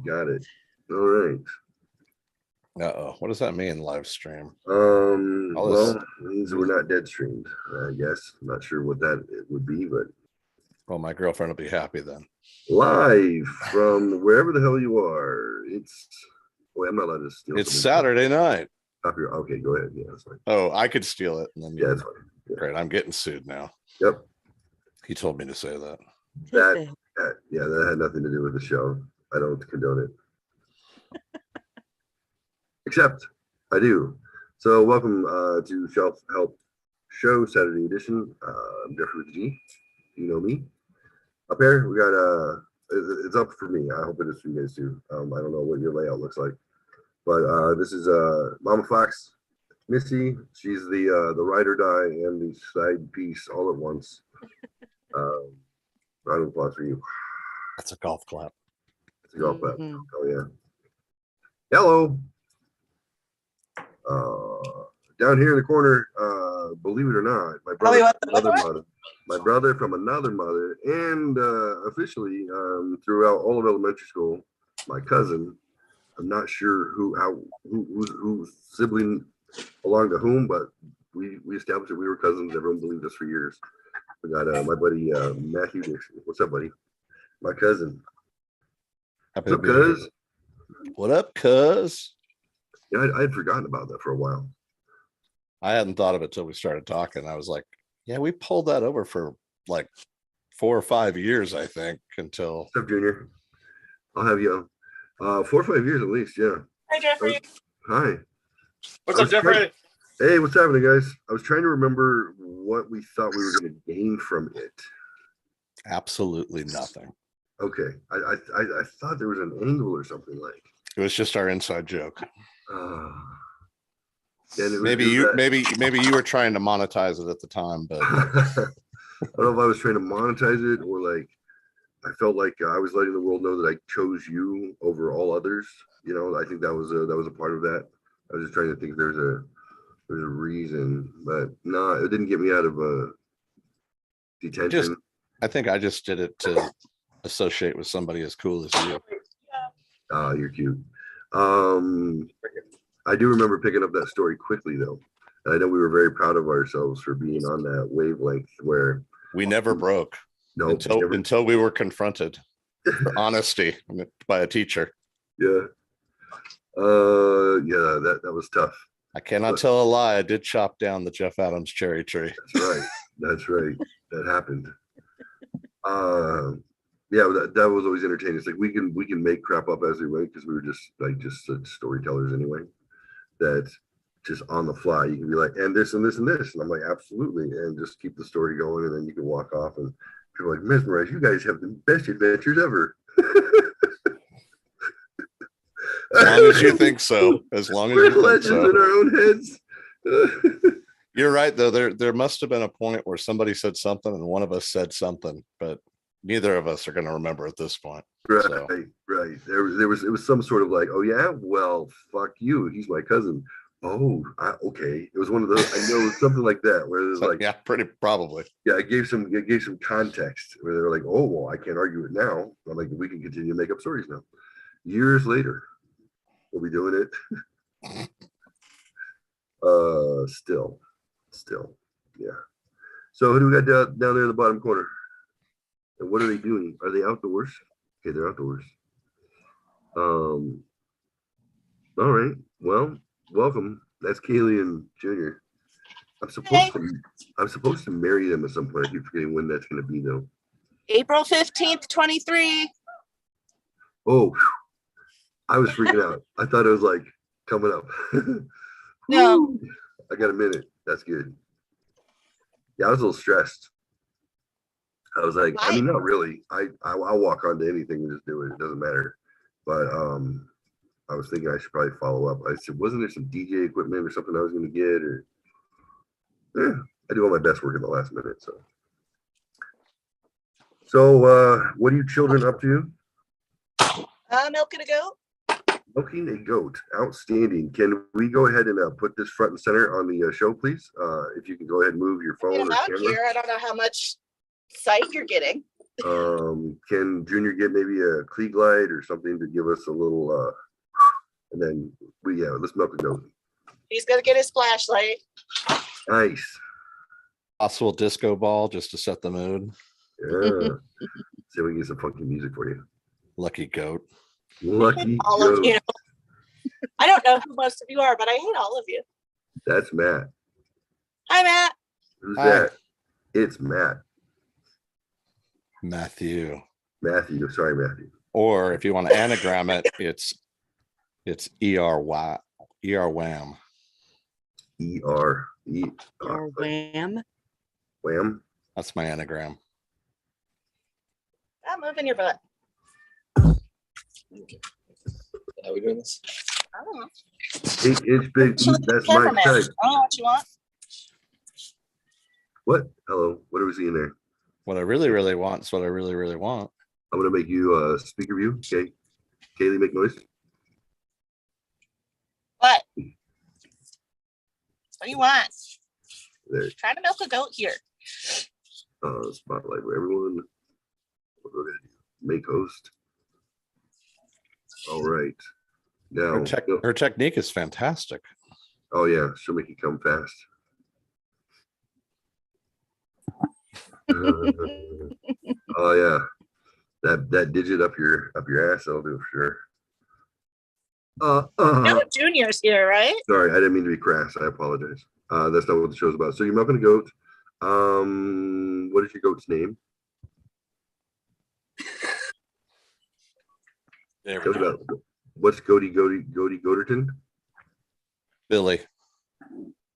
Got it. All right. Uh-oh. What does that mean, live stream? Well, it means we're not dead streamed, I guess. I'm not sure what that it would be, but Well, my girlfriend will be happy then. live from wherever the hell you are. It's wait, I'm not allowed to steal. It's Saturday night. Okay, go ahead. Yeah, that's fine. Oh, I could steal it. And then Yeah, that's fine. Yeah. Great. I'm getting sued now. Yep. He told me to say that. Yeah, that had nothing to do with the show. I don't condone it. Except I do. So welcome to Shelf Help Show Saturday edition. I'm Jeffrey with the G. You know me. Up here we got it's up for me. I hope it is for you guys too. I don't know what your layout looks like, but this is Mama Fox, Missy. She's the ride or die and the side piece all at once. Round of applause for you. That's a golf clap. It's a golf clap. Oh yeah. Hello. Down here in the corner, believe it or not, my brother from another mother, my brother from another mother, and officially throughout all of elementary school, my cousin. I'm not sure who sibling belonged to whom, but we established that we were cousins. Everyone believed us for years. We got my buddy Matthew Dixon. What's up, buddy? My cousin. Happy What's up, cuz? What up, cuz? Yeah, I had forgotten about that for a while. I hadn't thought of it till we started talking. I was like, yeah, we pulled that over for like 4 or 5 years, I think, until. What's up, Junior? I'll have you 4 or 5 years at least, yeah. Hi, Jeffrey. Hi. What's up, Jeffrey? Hey, what's happening, guys? I was trying to remember what we thought we were going to gain from it. Absolutely nothing. Okay, I thought there was an angle or something like. It was just our inside joke. Maybe you were trying to monetize it at the time, but I don't know if I was trying to monetize it or like I felt like I was letting the world know that I chose you over all others. You know, I think that was a part of that. I was just trying to think there's a reason, but no, it didn't get me out of detention. I think I just did it to associate with somebody as cool as you. You're cute. I do remember picking up that story quickly though. And I know we were very proud of ourselves for being on that wavelength where we never broke. No, until we were confronted for honesty by a teacher. Yeah. That was tough. I cannot tell a lie. I did chop down the Jeff Adams cherry tree. That's right. That happened. Yeah, that was always entertaining. It's like we can make crap up as we went because we were just storytellers anyway. That just on the fly you can be like, and this and this and this, and I'm like, absolutely, and just keep the story going, and then you can walk off and people are like, mesmerized. You guys have the best adventures ever. As long as you think so. As long as you think so. In our own heads. You're right, though. There must have been a point where somebody said something and one of us said something, but neither of us are going to remember at this point. Right, so. Right. It was some sort of like, oh yeah, well, fuck you. He's my cousin. Oh, okay. It was one of those. I know something like that where there's like, yeah, pretty probably. Yeah, it gave some context where they're like, oh well, I can't argue it now. I'm like, we can continue to make up stories now. Years later, we'll be doing it. Still, yeah. So who do we got down there in the bottom corner? And what are they doing? Are they outdoors? Okay, they're outdoors. All right. Well, welcome. That's Kaylee and Junior. I'm supposed to marry them at some point. I keep forgetting when that's going to be though. April 15th, 23. Oh, I was freaking out. I thought it was like coming up. No. I got a minute. That's good. Yeah, I was a little stressed. I was like, I mean, not really. I'll walk onto anything and just do it. It doesn't matter. But I was thinking I should probably follow up. I said, wasn't there some DJ equipment or something I was going to get? Or I do all my best work in the last minute. So what are you children up to? Milking a goat. Milking a goat. Outstanding. Can we go ahead and put this front and center on the show, please? If you can go ahead and move your phone or out camera. here. I don't know how much sight you're getting. Can Junior get maybe a Klieg light or something to give us a little, and then let's milk a goat. He's gonna get his flashlight. Nice. Possible disco ball just to set the mood. Yeah. See if we can get some funky music for you. Lucky goat. Lucky All goat. of you. I don't know who most of you are, but I hate all of you. That's Matt. Hi, Matt. Who's Hi. that? It's Matt. Matthew. Matthew. Sorry, Matthew. Or if you want to anagram it, it's ERY. Wham. Or wham. Wham. That's my anagram. I'm moving your butt. How are we doing this? I don't know. 8-inch big Chill eat. with That's the my cameraman. type. I don't know what you want. What? Hello. What are we seeing there? What I really, really want is what I really, really want. I'm gonna make you a speaker view. Okay. Kaylee, make noise. What? What do you want? There. Trying to milk a goat here. Spotlight for everyone. What we're gonna do? Make host. All right. Now. Her technique is fantastic. Oh yeah, she'll make you come fast. Oh yeah, that digit up your ass, that'll do for sure. No juniors here, right? Sorry, I didn't mean to be crass. I apologize. That's not what the show's about. So you're milking a goat. What is your goat's name? There we Tell me go. about what's Goaterton? Billy.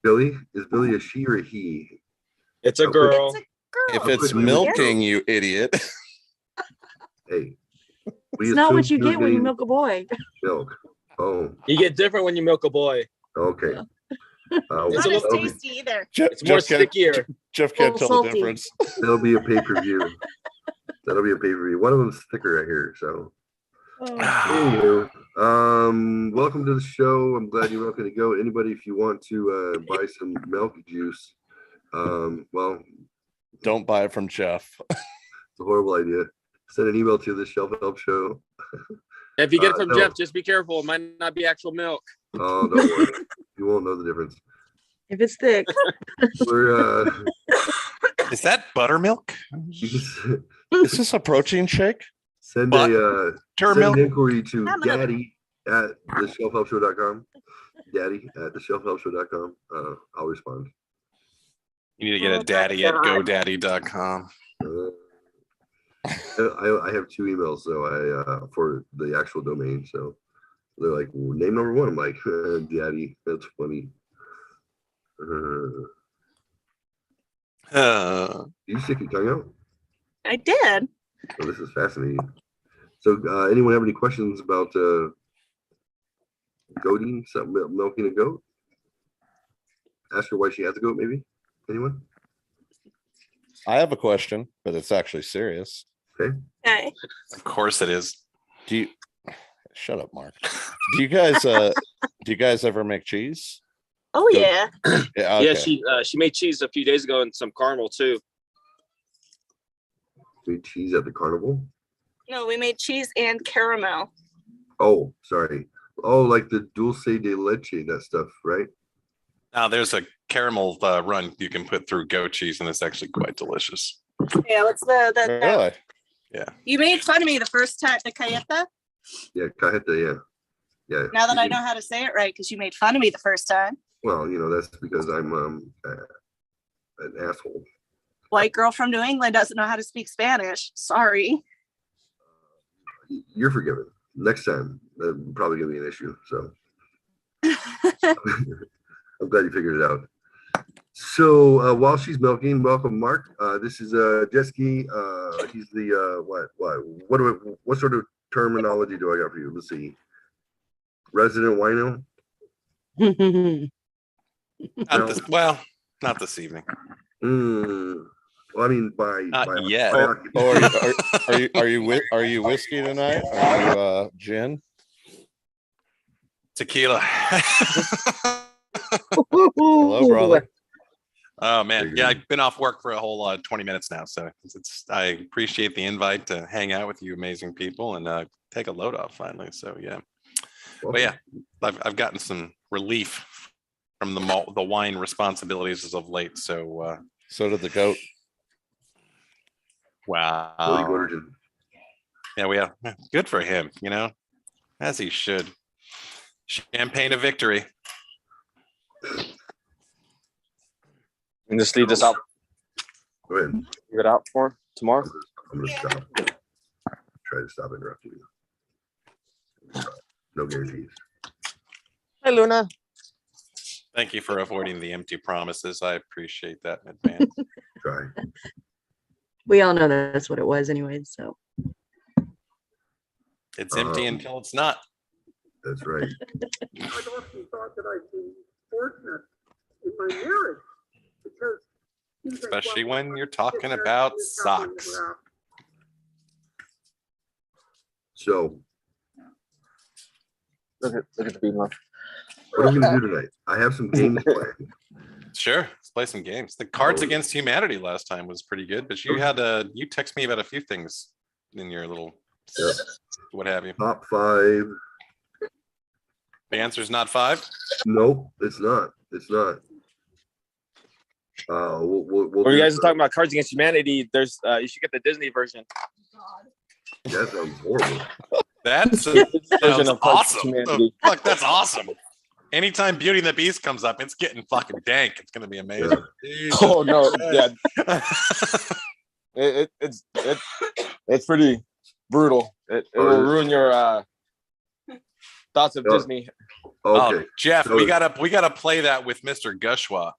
Billy? Is Billy a she or a he? It's a girl. It's a girl. If it's quickly- milking, you idiot. Hey. It's not what you assumed get when you getting milk a boy. milk. Oh, You get different when you milk a boy. okay. It's Not a as little- tasty either. It's more stickier. Jeff can't Little tell the salty. difference. That'll be a pay-per-view. That'll be a pay-per-view. One of them's thicker right here, so. Anywho, welcome to the show. I'm glad you're welcome to go. Anybody, if you want to buy some milk juice, well, Don't buy it from Jeff. it's a horrible idea. Send an email to the Shelf Help Show. If you get it from No. Jeff, just be careful. It might not be actual milk. Oh, don't worry. You won't know the difference. If it's thick. We're Is that buttermilk? you can Is this a protein shake? send But- a send Milk? an inquiry to I'm gonna- daddy at theshelfhelpshow.com. Daddy at theshelfhelpshow.com. I'll respond. You need to get a daddy at godaddy.com. I have two emails, so I for the actual domain. So they're like, name number one. I'm like, daddy, that's funny. You stick your tongue out? I did. Oh, this is fascinating. So anyone have any questions about goating, something milking a goat? Ask her why she has a goat, maybe? Anyone? I have a question, but it's actually serious. Okay. Of course it is. Do you shut up, Mark? Do you guys ever make cheese? Oh yeah. Yeah, Yeah, okay. she made cheese a few days ago and some caramel too. Made cheese at the carnival? No, we made cheese and caramel. Oh, sorry. Oh, like the dulce de leche, that stuff, right? Now there's a caramel run you can put through goat cheese, and it's actually quite delicious. Yeah, what's the Really? you made fun of me the first time, the cayeta. Yeah, cajeta, yeah. Now that I know how to say it right, because you made fun of me the first time. Well, that's because I'm an asshole. White girl from New England doesn't know how to speak Spanish. Sorry. You're forgiven. Next time, that's probably gonna be an issue. So I'm glad you figured it out. So while she's milking, welcome, Mark. This is Jesky. He's the what sort of terminology do I got for you? Let's see. Resident wino. Not this evening. Well, I mean, by yet. by Or are you whiskey tonight? Are you gin? Tequila. Hello, brother. Oh man, Very yeah, good. I've been off work for a whole 20 minutes now, so I appreciate the invite to hang out with you amazing people and take a load off finally. So yeah, but yeah, I've gotten some relief from the wine responsibilities as of late. So So did the goat. wow, Billy Goodrich. yeah, we have good for him, as he should. Champagne of victory. And just leave this out. Go ahead. Leave it out for tomorrow. I'm gonna stop. Try to stop interrupting you. No guarantees. Hi, Luna. Thank you for avoiding the empty promises. I appreciate that in advance. Try. We all know that's what it was anyway, so. It's empty until it's not. That's right. I've often thought that I've been fortunate in my marriage because he's like, Especially well, when you're talking about socks. So, Look at the bean left. what are we gonna do tonight? I have some games planned. Sure, let's play some games. The Cards Against Humanity last time was pretty good, but you text me about a few things in your little what have you. Top 5. The answer's not 5. Nope, it's not. It's not. We'll When you guys are talking about Cards Against Humanity, there's you should get the Disney version. That sounds horrible. That's Version of Cards Against awesome. Humanity. Oh, fuck, that's awesome. Anytime Beauty and the Beast comes up, it's getting fucking dank. It's gonna be amazing. Jesus Oh no, yeah, Christ. it's pretty brutal. It will ruin your thoughts of Disney. Okay, Jeff, so- we gotta play that with Mr. Gushwa.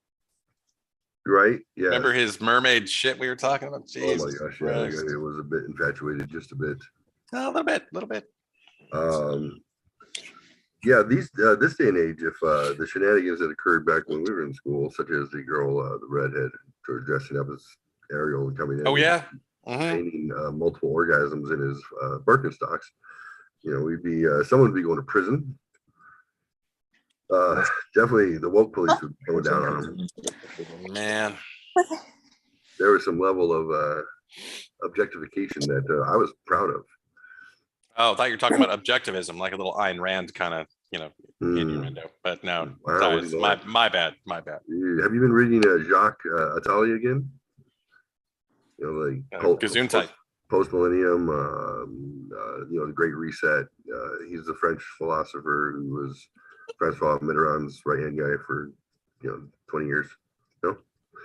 right? Yeah. Remember his mermaid shit we were talking about? Oh my Jesus gosh, yeah, Christ. it was a bit infatuated, just a bit. A little bit. Yeah, this day and age, if the shenanigans that occurred back when we were in school, such as the girl, the redhead, dressing up as Ariel and coming in, Oh yeah. Mhm. feigning multiple orgasms in his Birkenstocks, we'd be someone would be going to prison. Definitely, the woke police would go down on him. Man. There was some level of objectification that I was proud of. Oh, I thought you were talking about objectivism, like a little Ayn Rand kind of, innuendo. But no, Wow, sorry, what it's do you my bad. Have you been reading Jacques Attali again? Gesundheit. Post Millennium, the Great Reset. He's the French philosopher who was Francois Mitterrand's right hand guy for 20 years. No,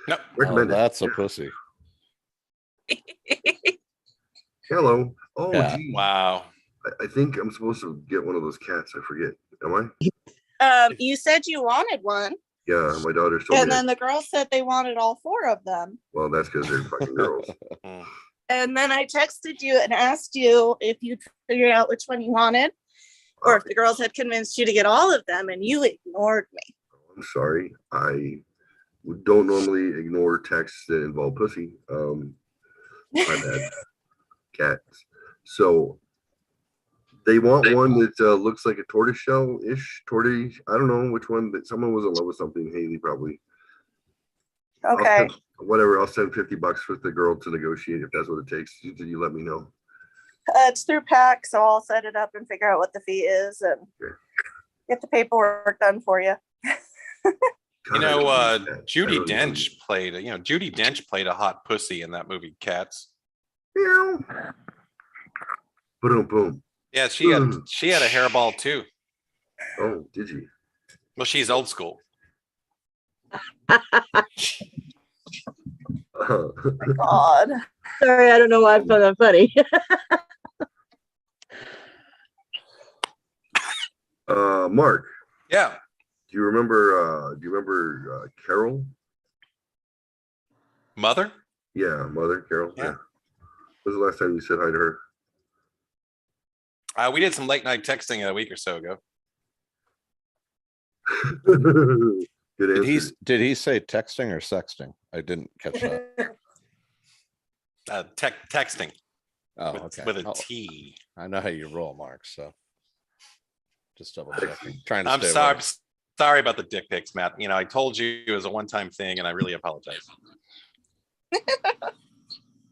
No. recommend it. That's a pussy. Hello. Oh, Yeah. geez. Wow. I think I'm supposed to get one of those cats. I forget. Am I? You said you wanted one, Yeah, my daughter's told and me. then the girls said they wanted all 4 of them. Well, that's because they're fucking girls. And then I texted you and asked you if you'd figured out which one you wanted, or if the girls had convinced you to get all of them, and you ignored me. I'm sorry. I don't normally ignore texts that involve pussy. My bad. Cats. So they want one that looks like a tortoiseshell-ish tortoise. I don't know which one. That someone was in love with something. Haley probably. Okay. Whatever. I'll send $50 with the girl to negotiate if that's what it takes. You let me know. It's through PAC, so I'll set it up and figure out what the fee is and get the paperwork done for you. Judi Dench played a hot pussy in that movie Cats. Boom, boom. Yeah, she had a hairball too. Oh, did you? Well, she's old school. Oh my God. Sorry, I don't know why I found that funny. Mark. Yeah. Do you remember Carol? Mother? Yeah, Mother Carol. Yeah. When was the last time you said hi to her? We did some late night texting a week or so ago. Good answer. Did he say texting or sexting? I didn't catch that. Texting. Oh, with, okay. with a T. I know how you roll, Mark. So just double checking. Trying to I'm stay sorry. away. Sorry about the dick pics, Matt. You know, I told you it was a one-time thing, and I really apologize.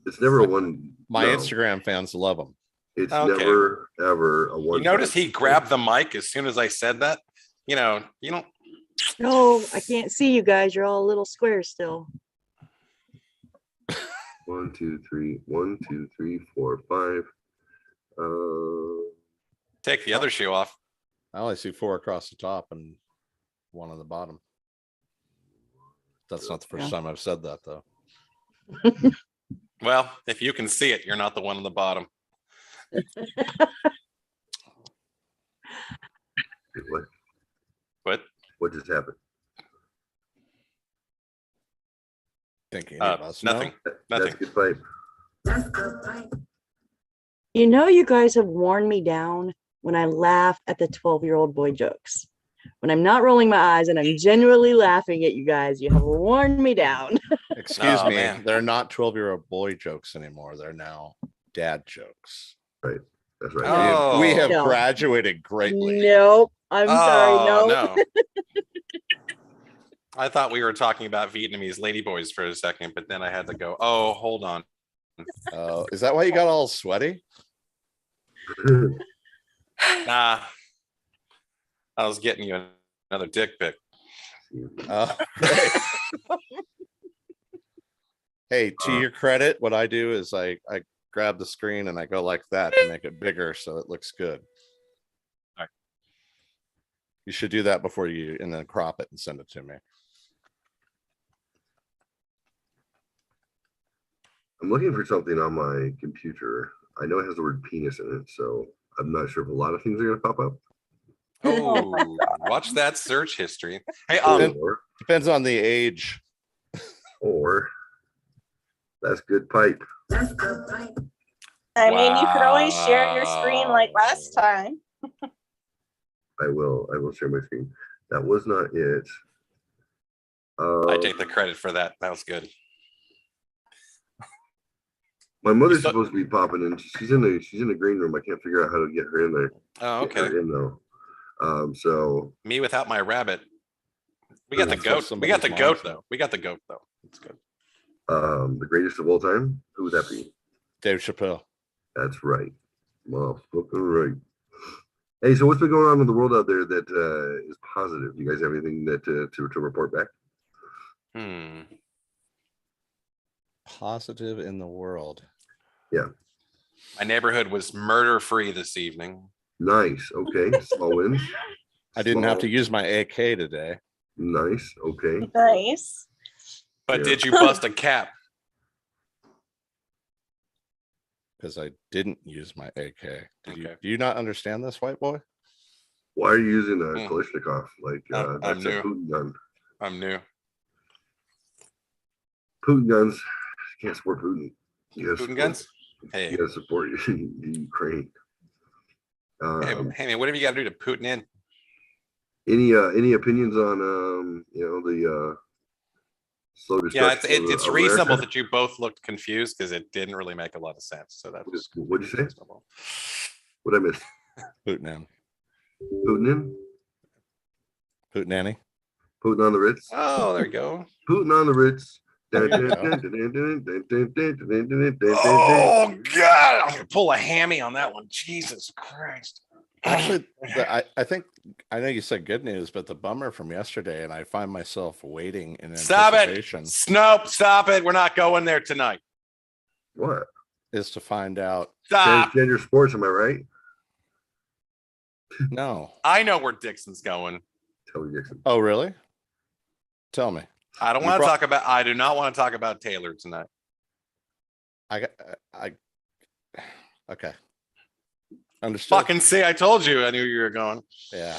It's never a one. My no, Instagram fans love them. It's Okay. never ever a one. You notice he grabbed the mic as soon as I said that? You know, you don't. No, I can't see you guys. You're all little squares still. 1, 2, 3, 1, 2, 3, 4, 5. Take the other shoe off. I only see 4 across the top and 1 on the bottom. That's not the first time I've said that, though. Well, if you can see it, you're not the one on the bottom. What? What? What just happened? Thinking of us. Nothing. That's Nothing. good pipe. You know, you guys have worn me down when I laugh at the 12-year-old boy jokes. When I'm not rolling my eyes and I'm genuinely laughing at you guys, you have worn me down. Excuse Oh, me. man. They're not 12-year-old boy jokes anymore. They're now dad jokes. Right. That's right. Oh. We have No. graduated greatly. Nope. I'm sorry. Oh, No. no. I thought we were talking about Vietnamese ladyboys for a second, but then I had to go, oh, hold on. Is that why you got all sweaty? Nah. I was getting you another dick pic. Great. Hey, to your credit, what I do is I grab the screen and I go like that to make it bigger so it looks good. All right. You should do that before you and then crop it and send it to me. I'm looking for something on my computer. I know it has the word penis in it, so I'm not sure if a lot of things are going to pop up. Oh, watch that search history. Hey, Depends on the age. Or that's good pipe. I mean, you could always share your screen like last time. I will share my screen. That was not it. I take the credit for that. That was good. My mother's supposed to be popping in. She's in the green room. I can't figure out how to get her in there. Oh, Get her okay. in though. So Me without my rabbit. We got the That's what goat. We got the somebody's goat mom said. though. We got the goat though. It's good. the greatest of all time. Who would that be? Dave Chappelle. That's right. Motherfucking right. Hey, so what's been going on in the world out there that is positive? You guys have anything that to report back? Positive in the world. Yeah. My neighborhood was murder free this evening. Nice. Okay. Small wins. I didn't have to use my AK today Nice. Okay. Nice. But Yeah. did you bust a cap? because I didn't use my AK. Okay. Do you not understand this, white boy? Why are you using a Kalashnikov? Like I'm that's a new. Putin gun. I'm new. Putin guns. You can't support Putin. You gotta Putin support- guns? Hey, You gotta support the Ukraine. hey man, whatever you gotta do to Putin in. Any opinions on the slow Yeah, destruction it's of reasonable America? that you both looked confused because it didn't really make a lot of sense. So that was What'd you say? reasonable. What I missed? Putin in. Putin in? Putin Annie. Putin on the Ritz? Oh, there you go. Putin on the Ritz. Oh Oh, God, I'm gonna pull a hammy on that one. Jesus Christ. Actually, I think I know you said good news, but the bummer from yesterday, and I find myself waiting in Stop it. anticipation, Nope, stop it. We're not going there tonight. what? is to find out. Stop. Transgender sports, am I right? No. I know where Dixon's going. Tell me, Dixon. Oh, really? Tell me. I don't You want to brought- talk about, I do not want to talk about Taylor tonight. Okay. Understood. Fucking see, I told you I knew you were going. Yeah.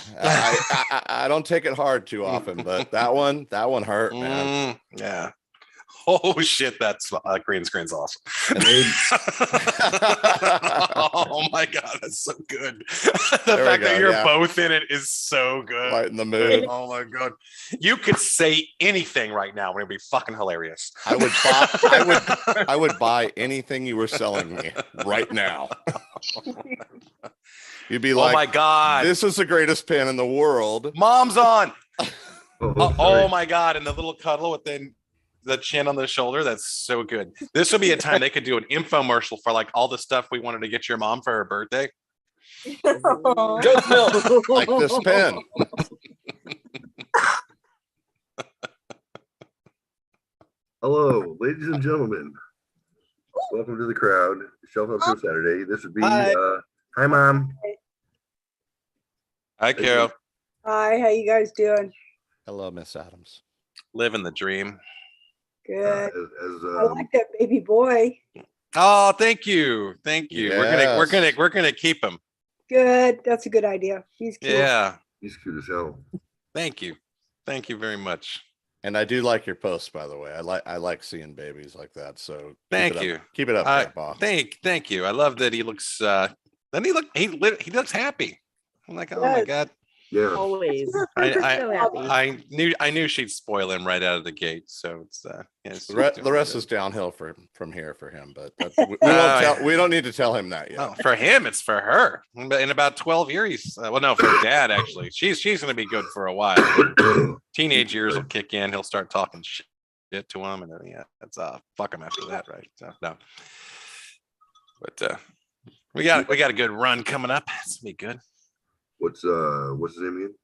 I don't take it hard too often, but that one hurt, man. Yeah. Oh shit, that's green screen's awesome. Oh my god, that's so good. The There we fact that go, you're yeah. both in it is so good. Lighten the mood. Oh my god. You could say anything right now and it'd be fucking hilarious. I would buy anything you were selling me right now. You'd be Oh like, my god. this is the greatest pen in the world. Mom's on. Oh my God. And the little cuddle with the chin on the shoulder. That's so good. This would be a time they could do an infomercial for like all the stuff we wanted to get your mom for her birthday. Goat's milk. Like this pen. Hello, ladies and gentlemen. Welcome to the crowd. Shelf Up Show Saturday. This would be hi, Mom. Hi, Carol. Hi, how you guys doing? Hello, Miss Adams. Living the dream. Good. I like that baby boy. Oh, thank you. Thank you. Yes. We're gonna keep him. Good. That's a good idea. He's cute. Yeah. He's cute as hell. Thank you. Thank you very much. And I do like your posts, by the way. I like seeing babies like that. So thank you. Keep it up, Grandpa. Thank you. I love that he looks. Then he looks happy. I'm like, oh my God. Yeah. Always. So I knew she'd spoil him right out of the gate. So it's the rest is downhill from here for him. But we don't need to tell him that yet. Oh, for him, it's for her. In about 12 years. Well, no, for Dad actually. She's going to be good for a while. Teenage years will kick in. He'll start talking shit to him, and then that's fuck him after that, right? So no. But we got a good run coming up. It's gonna be good. What's his name again?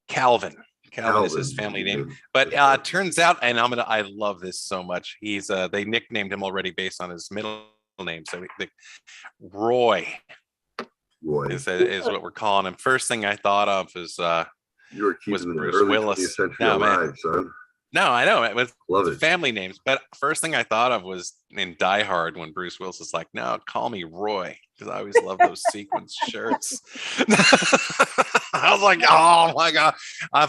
Calvin is his family name, but turns out, and I love this so much. He's they nicknamed him already based on his middle name. So Roy is what we're calling him. First thing I thought of is you were was keeping Bruce the early Willis. 20th century No, alive, man. son. No, I know it was Love it. family names, but first thing I thought of was in Die Hard when Bruce Willis is like, "No, call me Roy," because I always love those sequins shirts. I was like, "Oh my God!"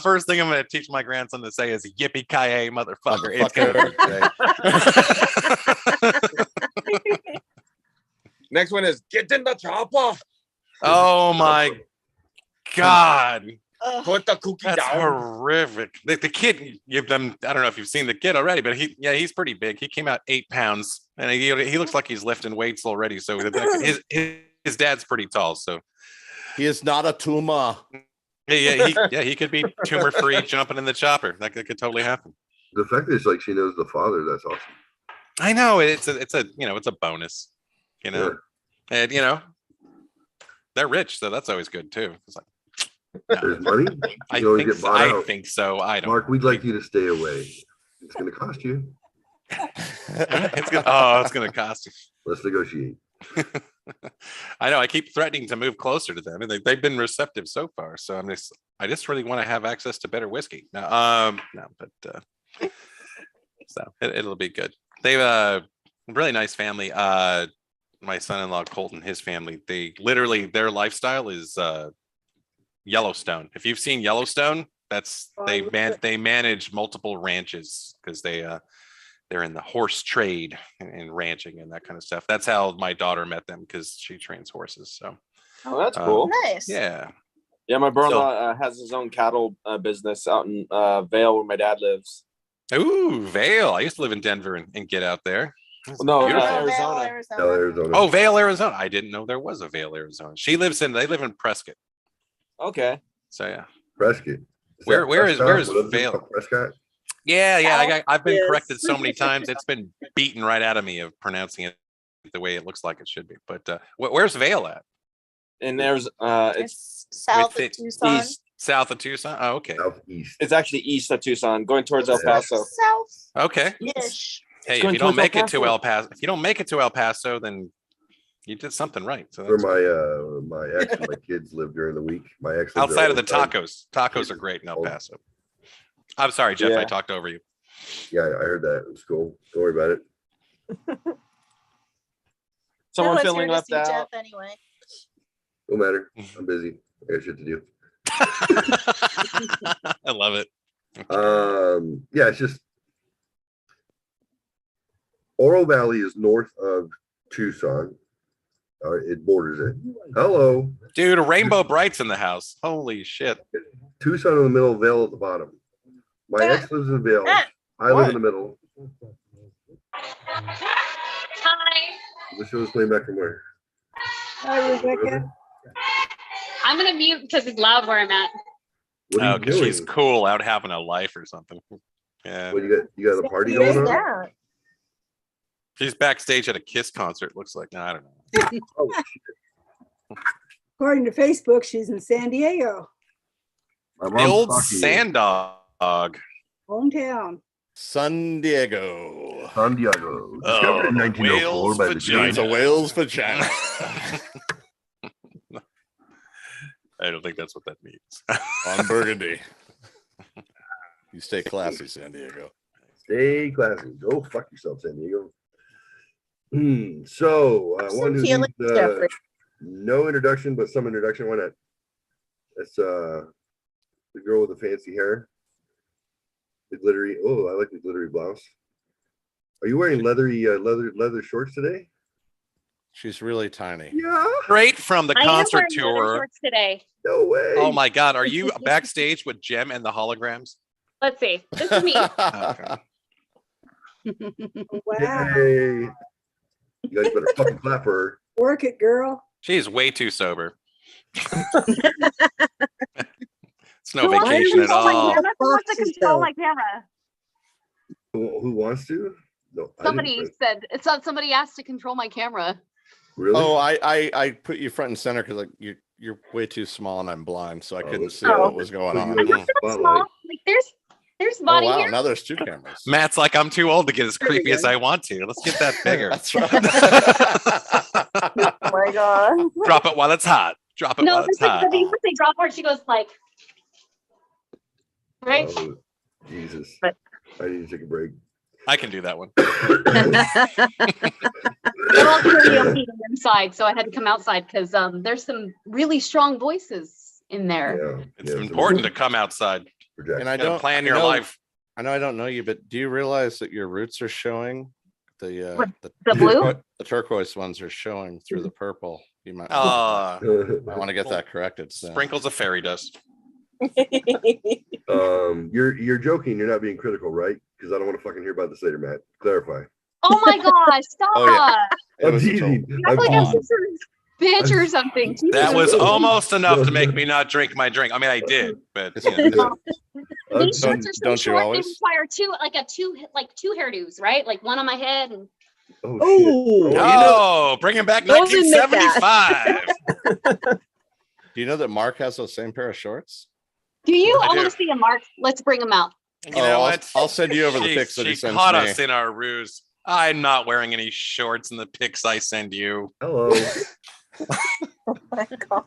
First thing I'm going to teach my grandson to say is "Yippee ki yay, motherfucker!" It's gonna be great. Next one is get in the chopper. Oh my God. Put the cookie That's down. horrific. The kid, I don't know if you've seen the kid already, but he's pretty big. He came out 8 pounds, and he looks like he's lifting weights already. So his dad's pretty tall. So he is not a tumor. He could be tumor free jumping in the chopper. That could totally happen. The fact that it's like she knows the father, that's awesome. I know it's a bonus, Yeah. and they're rich, so that's always good too. It's like. No. There's money. I think so. I don't. Mark, we'd like you to stay away. It's going to cost you. It's going to cost you. Let's negotiate. I know. I keep threatening to move closer to them, and they've been receptive so far. So I just really want to have access to better whiskey. So it'll be good. They've a really nice family. My son-in-law Colton, his family, their lifestyle is Yellowstone. If you've seen Yellowstone, they manage multiple ranches because they're in the horse trade and ranching and that kind of stuff. That's how my daughter met them, because she trains horses. So that's cool. Nice. Yeah. My brother has his own cattle business out in Vale, where my dad lives. Ooh, Vale. I used to live in Denver and get out there. No, Arizona. Arizona. Oh, Vale, Arizona. I didn't know there was a Vale, Arizona. They live in Prescott. Okay. So yeah. Prescott. Where is Vale? Prescott? Yeah. I've been corrected so many times. It's been beaten right out of me of pronouncing it the way it looks like it should be. But where's Vale at? And there's It's south of Tucson. East. South of Tucson. Oh, okay. Southeast. It's actually east of Tucson, going towards El Paso. South. Okay. Ish. Hey, It's if you don't going make it towards to El Paso, then you did something right. So Where that's my ex and my kids live during the week. My ex lives outside there of the all time. tacos are great in El Paso. I'm sorry, Jeff. I talked over you. Yeah, I heard that. It was cool. Don't worry about it. Someone No one's feeling here to left see out. Jeff anyway. No matter. I'm busy. I got shit to do. I love it. Yeah, it's just Oro Valley is north of Tucson. It borders it. Hello. Dude, a Rainbow Bright's in the house. Holy shit. Tucson in the middle, Vale at the bottom. My ex lives in Vale. I live in the middle. Hi. The show's playing back from where? Hi, Rebecca. I'm gonna mute because it's loud where I'm at. What are you because doing? she's cool out having a life or something. Yeah. What, you got a party going on? Yeah. She's backstage at a Kiss concert, looks like. No, I don't know. Oh, According to Facebook, she's in San Diego, my The mom's old talking to you. sand dog. hometown. San Diego. San Diego. Oh, Discovered in the 1904 whale's by the vagina. It's a whale's vagina. I don't think that's what that means. On Burgundy. You stay classy, San Diego. Stay classy. Go fuck yourself, San Diego. So, one who feelings, needs Jeffrey. no introduction, but some introduction. Why not? That's the girl with the fancy hair. The glittery. Oh, I like the glittery blouse. Are you wearing leathery leather shorts today? She's really tiny. Yeah. Straight from the I am concert wearing leather tour. shorts today. No way. Oh my God. Are you backstage with Jem and the holograms? Let's see. This is me. Okay. Wow. Hey. You guys better fucking clap for her. Work it, girl. She's way too sober. It's no Who wants to vacation at control my all. camera? Who wants to control my camera? Who wants to? No. I didn't Somebody say- said it's not. Somebody asked to control my camera. Really? Oh, I put you front and center because like you're way too small and I'm blind, so I couldn't that's see good. what was going Put on. you in the I'm not so spotlight. small. Like there's Oh body wow, here. now there's two cameras. Matt's like, I'm too old to get as creepy as I want to. Let's get that bigger. That's right. Oh my God. Drop it while it's hot. Drop it No, while it's it's like hot. the they drop where she goes like, right? Oh, Jesus. But- I need to take a break. I can do that one. They're all karaoke inside, so I had to come outside because there's some really strong voices in there. Yeah. It's important to come outside. And I You gotta don't plan I your know- life. I know I don't know you, but do you realize that your roots are showing? The What, the blue? the turquoise ones are showing through the purple. You might Ah, I want to get that corrected. So. sprinkles of fairy dust. You're joking. You're not being critical, right? Because I don't want to fucking hear about this later, Matt. Clarify. Oh my gosh! Stop! Oh, yeah. It I'm was a teasing. I I'm feel like I'm teasing. some bitch or something. That was Jesus. almost enough to make me not drink my drink. I mean, I did, but you know. These I'm- shorts are so don't you short. They always? require two hairdos, right? Like one on my head and Oh, shit. Oh, Oh, bringing back Don't admit that. 1975. Do you know that Mark has those same pair of shorts? do you? I I want do. to see them, Mark. Let's bring them out. You know I'll- what? I'll send you over the She- pics that he she sends caught me. us in our ruse. I'm not wearing any shorts in the pics I send you. Hello. Oh my God.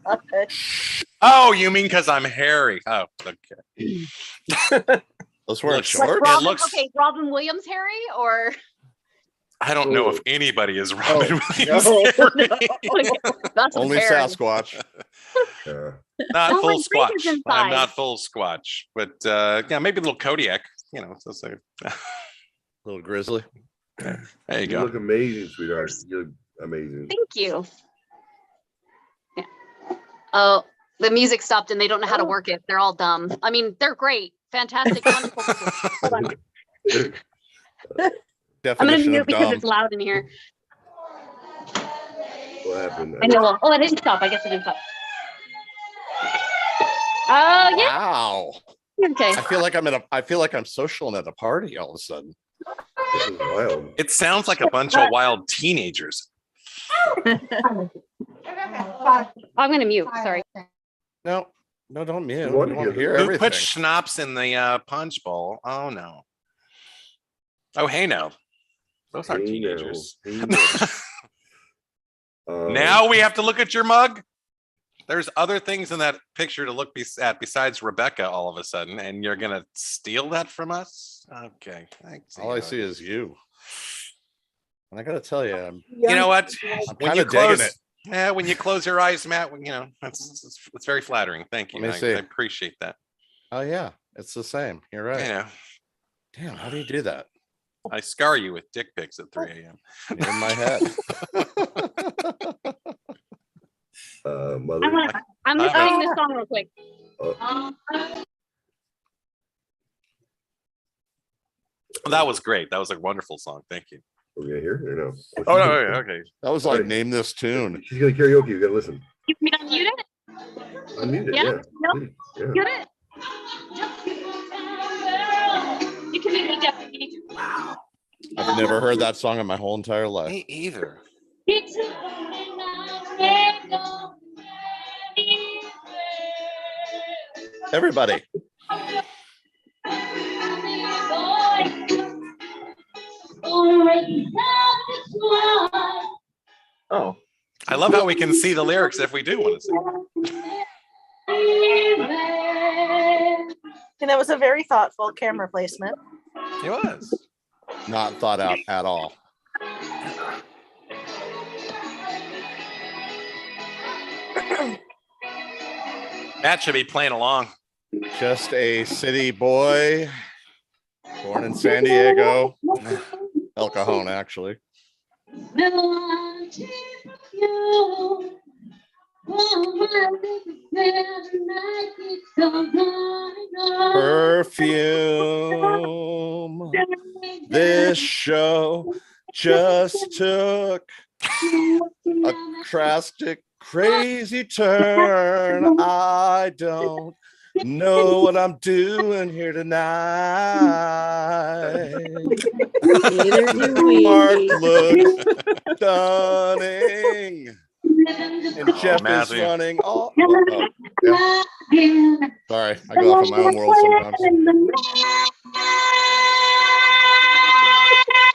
Oh, you mean because I'm hairy? Oh, okay. Those weren't Looks- Like shorts. It Robin, looks- okay, Robin Williams, Harry, or I don't know if anybody is Robin Williams. no, hairy. that's Only Harry. Sasquatch. Yeah. Not Oh, full my drink is squatch. I'm inside. not full squatch, but yeah, maybe a little Kodiak. You know, so Little grizzly. there you You go. look amazing, sweetheart. You look amazing. Thank you. Yeah. Oh, the music stopped and they don't know how to work it. They're all dumb. I mean, they're great, fantastic, wonderful. people. Hold on. I'm gonna Definition mute of because dumb. it's loud in here. What happened? I know. Oh, it didn't stop. I guess it didn't stop. Oh yeah. Wow. Okay. I feel like I'm social at a party all of a sudden. This is wild. It sounds like a bunch of wild teenagers. I'm gonna mute. Sorry. No, don't mute. We want We to want to hear hear Who everything. put schnapps in the punch bowl? Oh no. Oh hey no. Those aren't Hey, no. teenagers. Hey, no. Now we have to look at your mug. There's other things in that picture to look at besides Rebecca all of a sudden, and you're gonna steal that from us? Okay. Thanks. All I see is you. And I gotta tell you, I'm You know what? I'm When kind you of digging close, it. yeah, when you close your eyes, Matt, you know it's very flattering. Thank you. Let me I see. appreciate that. Oh yeah, it's the same. You're right. Yeah, Damn, how do you do that? I scar you with dick pics at 3 a.m. You're in my head. Mother. I'm gonna sing this song real quick. That was great. That was a wonderful song. Thank you. Are we gonna hear it or no? Oh no, okay. That was like name this tune. She's gonna karaoke. You gotta listen. You want me to mute it? Unmute it. Yeah? Yeah. No? Please. Yeah. Mute it? I've never heard that song in my whole entire life. Me either. Everybody. Oh. I love how we can see the lyrics if we do want to sing. And that was a very thoughtful camera placement. It was. Not thought out at all. Matt should be playing along. Just a city boy, born in San Diego, El Cajon, actually. Perfume. This show just took a drastic, crazy turn. I don't know what I'm doing here tonight. Neither do we. Mark looks stunning. And Jeff is Matthew. running. Yeah. Sorry, I go off in my own world sometimes.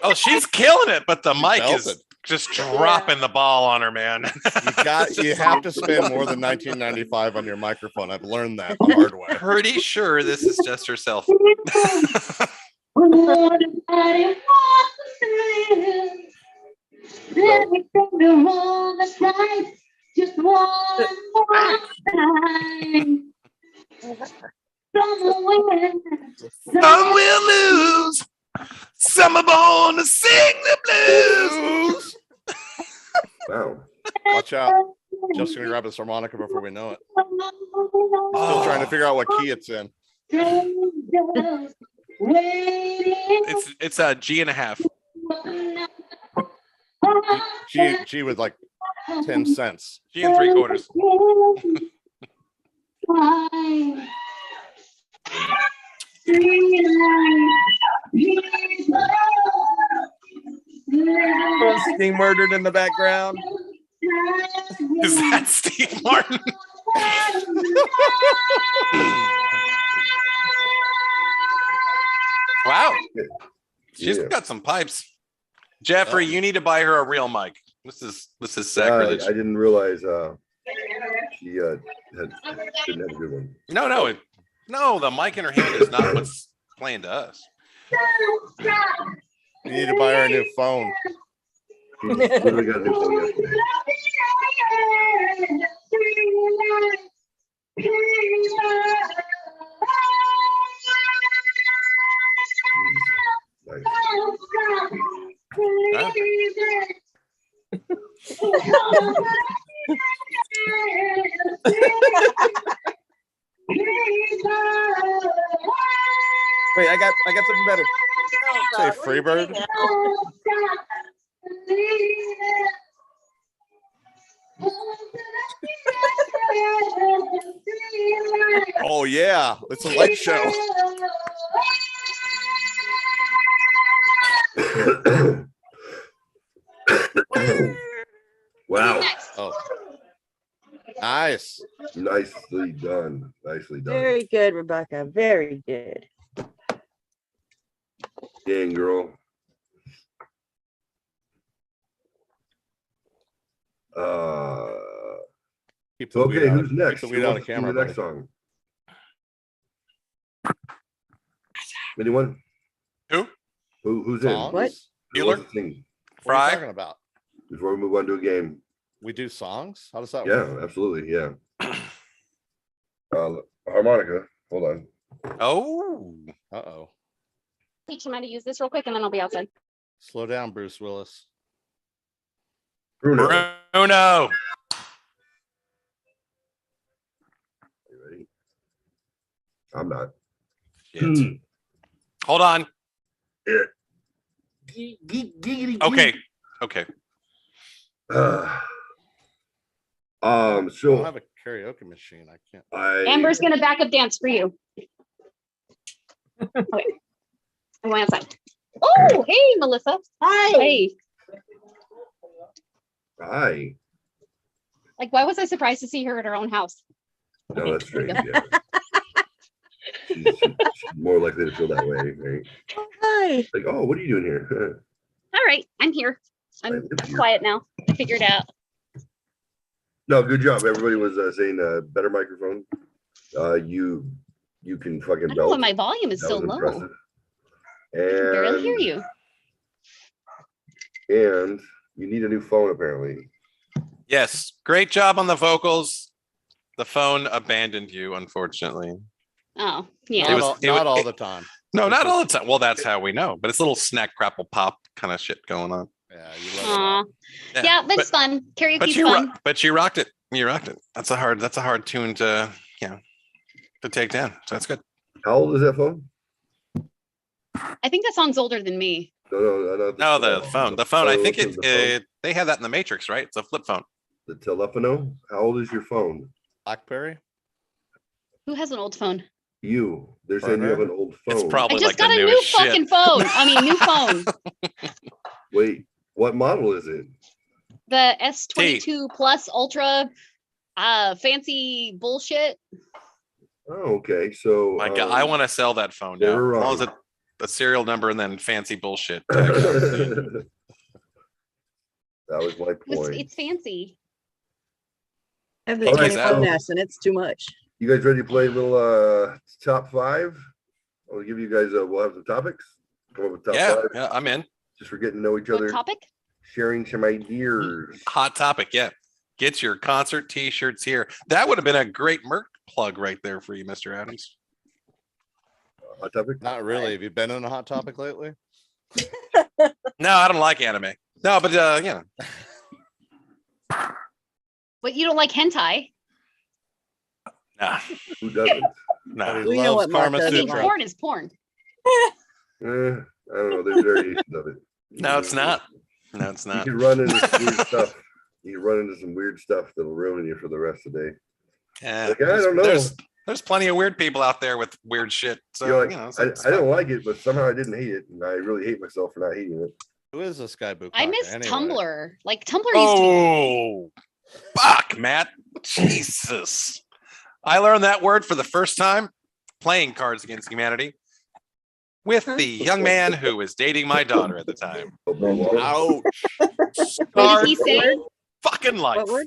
Oh, she's killing it, but the mic is belted. just dropping the ball on her, man. You have to spend more than $19.95 on your microphone. I've learned that the hard way. Pretty sure this is just herself. Some will lose. Some are born to sing the blues. Wow. Watch out. Just gonna grab this harmonica before we know it. Still trying to figure out what key it's in. It's a G and a half. G with like 10 cents. G and 3/4. Being murdered in the background. Is that Steve Martin? Wow. She's got some pipes. Jeffrey, you need to buy her a real mic. This is sacrilege. I didn't realize she didn't have a good one. No, the mic in her hand is not what's playing to us. You need to buy her a new phone. She literally got a new phone yesterday. Nice. Huh? Wait, I got something better. Say Freebird. Oh yeah, it's a light show. Wow. Oh, nice. Nicely done. Nicely done. Very good, Rebecca. Very good. Dang, girl. Keep the Okay, weed who's on- next? keep the Who weed on wants the to do camera, the next buddy. song? Anyone? Who? Who's Songs? What? Who wants to sing What are you Fry? talking about? before we move on to a game? We do songs? How does that work? Yeah, absolutely. Yeah. Harmonica. Hold on. Oh. Uh-oh. Teach him how to use this real quick and then I'll be outside. Slow down, Bruce Willis. Bruno. Bruno. You ready? I'm not. Shit. Hold on. Okay. Okay. I don't So have a karaoke machine. I can't. Amber's gonna back up dance for you. Okay. I'm going outside. Oh, hey, Melissa. Hi. Hey. Hi. Like, why was I surprised to see her at her own house? No, that's strange. Yeah. She's more likely to feel that way, right? Hi. Like, oh, what are you doing here? All right, I'm here. I'm live here. quiet now. I figured out. No, good job. Everybody was saying better microphone. You can fucking I don't know why belt. my volume is That so was low. impressive. I can barely hear And you. and you need a new phone apparently. Yes, great job on the vocals. The phone abandoned you, unfortunately. Oh, yeah. Not all the time. No, not all the time. Well, that's how we know. But it's a little snack, crapple, pop kind of shit going on. Yeah, you let it Aw. out. Yeah, that's fun. But Karaoke's you, fun. but you rocked it. You rocked it. That's a hard tune to, to take down. So that's good. How old is that phone? I think that song's older than me. No, the phone. The phone. I think the phone. they had that in the Matrix, right? It's a flip phone. The telephono. How old is your phone? BlackBerry. Who has an old phone? You. They're saying you have an old phone. It's probably I just like got the a new newest shit. fucking phone. I mean, new phone. Wait, what model is it? The S22 Plus Ultra, fancy bullshit. Oh, okay. So My God, I want to sell that phone now. you're As long as wrong. a serial number and then fancy bullshit. That was my point. It's fancy. I have the All right, 21S and it's too much. You guys ready to play a little top five? I'll give you guys we'll have some topics. Come up with top five. Yeah, I'm in. Just for getting to know each What other. topic? Sharing some ideas. Hot topic, yeah. Get your concert t-shirts here. That would have been a great Merc plug right there for you, Mr. Adams. Hot topic? Not really. Have you been on a hot topic lately? No, I don't like anime. No, but But you don't like hentai? nah, Who doesn't? nah. He We know loves what Mark Karma doesn't I mean, Sutra. porn is porn. I don't know. There's variations of it. No, it's not. No, it's You not. can run into some weird stuff. You can run into some weird stuff that'll ruin you for the rest of the day. Yeah, Like, I don't know. There's plenty of weird people out there with weird shit. So You're like, it's I don't like it, but somehow I didn't hate it, and I really hate myself for not hating it. Who is this guy, Bukaka? I miss anyway? Tumblr. Like Tumblr used to be. Oh, fuck, Matt. Jesus. I learned that word for the first time playing Cards Against Humanity with the young man who was dating my daughter at the time. Ouch. What did he say? Fucking life. What word?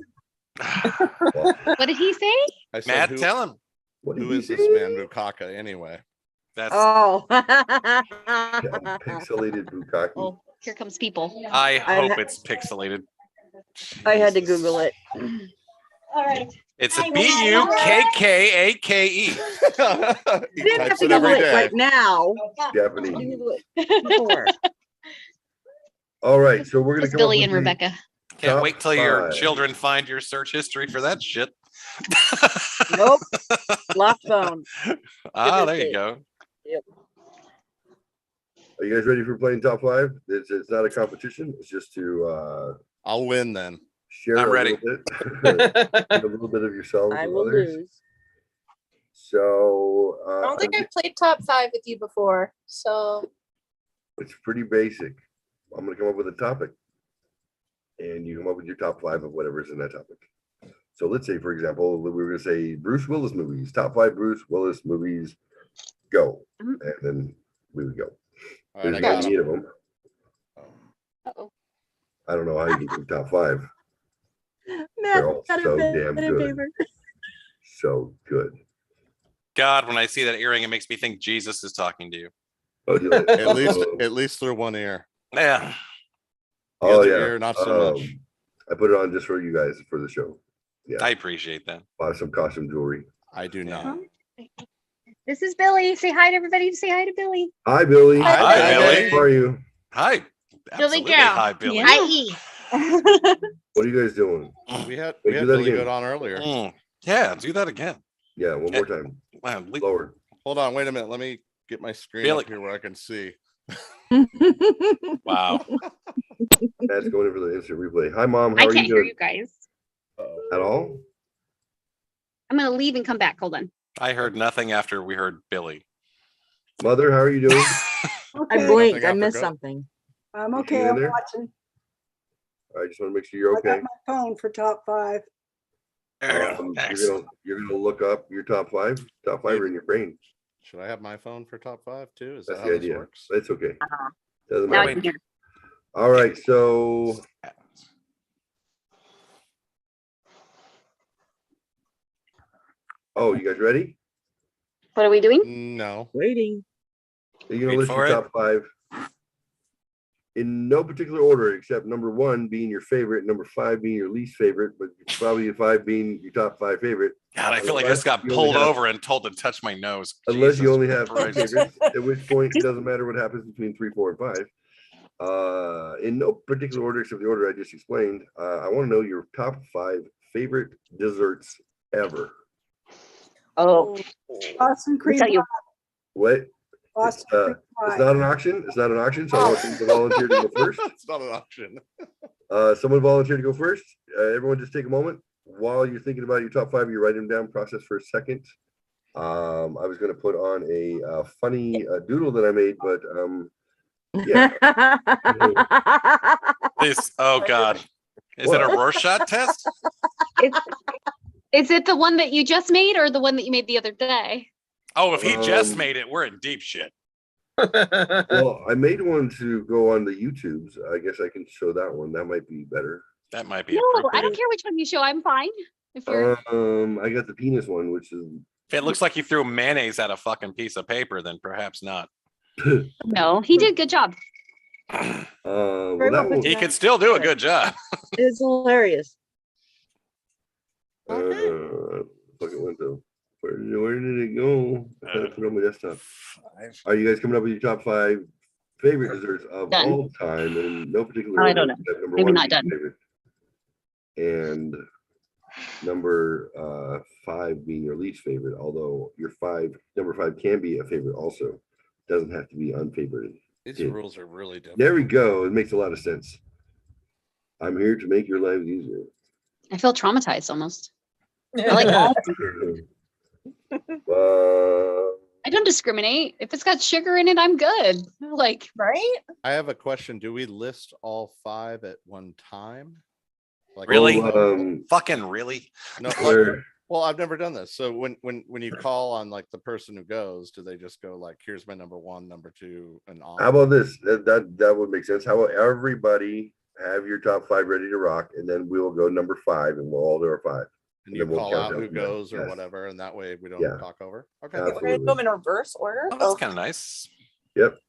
What did he say? I said, Matt, who, tell him. who is this man, Bukaka, anyway? That's Oh. Pixelated bukkake. Oh, here comes people. I hope it's pixelated. I had to Google it. All right. It's a B-U-K-K-A-K-E. You didn't have to Google it right now. Japanese. Google it before. All right, so we're gonna It's come Billy up and with the Rebecca. Can't top wait till your five. children find your search history for that shit. Nope. Lost phone. Ah, there you go. Are you guys ready for playing top five? It's not a competition. It's just to I'll win then. share I'm a ready. little bit, a little bit of yourselves I with will others. lose. So I don't think I've played top five with you before. So it's pretty basic. I'm gonna come up with a topic, and you come up with your top five of whatever's in that topic. So let's say, for example, we were gonna say Bruce Willis movies, top five Bruce Willis movies, go, and then we would go. All right, There's I no got need him. of them. Uh-oh. I don't know how you get to top five. Matt, all got so a pen damn and good. paper. So good. God, when I see that earring, it makes me think Jesus is talking to you. Oh, you like- At least through one ear. Yeah. The oh other yeah. ear, not so much. I put it on just for you guys for the show. Yeah, I appreciate that. bought some costume jewelry. I do not. This is Billy. Say hi to everybody. Say hi to Billy. Hi, Billy. Hi, Billy. How are you? Hi. Absolutely. girl. Hi, Billy. Yeah. I What are you guys doing? We had Wait, do that Billy again. good on earlier. Mm. Yeah, do that again. Yeah, one more time. Wow. Lower. Hold on, wait a minute. Let me get my screen Billy. up here where I can see. Wow. That's going in for the instant replay. Hi, Mom. I How are can't you hear doing? you guys. At all? I'm gonna leave and come back. Hold on. I heard nothing after we heard Billy. Mother, how are you doing? I Okay, blinked. I Nothing missed after go? something. I'm You okay. in I'm there? watching. I just want to make sure you're I okay. got my phone for top 5. There we go. Excellent. You're gonna look up your top 5. Top 5 are in your brain. Should I have my phone for top 5 too? Is That's that how the this idea. works? It's okay. Doesn't Now I matter. can hear. All right, so you guys ready? What are we doing? No. Waiting. You're gonna Wait list for your it. top 5 in no particular order, except number 1 being your favorite, number 5 being your least favorite, but probably your 5 being your top 5 favorite. God, I feel like I just got You only pulled have- over and told to touch my nose. Unless you Jesus only have 2 Christ. favorites, at which point it doesn't matter what happens between 3, 4, and 5. In no particular order except the order I just explained. I want to know your top 5 favorite desserts ever. Oh, Boston I'll cream tell you. pie. What? Boston cream It's pie. not an auction. It's not an auction. So I want someone to volunteer to go first. It's not an option. Someone volunteer to go first. Everyone just take a moment while you're thinking about your top 5. You write them down, process for a second. I was going to put on a funny doodle that I made, but yeah. This, oh God. Is it a Rorschach test? Is it the one that you just made or the one that you made the other day? Oh, if he just Um, made it, we're in deep shit. Well, I made one to go on the YouTubes. I guess I can show that one. That might be better. That might be No, I don't appropriate. care which one you show. I'm fine. If you're I got the penis one, which is If it looks like you threw mayonnaise at a fucking piece of paper, then perhaps not. no, he did a good job. well, that one. He could still do a good job. It's hilarious. Fuck it went to. Where did it go? I gotta put it on my desktop. Are you guys coming up with your top 5 favorite desserts of Done. all time in no particular I order? don't know. except number Maybe 1 not being done. favorite. And number 5 being your least favorite, although your number 5 can be a favorite also. Doesn't have to be unfavorited. These Yeah. rules are really different. There we go. It makes a lot of sense. I'm here to make your life easier. I feel traumatized almost. I like all. I don't discriminate. If it's got sugar in it, I'm good. Like, Right? I have a question. Do we list all 5 at one time? Like, Really? Fucking really? No, Where- well, I've never done this. So when you call on like the person who goes, do they just go like, here's my number 1, number 2, and on? How about this? That would make sense. How about everybody have your top 5 ready to rock, and then we'll go number 5, and we'll all do our 5. And you then we'll call count out down who from there. goes or Yes. whatever, and that way we don't Yeah. talk over. Okay. Yeah. We're gonna do them in reverse order. Oh, that's kind of nice. Yep.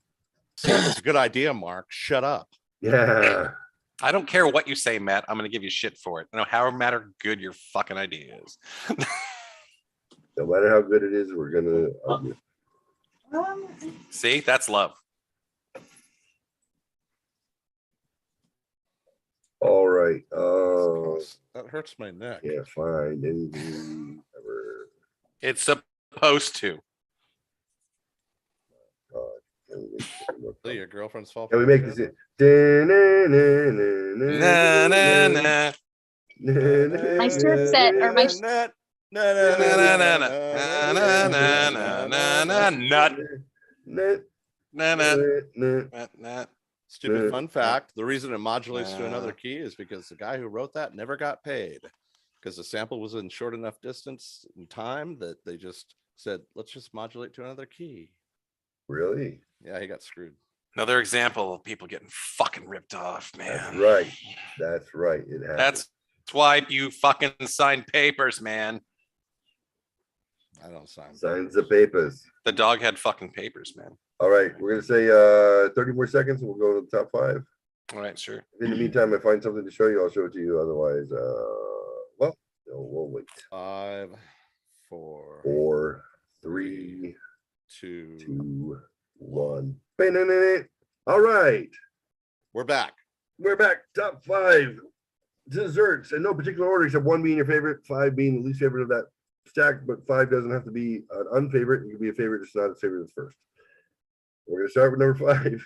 It's a good idea, Mark. Shut up. Yeah. I don't care what you say, Matt. I'm gonna give you shit for it. No, however matter good your fucking idea is. No matter how good it is, we're gonna argue. See, that's love. All right. That hurts my neck. Yeah, fine. Anything ever. It's supposed to. So your girlfriend's fault. Can we make this? Na na na. my shirt set or my Stupid fun fact. The reason it modulates to another key is because the guy who wrote that never got paid because the sample was in short enough distance and time that they just said, let's just modulate to another key. Really? Yeah, he got screwed. Another example of people getting fucking ripped off, man. That's right. That's right. It happens. That's why you fucking sign papers, man. I don't sign. Signs the papers. The dog had fucking papers, man. All right. We're gonna say 30 more seconds and we'll go to the top 5. All right, sure. In the meantime, if I find something to show you, I'll show it to you. Otherwise, well, no, we'll wait. 5, 4, 4, 3, 2. 2, 1. All right. We're back. We're back. Top 5 desserts in no particular order, except 1 being your favorite, 5 being the least favorite of that stack, but 5 doesn't have to be an unfavorite. It can be a favorite, just not a favorite that's first. We're going to start with number 5.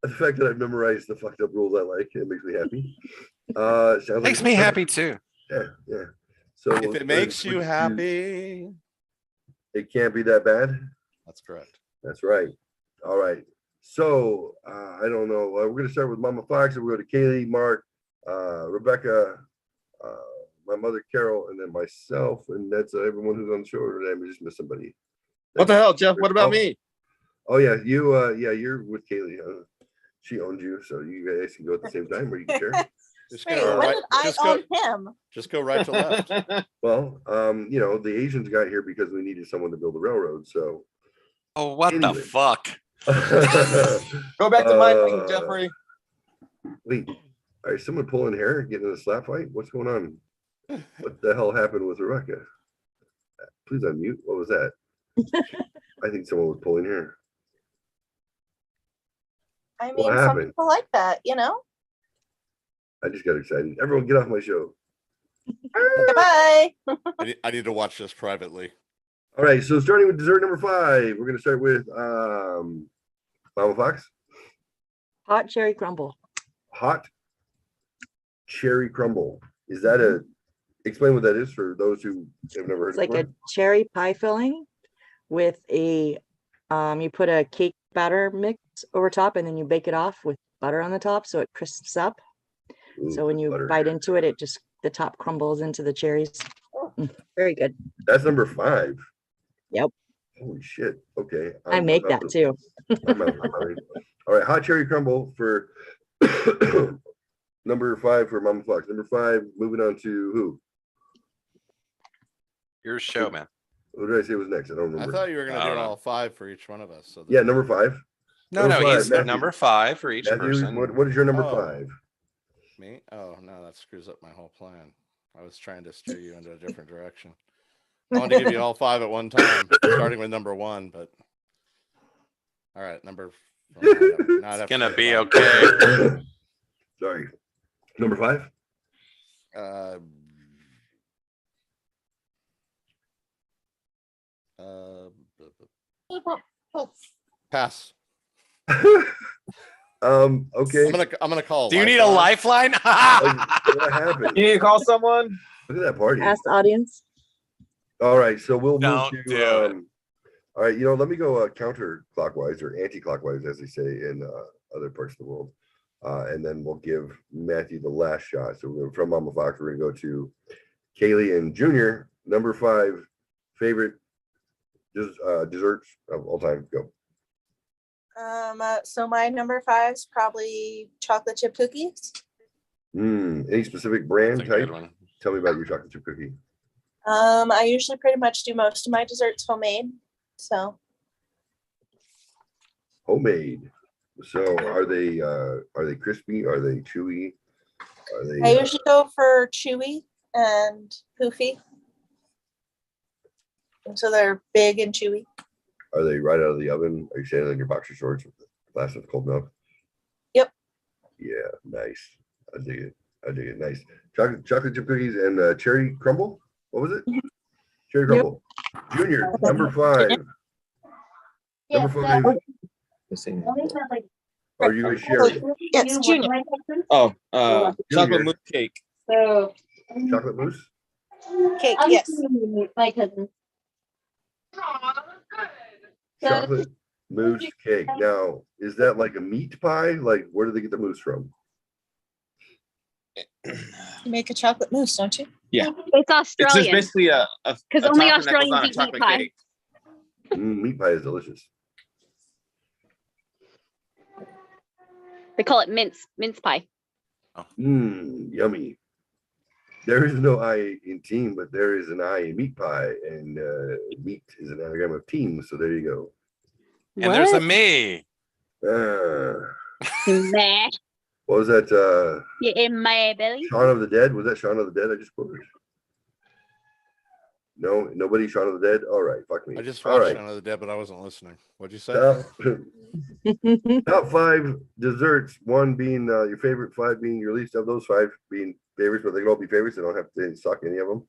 The fact that I've memorized the fucked up rules I like, it makes me happy. Sounds Makes like me happy too. Yeah, yeah. So If it makes you happy. it can't be that bad. That's correct. That's right. All right. So I don't know. We're going to start with Mama Fox, and we'll go to Kaylee, Mark, Rebecca, my mother Carol, and then myself, and that's everyone who's on the show today. We just missed somebody. What the hell, Jeff? What about me? Oh yeah, you're with Kaylee. She owns you, so you guys can go at the same time, or you can share. Just Wait, go when right. did I Just go, own him? just go right to left. Well, the Asians got here because we needed someone to build the railroad. So, Oh, what Anyway. the fuck? Go back to my thing, Jeffrey. Wait, are someone pulling hair, getting in a slap fight? What's going on? What the hell happened with Rebecca? Please unmute. What was that? I think someone was pulling hair. I What mean, some happened? people like that, you know? I just got excited. Everyone get off my show. Goodbye. I need to watch this privately. All right, so starting with dessert number 5, we're going to start with Mama Fox. Hot cherry crumble. Hot cherry crumble. Is that explain what that is for those who have never heard It's of like it? a cherry pie filling with a, you put a cake batter mix over top and then you bake it off with butter on the top so it crisps up. So when you bite into it, the top crumbles into the cherries. Very good. That's number 5. Yep. Holy shit. Okay. I make that too. I'm out. All right, hot cherry crumble for number 5 for Mama Fox. Number 5, moving on to who? Your show, man. Who did I say was next? I don't I remember. thought you were going I to do don't know. all 5 for each one of us. So Yeah, number 5. No, Number no, five, he's Matthew. number 5 for each Matthew, person. what is your number Oh. 5? Me? Oh no, that screws up my whole plan. I was trying to steer you into a different direction. I wanted to give you all 5 at one time, starting with number 1, but all right, It's gonna be okay. Sorry. Number 5? Pass. Okay. I'm gonna call. Do you need a lifeline? What happened? You need to call someone? Look at that party. Ask the audience. All right, so we'll Don't move do to it. all right, let me go counterclockwise or anti-clockwise, as they say in other parts of the world. And then we'll give Matthew the last shot. So we're from Mama Fox, we're gonna go to Kaylee and Junior, number 5 favorite desserts of all time. Go. So my number 5 is probably chocolate chip cookies. Any specific brand That's a good type? one. Tell me about your chocolate chip cookie. I usually pretty much do most of my desserts homemade. So Homemade. So are they crispy? Are they chewy? Are they I usually go for chewy and poofy. And so they're big and chewy. are they right out of the oven? Are you standing in your boxer shorts with a glass of cold milk? Yep. Yeah, nice. I dig it. Nice. Chocolate chip cookies and cherry crumble. What was it? Cherry crumble. Junior, number 5. Number 5. Are you a Sherry? Yes, Junior. Oh, Junior. chocolate mousse cake. So Chocolate mousse? Cake, yes. My cousin. Chocolate mousse cake. Now, is that like a meat pie? Like, where do they get the mousse from? You make a chocolate mousse, don't you? Yeah. It's It's just Australian. basically a Because only topping that goes Australians on a eat meat chocolate pie. cake. Meat pie is delicious. They call it mince pie. Yummy. There is no I in team, but there is an I in meat pie, and meat is an anagram of team. So there you go. And there's a me. Meh. What was that? You in my belly? Shaun of the Dead? Was that Shaun of the Dead I just quoted? No, nobody. Shaun of the Dead. All right, fuck me. I just All watched right. Shaun of the Dead, but I wasn't listening. What'd you say? Top 5 desserts. 1 being your favorite, 5 being your least. Of those 5 being favorites, but they can all be favorites. They don't have to suck any of them.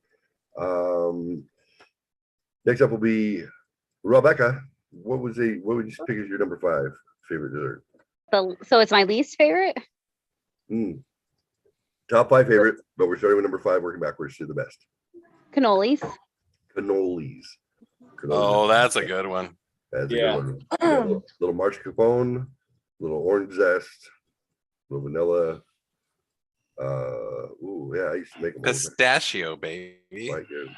Next up will be Rebecca. What would you pick as your number 5 favorite dessert? So it's my least favorite. Top 5 favorite, but we're starting with number 5, working backwards to the best. Cannolis. Cannolis. Oh, that's a good one. That's a Yeah. good one. You got a little mascarpone, little orange zest, little vanilla. Ooh, yeah, I used to make them. Pistachio, baby. Like it.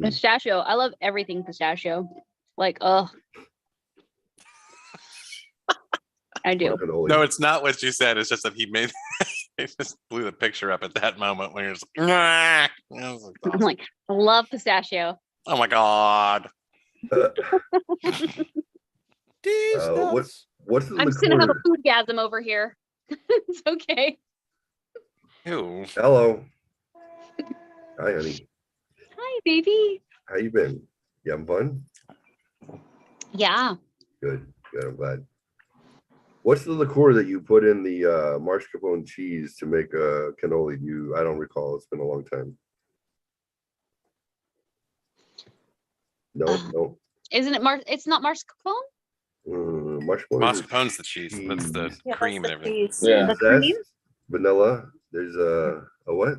Pistachio. I love everything pistachio. Like, I do. No, it's not what you said. It's just that he just blew the picture up at that moment when you're just like, "Nah." I'm like, I love pistachio. Oh my God. What's the I'm just gonna have a liqueur? foodgasm over here. It's okay. Ew. Hello. Hi, honey. Hi, baby. How you been? You having fun? Yeah. Good. I'm glad. What's the liqueur that you put in the mascarpone cheese to make a cannoli? I don't recall. It's been a long time. No. Isn't it it's not mascarpone? Mascarpone's the cheese. That's the cream and everything. Yeah. The cream? Vanilla. There's a what?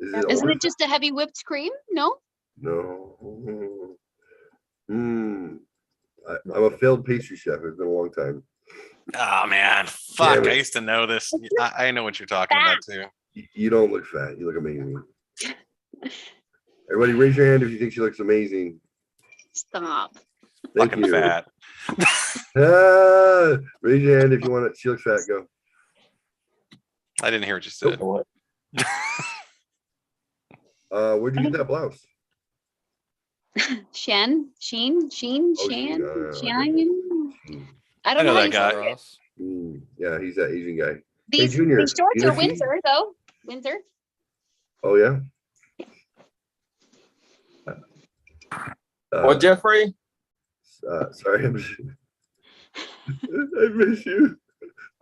Isn't it just a heavy whipped cream? No. No. I'm a failed pastry chef. It's been a long time. Oh man, fuck! I used to know this. I know what you're talking about too. You don't look fat. You look amazing. Everybody, raise your hand if you think she looks amazing. Stop. Thank Fucking you. fat. Raise your hand if you want it. She looks fat. Go. I didn't hear what you said. Where'd you get that blouse? Sheen. I don't know know that guy. Yeah, he's that Asian guy. These shorts are Windsor though. Windsor. Oh yeah. What, Jeffrey? Sorry, I miss you.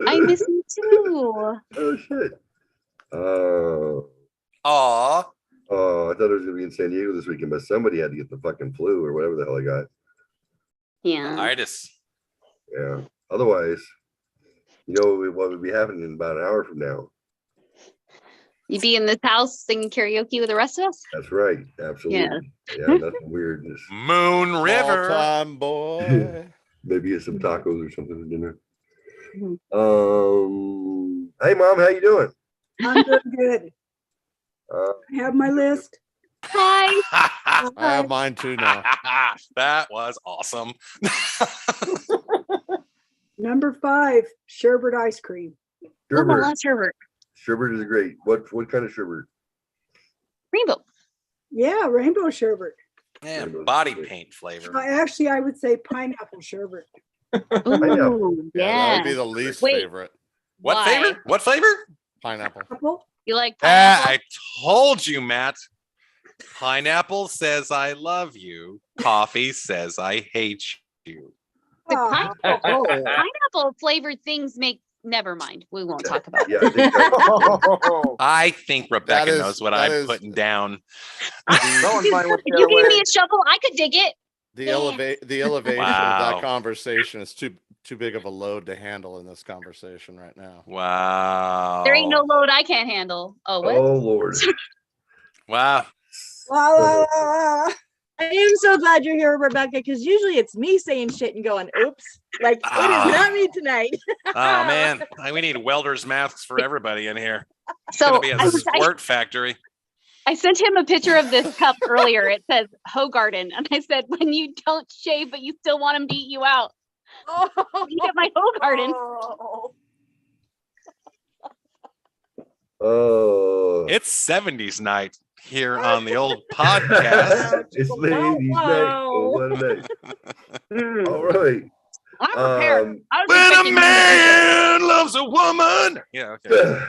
I miss you too. Oh shit. Aw. Oh, I thought I was gonna be in San Diego this weekend, but somebody had to get the fucking flu or whatever the hell I got. Yeah. Itis. Yeah. Otherwise, what would be happening in about an hour from now? You be in this house singing karaoke with the rest of us? That's right. Absolutely. Yeah, nothing weird. Just Moon River. Time boy. maybe get some tacos or something for dinner. Hey mom, how you doing? I'm doing good. I have my list. Hi. I have mine too now. That was awesome. Number 5, sherbet ice cream. Sherbet. Sherbet. Sherbet is great. What kind of sherbet? Rainbow. Yeah, rainbow sherbet. Yeah, body paint flavor. Actually, I would say pineapple sherbet. Ooh, That would yeah. be the least Wait. favorite. What Why? flavor? What flavor? Pineapple. You like pineapple? I told you, Matt. Pineapple says I love you. Coffee says I hate you. The pineapple flavored things make. Never mind. We won't talk about it. Yeah, I think that's I think Rebecca is- knows what that I'm is- putting down. If you gave me a shovel, I could dig it. The elevation of Wow. that conversation is too big of a load to handle in this conversation right now. Wow. There ain't no load I can't handle. Oh, what? oh Lord. Wow. La, la, la, la. I am so glad you're here, Rebecca, because usually it's me saying shit and going, oops. Like, it is not me tonight. Oh man, we need welders' masks for everybody in here. It's So gonna be a squirt factory. I sent him a picture of this cup earlier. It says Hogarden. And I said, when you don't shave, but you still want him to eat you out. You get my Hogarden. Oh. It's 70s night here on the old podcast. It's ladies' night. Oh, what a night. All right. I'm prepared. I was When a expecting man loves a woman. Yeah, okay.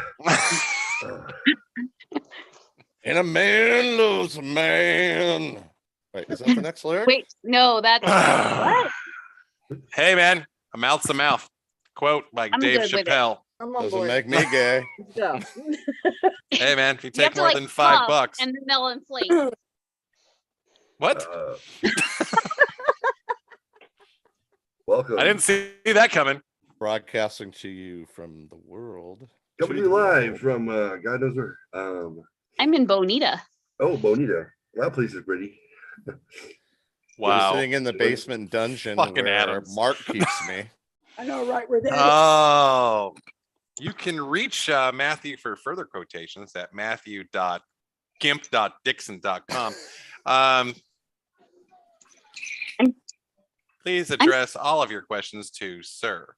And a man loves a man. Wait, is that the next lyric? Wait, no, that's what? Hey man, a mouth's a mouth. Quote by I'm Dave good with it. Chappelle. I'm on Doesn't board. make me gay. So. Hey man, if you You have take to more like than $5 puff and then they'll inflate. what? Welcome. I didn't see that coming. Broadcasting to you from the world. Coming to to you the live world. from God knows where. I'm in Bonita. Oh, Bonita. That place is pretty. Wow. Sitting in the basement dungeon Fucking where Adams. Mark keeps me. I know, right where that is. Oh, you can reach Matthew for further quotations at matthew.gimp.dixon.com. Please address all of your questions to Sir.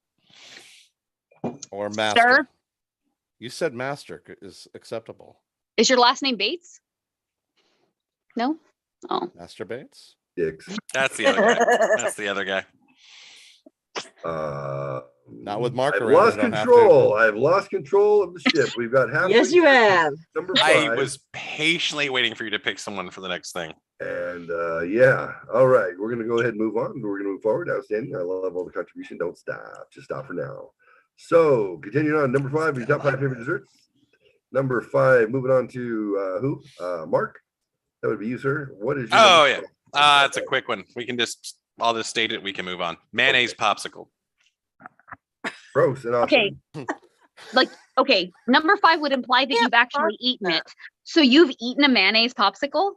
Or Master. Sir? You said Master is acceptable. Is your last name Bates? No? Oh. Master Bates? Dicks. That's the other guy. That's the other guy. Not with Mark I've around, lost I don't have to. control. I've lost control of the ship. We've got half. Yes, you have. Number I 5. was patiently waiting for you to pick someone for the next thing. And yeah, all right. We're gonna go ahead and move on. We're gonna move forward. Outstanding. I love all the contribution. Don't stop. Just stop for now. So continuing on, number 5, your top 5 favorite desserts. Number 5, moving on to who? Mark. That would be you, sir. What is your Oh number yeah, it's a quick one. We can just, I'll just state it. We can move on. Mayonnaise popsicle. Gross and awesome. Okay. Okay, number 5 would imply that you've actually eaten it. So you've eaten a mayonnaise popsicle?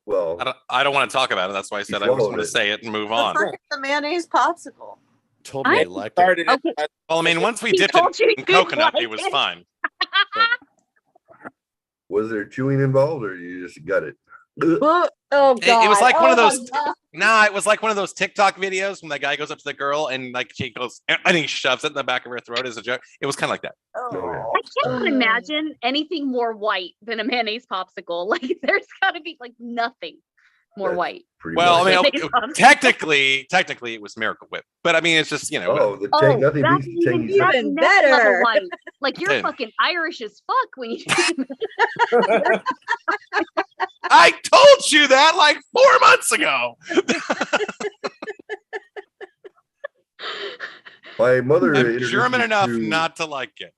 Well, I don't want to talk about it. That's why I said I was going to say it and move on. The mayonnaise popsicle. Told me I liked it. Okay. Well, I mean, once we He dipped told you it in he coconut, liked it was it. fine. was there chewing involved, or you just got it? Oh It was God. like one of Oh, those. God. Nah, it was like one of those TikTok videos when that guy goes up to the girl and like she goes and he shoves it in the back of her throat as a joke. It was kind of like that. Oh, I cannot imagine anything more white than a mayonnaise popsicle. Like there's got to be like nothing more That's white. pretty Well, I much. mean, technically, it was Miracle Whip, but I mean, it's just oh, the tank, nothing that's beats the tangy that's Even next level better. white. Like you're Dude. fucking Irish as fuck when you. I told you that like 4 months ago. My mother I'm introduced German me enough to- not to like it.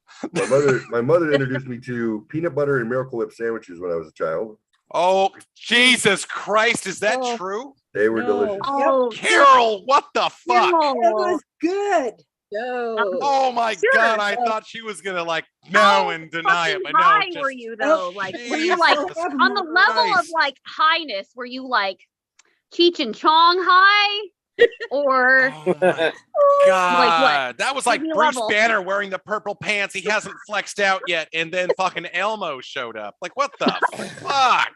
my mother introduced me to peanut butter and Miracle Whip sandwiches when I was a child. Oh, Jesus Christ, is that Oh. true? They were No. delicious. Oh, Carol, what the fuck? It was good. No. Oh my Sure. God, I thought she was gonna like no and deny it, fucking but no. high Just, were you though? Like were you Jesus like on the level of Christ. like highness? Were you like Cheech and Chong high? Or Oh my God, that was like Give me a Bruce level. Banner wearing the purple pants. He hasn't flexed out yet, and then fucking Elmo showed up. Like, what the fuck?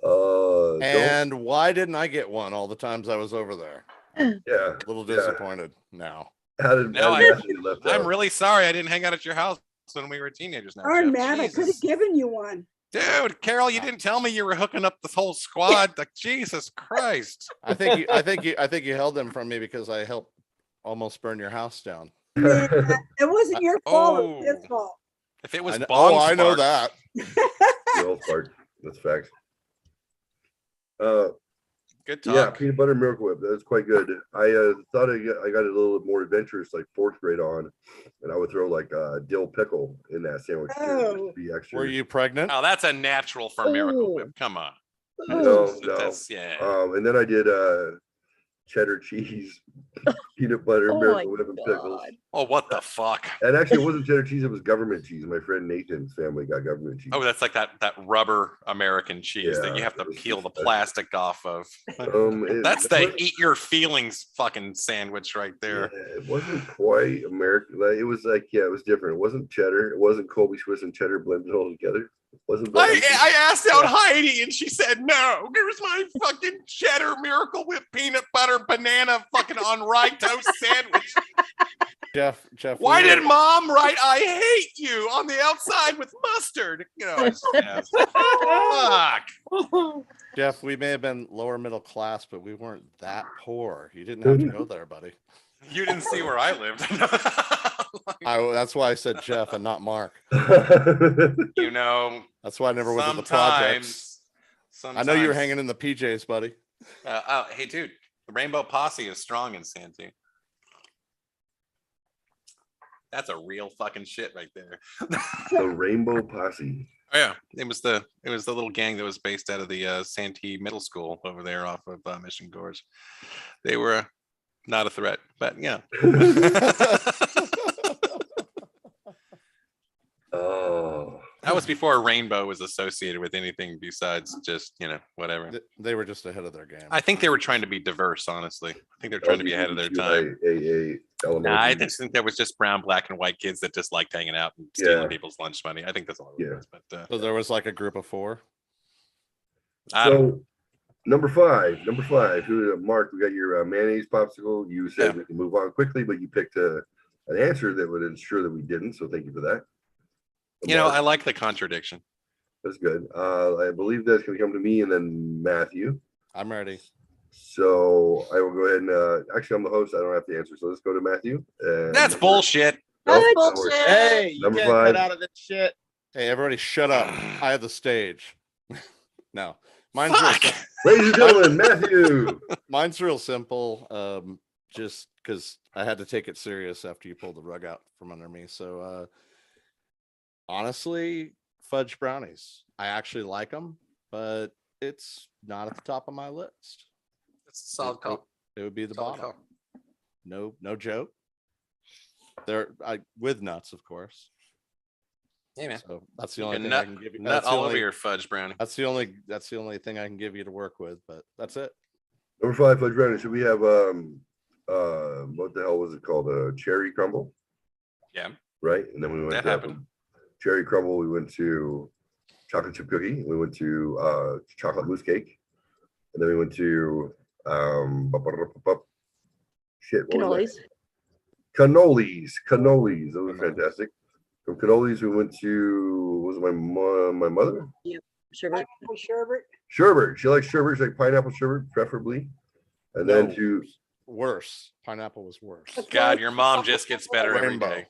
Don't- And why didn't I get one all the times I was over there? yeah. A little Yeah. disappointed now. How did No, Matthew get left I'm out? really sorry I didn't hang out at your house when we were teenagers. Now, Darn, Jeff. man, I could have Jesus. given you one. Dude, Carol, you didn't tell me you were hooking up this whole squad. Like, Jesus Christ. I think you held them from me because I helped almost burn your house down. Yeah, it wasn't your fault. It was Oh. his fault. If it was I know, bong I know spark- that. The old part. That's facts. Good Yeah, talk. peanut butter Miracle Whip. That's quite good. I thought I got a little more adventurous, like 4th grade on, and I would throw like dill pickle in that sandwich too, just to be extra. Were you pregnant? Oh, that's a natural for Miracle Ooh. Whip. Come on. No, That's- no. yeah. And then I did cheddar cheese, peanut butter, Oh Miracle my Whip, and pickles. God. Oh, what the fuck? And actually, it wasn't cheddar cheese; it was government cheese. My friend Nathan's family got government cheese. Oh, that's like that rubber American cheese that Yeah, you have to it was peel the just- plastic off of. That's it the wasn't- eat your feelings fucking sandwich right there. Yeah, it wasn't quite American. Like, it was like, yeah, it was different. It wasn't cheddar. It wasn't Colby Swiss and cheddar blended all together. It wasn't. I asked out Heidi and she said no. Here's my fucking cheddar Miracle Whip peanut butter banana fucking on rye toast sandwich. Jeff, Why did Mom write "I hate you" on the outside with mustard? You know, it's- yeah. Fuck. Jeff, we may have been lower middle class, but we weren't that poor. You didn't have to go there, buddy. You didn't see where I lived. That's why I said Jeff and not Mark. You know, That's why I never went to the projects. sometimes. I know you were hanging in the PJs, buddy. Hey, dude, the Rainbow Posse is strong in Santee. That's a real fucking shit right there. The Rainbow Posse. Oh yeah, it was the little gang that was based out of the Santee Middle School over there off of Mission Gorge. They were not a threat, but yeah. Oh. That was before rainbow was associated with anything besides just, whatever. They were just ahead of their game. I think they were trying to be diverse, honestly. I think they're trying to be ahead of their time. I just think there was just brown, black, and white kids that just liked hanging out and stealing people's lunch money. I think that's all it was. But, so there was like a group of 4. So number five, Mark, we got your mayonnaise popsicle. You said we can move on quickly, but you picked an answer that would ensure that we didn't. So thank you for that. I like the contradiction. That's good. I believe that's going to come to me and then Matthew. I'm ready. So I will go ahead and actually I'm the host. I don't have to answer. So let's go to Matthew. That's bullshit. That's bullshit. Hey, you Number can't 5. cut out of this shit. Hey, everybody, shut up! I have the stage. No, mine's ladies and gentlemen, Matthew. Mine's real simple. Just because I had to take it serious after you pulled the rug out from under me. So. Honestly, fudge brownies. I actually like them, but it's not at the top of my list. It's a solid call. It would be the Solid bottom. call. No joke. They're with nuts, of course. Hey man. So that's the only thing nut, I can give you. Nut all over your fudge brownie. That's the only thing I can give you to work with, but that's it. Number 5, fudge brownie. Should we have what the hell was it called? Cherry crumble. Yeah. Right, and then we went That to happened. Cherry crumble. We went to chocolate chip cookie. We went to chocolate mousse cake, and then we went to cannolis. Those were fantastic. From cannolis, we went to my mother. Yep. Sherbet. Sherbet. She likes sherbet. She likes pineapple sherbet, preferably. And then worse. Pineapple was worse. God, your mom just gets better every day.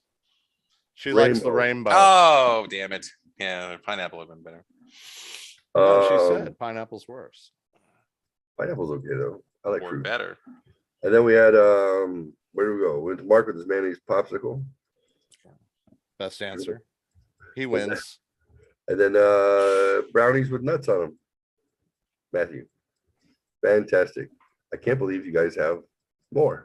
She likes the rainbow. Oh, damn it. Yeah, pineapple would have been better. No, she said pineapple's worse. Pineapple's okay, though. I like fruit. Better. And then we had, where do we go? We went to Mark with his mayonnaise popsicle. Best answer. He wins. And then brownies with nuts on them. Matthew. Fantastic. I can't believe you guys have more.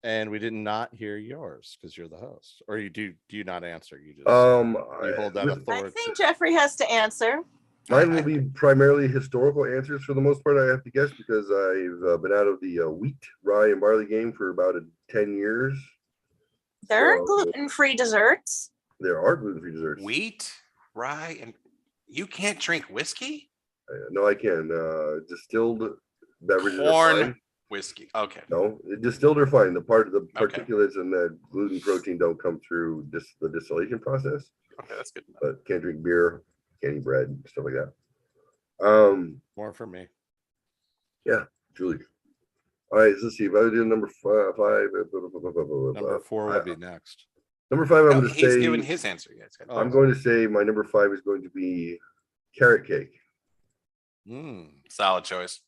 And we did not hear yours because you're the host. Or do you not answer? You just you hold that authority. I think Jeffrey has to answer. Mine will be primarily historical answers for the most part, I have to guess, because I've been out of the wheat, rye, and barley game for about 10 years. There are gluten-free desserts. There are gluten-free desserts. Wheat, rye, and you can't drink whiskey? No, I can. Distilled beverages. Corn whiskey. Okay. No, distilled are fine. The particulates and the gluten protein don't come through the distillation process. Okay, that's good. But can't drink beer, can't eat bread, stuff like that. More for me. Yeah, Julie. All right, let's see. If I do number 5. Number 4 would be next. Number 5, I'm going to say. He's giving his answer. Yeah, I'm going to say my number 5 is going to be carrot cake. Solid choice.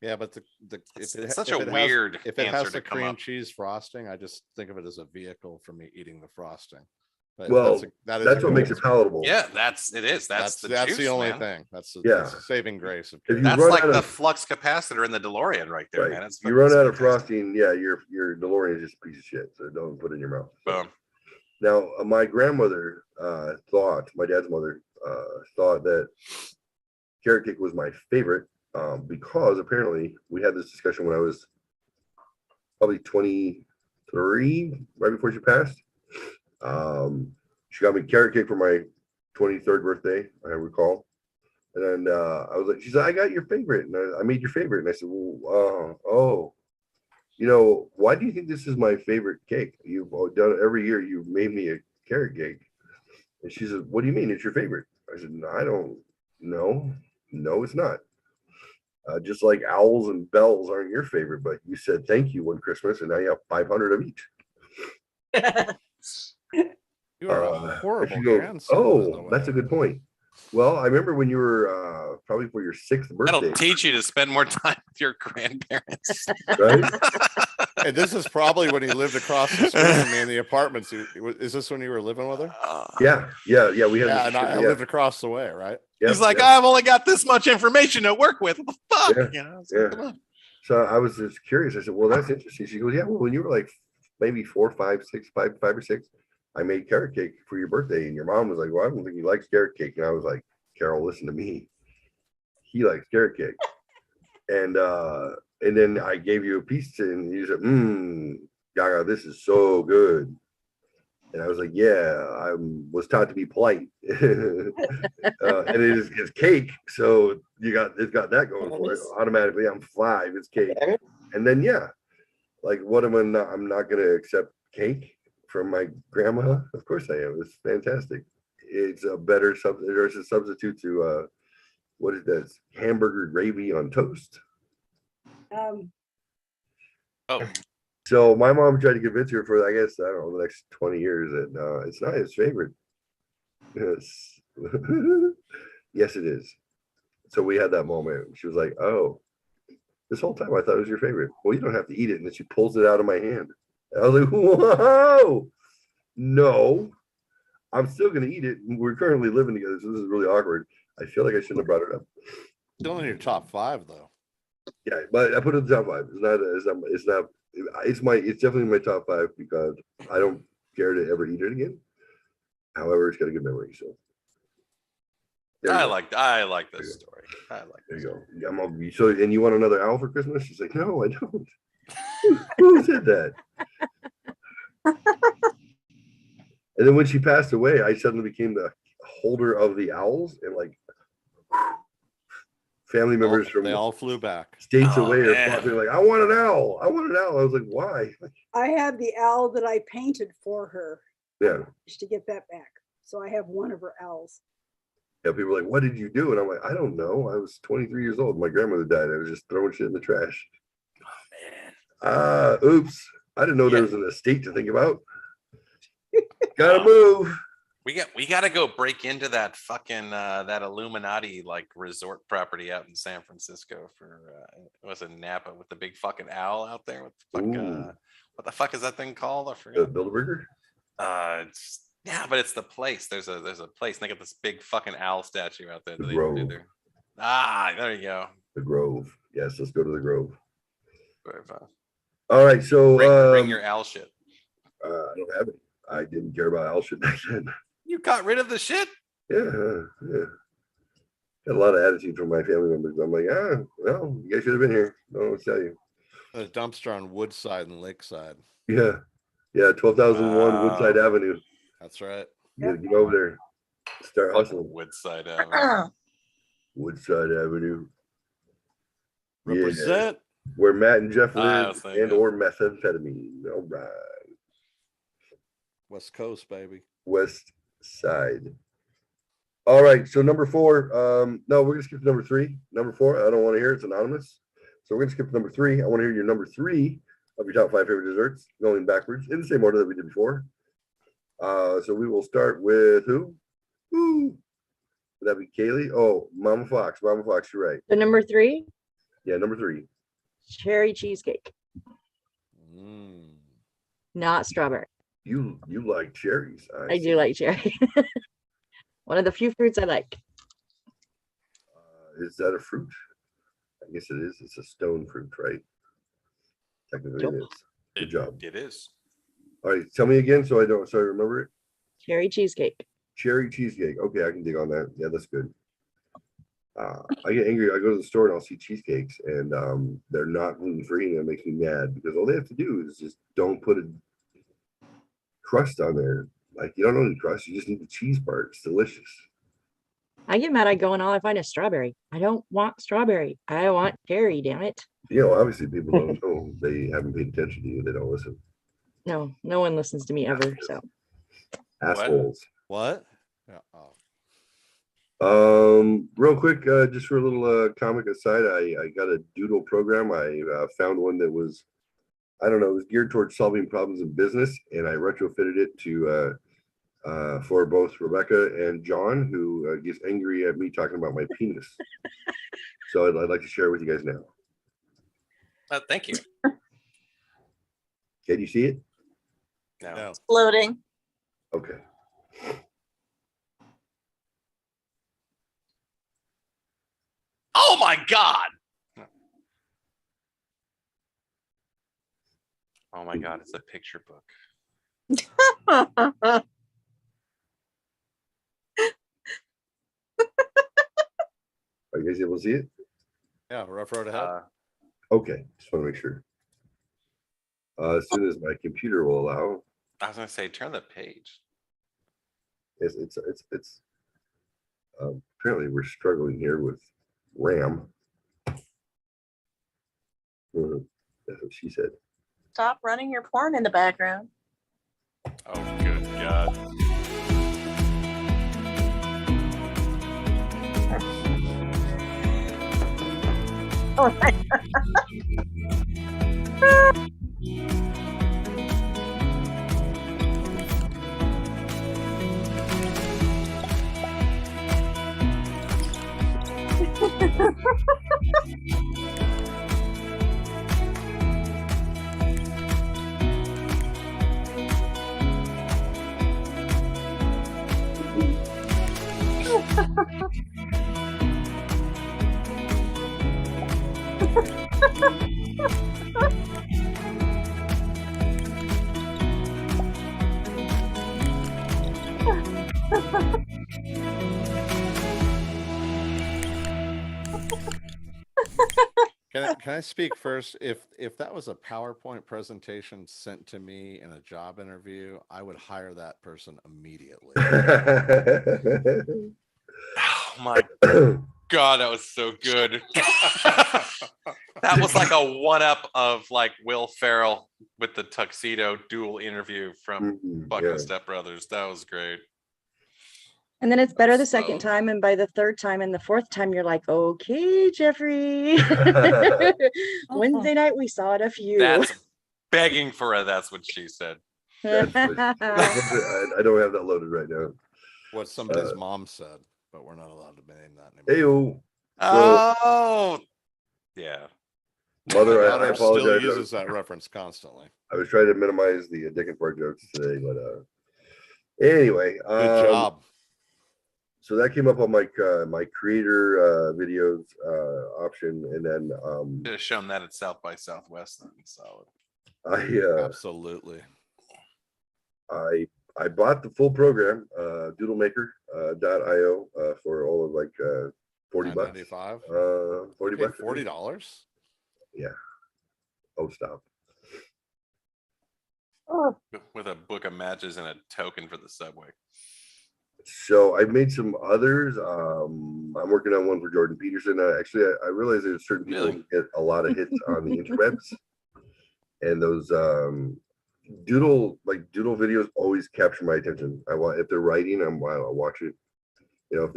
Yeah, but it's such a weird if it has answer the to come cream up. cheese frosting, I just think of it as a vehicle for me eating the frosting. But well, that's what makes it palatable. Yeah, that's the juice, the only man. thing. That's the saving grace of that's like the flux capacitor in the DeLorean right there, man. It's you run out of frosting, your DeLorean is just a piece of shit. So don't put it in your mouth. Boom. Now, my grandmother my dad's mother thought that carrot cake was my favorite because apparently we had this discussion when I was probably 23, right before she passed. She got me carrot cake for my 23rd birthday, I recall. And then I was like, she said, I got your favorite. And I made your favorite. And I said, well, why do you think this is my favorite cake? You've done it every year. You've made me a carrot cake. And she said, what do you mean it's your favorite? I said, no, I don't know. No, it's not. Just like owls and bells aren't your favorite, but you said thank you one Christmas and now you have 500 of each. You are a horrible grandson. Oh, that's a good point. Well, I remember when you were probably for your 6th birthday. That'll teach you to spend more time with your grandparents. Right? And this is probably when he lived across the street from me in the apartments. Is this when you were living with her? Yeah. We had. Yeah, and I lived across the way, right? Yep, He's like, I've only got this much information to work with. What the fuck? Yeah. Come on. So I was just curious. I said, well, that's interesting. She goes, yeah, well, when you were like maybe 4, 5, 6, 5 or 6, I made carrot cake for your birthday. And your mom was like, well, I don't think he likes carrot cake. And I was like, Carol, listen to me. He likes carrot cake. And then I gave you a piece and you said, Gaga, this is so good. And I was like, yeah, I was taught to be polite. And it's cake. So it's got that going for it. Automatically, I'm 5, it's cake. And then, yeah, like what am I not? I'm not going to accept cake from my grandma. Of course I am. It's fantastic. It's a better substitute. There's a substitute to, what is that? Hamburger gravy on toast. So my mom tried to convince her for, I guess, I don't know, the next 20 years that it's not his favorite. Yes. Yes, it is. So we had that moment. She was like, oh, this whole time I thought it was your favorite. Well, you don't have to eat it. And then she pulls it out of my hand. I was like, whoa, no, I'm still going to eat it. We're currently living together. So this is really awkward. I feel like I shouldn't have brought it up. Still in your top 5 though. Yeah, but I put it in the top 5. It's definitely my top 5 because I don't care to ever eat it again. However, it's got a good memory. So I like this story. I like there you go. So and you want another owl for Christmas? She's like, no, I don't. Who said that? And then when she passed away, I suddenly became the holder of the owls, and like family members they all flew back states away are like, I want an owl. I want an owl. I was like, why? I have the owl that I painted for her. Yeah. Just to get that back. So I have one of her owls. Yeah, people are like, what did you do? And I'm like, I don't know. I was 23 years old. My grandmother died. I was just throwing shit in the trash. Oh man. Oops. I didn't know there was an estate to think about. Gotta move. We gotta go break into that fucking that Illuminati like resort property out in San Francisco for it was in Napa with the big fucking owl out there. What the fuck is that thing called? I forgot. Bilderberger? But it's the place. There's a place and they got this big fucking owl statue out there. The Grove. There you go. The Grove. Yes, let's go to the Grove. Very fun. All right, so bring your owl shit. I don't have it. I didn't care about owl shit back then. You got rid of the shit? Yeah. Got a lot of attitude from my family members. I'm like, well, you guys should have been here. No, I'll tell you. A dumpster on Woodside and Lakeside. Yeah, 12,001 Woodside Avenue. That's right. You gotta get over there. Start hustling. Woodside Avenue. Woodside Avenue. Represent. Yeah. Where Matt and Jeff live or methamphetamine. All right. West Coast, baby. West Side. All right, so number 4. No, we're gonna skip to number 3. Number 4, I don't want to hear it's anonymous. So we're gonna skip to number 3. I want to hear your number 3 of your top 5 favorite desserts, going backwards in the same order that we did before. So we will start with who? Would that be Kaylee? Oh, Mama Fox. Mama Fox, you're right. So number 3? Yeah, number 3. Cherry cheesecake. Not strawberry. You like cherries. I do like cherry. One of the few fruits I like. Is that a fruit? I guess it is. It's a stone fruit, right? Technically it is. Good job. It is. All right, tell me again so I remember it. Cherry cheesecake. Cherry cheesecake. Okay, I can dig on that. Yeah, that's good. I get angry. I go to the store and I'll see cheesecakes and they're not gluten-free and it makes me mad because all they have to do is just don't put a crust on there. Like you don't need crust, you just need the cheese part. It's delicious. I get mad. I go and all I find is strawberry. I don't want strawberry. I want cherry, damn it. You know, obviously people don't know. They haven't paid attention to you. They don't listen. No one listens to me ever. So assholes. What? Real quick, just for a little comic aside, I got a doodle program. I found one that was, I don't know, it was geared towards solving problems in business, and I retrofitted it to for both Rebecca and John, who gets angry at me talking about my penis. So I'd like to share it with you guys now. Thank you. Can you see it? No. It's loading. Okay. Oh my God. Oh my God, it's a picture book. Are you guys able to see it? Yeah, rough road ahead. Okay, just want to make sure. As soon as my computer will allow. I was gonna say, turn the page. It's apparently we're struggling here with RAM. That's what she said. Stop running your porn in the background. Oh, good God. Oh my Can I speak first? If that was a PowerPoint presentation sent to me in a job interview, I would hire that person immediately. Oh my God, that was so good. That was like a one-up of like Will Ferrell with the tuxedo dual interview from Buck and Step Brothers. That was great. And then it's better the second time, and by the third time and the fourth time, you're like, okay, Jeffrey. Wednesday night we saw it a few. That's begging for a that's what she said. I don't have that loaded right now. What somebody's mom said, but we're not allowed to name that Heyo. anymore. Oh, yeah. Mother, I apologize. Still uses that reference constantly. I was trying to minimize the dick and fart jokes today, but anyway. Good job. So that came up on my my creator videos option, and then should have shown that at South by Southwest. Then solid. Absolutely. I bought the full program, doodlemaker.io for all of like $40. $40 bucks. $40. Yeah. Oh, stop. Oh. With a book of matches and a token for the subway. So I made some others. I'm working on one for Jordan Peterson. Actually, I realize there's certain people who get a lot of hits on the interwebs, and those doodle videos always capture my attention. If they're writing, I'll watch it. You know, if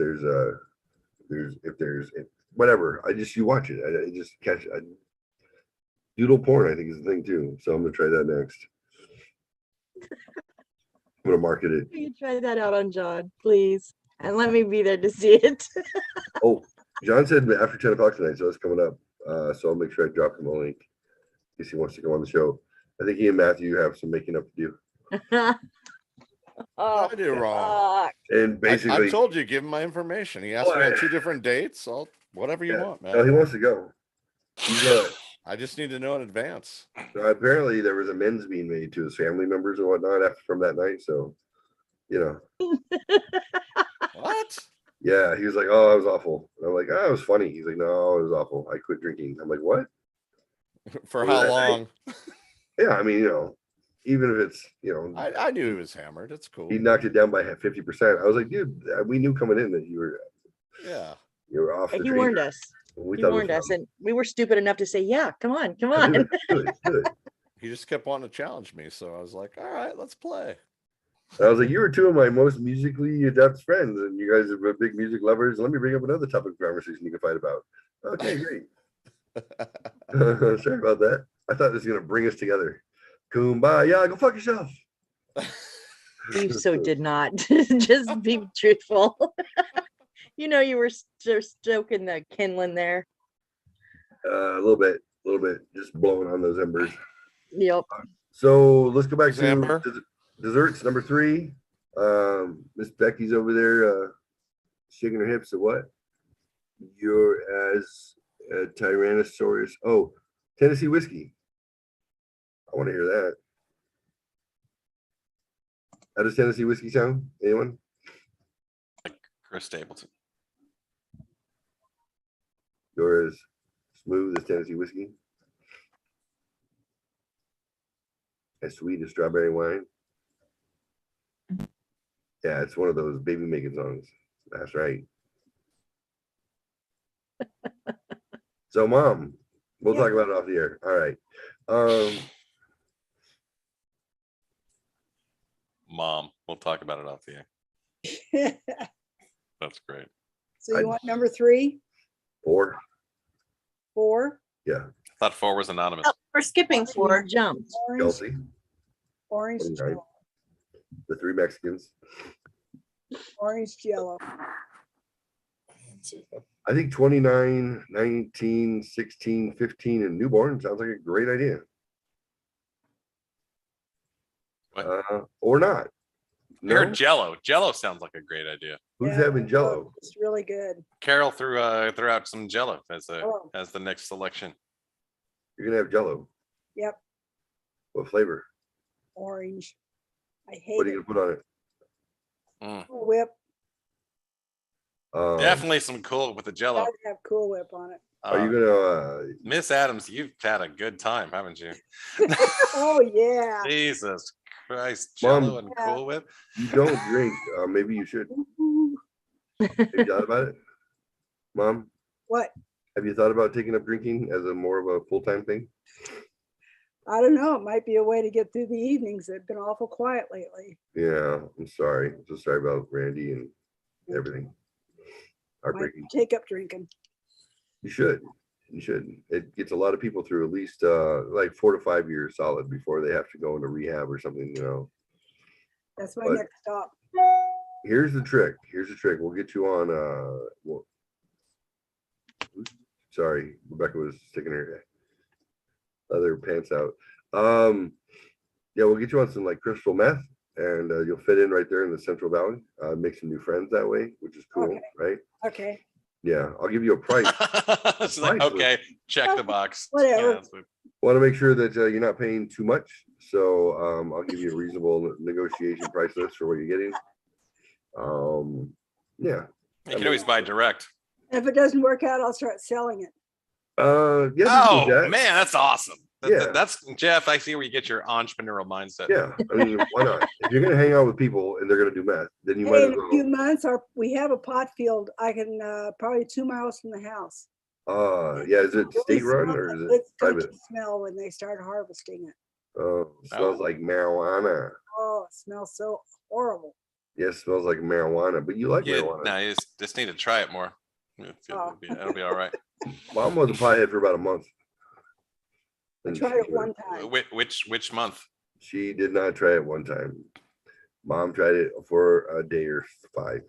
there's whatever, you watch it. I just catch it. Doodle porn, I think, is the thing too. So I'm gonna try that next. I'm gonna market it. You try that out on John, please, and let me be there to see it. Oh, John said after 10 o'clock tonight, so it's coming up. So I'll make sure I drop him a link in case he wants to come on the show. I think he and Matthew have some making up to do. I do wrong. And basically, I told you, give him my information. He asked me on 2 different dates. Whatever you want, man. No, he wants to go. I just need to know in advance. So apparently there was amends being made to his family members and whatnot from that night. So, you know. What? Yeah, he was like, "Oh, I was awful." And I'm like, "Oh, it was funny." He's like, "No, it was awful. I quit drinking." I'm like, "What? For how long?" Yeah, I mean, you know, even if it's, you know, I knew he was hammered. It's cool. He knocked it down by 50%. I was like, dude, we knew coming in that you were off. He warned us. He warned us, and we were stupid enough to say, "Yeah, come on." He just kept wanting to challenge me, so I was like, "All right, let's play." I was like, "You were 2 of my most musically adept friends, and you guys are big music lovers. Let me bring up another topic of conversation you can fight about." Okay, great. Sorry about that. I thought this was gonna bring us together. Kumbaya, go fuck yourself. You so did not. Just be truthful. You know, you were stoking the kindling there. A little bit, just blowing on those embers. Yep. So let's go back to desserts number 3. Miss Becky's over there shaking her hips at what? You're as a Tyrannosaurus. Oh, Tennessee whiskey. I want to hear that. How does Tennessee whiskey sound? Anyone? Chris Stapleton. Yours smooth as Tennessee whiskey. As sweet as strawberry wine. Yeah, it's one of those baby making songs. That's right. So, Mom, we'll talk about it off the air. All right. Mom, we'll talk about it off the air. That's great. So you want number 3? 4. 4? Yeah. I thought 4 was anonymous. Oh, we're skipping 4. Jumped. Orange, Chelsea. orange, 29. jello. The 3 Mexicans. Orange jello. I think 29, 19, 16, 15, and newborn sounds like a great idea. Or not. I heard Jello. Jello sounds like a great idea. Who's Yeah, having Jello? It's really good. Carol threw out some Jello as Oh. as the next selection. You're gonna have Jello. Yep, What flavor? orange. I hate What are it. you gonna put on it? Cool Whip. Definitely some cool with the Jello. Gotta have Cool Whip on it. Are you gonna? Miss Adams? You've had a good time, haven't you? Oh yeah. Jesus Christ, Mom, Jello and Cool Whip. You don't drink. Maybe you should. Have you thought about it, Mom? What? Have you thought about taking up drinking as a more of a full-time thing? I don't know. It might be a way to get through the evenings. They've been awful quiet lately. Yeah, I'm sorry. I'm so sorry about Randy and everything. Might Heartbreaking. take up drinking. You should. You should. It gets a lot of people through at least like 4 to 5 years solid before they have to go into rehab or something, you know. That's my But next stop. here's the trick. Here's the trick. We'll get you on sorry, Rebecca was sticking her other pants out. Yeah, we'll get you on some like crystal meth and you'll fit in right there in the Central Valley. Make some new friends that way, which is cool, Okay. right? Okay. Yeah, I'll give you a price. It's like, okay, check the box. Whatever. Yeah, that's Want to make sure that you're not paying too much. So I'll give you a reasonable negotiation price list for what you're getting. Yeah. you can always buy direct. If it doesn't work out, I'll start selling it. Yeah. we can Oh do that. man, that's awesome. Yeah. That's Jeff. I see where you get your entrepreneurial mindset. Yeah. I mean, why not? If you're gonna hang out with people and they're gonna do meth, then you might Hey, as in a few well. months, we have a pot field. I can probably 2 miles from the house. Yeah. Is it Really state run smells or like is it good private? funky smell when they start harvesting it. Oh, smells like marijuana. Oh, it smells so horrible. Yes, smells like marijuana. But you like Yeah, marijuana. no, you just need to try it more. It'll be all right. Mom was a pothead for about a month. I And tried she it one time. Which month? She did not try it one time. Mom tried it for a day or 5.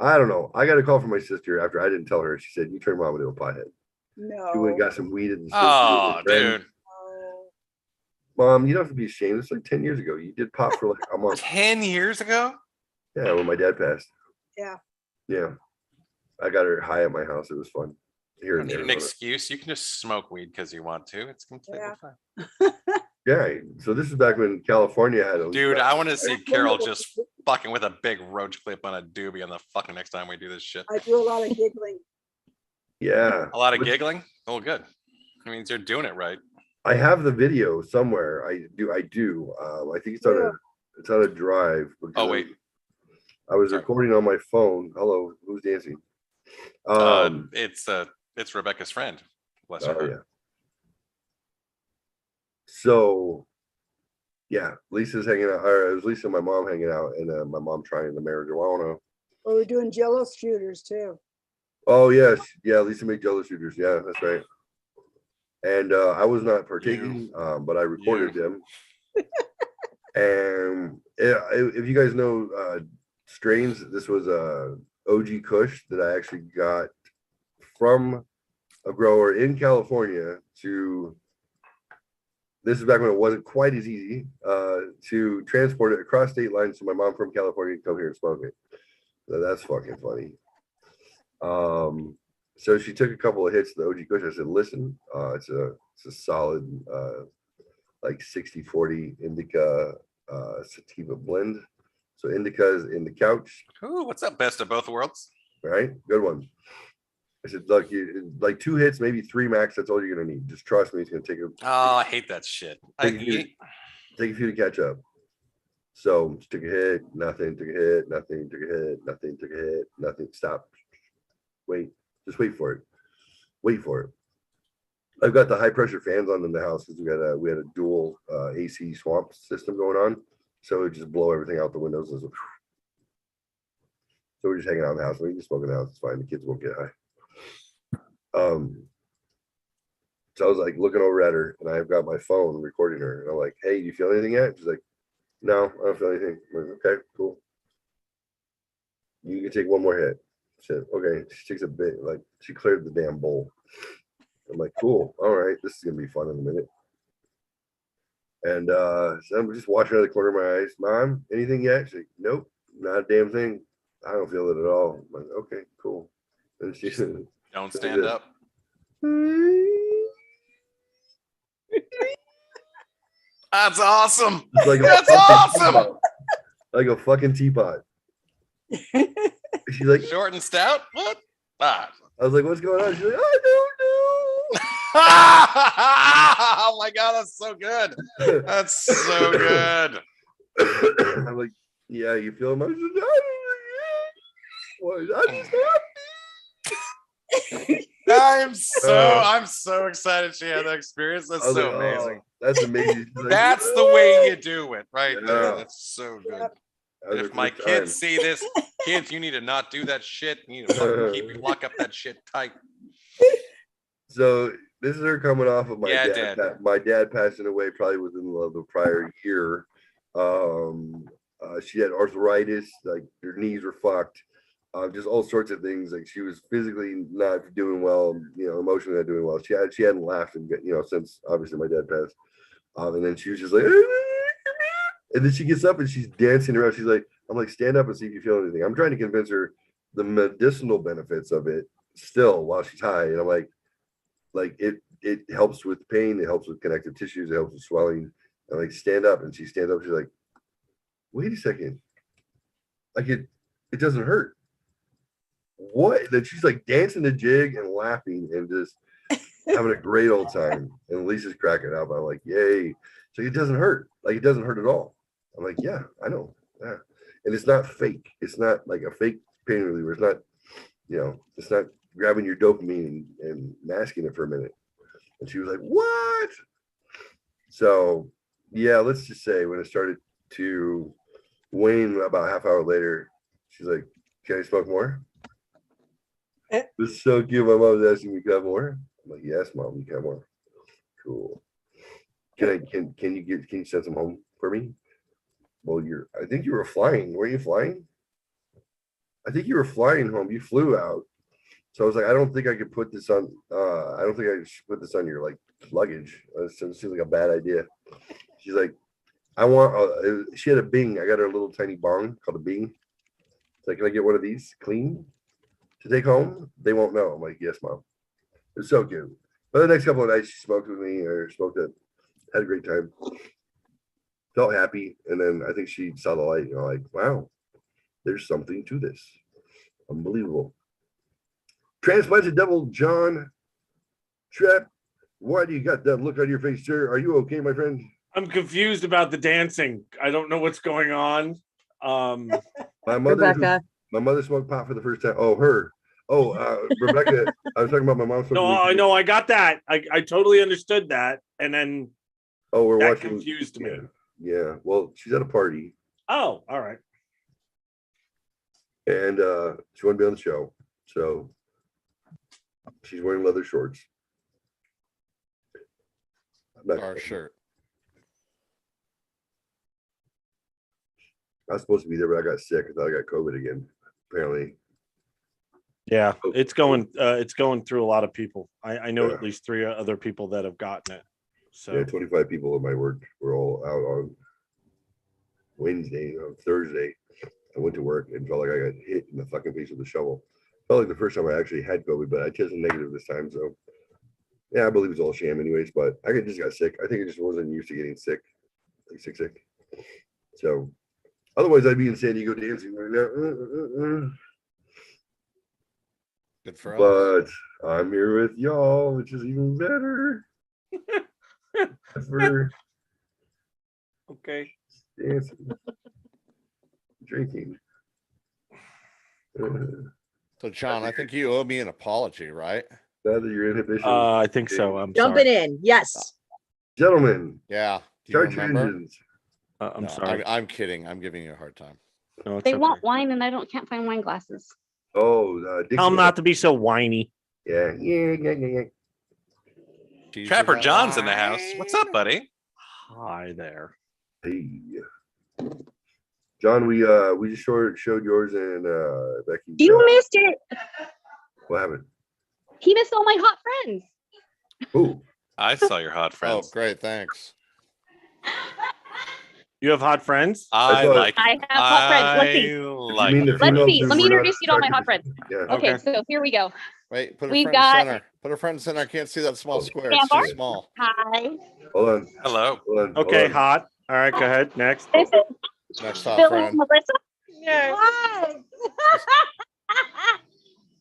I don't know. I got a call from my sister after I didn't tell her. She said, "You turned Mom into a pothead." No. She went and got some weed at the Oh, dude. Oh, Mom, you don't have to be ashamed. It's like 10 years ago. You did pop for like a month. 10 years ago? Yeah, when my dad passed. yeah. Yeah. I got her high at my house. It was fun. Here in Need an Arizona. excuse. You can just smoke weed because you want to. It's completely Yeah. fine. Yeah. So this is back when California had a Dude, I want to see Carol just fucking with a big roach clip on a doobie on the fucking next time we do this shit. I do a lot of giggling. Yeah. A lot of Which- giggling? Oh, good. I mean, you're doing it right. I have the video somewhere. I do. I think it's on a drive. Oh, wait. I was Sorry. recording on my phone. Hello, who's dancing? It's Rebecca's friend. Bless her. Oh heart. yeah. So, yeah, Lisa's hanging out. Or it was Lisa and my mom hanging out, and my mom trying the marijuana. Well, we're doing Jello shooters too. Oh yes, yeah. Lisa made Jello shooters. Yeah, that's right. And I was not partaking, but I recorded them. And if you guys know strains, this was a OG Kush that I actually got from a grower in California this is back when it wasn't quite as easy to transport it across state lines. So my mom from California come here and smoke it. So that's fucking funny. So she took a couple of hits of the OG Kush. I said, listen, it's a solid like 60-40 indica sativa blend. So indica's in the couch. Ooh, what's up, best of both worlds? Right, good one. I said, look, like 2 hits, maybe 3 max. That's all you're gonna need. Just trust me, it's gonna take a. Oh, I hate that shit. Take a few to catch up. So took a hit, nothing. Took a hit, nothing. Took a hit, nothing. Took a hit, nothing. Stop. Wait, just wait for it. Wait for it. I've got the high pressure fans on in the house because we had a dual AC swamp system going on, so it just blow everything out the windows. So we're just hanging out in the house. We can smoke in the house. It's fine. The kids won't get high. So I was like looking over at her, and I've got my phone recording her, and I'm like, "Hey, do you feel anything yet?" She's like, "No, I don't feel anything." I'm like, "Okay, cool. You can take one more hit." She said, "Okay." She takes a bit, like she cleared the damn bowl. I'm like, "Cool, all right, this is gonna be fun in a minute." And so I'm just watching out of the corner of my eyes. "Mom, anything yet?" She's like, "Nope, not a damn thing. I don't feel it at all." I'm like, "Okay, cool." And she said, "Don't stand up." That's awesome. Like that's awesome. Like a fucking teapot. She's like, short and stout. What? Ah. I was like, "What's going on?" She's like, "I don't know." Oh my god, that's so good. That's so good. I'm like, "Yeah, you feel my?" I'm so excited she had that experience. That's so amazing. That's amazing. Like, that's the way you do it, right there. That's so good. Yep. If my kids see this, kids, you need to not do that shit. You need to fucking lock up that shit tight. So this is her coming off of my dad. My dad passing away probably within the prior year. She had arthritis, like her knees were fucked. Just all sorts of things. Like she was physically not doing well, emotionally not doing well. She hadn't laughed since obviously my dad passed. And then she was just like, and then she gets up and she's dancing around. She's like, I'm like, "Stand up and see if you feel anything." I'm trying to convince her the medicinal benefits of it still while she's high. And I'm like it helps with pain, it helps with connective tissues, it helps with swelling. And like, stand up, and she stands up. She's like, "Wait a second, like it doesn't hurt." What? Then she's like dancing the jig and laughing and just having a great old time. And Lisa's cracking up. I'm like, "Yay!" So it doesn't hurt. Like it doesn't hurt at all. I'm like, "Yeah, I know." Yeah. And it's not fake. It's not like a fake pain reliever. It's not, it's not grabbing your dopamine and masking it for a minute. And she was like, "What?" So yeah, let's just say when it started to wane about a half hour later, she's like, "Can I smoke more?" This is so cute. My mom was asking me, "Can I have more?" I'm like, "Yes, Mom, you can have more." Cool. Can you send some home for me? Well, I think you were flying. Were you flying? I think you were flying home. You flew out. So I was like, "I don't think I could put this on. I don't think I should put this on your luggage. It seems like a bad idea." She's like, "I want." She had a Bing. I got her a little tiny bong called a Bing. It's like, "Can I get one of these clean to take home?" They won't know. I'm like, "Yes, Mom." It's so cute. But the next couple of nights, she smoked with me or smoked it. Had a great time. Felt happy, and then I think she saw the light. Like, wow, there's something to this. Unbelievable. Transplanted Devil John Trap, why do you got that look on your face, sir? Are you okay, my friend? I'm confused about the dancing. I don't know what's going on. My mother smoked pot for the first time. Oh, her. Oh, Rebecca. I was talking about my mom. No, I got that. I totally understood that, and then we're that watching. Confused me. Yeah. Well, she's at a party. Oh, all right. And she wanted to be on the show, so she's wearing leather shorts. Our shirt. I was supposed to be there, but I got sick. I thought I got COVID again. Apparently. Yeah, it's going through a lot of people. I know at least 3 other people that have gotten it. So yeah, 25 people at my work were all out on Wednesday. On Thursday, I went to work and felt like I got hit in the fucking face with a shovel. Felt like the first time I actually had COVID, but I tested negative this time. So yeah, I believe it's all sham anyways, but I just got sick. I think I just wasn't used to getting sick, like sick. So Otherwise, I'd be in San Diego dancing right now. Good for us. But I'm here with y'all, which is even better. For Okay. dancing, drinking. So, John, I think you owe me an apology, right? Now that your inhibition. I think so. I'm Jumping sorry. in. Yes. Gentlemen, Yeah. Do you start your remember? engines. I'm No, sorry. I'm kidding. I'm giving you a hard time. No, it's They okay. want wine and I can't find wine glasses. Oh, Dixie. Tell him not to be so whiny. Yeah. Trapper John's in the house. What's up, buddy? Hi there. Hey. John, we just showed yours and Becky. You missed it. What happened? He missed all my hot friends. Ooh. I saw your hot Oh, friends. great. Thanks. You have hot friends? I have hot friends. Let's see. Like. Let me introduce you to all my hot friends. Yeah. Okay, so here we go. Wait, put a We've friend got- center. Put a friend center. I can't see that small square. It's too Amber. small. Hi. Hold on. Hello. Hold on. Okay, hold on. hot. All right, go ahead. Next. This is Next hot Billy friend. and Melissa.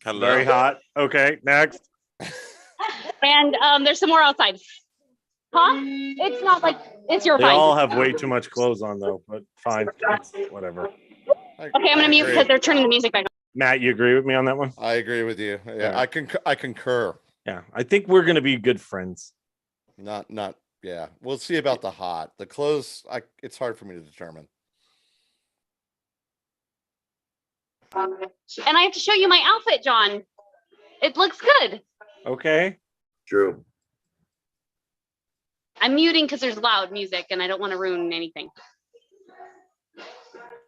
Hello. Very hot. Okay, next. And there's some more outside. Huh? It's not like it's your They vibe. all have way too much clothes on though, but fine. It's whatever. Okay, I'm gonna mute because they're turning the music back on. Matt, you agree with me on that one? I agree with you. Yeah, All right. I concur. Yeah, I think we're gonna be good friends. Not. Yeah, we'll see about the hot. The clothes. It's hard for me to determine. And I have to show you my outfit, John. It looks good. Okay. True. I'm muting because there's loud music and I don't want to ruin anything.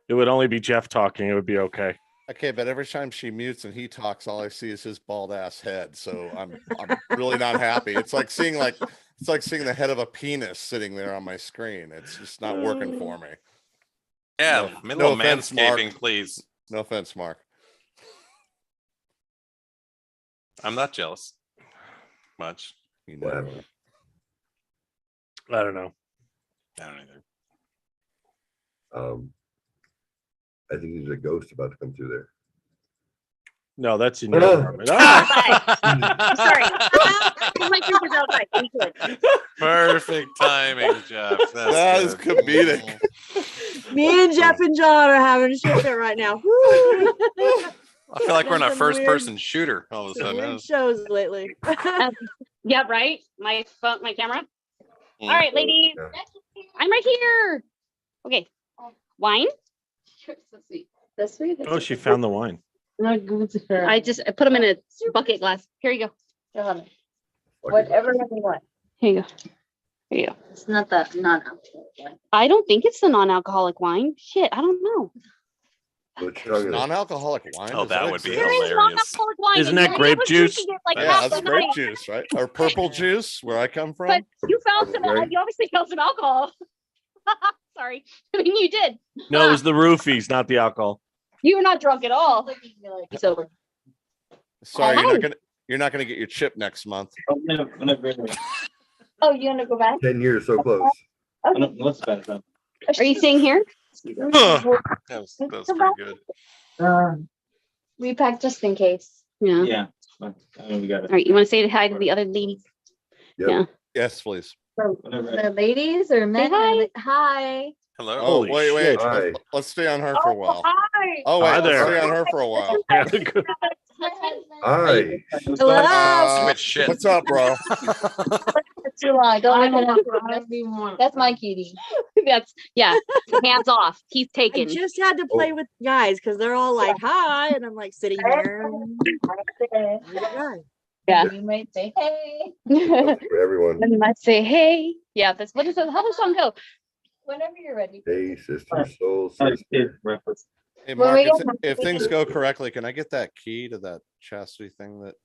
It would only be Jeff talking. It would be okay. Okay, but every time she mutes and he talks, all I see is his bald ass head. So I'm really not happy. It's like seeing the head of a penis sitting there on my screen. It's just not working for me. Yeah, No minimal offense, Mark. manscaping, please. No offense, Mark. I'm not jealous. Much. You What know. happened? I don't know. I don't either. I think there's a ghost about to come through there. No, that's in your apartment. All right. I'm sorry. My creature's outside. Be good. Perfect timing, Jeff. That is good. comedic. Me and Jeff and John are having a shit fit right now. I feel like we're in a Some first-person shooter all of a Some sudden. weird shows lately. Yeah, right. My phone, my camera. Mm. All right, ladies. Yeah. I'm right here. Okay. Wine. This way. Oh, she found the wine. I put them in a bucket glass. Here you go. Whatever you want. Here you go. Here you go. It's not that non-alcoholic one. I don't think it's the non-alcoholic wine. Shit, I don't know. What you talking about? Non-alcoholic wine. Oh, Does that would be exist? There is hilarious. non-alcoholic wine. Isn't and that you're grape able to juice? drink it, like, Yeah, half that's the grape night. juice, right? Or purple juice, where I come from. But you found some. Right. You obviously found some alcohol. Sorry, I mean you did. No, it was the roofies, not the alcohol. You were not drunk at all. So Sorry, Hi. you're not gonna get your chip next month. Oh, you want to go back? 10 years, so close. are you staying here? That was pretty good. We packed just in case. Yeah. Yeah. We got All right. You want to say hi to the other ladies? Yep. Yeah. Yes, please. The ladies or men? hi. Hi. Hello. Oh, Holy wait. shit. Hi. Let's stay on her for a while. Hi. Oh, wait, Hi let's there. stay on her for a while. Hi. Hello. Switch shit. What's up, bro? That's too long. Don't That's my kitty. That's hands off. He's I taken. just had to play with guys because they're all like, hi. And I'm like sitting here. Yeah. You might say hey. For everyone. And I say, hey. Yeah. That's what is it? How does the song go? Whenever you're ready. Hey, sister, soul, sister. Hey, Well, Mark, we don't have if to- things go correctly, can I get that key to that chastity thing that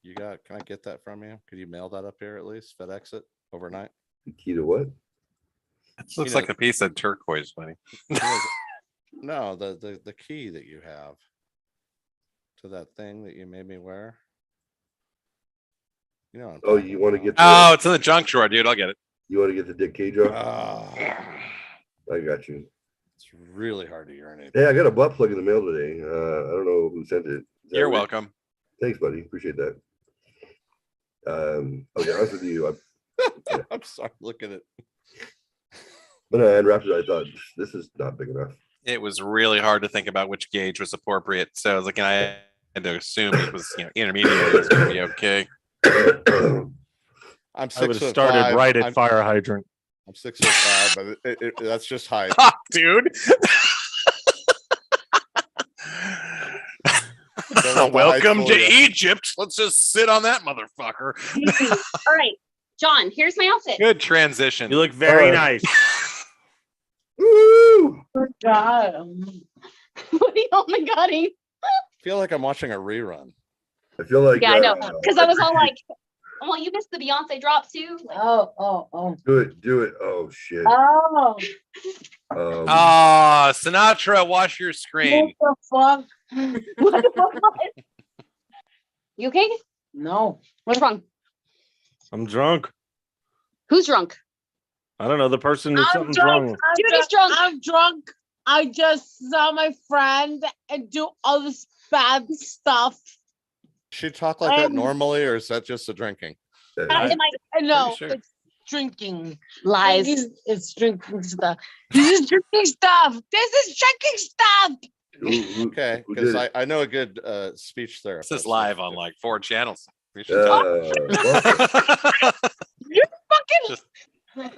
you got? Can I get that from you? Could you mail that up here at least? FedEx it overnight? The key to what? This looks You know- like a piece of turquoise, buddy. No, the key that you have to that thing that you made me wear. You know. what I'm Oh, talking you want to get Oh, it's in the junk drawer, dude. I'll get it. you want to get the Dick Cage off? about. I got you. It's really hard to urinate. Hey, I got a butt plug in the mail today. I don't know who sent it. You're welcome. Thanks, buddy. Appreciate that. I'll be honest with you. I'm sorry, look at it. When I unwrapped it, I thought this is not big enough. It was really hard to think about which gauge was appropriate. So I was like, I had to assume it was, intermediate. It's going to be okay. I'm 6'5". I would have started right at fire hydrant. I'm 6'5", but that's just height. Dude. Welcome to Egypt. Let's just sit on that motherfucker. All right, John, here's my outfit. Good transition. You look very nice. Woo! Oh God. Oh my God. I feel like I'm watching a rerun. I feel like Yeah, I know. Because I was all like, well, you missed the Beyonce drop too. Like, Oh. do it. Oh shit. Oh. Sinatra, wash your screen. What the fuck? what the fuck? You okay? No. What's wrong? I'm drunk. Who's drunk? I don't know. The person that I'm something's drunk. wrong with. Judy's drunk. I'm drunk. I just saw my friend and do all this bad stuff. She talk like that normally, or is that just the drinking? No, sure. it's drinking. Lies. It's drinking stuff. This is drinking stuff. Okay, because I know a good speech therapist. This is live on like 4 channels. We should well, You're fucking.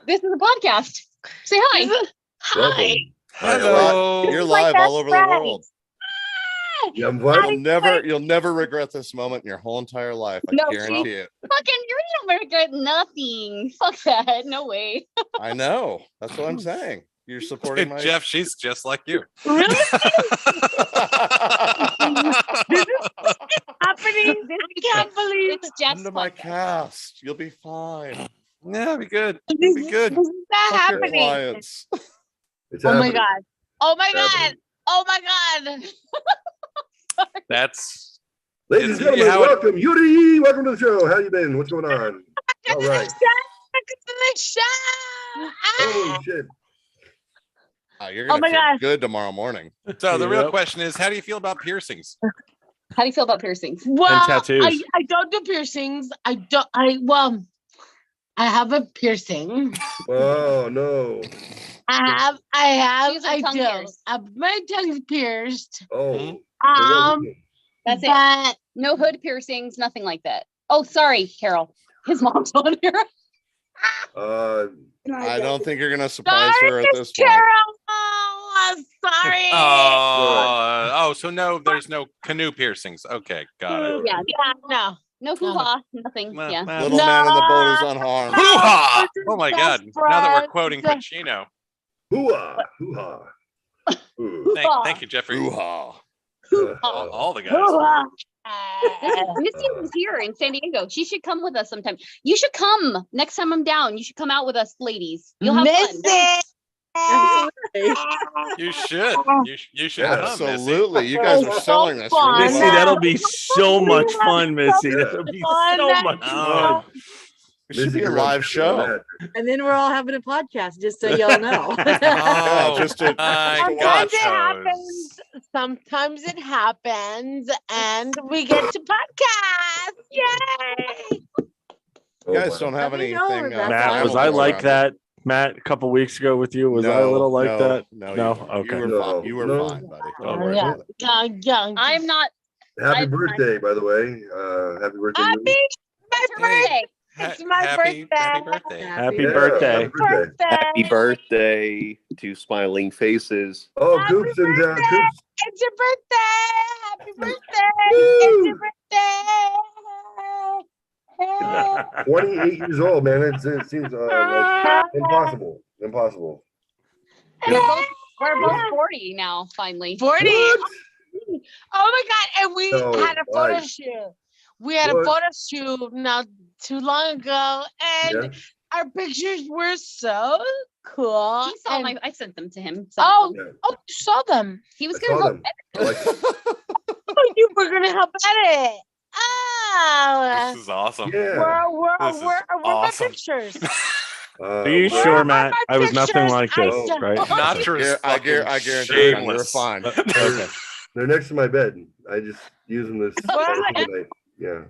This is a podcast. Say hi. Hi. Hello. You're live all over the world. Yeah, what? You'll never regret this moment in your whole entire life. I guarantee it. Fucking, you don't regret nothing. Fuck that. No way. I know. That's what I'm saying. You're supporting my Jeff. She's just like you. Really? This is happening. I can't believe It's Jeff's Come to my podcast. cast. You'll be fine. Yeah, be good. this Be good. This is not Fuck your happening. clients. It's Oh my happening. God. Oh my It's God. happening. Oh my God. That's Ladies and It's- gentlemen, how it- welcome. Yuri, welcome to the show. How you been? What's going on? All right. Oh shit. You're Oh gonna my feel God. good tomorrow morning. so. The real Yep. question is, how do you feel about piercings? How do you feel about piercings? Well, tattoos. I don't do piercings. I have a piercing. Oh no. I She's a tongue do. pierced. My tongue's pierced. Oh. That's it. But No hood piercings, nothing like that. Oh, sorry, Carol. His mom's on here. I don't think you're gonna surprise her at this point. Carol. Oh, I'm sorry. So no, there's no canoe piercings. Okay, got it. Yeah, No. no hoo-ha, nothing. Well, Yeah. well. Little man in the boat is unharmed. Hoo-ha! Oh my Best God! Now that we're friends. quoting Pacino, Hoo-ah. Hoo-ha. Ooh. thank you, Jeffrey. Hoo-ha. All the guys. Missy was here in San Diego. She should come with us sometime. You should come next time I'm down. You should come out with us, ladies. You'll have fun. You should. You should come, Missy. Absolutely. You guys are selling this. fun. Missy, that'll be so much fun, Missy. That'll be so much Oh. fun. It should be a live show. And then we're all having a podcast, just so y'all know. Oh, just to- my Sometimes it gosh. happens. Sometimes it happens, and we get to podcast. Yay! You guys don't have Let me anything. know, Rebecca. Matt, was I like that? Matt, a couple weeks ago with you, was I a little like that? No. No? You Okay. were No, fine. You were no. fine, buddy. Don't worry Yeah. about it. I'm not. Happy I'm- birthday, by the way. Happy birthday. Happy Lily. my birthday. It's my happy birthday. birthday. Happy Yeah, birthday. happy birthday. Happy birthday to Smiling Faces. Oh, Happy Coops and birthday. Coops. It's your birthday. Happy birthday. Woo. It's your birthday. 28 years old, man. It seems like impossible. Impossible. We're both 40 now, finally. 40. What? Oh my God. And we No, had a photo why? shoot. We had What? a photo shoot not too long ago. And Yeah. our pictures were so cool. He saw and- I sent them to him. Oh, Yeah. oh, you saw them. He was I gonna saw help. them. I like them. Oh, you were gonna help edit. Oh, This is awesome. Yeah. where This is are my awesome. pictures? Are you well, sure, Matt? I was nothing pictures? like I this, said- right? I guarantee you, you're fine. Okay. They're next to my bed. I just use them this night. Yeah.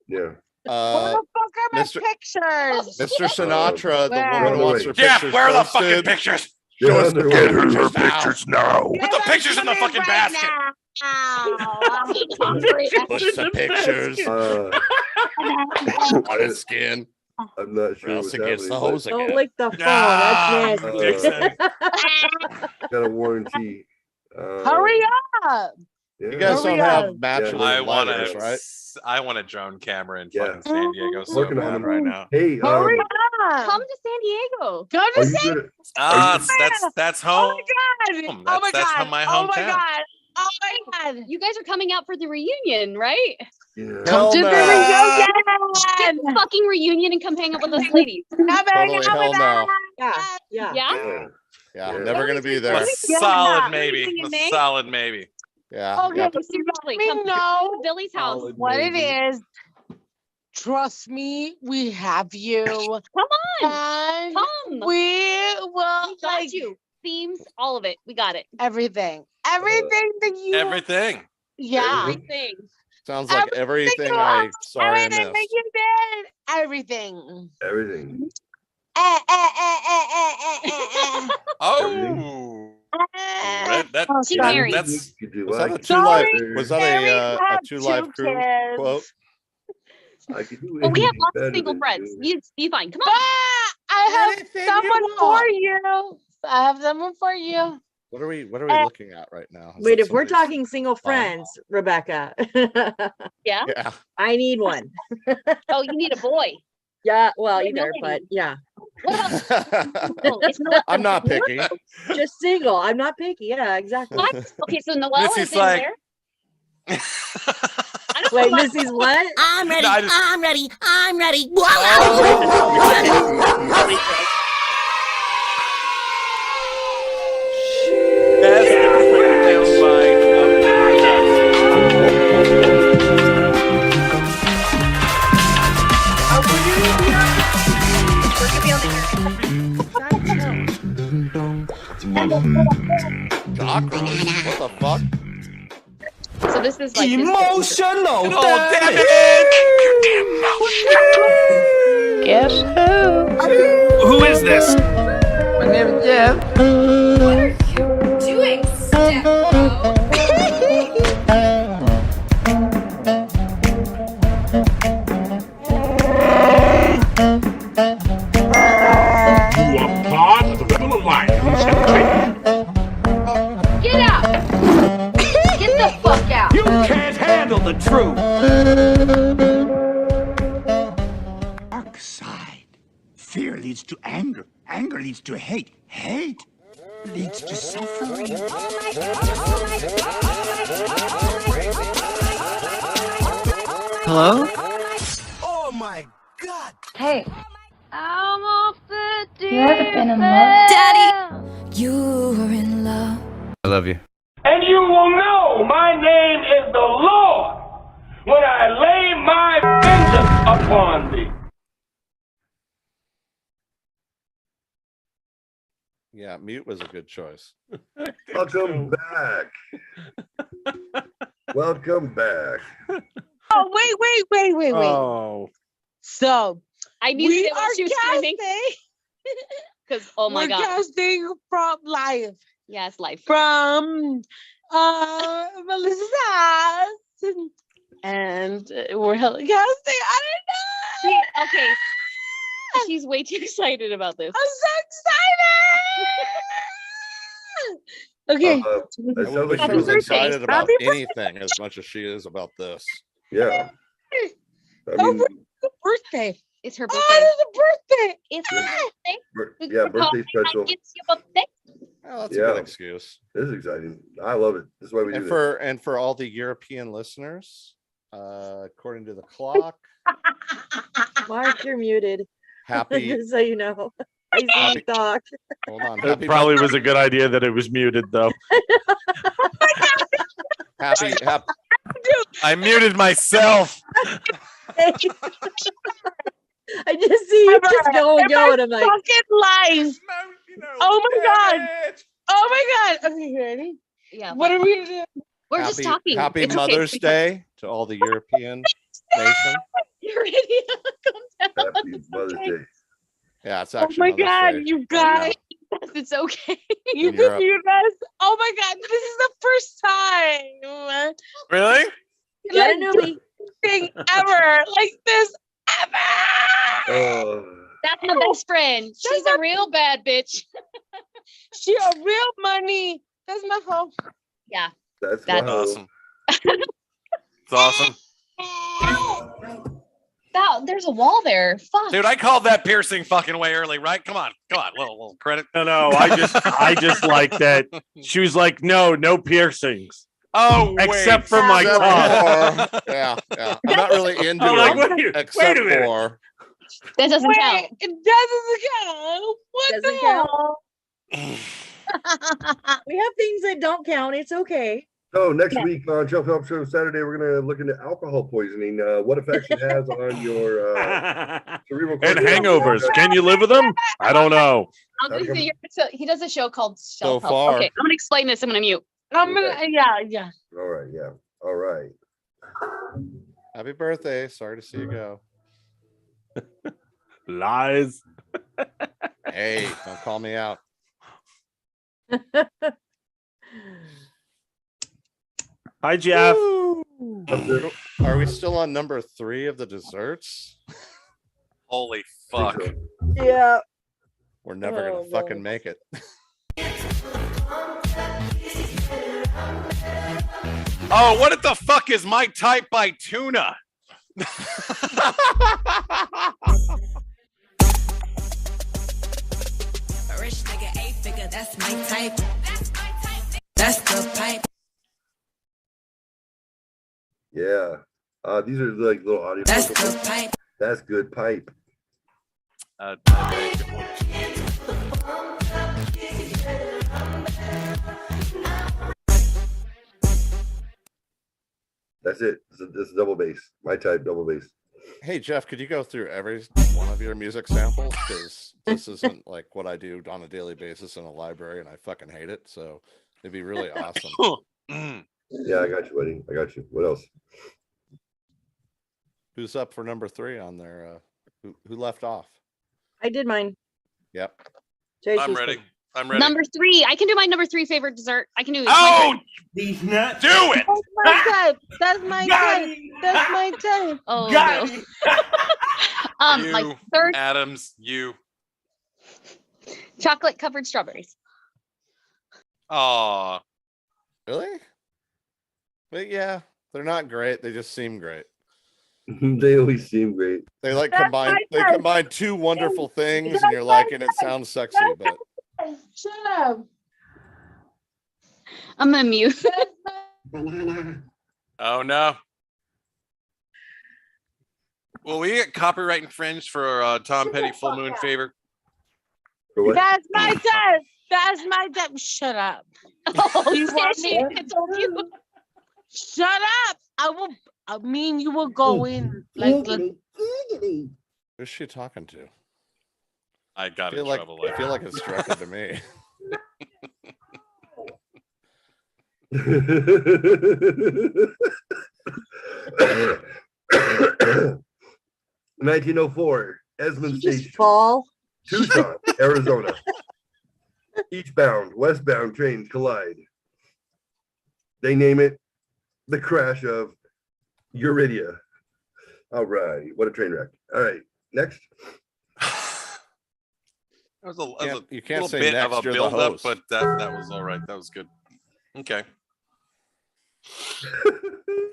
Yeah. Where the fuck are my Mr. pictures? Mr. Sinatra, the Where? woman wants her Jeff, pictures where are the posted. fucking pictures? Show us the Get her pictures pictures now. Put the pictures in the fucking basket. Push the pictures on his skin. I'm not sure what's Else it gets the happening. hose but, Don't again. lick the phone. Ah, That's Dixon. got a warranty. Hurry up! You Yeah. guys don't Hurry have up. matching I want lighters, right? I want a drone camera in Yeah. fucking San Diego so Working on bad them right now. Hey, Hurry up! Come to San Diego. Go are to you San good? That's Oh home. my god! Oh my That's god! my Oh my hometown. god! Oh my god! You guys are coming out for the reunion, right? Yeah. Hell To the no. reunion! Get the fucking reunion and come hang out with us ladies. Totally hell no. yeah. Yeah? Yeah. Yeah, Yeah. never gonna be there. A solid maybe. A solid maybe. Yeah. Okay, yeah. Seriously, we come know to Billy's house. Solid. what it Maybe. is. Trust me, we have you. Come on. And Come. we will We got you. Themes, all of it. We got it. everything. Everything that you Everything. yeah. Everything. Sounds like everything you I have, sorry I everything that missed. you did. Everything. Everything. Oh. That, She married. that's Could you Was that a like two live? it? Was that Mary a had two live two crew kids. quote? I could do But we have anything lots of better single than friends. you. You fine. Come But on. I have Anything you someone for want. you. I have someone for you. What are we looking at right now? Is Wait, that if we're somebody's- talking single friends, Rebecca, Yeah. Yeah. I need one. Oh, you need a boy. Yeah, well, Wait, no either, but lady. yeah, What about? Oh, it's not. I'm not picky. just single. I'm not picky. Yeah, exactly. What? Okay, so Noelle Missy's is in like- there. I don't Wait, know why- Missy's what? I'm ready. No, I just- I'm ready. I'm ready. Best invite Chocolate? What the fuck? So this is like Emotional. Oh, damn it! Guess who? Who is this? My name is Jeff. What are you doing, Steph? You are part of the Rebel Alliance. Get out! Get the fuck out! You can't handle the truth. Dark side. Fear leads to anger. Anger leads to hate. Hate leads to suffering. Hello? Oh my God. Hey, I'm off the deep you ever been in love? Daddy, you're in love. I love you. And you will know my name is the Lord when I lay my vengeance upon thee. Yeah, mute was a good choice. Welcome back. Welcome back. Oh, wait. Oh, So I knew we that are what she was screaming. casting. Because oh my We're god. casting from live Yes, life. from Melissa's house, and we're casting. I don't know. Okay. She's way too excited about this. I'm so excited. Okay. It I sounds would like be she was excited about Happy anything as much as she is about this. Yeah. I mean, birthday. It's her Oh, birthday. it's a birthday. It's her birthday. yeah, birthday special. It's your birthday. Oh, that's a Yeah. good excuse. This is exciting. I love it. This is why we do And for all the European listeners, according to the clock, Mark, you're muted. happy. Just so you know. I see you Happy- talk. Hold on. it Happy probably was a good idea that it was muted, though. happy. I muted myself. I I just see you just go and go, and I'm like, fucking life. Oh my god. Oh my god. Okay, you ready? Yeah. What are we gonna do? We're just talking. Happy It's okay. Mother's Day to all the European nations. You're an idiot. Calm down. Happy Mother's Day. Yeah, it's Oh actually my Mother's god, Day you right guys. It's okay. You In Europe. you guys. Oh my god, this is the first time. Really? got a newbie. Thing ever like this ever. That's my best friend. She's a real bad bitch. She a real money. That's my hoe. Yeah. That's awesome. It's awesome. There's a wall there. Fuck. Dude, I called that piercing fucking way early, right? Come on, little credit. No, I just like that. She was like, no piercings. Oh, except for my tongue. Yeah. I'm not really into I'm like, it, wait a except minute. for That doesn't count. It doesn't count. What Doesn't the count. hell? We have things that don't count. It's okay. So next week on Shelf Help Show Saturday, we're going to look into alcohol poisoning, what effects it has on your cerebral And cortex. hangovers. Can you live with them? I don't know. I'll go through so he does a show called So Shelf Help. far. Okay, I'm gonna explain this. I'm gonna mute. I'm gonna yeah. All right, yeah. All right. happy birthday. Sorry to see you go. Lies. Hey, don't call me out. Hi, Jeff. Are we still on number 3 of the desserts? Holy fuck. Yeah. We're never gonna fucking make it. Oh, what the fuck is my type by tuna? Rich nigga, 8-figure, that's my type. That's the pipe. Yeah. These are like little audio. That's good pipe. That's good pipe. That's it. This is double bass. My type double bass. Hey Jeff, could you go through every one of your music samples? Because this isn't like what I do on a daily basis in a library, and I fucking hate it. So it'd be really awesome. Yeah, I got you, buddy. I got you. What else? Who's up for number 3 on there? Who left off? I did mine. Yep. I'm ready. I'm ready. Number 3. I can do my number 3 favorite dessert. I can do it. Oh, these nuts. Do it. That's my type. That's my type. That's my type. Oh no. You, my third Adams, you. chocolate covered strawberries. Aw. Really? But yeah, they're not great. They just seem great. They always seem great. They like That's combine. my They type. combine 2 wonderful things, and you're like, and it sounds sexy, but Shut up. I'm gonna mute. Oh no. Will we get copyright infringed for Tom Petty Full Moon Favor? For what? That's my type. That's my type. Shut up. Oh, You want me? I told you. Shut up. I mean, you will go in like. who's she talking to? I got I feel in like trouble. I feel like it's directed to me. 1904, Esmond Just Station, fall. Tucson, Arizona. Eastbound, westbound trains collide. They name it the crash of Euridia. All right, what a train wreck. All right, next. That was You a can't little say bit next. of a You're the build up, host. but that was all right. That was good. Okay.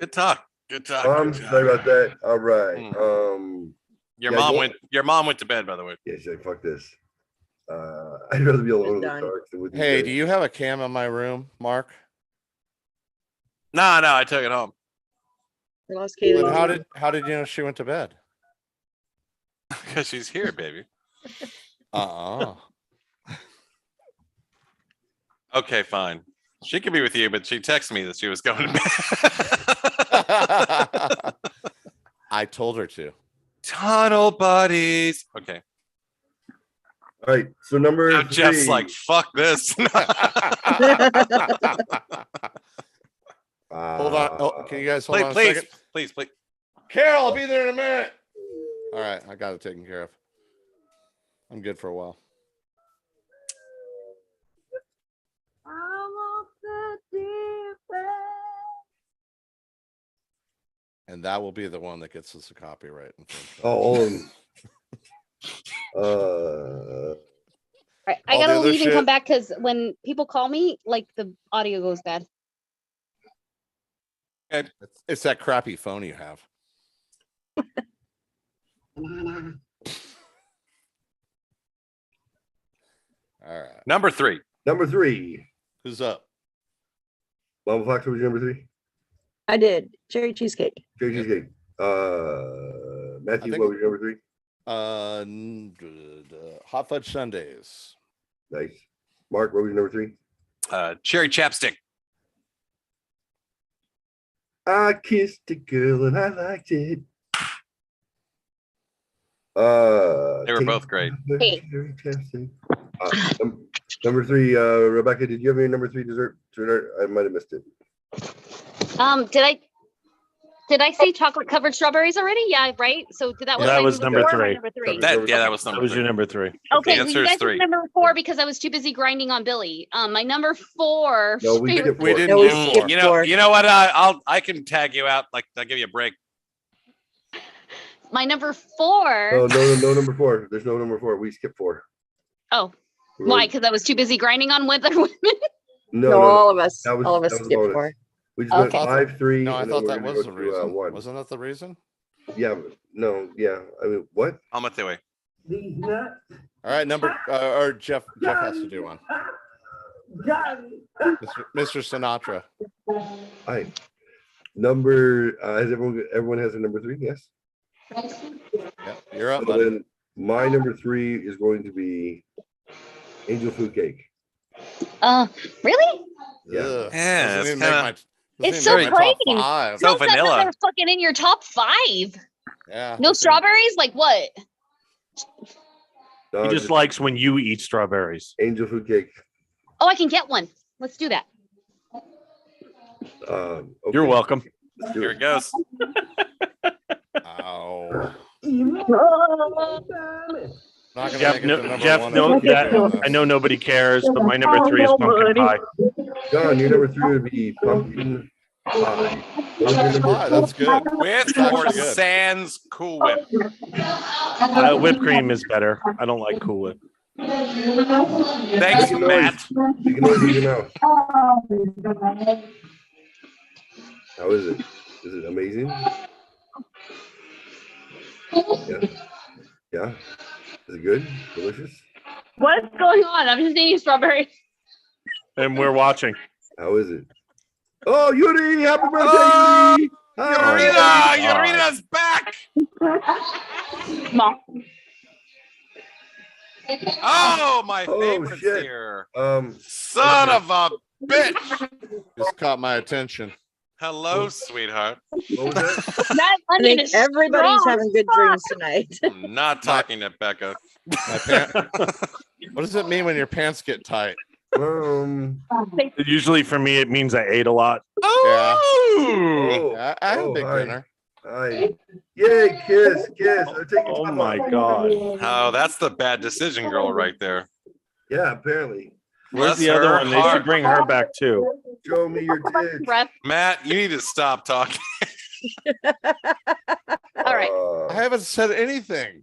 Good talk. Good talk. Good talk. Sorry about that. All right. Your yeah, mom go- went. Your mom went to bed, by the way. Yeah, she's like, fuck this. I'd rather be alone in the done. dark than with you Hey, guys. do you have a cam in my room, Mark? No, I took it home. I lost Then Kaylee. how did you know she went to bed? Because she's here, baby. Okay, fine. She could be with you, but she texted me that she was going to bed. I told her to. Tunnel buddies. Okay. All right. So number Now three. Jeff's like, fuck this. Hold on. Oh, can you guys hold on a second? Please. Carol, I'll be there in a minute. All right, I got it taken care of. I'm good for a while. And that will be the one that gets us a copyright infringement. All right, I gotta leave and come back because when people call me, like the audio goes bad. It's that crappy phone you have. All right. Number three. Who's up? Mama Fox, what was your number three? I did. Cherry cheesecake. Cherry cheesecake. Matthew, what was your number three? Hot fudge sundaes. Nice. Mark, what was your number three? Cherry chapstick. I kissed a girl and I liked it. They were both great. Number three, Rebecca, did you have any number three dessert? I might have missed it. Did I say chocolate covered strawberries already? Yeah, right. So that was number three. Number three. That was number That was your number three. Okay, The so answer you is guys three. did number four because I was too busy grinding on Billy. My number four. No, we didn't. We didn't do four. You know what? I can tag you out. Like I'll give you a break. My number four. No number four. There's no number four. We skipped four. Oh, why? Because I was too busy grinding on Wither Women. No, all of us that was skipped bonus. four. We just went Okay. 5, 3. No, I and thought then that we're was gonna the go to, reason. 1. Wasn't that the reason? Yeah, I mean, what? I'm at the way. All right, or Jeff has to do one. Mr. Sinatra. Hi. Number has everyone has a number three? Yes. Yeah, you're up, So buddy. then my number three is going to be angel food cake. Really? Yeah. Ugh. Yeah, Doesn't it's even make kinda- my- doesn't It's even so make my top plain. five. So No, that vanilla. they're fucking in your top 5. Yeah. No strawberries? Like what? No, He just likes when you eat strawberries. angel food cake. Oh, I can get one. Let's do that. Okay. You're welcome. Let's do Here it. it goes. Ow. Not gonna Jeff, make it to number Jeff, one no, if you keep doing I this. know nobody cares, but my number three is pumpkin pie. John, your number three would be pumpkin pie. What was your number Pie, that's good. With That's or actually good. sans Cool Whip. Whipped cream is better. I don't like Cool Whip. Thanks, Matt. You can always use your mouth. How is it? Is it amazing? Yeah. Yeah. Is it good? Delicious? What's going on? I'm just eating strawberries. And we're watching. How is it? Oh, Yuri! Happy birthday, Oh, Yuri! Hi. Urina's back. Mom. Oh, my Oh, favorites shit. here. Son of a bitch. Just caught my attention. Hello, sweetheart. What was that? That I onion think is everybody's strong having as good fuck. dreams tonight. I'm not talking to Becca. My what does it mean when your pants get tight? Usually for me, it means I ate a lot. Oh, Yeah, I had a big hi. dinner. Hi. Yay, kiss. Oh my God. Oh, that's the bad decision girl right there. Yeah, apparently. Where's Bless the other her one? They should heart. bring her back too. Show me your tits. Matt, you need to stop talking. All right. I haven't said anything.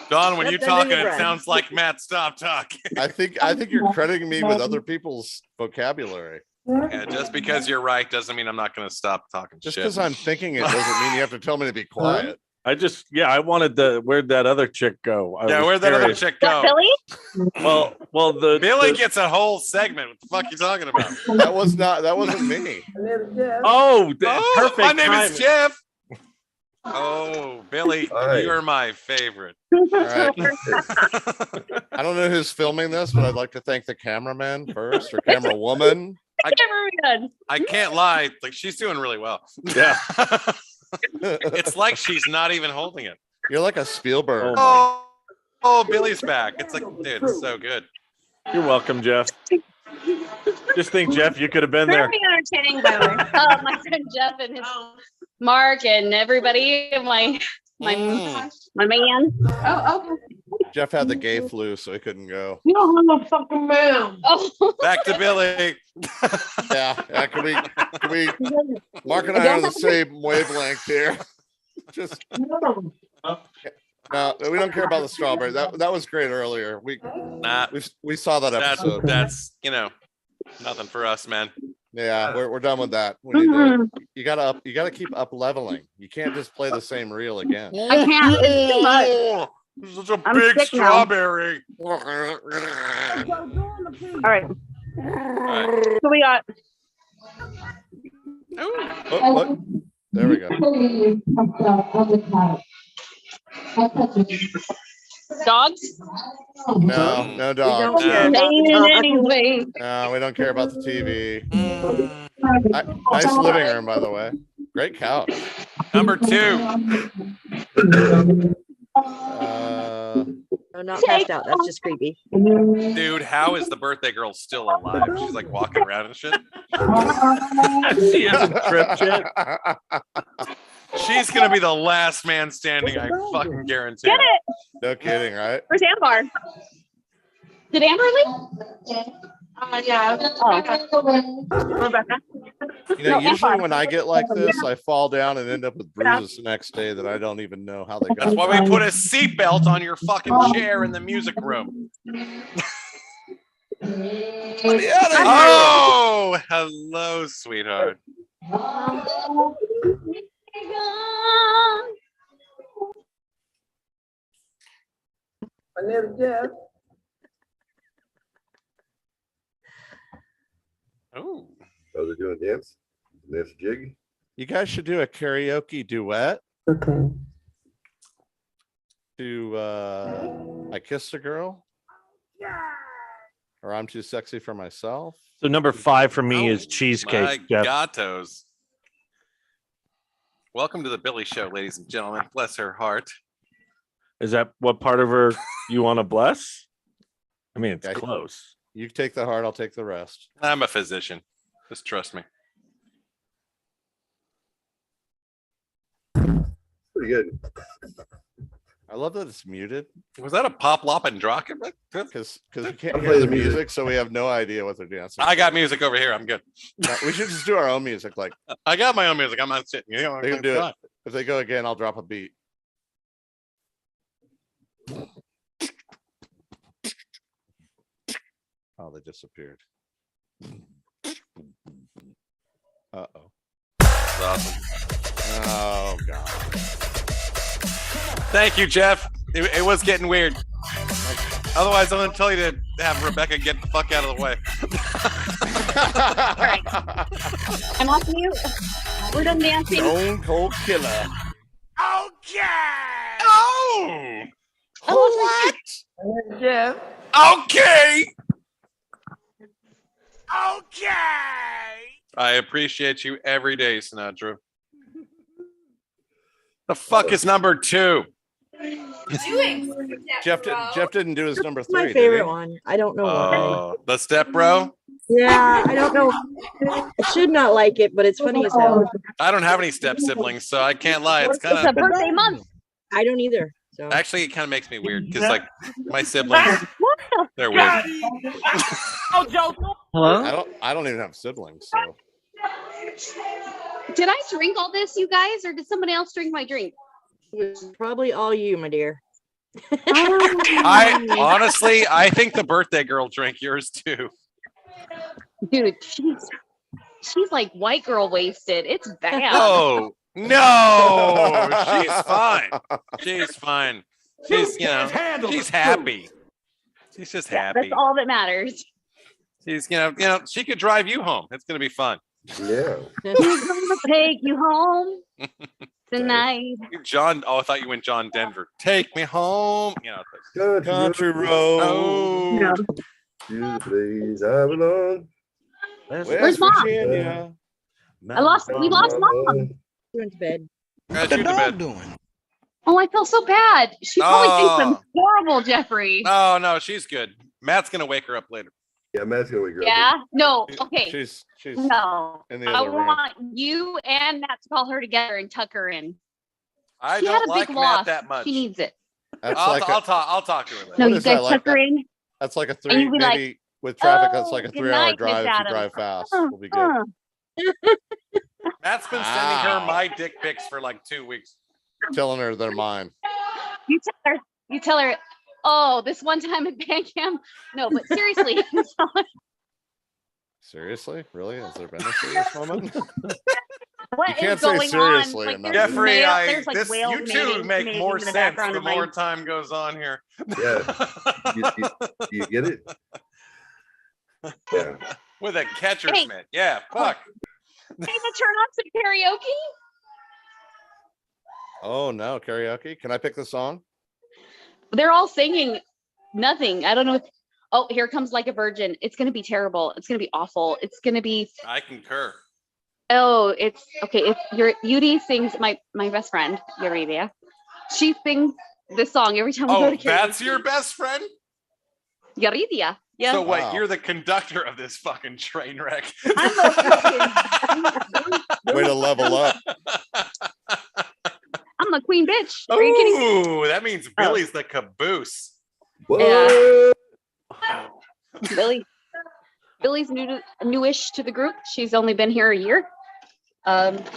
Don, when Let you're them talking, in it your sounds like Matt, stop talking. I think you're crediting me with other people's vocabulary. Yeah, just because you're right doesn't mean I'm not going to stop talking Just shit. because I'm thinking it doesn't mean you have to tell me to be quiet. I wanted where'd that other chick go? Yeah, where'd that other chick go? Billy? Well, Billy gets a whole segment. What the fuck you talking about? That wasn't me. Perfect. My name timing. is Jeff. Oh, Billy, Hi. you're my favorite. All right. I don't know who's filming this, but I'd like to thank the cameraman first, or camera woman. I can't lie. Like she's doing really well. Yeah. It's like she's not even holding it. You're like a Spielberg. Oh, Billy's back. It's like, dude, it's so good. You're welcome, Jeff. Just think, Jeff, you could have been there. Very entertaining, by the way. My friend Jeff and his Mark and everybody, my man. Oh, okay. Jeff had the gay flu, so he couldn't go. You don't have a fucking man. Oh. Back to Billy. Yeah. Can we? Mark and I are on the same wavelength here. Just. No, we don't care about the strawberry. That was great earlier. We saw that episode. That's nothing for us, man. Yeah, we're done with that. We need to, you gotta keep up leveling. You can't just play the same reel again. I can't. It's too much. This is a big strawberry. All right. So we got. Oh, look. There we go. Dogs? No dogs. Anyway. No, we don't care about the TV. Nice living room, by the way. Great couch. Number 2. No, not passed out. That's just creepy. Dude, how is the birthday girl still alive? She's like walking around and shit. She hasn't tripped yet. She's gonna be the last man standing. I fucking guarantee. Get it. No kidding, right? Where's Amber? Did Amber leave? Yeah. Usually when I get like this, I fall down and end up with bruises the next day that I don't even know how they got. That's why we put a seatbelt on your fucking chair in the music room. Oh, hello, sweetheart. My name is Jeff. Oh, they're doing dance. Dance jig. You guys should do a karaoke duet. Okay. To I Kissed a Girl. Or I'm Too Sexy for Myself. So number 5 for me is cheesecake. My Jeff. gatos. Welcome to the Billy Show, ladies and gentlemen. Bless her heart. Is that what part of her you want to bless? I mean, it's close. You take the heart, I'll take the rest. I'm a physician. Just trust me. Pretty good. I love that it's muted. Was that a pop lop and drop? Because you can't hear the music, so we have no idea what they're dancing. I got music over here. I'm good. We should just do our own music. Like I got my own music. I'm not sitting. You know, they can do it. If they go again, I'll drop a beat. Oh, they disappeared. Uh-oh. That's awesome. Oh, God. Thank you, Jeff. It was getting weird. Otherwise, I'm going to tell you to have Rebecca get the fuck out of the way. All right. I'm off mute. We're done dancing. Stone Cold Killer. Okay. Oh. What? Jeff. Okay. I appreciate you every day, Sinatra. The fuck is number 2? Jeff didn't do his number 3. My favorite one. I don't know why. The step bro? Yeah, I don't know. I should not like it, but it's funny as hell. I don't have any step siblings, so I can't lie. It's kind It's a of birthday month. I don't either. So actually it kind of makes me weird because like my siblings, they're weird. Oh, Joe. Hello? I don't even have siblings, so Did I drink all this, you guys, or did somebody else drink my drink? probably all you, my dear. I think the birthday girl drank yours too. Dude, she's like white girl wasted. It's bad. Oh no, she's fine. She's fine. She's she's happy. She's just happy. That's all that matters. She's she could drive you home. It's gonna be fun. Yeah. Who's gonna take you home tonight? John, I thought you went John Denver. Take me home. Country road. Oh. No. To the place I belong. Where's Mom? Virginia. We lost Mom. She went to bed. What's the dog doing? Oh, I feel so bad. She probably thinks I'm horrible, Jeffrey. Oh no, she's good. Matt's gonna wake her up later. Yeah, Matt's gonna wake her up. Yeah. No. Okay. She's No. in the I other room. want you and Matt to call her together and tuck her in. I She had don't a like big Matt loss. that much. She needs it. That's I'll, like I'll talk. I'll talk to her later. No, What you is that, guys like tuck her in. that's like a And 3 you'd be maybe like, with traffic. That's "Oh, like a good 3-hour night, drive Miss if you Adams." drive fast. We'll be good. Matt's been sending her my dick pics for like 2 weeks. Telling her they're mine. You tell her, oh, this one time at band camp. No, but seriously. Seriously? Really? Has there been a serious moment? What You is can't say going seriously on? and Like, not there's Jeffrey, male- there's, like, this whales you two mating make more in the sense background the of my- more time goes on here. Yeah. You get it? Yeah. With a catcher's Hey. mitt. Yeah, fuck. Need to turn on some karaoke? Oh no, karaoke. Can I pick the song? They're all singing nothing. I don't know. Oh, here comes Like a Virgin. It's going to be terrible. It's going to be awful. It's going to be. I concur. Oh, it's okay. It's Yudi sings my best friend, Eureka. She sings this song every time we go Oh, to karaoke. that's your best friend? Eureka. Yeah. So what? Wow. You're the conductor of this fucking train wreck. I'm the Way to level up. I'm the queen bitch. Are you kidding me? Ooh, that means Billy's the caboose. Yeah. Billy's newish to the group. She's only been here a year.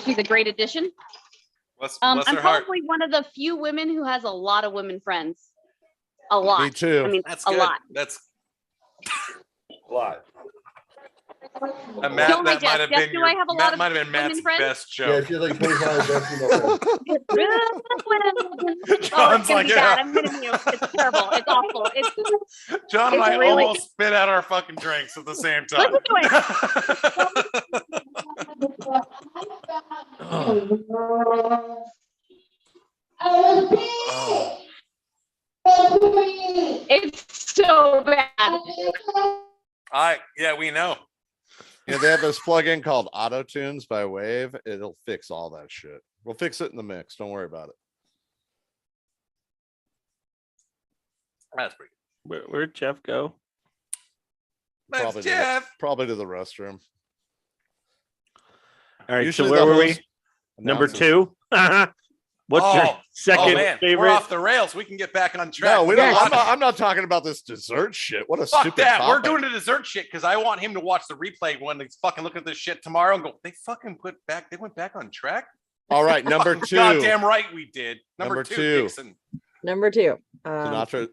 She's a great addition. Bless I'm her heart. probably one of the few women who has a lot of women friends. A lot. Me too. I mean, That's a good. lot. That's A lot. Matt, Don't that I, might have Jeff? been Do your, I have a lot that of might have been women Matt's friends? best Yeah, joke. she has like 25 best female friends. It's John's gonna like, be yeah. bad. I'm gonna mute. It's terrible. It's awful. It's John and it's I really- almost spit out our fucking drinks at the same time. It's so bad. Yeah, we know. Yeah, they have this plugin called Auto Tunes by Wave. It'll fix all that shit. We'll fix it in the mix. Don't worry about it. That's pretty Where'd Jeff go? That's Probably Jeff. Probably to the restroom. All right, Usually so where the were we? host Number announces- 2? What's your second man, favorite? we're off the rails. We can get back on track. No, we don't. I'm not talking about this dessert shit. What a Fuck stupid that. We're topic. doing the dessert shit because I want him to watch the replay when he's fucking looking at this shit tomorrow and go, they went back on track. All right, number Fucking 2. Goddamn right we did. Number two, 2. Dixon. Number 2. Sinatra.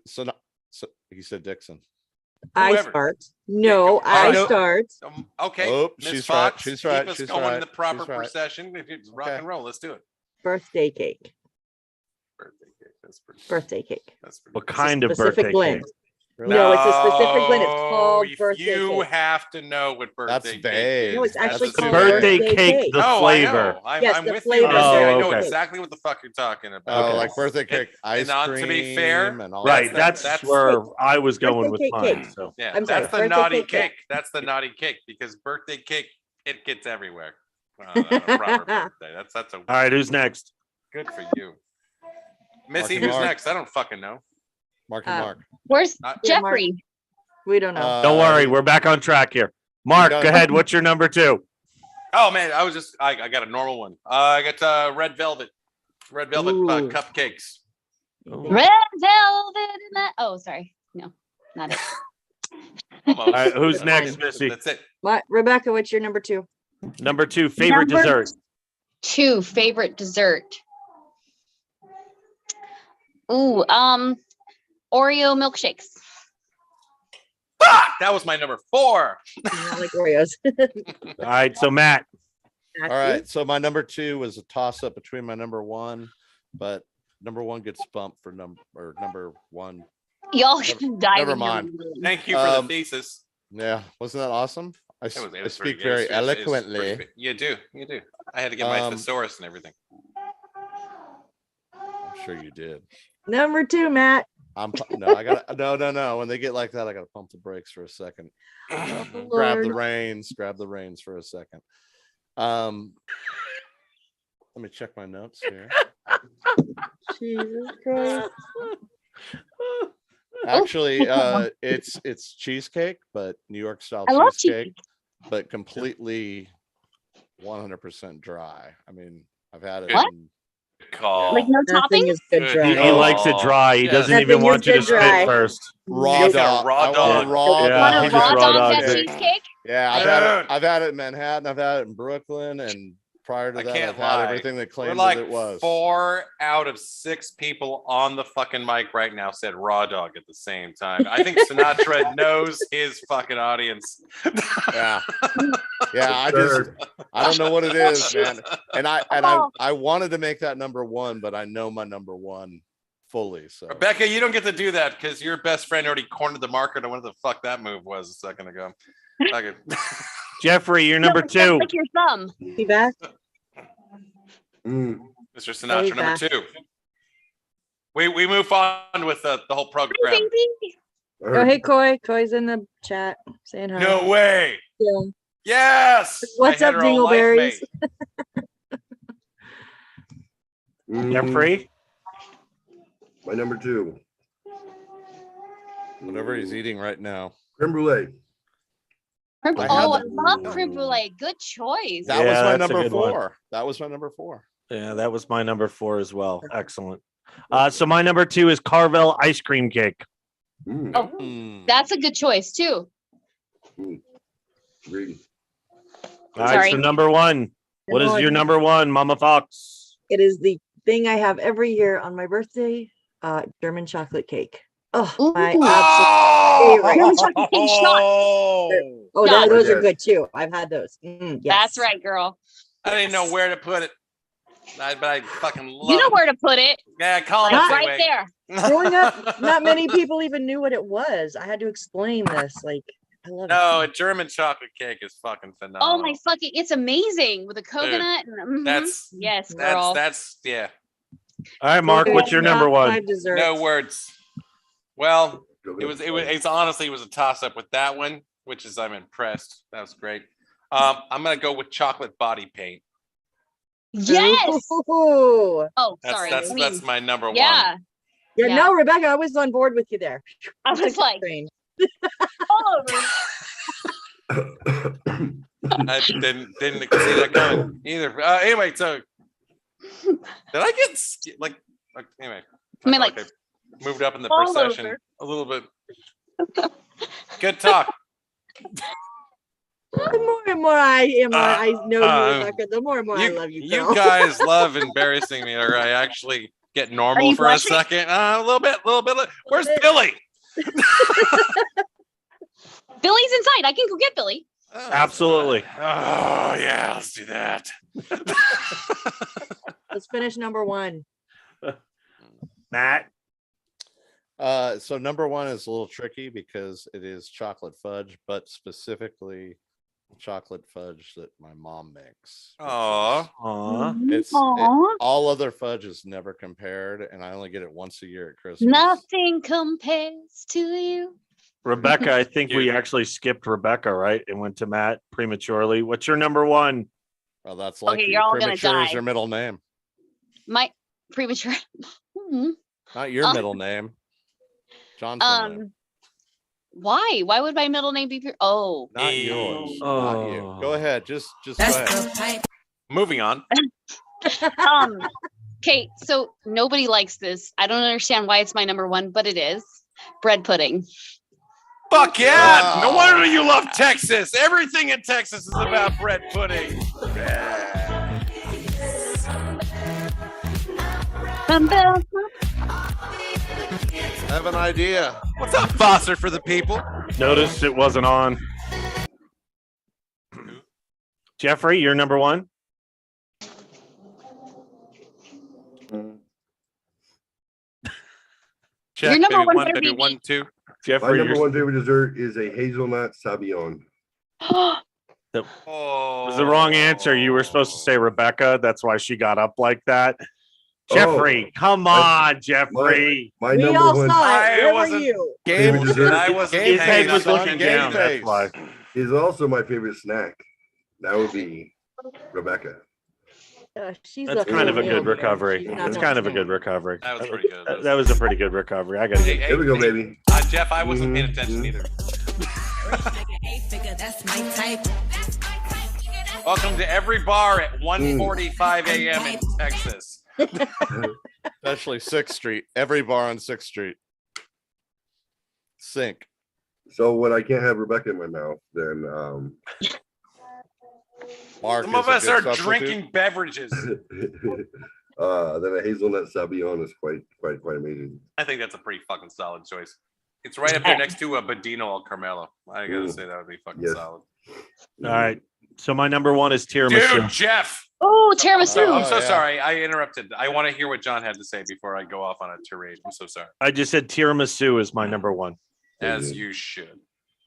He said Dixon. I Whoever. start. No, I know. start. Okay. Oh, Miss she's Fox, right. She's right. Keep us She's going right. in the proper She's right. procession. If it's rock Okay. and roll, let's do it. Birthday cake. Birthday cake. That's pretty. Birthday cake. That's pretty. What kind of Specific birthday blend. cake? No, it's a specific blend. It's called if birthday you cake. have to know what birthday That's cake vague. is. No, it's That's actually a called super- Birthday birthday cake, cake. the Oh, flavor. I know. I'm, Yes, I'm the with flavor you. is I birthday know cake. exactly what the fuck you're talking about. Oh, like birthday cake, ice and cream. to be fair, and all Right, that. that's where I was going with Birthday mine. cake. So Yeah, I'm sorry, that's the birthday naughty cake. cake. That's the naughty cake because birthday cake, it gets everywhere. On a proper birthday. That's a all right, who's next? good for you. Missy, Marky who's Mark. next? I don't fucking know. Marky Uh, Mark. Where's Not- Yeah, Mark. Jeffrey? We don't know. Don't worry, we're back on track here. Mark, done. go ahead. What's your number 2? Oh man, I got a normal one. I got red velvet Ooh. cupcakes. Red velvet in that. Oh, sorry. No, not it. Almost. All right, who's That's next, it. Missy? That's it. Rebecca, what's your number 2? Number 2, favorite Number dessert. 2 favorite dessert. Ooh, Oreo milkshakes. Fuck! That was my number 4. I like Oreos. All right, so Matt. All right, so my number 2 was a toss up between my number 1, but number 1 gets bumped for number 1. Y'all dive never in mind. here. Thank you for the thesis. Yeah, wasn't that awesome? I It was pretty speak good. very It's pretty eloquently. good. You do. I had to get my Um, thesaurus and everything. I'm sure you did. Number 2, Matt. I got no. When they get like that, I gotta pump the brakes for a second. Grab the Lord. reins for a second. Let me check my notes here. Jesus Christ. Actually, it's cheesecake, but New York style I love cheesecake, but completely 100% dry. I mean, I've had it. What? in- Call. Like no Nothing toppings? is good Good dry. He likes it dry. He Yes. doesn't Nothing even want is you to good spit dry. first. raw He's got a dog. raw I want dog. a raw Yeah, Want dog. a he just raw raw dog dogged that it. cheesecake? Yeah, I've had it in Manhattan. I've had it in Brooklyn, and prior to I that, can't I've had lie. everything that We're claimed like that it was. 4 out of 6 people on the fucking mic right now said raw dog at the same time. I think Sinatra knows his fucking audience. Yeah, yeah. I don't know what it is, man. And I wanted to make that number one, but I know my number one fully. So Rebecca, you don't get to do that because your best friend already cornered the market on what the fuck that move was a second ago. Okay. Jeffrey, you're number No, two. like your thumb. Be back. Mr. Oh, Sinatra, he's number back. 2. We move on with the whole program. Oh, hey, Coy. Coy's in the chat saying hi. No way. Yeah. Yes. What's my up, hetero life Dingleberries? mate. Jeffrey? My number 2. whatever he's eating right now. Creme brulee. Oh, I I had love creme brulee. Good choice. That Yeah, was my that's a number good one. 4. That was my number 4. Yeah, that was my number 4 as well. Excellent. So my number 2 is Carvel ice cream cake. Oh, that's a good choice too. Agree. All right, Sorry. so number 1. What is your number 1, Mama Fox? It is the thing I have every year on my birthday, German chocolate cake. Oh, my absolute favorite. German chocolate cake shot. Oh, Shot. those are good too. I've had those. Yes. That's right, girl. I didn't know where to put it. But I fucking love You know where to put it. Yeah, call it Like right anyway. there. Growing up, not many people even knew what it was. I had to explain this. Like, I love No, it. a German chocolate cake is fucking phenomenal. Oh my fucking! It's amazing with a coconut. And, That's yes, girl. that's yeah. All right, Mark, what's your number 1? No words. Well, it's honestly it was a toss up with that one, which is I'm impressed. That was great. I'm gonna go with chocolate body paint. Yes. Ooh. Oh, That's sorry. that's my number Yeah. one. Yeah, Yeah. no, Rebecca, I was on board with you there. I was like, all over. I didn't see that coming either. Anyway, so did I get anyway? I mean, like, okay. Moved up in the all procession over. a little bit. Good talk. The more and more I know you, Rebecca, the more and more I love you. You girl. guys love embarrassing me, or I actually get normal you for a blushing? second. A little bit. Where's Billy? Billy's inside. I can go get Billy. Absolutely. Oh yeah, let's do that. Let's finish number 1. Matt? So number 1 is a little tricky because it is chocolate fudge, but specifically chocolate fudge that my mom makes. Aww. All other fudge is never compared, and I only get it once a year at Christmas. Nothing compares to you. Rebecca, I think we actually skipped Rebecca, right? And went to Matt prematurely. What's your number 1? Well, that's Okay, like you're all gonna premature is die. your middle name, My premature. not your middle name. John's middle name. Why? Why would my middle name be? Oh, Not yours. Not you. Go ahead. Just go ahead. Moving on. Okay, so nobody likes this. I don't understand why it's my number 1, but it is bread pudding. Fuck yeah! No wonder you love Texas. Everything in Texas is about bread pudding. I have an idea. What's up, Foster for the people? Noticed it wasn't on. Jeffrey, you're number 1? Check, Your number baby, one one, better baby, be 1, 2. My Jeffrey, number 1 favorite dessert is a hazelnut sabayon. that was the wrong answer. You were supposed to say Rebecca. That's why she got up like that. Jeffrey, come on, Jeffrey. My We number all 1 saw it. Where were wasn't- you? Game dessert I wasn't His paying head was attention. looking Game down. That's face. why. is also my favorite snack. That would be Rebecca. She's That's a kind of a full good meal, recovery. She's not That's much kind of a more. good recovery. That was pretty good. That was a pretty good recovery. I gotta Hey, get. Here we go, baby. Jeff, I wasn't paying attention either. That's my type. Welcome to every bar at 1:45 a.m. in Texas. Especially 6th Street. Every bar on 6th Street. Sink. So when I can't have Rebecca in my mouth, then Mark Some of is a us good are substitute. drinking beverages. then a hazelnut sabion is quite amazing. I think that's a pretty fucking solid choice. It's right up there next to a Bodino al Carmelo. I gotta say that would be fucking solid. All right. So my number one is tiramisu. Dude, Jeff. Oh, tiramisu. I'm so sorry. I interrupted. I want to hear what John had to say before I go off on a tirade. I'm so sorry. I just said tiramisu is my number one. As you should.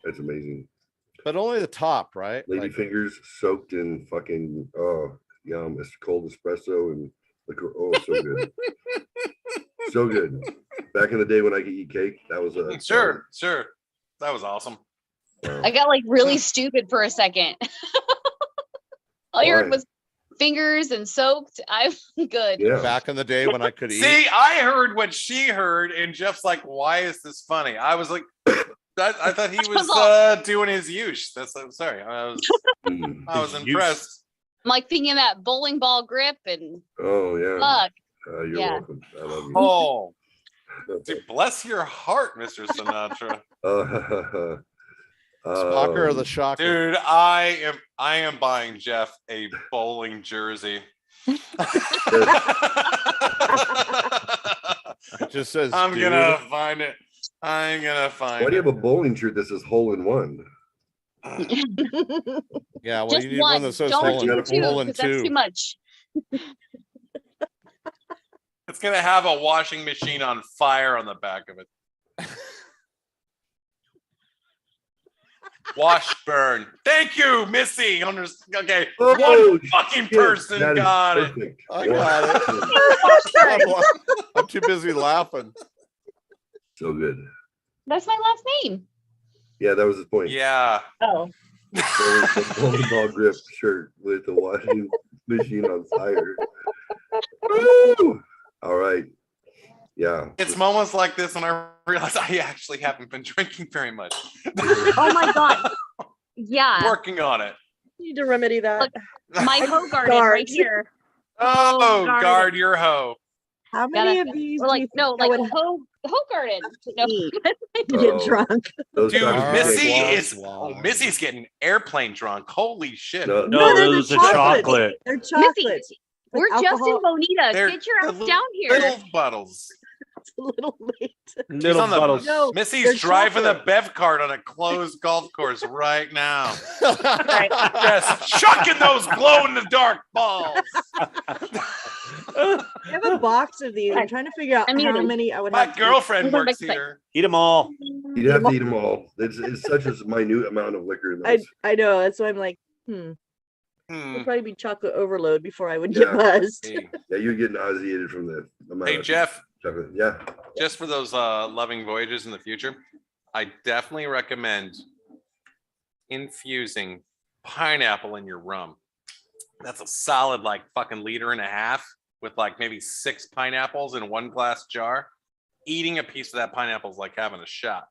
That's amazing. But only the top, right? Lady fingers soaked in fucking yum. It's cold espresso and liquor. Oh, so good. So good. Back in the day when I could eat cake, that was a Sure. That was awesome. I got like really stupid for a second. All you heard was fingers and soaked. I'm good. Yeah. Back in the day when I could eat. See, I heard what she heard, and Jeff's like, "Why is this funny?" I was like, I thought he was doing his use. I'm sorry. I was impressed. I'm like thinking that bowling ball grip and oh yeah. fuck. You're welcome. I love you. Oh, dude, bless your heart, Mr. Sinatra. Spocker or the shocker? Dude, I am buying Jeff a bowling jersey. It just says I'm dude. gonna find it. I'm gonna find Why do you it. have a bowling shirt that says hole in one? Yeah, well, Just you need one. one that says Don't hole do in two, hole in 'cause that's two. too much. It's gonna have a washing machine on fire on the back of it. Washburn. Thank you, Missy. Okay, Oh, one fucking shit, person that is got it. perfect. I got it. I'm too busy laughing. So good. That's my last name. Yeah, that was his point. Yeah. Oh. The bowling ball grip shirt with the washing machine on fire. Woo! All right. Yeah. It's moments like this when I realize I actually haven't been drinking very much. Oh my god. Yeah. Working on it. Need to remedy that. Look, my hoe garden right here. Oh, garden. guard your hoe. How many of these? Or like no, like hoe garden. No. Get drunk. Dude, chocolate Missy cakes. is Missy's getting airplane drunk. Holy shit. No, No, they're those the are chocolate. They're Missy, chocolates. with we're just in alcohol. Bonita. They're Get your ass little- down here. Little bottles. It's a little late. She's Little on the- bottles. No, Missy's they're driving chocolate. the bev cart on a closed golf course right now. Right. Yes, chucking those glow in the dark balls. I have a box of these. I'm trying to figure out I'm how muted. many I would My have. girlfriend Hold on, works back. here. Eat them all. You'd have to eat them all. It's such a minute amount of liquor in those. I know. That's why I'm like, It'd probably be chocolate overload before I would get Yeah. buzzed. Hey, Yeah, you're getting nauseated from the amount hey, of Jeff, chocolate. Yeah. just for those loving voyages in the future, I definitely recommend infusing pineapple in your rum. That's a solid like fucking liter and a half with like maybe 6 pineapples in 1 glass jar. Eating a piece of that pineapple is like having a shot.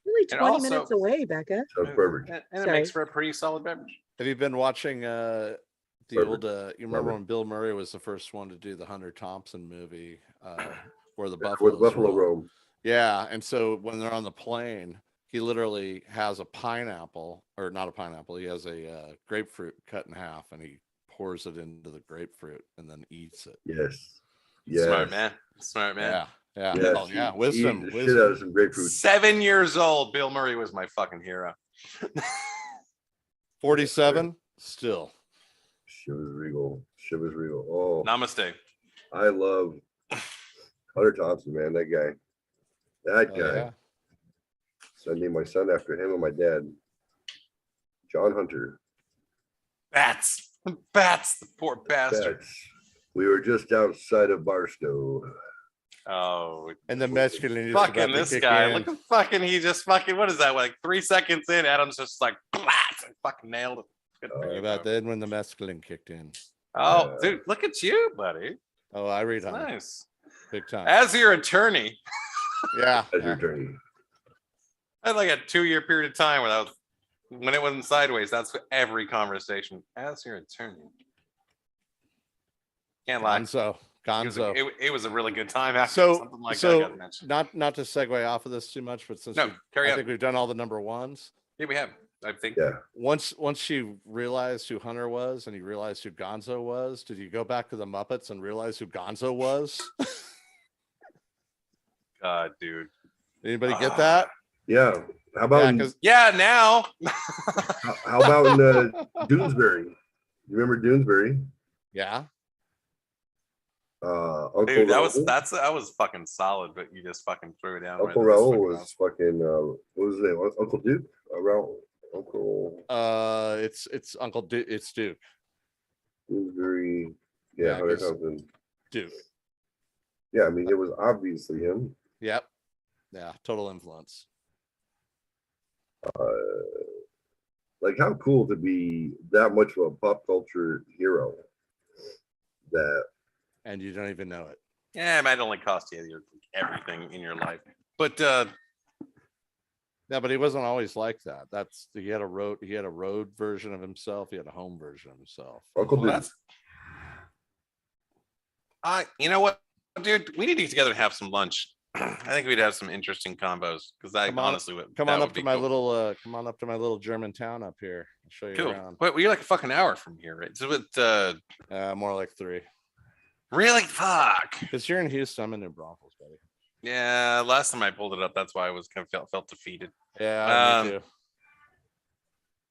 Really, And 20 also- minutes away, Becca. Sounds perfect. And it Sorry. makes for a pretty solid beverage. Have you been watching the Perfect. old you remember when Bill Murray was the first one to do the Hunter Thompson movie where the With Buffalo roam? Rome. Yeah, and so when they're on the plane, he literally has a pineapple, or not a pineapple, he has a grapefruit cut in half and he pours it into the grapefruit and then eats it. Yes. Yes. Smart man. Smart man. Yeah. Yeah. Yes. Oh, yeah. Eat Wisdom. the shit Wisdom. out of some grapefruit. 7 years old. Bill Murray was my fucking hero. 47 still. Shivers regal. Shivers regal. Oh, Namaste. I love Hunter Thompson, man. That guy. That Oh, guy. yeah. So I named my son after him and my dad. John Hunter. Bats. The poor bastard. That's, we were just outside of Barstow. Oh, And the masculine is fucking about to this kick guy. in. Look at fucking, he just fucking, what is that? Like 3 seconds in, Adam's just like, blast, and fucking nailed it. Good for What you, about bro. then when the masculine kicked in? Oh, dude, look at you, buddy. Oh, I read on nice. Big time. As your attorney. Yeah. As your attorney. I had like a 2-year period of time where when it wasn't sideways, that's every conversation. As your attorney. Can't lie. Gonzo. It was a really good time after So, something like that got mentioned. not to segue off of this too much, but since I think we've done all the number ones. Yeah, we have. I think. Yeah. Once you realized who Hunter was and you realized who Gonzo was, did you go back to the Muppets and realize who Gonzo was? God, dude. Anybody get that? Yeah. How about now? how about in Doonesbury? You remember Doonesbury? Yeah. Uncle Dude, that Raoul? was fucking solid, but you just fucking threw it down. Uncle Raoul was fucking what was his name? Uncle Duke? Raoul. Uncle. It's Uncle Duke. It's Duke. Doonesbury. Yeah, I guess something. Duke. Yeah, I mean it was obviously him. Yep. Yeah, total influence. Like how cool to be that much of a pop culture hero that. And you don't even know it. Yeah, it might only cost you everything in your life. But yeah, but he wasn't always like that. He had a road version of himself. He had a home version of himself. Uncle Duke. You know what, dude? We need to get together and have some lunch. I think we'd have some interesting combos because honestly would. Come on up to my little German town up here. I'll show you around. Wait, you're like a fucking hour from here, right? So more like 3. Really? Fuck. Because you're in Houston, I'm in New Braunfels, buddy. Yeah, last time I pulled it up, that's why I was kind of felt defeated. Yeah, me too.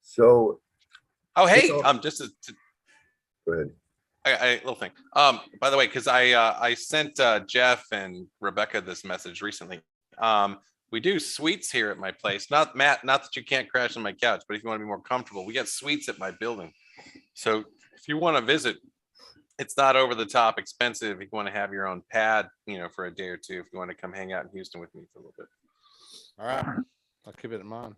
So. Oh, hey, just to go ahead. I little thing. By the way, because I sent Jeff and Rebecca this message recently. We do suites here at my place. Not that you can't crash on my couch, but if you want to be more comfortable, we got suites at my building. So if you want to visit, it's not over the top expensive. If you want to have your own pad, for a day or two, if you want to come hang out in Houston with me for a little bit. All right, I'll keep it in mind.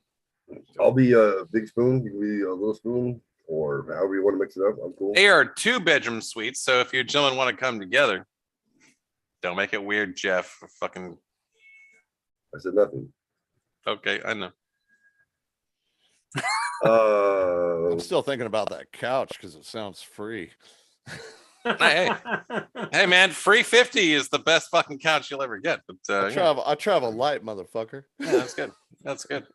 I'll be a big spoon. You can be a little spoon, or however you want to mix it up. I'm cool. They are 2-bedroom suites, so if you gentlemen want to come together, don't make it weird, Jeff. Fucking. I said nothing. Okay, I know. I'm still thinking about that couch because it sounds free. hey man, free 50 is the best fucking couch you'll ever get. But I travel light, motherfucker. Yeah, that's good. That's good.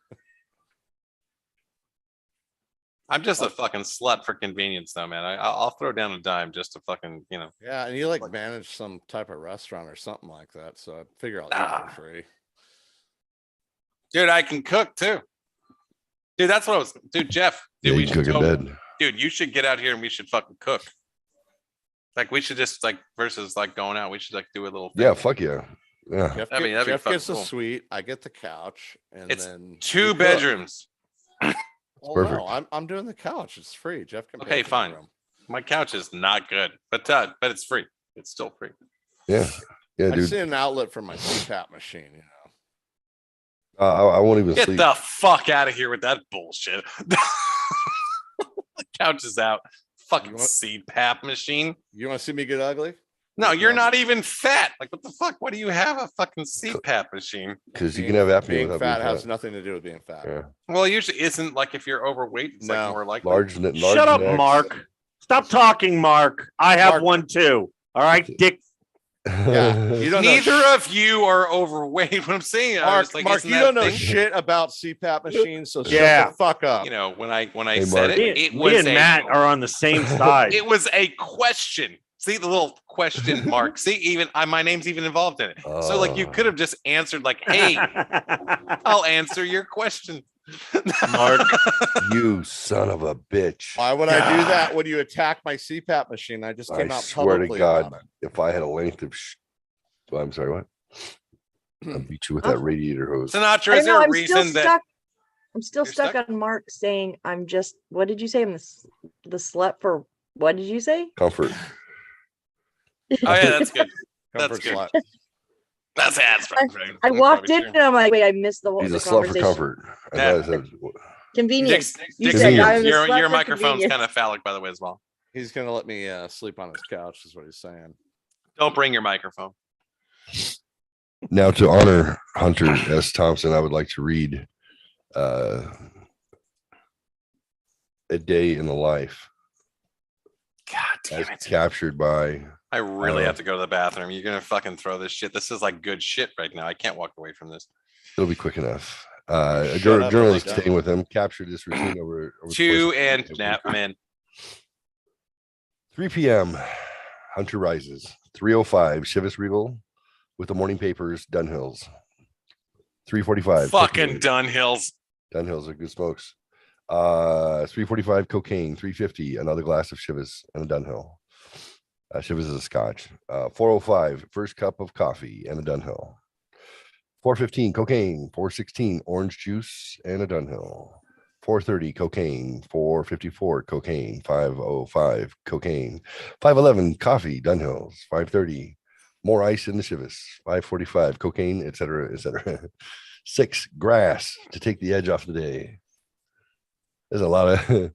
I'm just a fucking slut for convenience, though, man. I'll throw down a dime just to fucking, Yeah, and you like manage some type of restaurant or something like that, so I figure I'll eat for free. Dude, I can cook too. Dude, that's what I was. Dude, Jeff. Dude, we should cook in bed. Dude, you should get out here and we should fucking cook. Like we should just versus going out. We should do a little thing. Yeah, fuck yeah. Yeah. Jeff gets a suite. I get the couch, and it's then 2 bedrooms. Perfect. No, I'm doing the couch. It's free. Jeff can. Okay, fine. My couch is not good, but it's free. It's still free. Yeah, yeah, dude. I see an outlet for my CPAP machine. I won't even Get sleep. the fuck out of here with that bullshit. The couch is out. Fucking CPAP machine. You want to see me get ugly? No, you're not even fat. Like, what the fuck? Why do you have a fucking CPAP machine? Because you can have apnea being without fat being has nothing to do with being fat. Yeah. Well, usually isn't if you're overweight. It's more likely. Large Shut up, necks. Mark. Stop talking, Mark. I have one too. All right, Dick. Yeah, you don't Neither know of you are overweight. What I'm saying, Mark, you don't know shit about CPAP machines, so shut the fuck up. When I said it was me and Matt are on the same side. It was a question. See the little question mark. See, even my name's even involved in it. So you could have just answered hey, I'll answer your question. Mark, you son of a bitch. Why would I do that when you attack my CPAP machine? I just came out swear to publicly God, about it. if I had a length of well, I'm sorry, what? I'll beat you with that radiator hose. Sinatra, is there a reason that I'm still stuck on Mark saying I'm just, what did you say? I'm the slut for, what did you say? Comfort. Oh yeah, that's good. That's Comfort good. slut. That's I walked in and I'm like, wait, I missed the whole He's a slut for conversation. comfort. I thought I said, Convenience. You Dick's- said I'm a slut your for microphone's convenience. kind of phallic, by the way, as well. He's gonna let me sleep on his couch, is what he's saying. Don't bring your microphone. Now, to honor Hunter S. Thompson, I would like to read A Day in the Life. God damn it. Captured by... I really have to go to the bathroom. You're going to fucking throw this shit. This is like good shit right now. I can't walk away from this. It'll be quick enough. A journalist staying with him captured this routine over 2 and nap, man. 3 p.m. Hunter rises. 3:05 Chivas Regal with the morning papers. Dunhills. 3:45. Fucking Dunhills. Dunhills are good smokes. 3:45 cocaine. 3:50 another glass of Chivas and a Dunhill. Chivas is a Scotch. 4:05 first cup of coffee and a Dunhill. 4:15 cocaine. 4:16 orange juice and a Dunhill. 4:30 cocaine. 4:54 cocaine. 5:05 cocaine. 5:11 coffee. Dunhills. 5:30 more ice in the Chivas. 5:45 cocaine, etc., etc. 6 grass to take the edge off the day. There's a lot of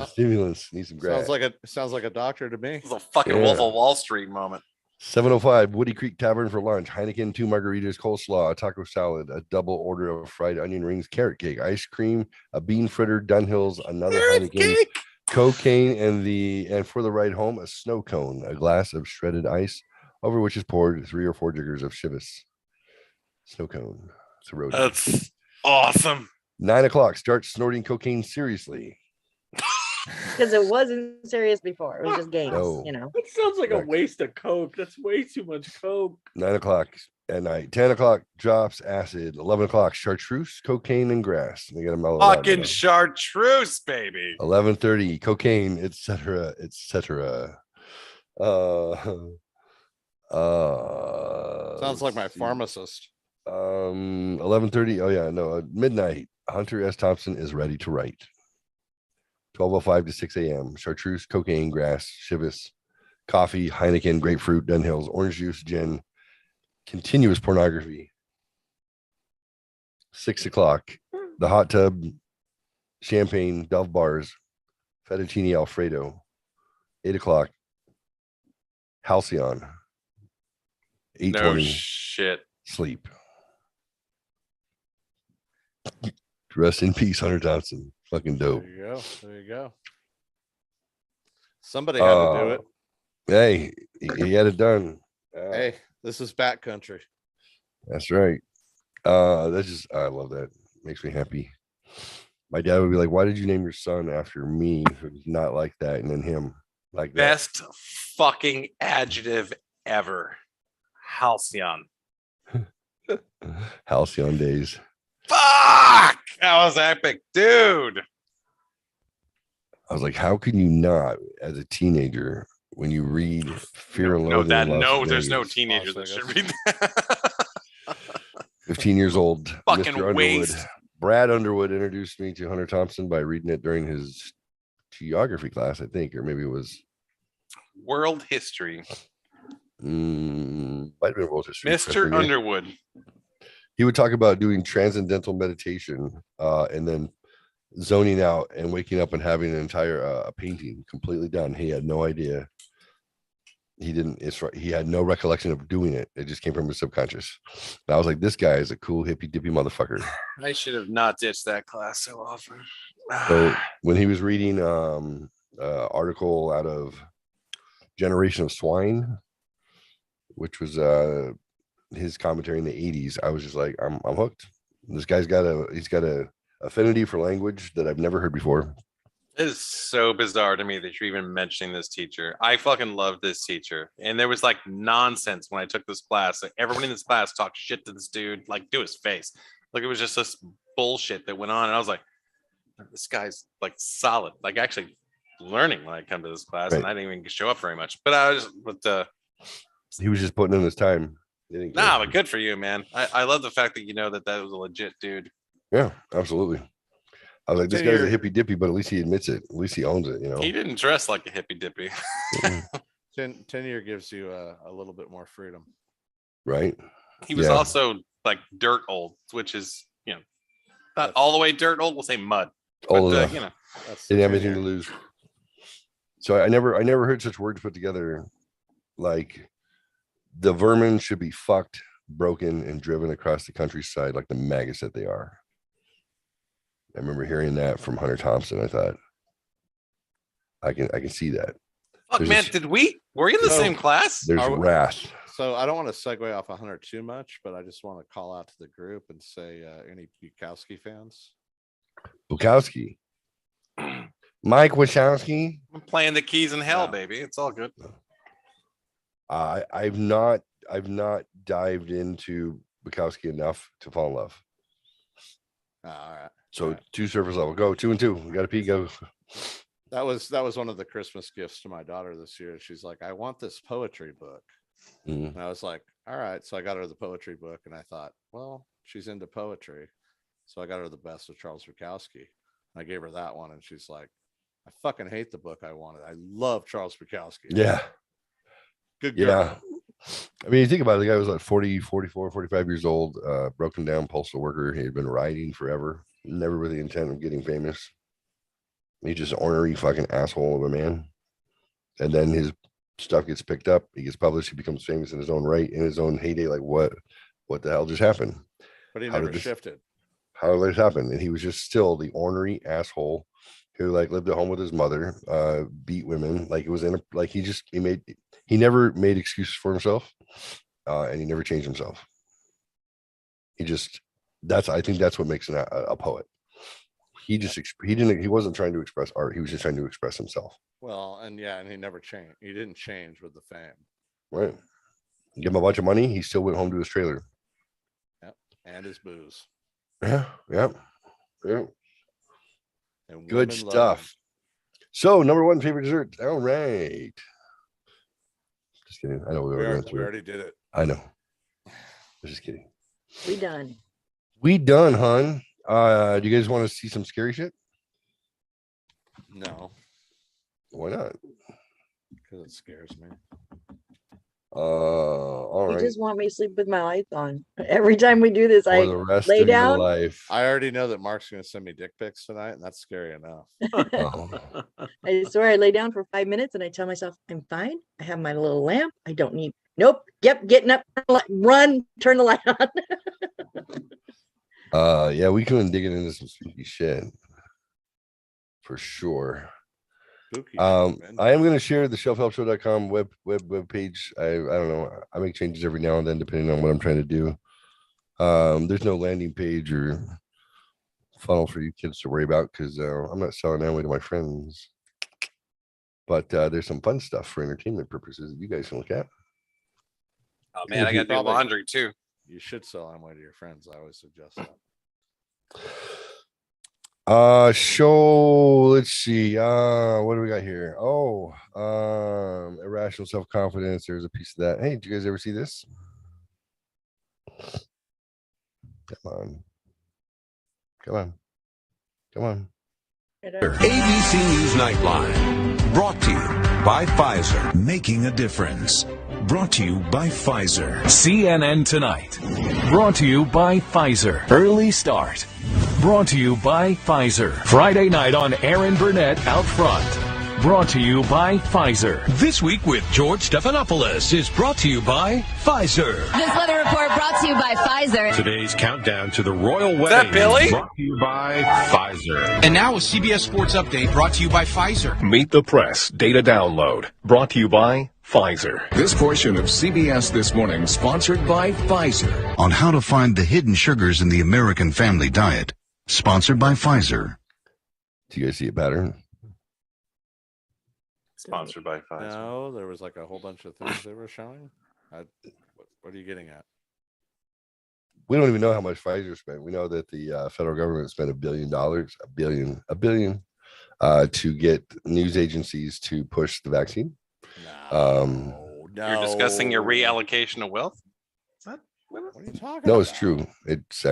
stimulants. Need some grass. Sounds like a doctor to me. It's a fucking Wolf of Wall Street moment. 7:05 Woody Creek Tavern for lunch. Heineken, 2 margaritas, coleslaw, a taco salad, a double order of fried onion rings, carrot cake, ice cream, a bean fritter, Dunhills, another Heineken, cocaine, and for the ride home, a snow cone, a glass of shredded ice, over which is poured 3 or 4 jiggers of Chivas. Snow cone. It's a road. That's awesome. 9 o'clock. Start snorting cocaine seriously. Because it wasn't serious before. It was just games, No. you know. It sounds like a waste of coke. That's way too much coke. 9 o'clock at night. 10 o'clock drops acid. 11 o'clock chartreuse, cocaine, and grass. They got a mellow. Fucking chartreuse, baby. 11:30 cocaine, etc., etc. Sounds like my pharmacist. 11:30. Oh yeah, no. Midnight. Hunter S. Thompson is ready to write. 12:05 to 6 a.m. Chartreuse, cocaine, grass, Chivas, coffee, Heineken, grapefruit, Dunhills, orange juice, gin, continuous pornography. 6 o'clock, the hot tub, champagne, Dove bars, fettuccine Alfredo. 8 o'clock, Halcyon. 8:20. No shit. Sleep. Rest in peace, Hunter Thompson. Fucking dope. There you go. There you go. Somebody had to do it. Hey, he had it done. Hey, this is back country. That's right. That's just, I love that. Makes me happy. My dad would be like, "Why did you name your son after me? Who's not like that?" And then him like that. Best fucking adjective ever. Halcyon. Halcyon days. Fuck! That was epic, dude. I was like, how can you not, as a teenager, when you read Fear and Loathing in Las there's no Vegas, teenagers that should read that. 15 years old, Fucking Mr. Underwood. waste. Brad Underwood introduced me to Hunter Thompson by reading it during his geography class, I think, or maybe it was World history. might have been world history. Mr. Underwood. He would talk about doing transcendental meditation and then zoning out and waking up and having an entire painting completely done. He had no idea. He didn't. He had no recollection of doing it. It just came from his subconscious. And I was like, this guy is a cool hippy dippy motherfucker. I should have not ditched that class so often. So when he was reading article out of Generation of Swine, which was his commentary in the 80s, I was just like, I'm hooked. This guy's got a affinity for language that I've never heard before. It is so bizarre to me that you're even mentioning this teacher. I fucking love this teacher. And there was like nonsense when I took this class. Like, everyone in this class talked shit to this dude, like to his face. Like, it was just this bullshit that went on. And I was like, this guy's like solid, like actually learning when I come to this class. Right. And I didn't even show up very much. But I was He was just putting in his time. Nah, but good for you, man. I love the fact that you know that was a legit dude. Yeah, absolutely. I was like, this guy's a hippy dippy, but at least he admits it. At least he owns it, you know. He didn't dress like a hippy dippy. 10-year gives you a little bit more freedom. Right. He was also like dirt old, which is, you know, not all the way dirt old. We'll say mud. Old but, enough. you know, didn't have anything to lose. So I never heard such words put together. Like the vermin should be fucked, broken, and driven across the countryside like the maggots that they are. I remember hearing that from Hunter Thompson. I thought I can see that. Fuck, man, were we in the same class? There's wrath. So I don't want to segue off 100 too much, but I just want to call out to the group and say, any Bukowski fans? Bukowski. Mike Wachowski. I'm playing the keys in hell, baby. It's all good. I've not dived into Bukowski enough to fall in love. All right. So 2 surface level. Go 2 and 2. We got to pee. Go. That was one of the Christmas gifts to my daughter this year. She's like, I want this poetry book. And I was like, all right. So I got her the poetry book, and I thought, well, she's into poetry. So I got her the best of Charles Bukowski. I gave her that one, and she's like, I fucking hate the book I wanted. I love Charles Bukowski. Yeah. Good girl. Yeah. I mean, you think about it, the guy was like 40, 44, 45 years old, broken down postal worker. He had been writing forever, never with the intent of getting famous. He's just an ornery fucking asshole of a man. And then his stuff gets picked up. He gets published. He becomes famous in his own right, in his own heyday. Like, what the hell just happened? But he never shifted. How did this happen? And he was just still the ornery asshole who like lived at home with his mother, beat women. Like it was he never made excuses for himself, and he never changed himself. I think that's what makes a poet. He wasn't trying to express art. He was just trying to express himself. Well, and he never changed. He didn't change with the fame. Right. Give him a bunch of money. He still went home to his trailer. Yep. And his booze. Yeah. And good stuff. So, number 1 favorite dessert. All right. Just kidding. I know we already did it. I know. Just kidding. We done, hun. Do you guys want to see some scary shit? No. Why not? Because it scares me. All right. You just want me to sleep with my lights on. Every time we do this, I lay down. I already know that Mark's going to send me dick pics tonight, and that's scary enough. I swear I lay down for 5 minutes and I tell myself, I'm fine. I have my little lamp. I don't need, nope. Yep. Getting up, run, turn the light on. Yeah, we couldn't dig into some spooky shit. For sure. I am going to share the shelfhelpshow.com web page. I don't know. I make changes every now and then depending on what I'm trying to do. There's no landing page or funnel for you kids to worry about because I'm not selling that way to my friends. But there's some fun stuff for entertainment purposes that you guys can look at. Oh man, I got to do laundry too. You should sell Amway to your friends. I always suggest that. Let's see. What do we got here? Irrational self-confidence. There's a piece of that. Hey, did you guys ever see this? Come on. ABC News Nightline, brought to you by Pfizer, making a difference. Brought to you by Pfizer. CNN Tonight, brought to you by Pfizer. Early Start, brought to you by Pfizer. Friday night on Aaron Burnett Out Front, brought to you by Pfizer. This Week with George Stephanopoulos is brought to you by Pfizer. This weather report brought to you by Pfizer. Today's countdown to the royal wedding. Is that Billy? Brought to you by Pfizer. And now a CBS Sports Update brought to you by Pfizer. Meet the Press Data Download, brought to you by Pfizer. This portion of CBS This Morning sponsored by Pfizer. On how to find the hidden sugars in the American family diet, sponsored by Pfizer. Do you guys see a pattern? Sponsored by Pfizer. No, there was like a whole bunch of things they were showing. What are you getting at? We don't even know how much Pfizer spent. We know that the federal government spent $1 billion, a billion, to get news agencies to push the vaccine. No. You're discussing your reallocation of wealth? What are you talking about? No, it's true. It's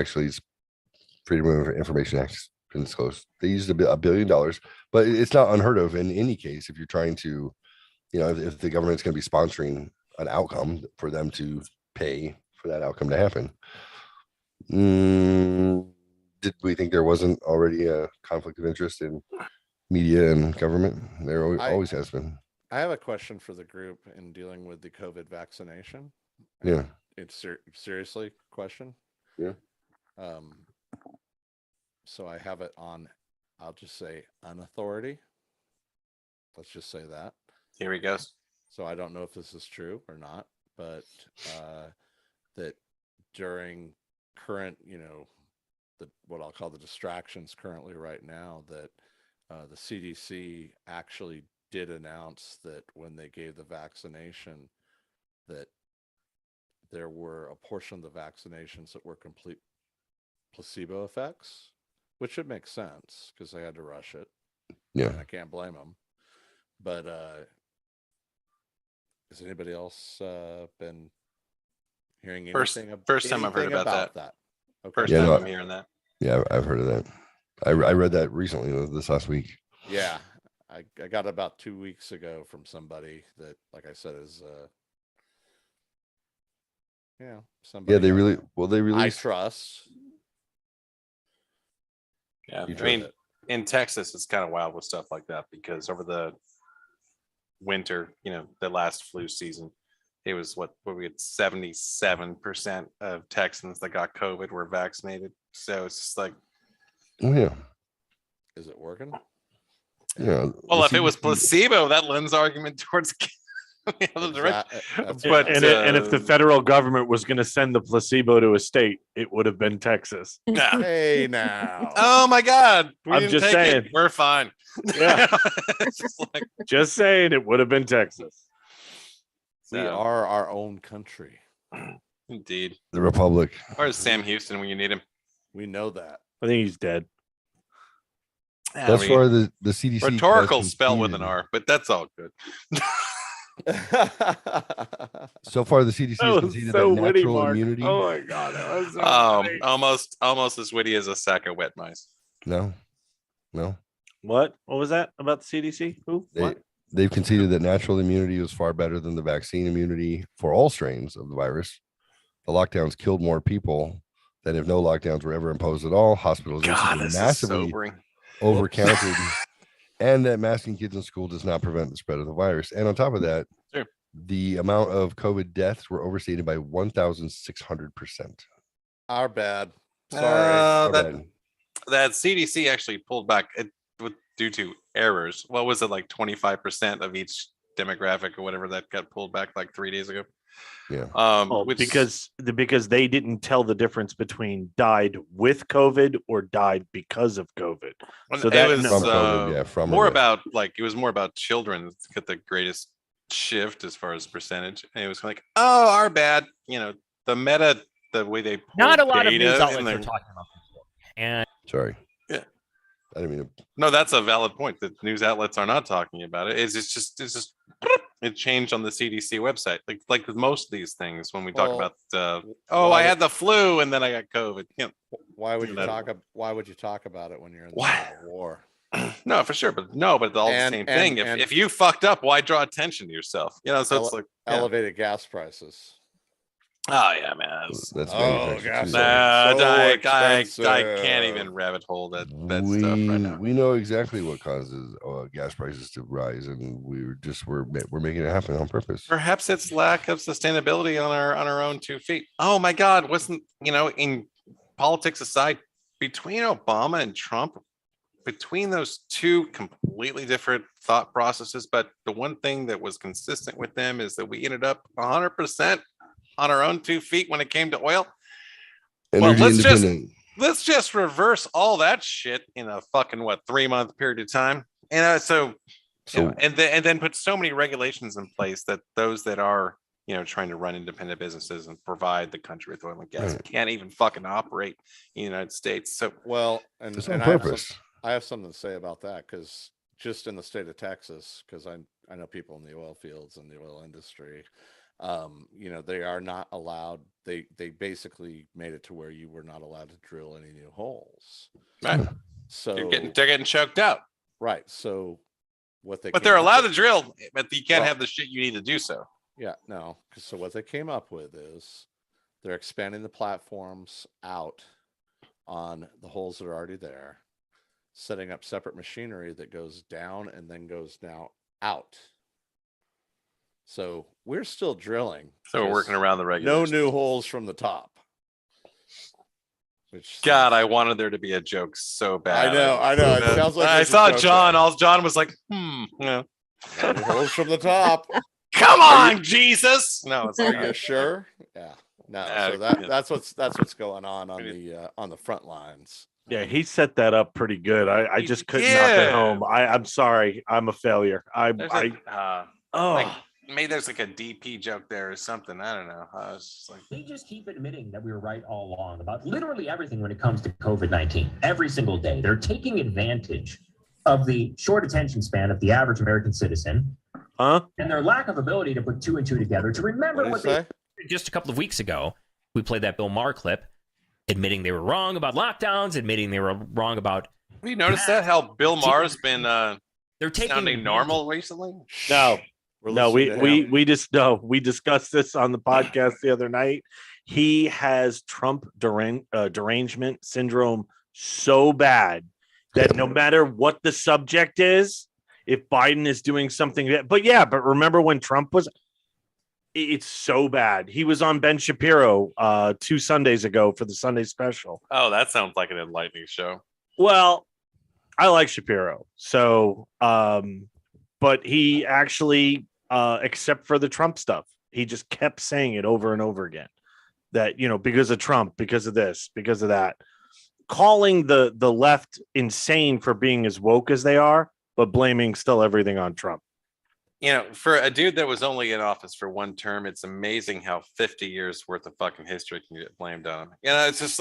Freedom of Information Act has been disclosed. They used $1 billion, but it's not unheard of in any case if you're trying to, if the government's going to be sponsoring an outcome for them to pay for that outcome to happen. Did we think there wasn't already a conflict of interest in media and government. There always has been. I have a question for the group in dealing with the COVID vaccination. Yeah. It's seriously question. Yeah. So I have it on, I'll just say unauthority. Let's just say that. Here he goes. So I don't know if this is true or not, but that during current, what I'll call the distractions currently right now, that the CDC actually did announce that when they gave the vaccination, that there were a portion of the vaccinations that were complete placebo effects, which would make sense because they had to rush it. Yeah. And I can't blame them. But has anybody else been hearing anything? First time I've heard about that. Okay. First time I'm hearing that. Yeah, I've heard of that. I read that recently, this last week. Yeah, I got it about 2 weeks ago from somebody that, like I said, is somebody. Yeah, they released. I trust. Yeah, I mean, in Texas, it's kind of wild with stuff like that because over the winter, the last flu season, it was what we had 77% of Texans that got COVID were vaccinated. So it's just like, oh yeah, is it working? Yeah. Well, if it was placebo, that lends argument towards the other direction. But and if the federal government was going to send the placebo to a state, it would have been Texas. Hey now. Oh my God. I'm just saying. We're fine. Yeah. Just saying it would have been Texas. We are our own country. Indeed. The Republic. Where's Sam Houston when you need him? We know that. I think he's dead. Thus far, the CDC rhetorical spell with an R, but that's all good. So far, the CDC has conceded that natural immunity. Oh my God, that was so funny. Almost as witty as a sack of wet mice. No. What was that about the CDC? Who? They've conceded that natural immunity was far better than the vaccine immunity for all strains of the virus. The lockdowns killed more people than if no lockdowns were ever imposed at all. Hospitalizations were massively overcounted, and that masking kids in school does not prevent the spread of the virus. And on top of that, the amount of COVID deaths were overstated by 1,600%. Our bad. Sorry. That CDC actually pulled back due to errors. What was it, like 25% of each demographic or whatever that got pulled back like 3 days ago? Yeah. Because they didn't tell the difference between died with COVID or died because of COVID. So that it was from COVID, more about it was more about children that got the greatest shift as far as percentage. And it was like, oh, our bad. The way they not a lot of news outlets are talking about this. And sorry. Yeah. I didn't mean to... No, that's a valid point that news outlets are not talking about it. It's just it changed on the CDC website. Like with most of these things, when we talk about I had the flu and then I got COVID. Why would you talk about it when you're in the middle of war? No, for sure, but it's all the same thing. If you fucked up, why draw attention to yourself? So it's like elevated gas prices. Oh yeah, man. That's I can't even rabbit hole that stuff right now. We know exactly what causes gas prices to rise, and we're making it happen on purpose. Perhaps it's lack of sustainability on our own 2 feet. Oh my God, wasn't in politics aside, between Obama and Trump, between those two completely different thought processes, but the one thing that was consistent with them is that we ended up 100% on our own 2 feet when it came to oil. Energy independent. Let's just reverse all that shit in a fucking 3-month period of time. And and then put so many regulations in place that those that are trying to run independent businesses and provide the country with oil and gas can't even fucking operate in the United States. So and on purpose. I have something to say about that, because just in the state of Texas, because I know people in the oil fields and the oil industry. They are not allowed. They basically made it to where you were not allowed to drill any new holes. Right. So they're getting choked out. Right. So but they're allowed to drill, but you can't have the shit you need to do so. Yeah. No. So what they came up with is they're expanding the platforms out on the holes that are already there. setting up separate machinery that goes down and then goes now out. So we're still drilling. So we're working around the No regulations. new holes from the top. Which God, I wanted there to be a joke so bad. I know. It sounds like I there's a saw joke John. there. All John was like, yeah. No new holes from the top. Come on, Jesus. No, it's Are like, you sure? Yeah. No. So that's what's going on the front lines. Yeah, he set that up pretty good. I just couldn't knock it home. I'm sorry. I'm a failure. Maybe there's like a DP joke there or something. I don't know. I was just like, They just keep admitting that we were right all along about literally everything when it comes to COVID-19. Every single day, they're taking advantage of the short attention span of the average American citizen, and their lack of ability to put two and two together to remember what they. Just a couple of weeks ago, we played that Bill Maher clip, admitting they were wrong about lockdowns, admitting they were wrong about. have you noticed that how Bill Maher's been they're taking sounding normal recently? No. No, we discussed this on the podcast the other night. He has Trump derangement syndrome so bad that no matter what the subject is, if Biden is doing something, but remember when Trump was, it's so bad. He was on Ben Shapiro 2 Sundays ago for the Sunday special. Oh, that sounds like an enlightening show. Well, I like Shapiro. So, but he actually, except for the Trump stuff, he just kept saying it over and over again that, because of Trump, because of this, because of that, calling the left insane for being as woke as they are, but blaming still everything on Trump. For a dude that was only in office for 1 term, it's amazing how 50 years worth of fucking history can get blamed on him. It's just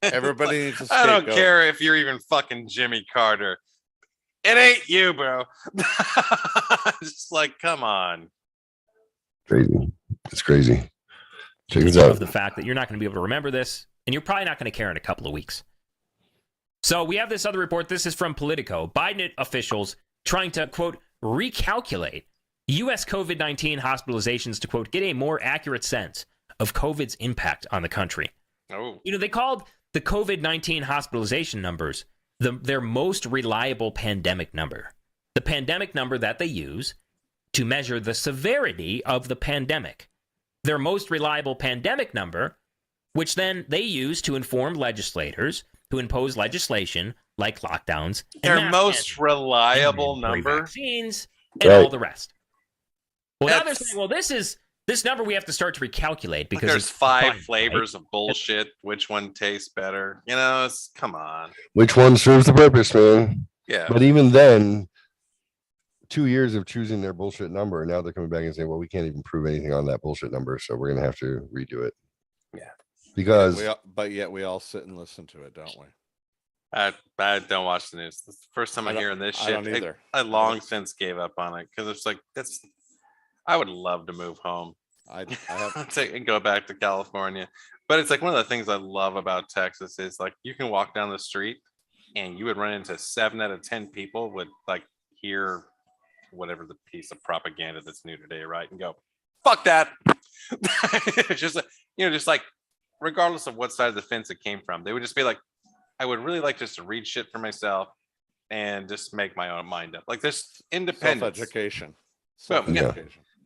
Everybody needs a I don't scapegoat. care if you're even fucking Jimmy Carter. It ain't you, bro. Just like, come on. Crazy. It's crazy. Check this Of out. the fact that you're not going to be able to remember this, and you're probably not going to care in a couple of weeks. So we have this other report. This is from Politico. Biden officials trying to, quote, recalculate U.S. COVID-19 hospitalizations to, quote, get a more accurate sense of COVID's impact on the country. Oh. They called the COVID-19 hospitalization numbers their most reliable pandemic number. The pandemic number that they use to measure the severity of the pandemic. Their most reliable pandemic number, which then they use to inform legislators who impose legislation like lockdowns. Their most reliable number? Vaccines and all the rest. Well, now they're saying, well, this number we have to start to recalculate because there's it's 5 fine, flavors right? of bullshit. Which one tastes better? Come on. Which one serves the purpose, man? Yeah. But even then, 2 years of choosing their bullshit number, and now they're coming back and saying, well, we can't even prove anything on that bullshit number, so we're going to have to redo it. Yeah. Because But yet we all sit and listen to it, don't we? I don't watch the news. It's the first time I'm hearing this shit. I don't either. I long since gave up on it because it's like I would love to move home. I have and go back to California. But it's like one of the things I love about Texas is like you can walk down the street and you would run into 7 out of 10 people would like hear whatever the piece of propaganda that's new today, right? And go, fuck that. just like regardless of what side of the fence it came from, they would just be like, I would really like just to read shit for myself and just make my own mind up. Like there's independence. Self-education. So yeah,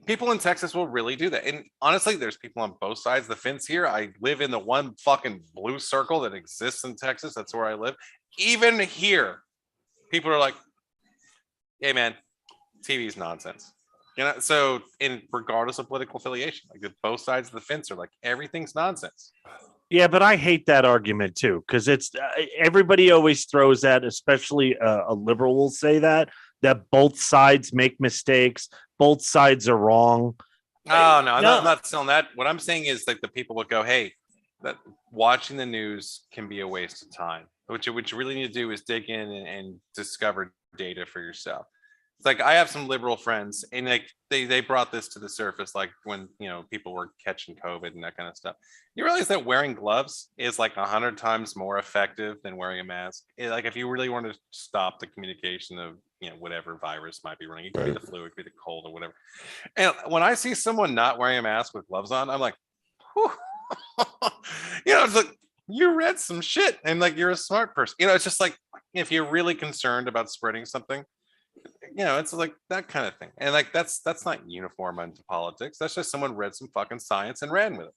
people in Texas will really do that. And honestly, there's people on both sides of the fence here. I live in the one fucking blue circle that exists in Texas. That's where I live. Even here, people are like, hey man, TV's nonsense. So regardless of political affiliation, like both sides of the fence are like, everything's nonsense. Yeah, but I hate that argument too, because it's everybody always throws that, especially a liberal will say that both sides make mistakes, both sides are wrong. Oh no, I'm not saying that. What I'm saying is like the people would go, hey, that watching the news can be a waste of time. What you really need to do is dig in and discover data for yourself. It's like I have some liberal friends, and like they brought this to the surface, like when people were catching COVID and that kind of stuff. You realize that wearing gloves is like 100 times more effective than wearing a mask. Like if you really want to stop the communication of whatever virus might be running, it could be the flu, it could be the cold or whatever. And when I see someone not wearing a mask with gloves on, I'm like, whew. It's like you read some shit and like you're a smart person. You know, it's just like if you're really concerned about spreading something, you know, it's like that kind of thing. And like that's not uniform into politics. That's just someone read some fucking science and ran with it.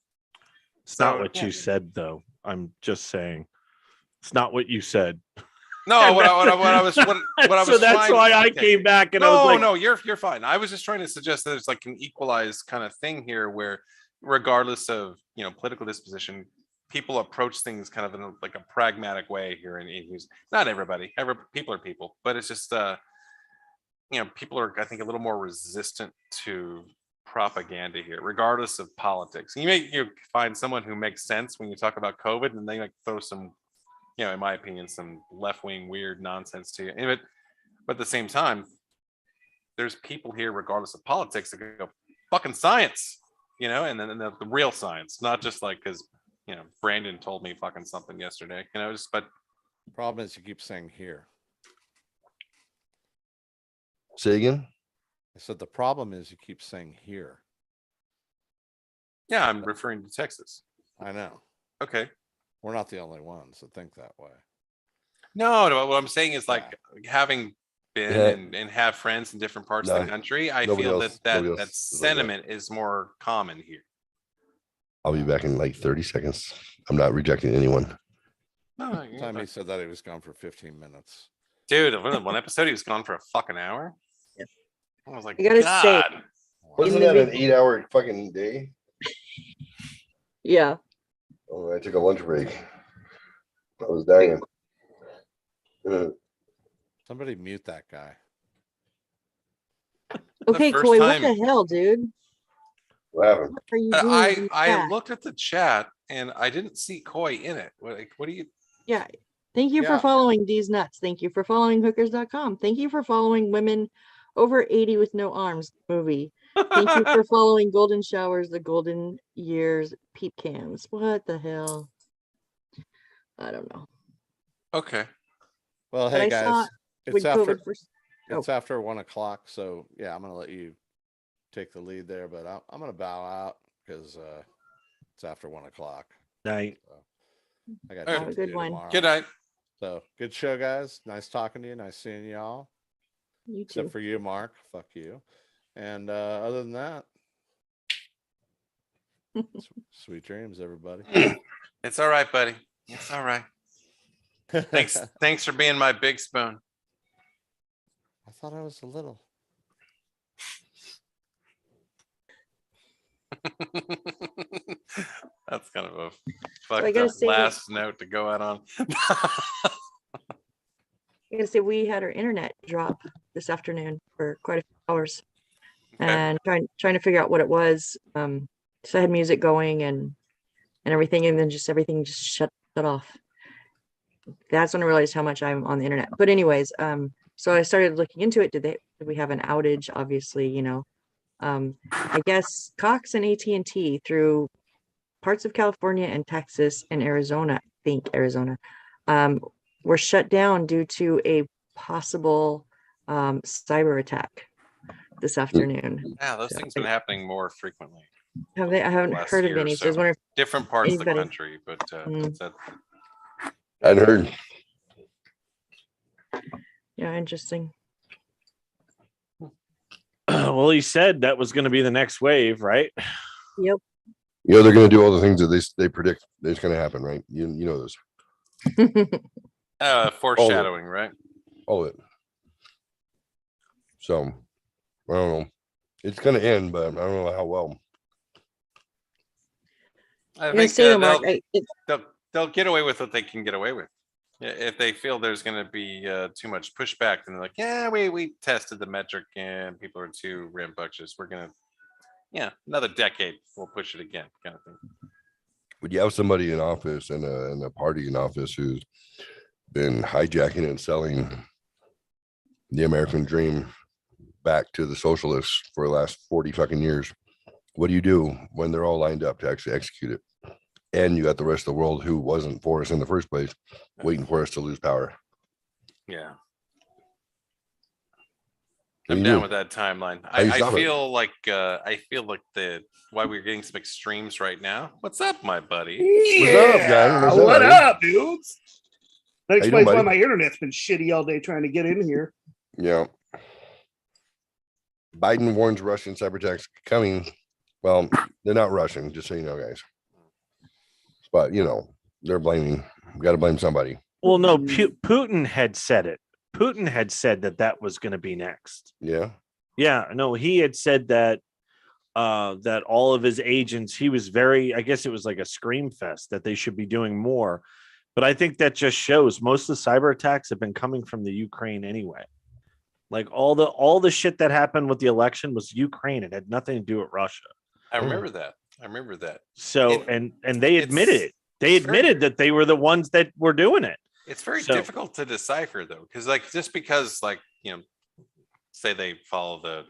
It's not what you said, though. I'm just saying, it's not what you said. No, what I was so that's why I came back and I was like, no, you're fine. I was just trying to suggest that there's like an equalized kind of thing here where, regardless of political disposition, people approach things kind of in a pragmatic way here. And not everybody, people are people, but it's just people are, I think, a little more resistant to propaganda here, regardless of politics. You find someone who makes sense when you talk about COVID, and they like throw some, in my opinion, some left-wing weird nonsense to you. But at the same time, there's people here, regardless of politics, that go fucking science, and then the real science, not just like because Brandon told me fucking something yesterday, but the problem is you keep saying here. Say again? I said the problem is you keep saying here. Yeah, I'm referring to Texas. I know. Okay. We're not the only ones that think that way. No, what I'm saying is like having been and have friends in different parts of the country, I feel that sentiment is more common here. I'll be back in like 30 seconds. I'm not rejecting anyone. No, time he said that he was gone for 15 minutes. Dude, one episode he was gone for a fucking hour. Yep. I was like, I gotta say, wasn't that an 8-hour fucking day? Yeah. Oh, I took a lunch break. I was dying. Somebody mute that guy. Okay, Coy, what the hell, dude? What happened? What are you doing? I looked at the chat and I didn't see Coy in it. What do you? Yeah. Thank you for following D's Nuts. Thank you for following hookers.com. Thank you for following Women Over 80 with No Arms movie. Thank you for following Golden Showers, the Golden Years peep cams. What the hell? I don't know. Okay. Well, hey guys, it's after 1 o'clock, so yeah, I'm gonna let you take the lead there, but I'm gonna bow out because it's after 1 o'clock. Night. So I got have a good one. Tomorrow. Good night. So good show, guys. Nice talking to you. Nice seeing y'all. You too. Except for you, Mark. Fuck you. And other than that, sweet dreams, everybody. It's all right, buddy. It's all right. Thanks for being my big spoon. I thought I was a little. That's kind of a fucked up last note to go out on. I gotta say, we had our internet drop this afternoon for quite a few hours, and trying to figure out what it was. So I had music going and everything, and then everything just shut off. That's when I realized how much I'm on the internet. But anyways, so I started looking into it. Did we have an outage? Obviously, I guess Cox and AT&T through parts of California and Texas and Arizona, I think Arizona, were shut down due to a possible cyber attack this afternoon. Yeah, those things have been happening more frequently. Have they? I haven't heard of any. So I was wondering if different parts of the country, but I hadn't heard. Yeah, interesting. Well, he said that was going to be the next wave, right? Yep. They're going to do all the things that they predict is going to happen, right? You know this. Foreshadowing, right? All of it. So, I don't know. It's going to end, but I don't know how well. I think they'll get away with what they can get away with. If they feel there's going to be too much pushback, then they're like, yeah, we tested the metric and people are too rambunctious. We're going to, another decade, we'll push it again, kind of thing. Would you have somebody in office and a party in office who's been hijacking and selling the American dream back to the socialists for the last 40 fucking years? What do you do when they're all lined up to actually execute it? And you got the rest of the world who wasn't for us in the first place, waiting for us to lose power. Yeah. I'm down with that timeline. I feel like why we're getting some extremes right now. What's up, my buddy? What's up, guys? What up, dudes? That explains why my internet's been shitty all day trying to get in here. Yeah. Biden warns Russian cyber attacks coming. Well, they're not Russian, just so you know, guys. But they're blaming. Got to blame somebody. Well, no, Putin had said it. Putin had said that was going to be next. Yeah. Yeah. No, he had said that that all of his agents, he was very, I guess it was like a scream fest that they should be doing more. But I think that just shows most of the cyber attacks have been coming from the Ukraine anyway. Like all the shit that happened with the election was Ukraine. It had nothing to do with Russia. I remember that. So and they admitted it. They admitted that they were the ones that were doing it. It's very difficult to decipher though, because say they follow the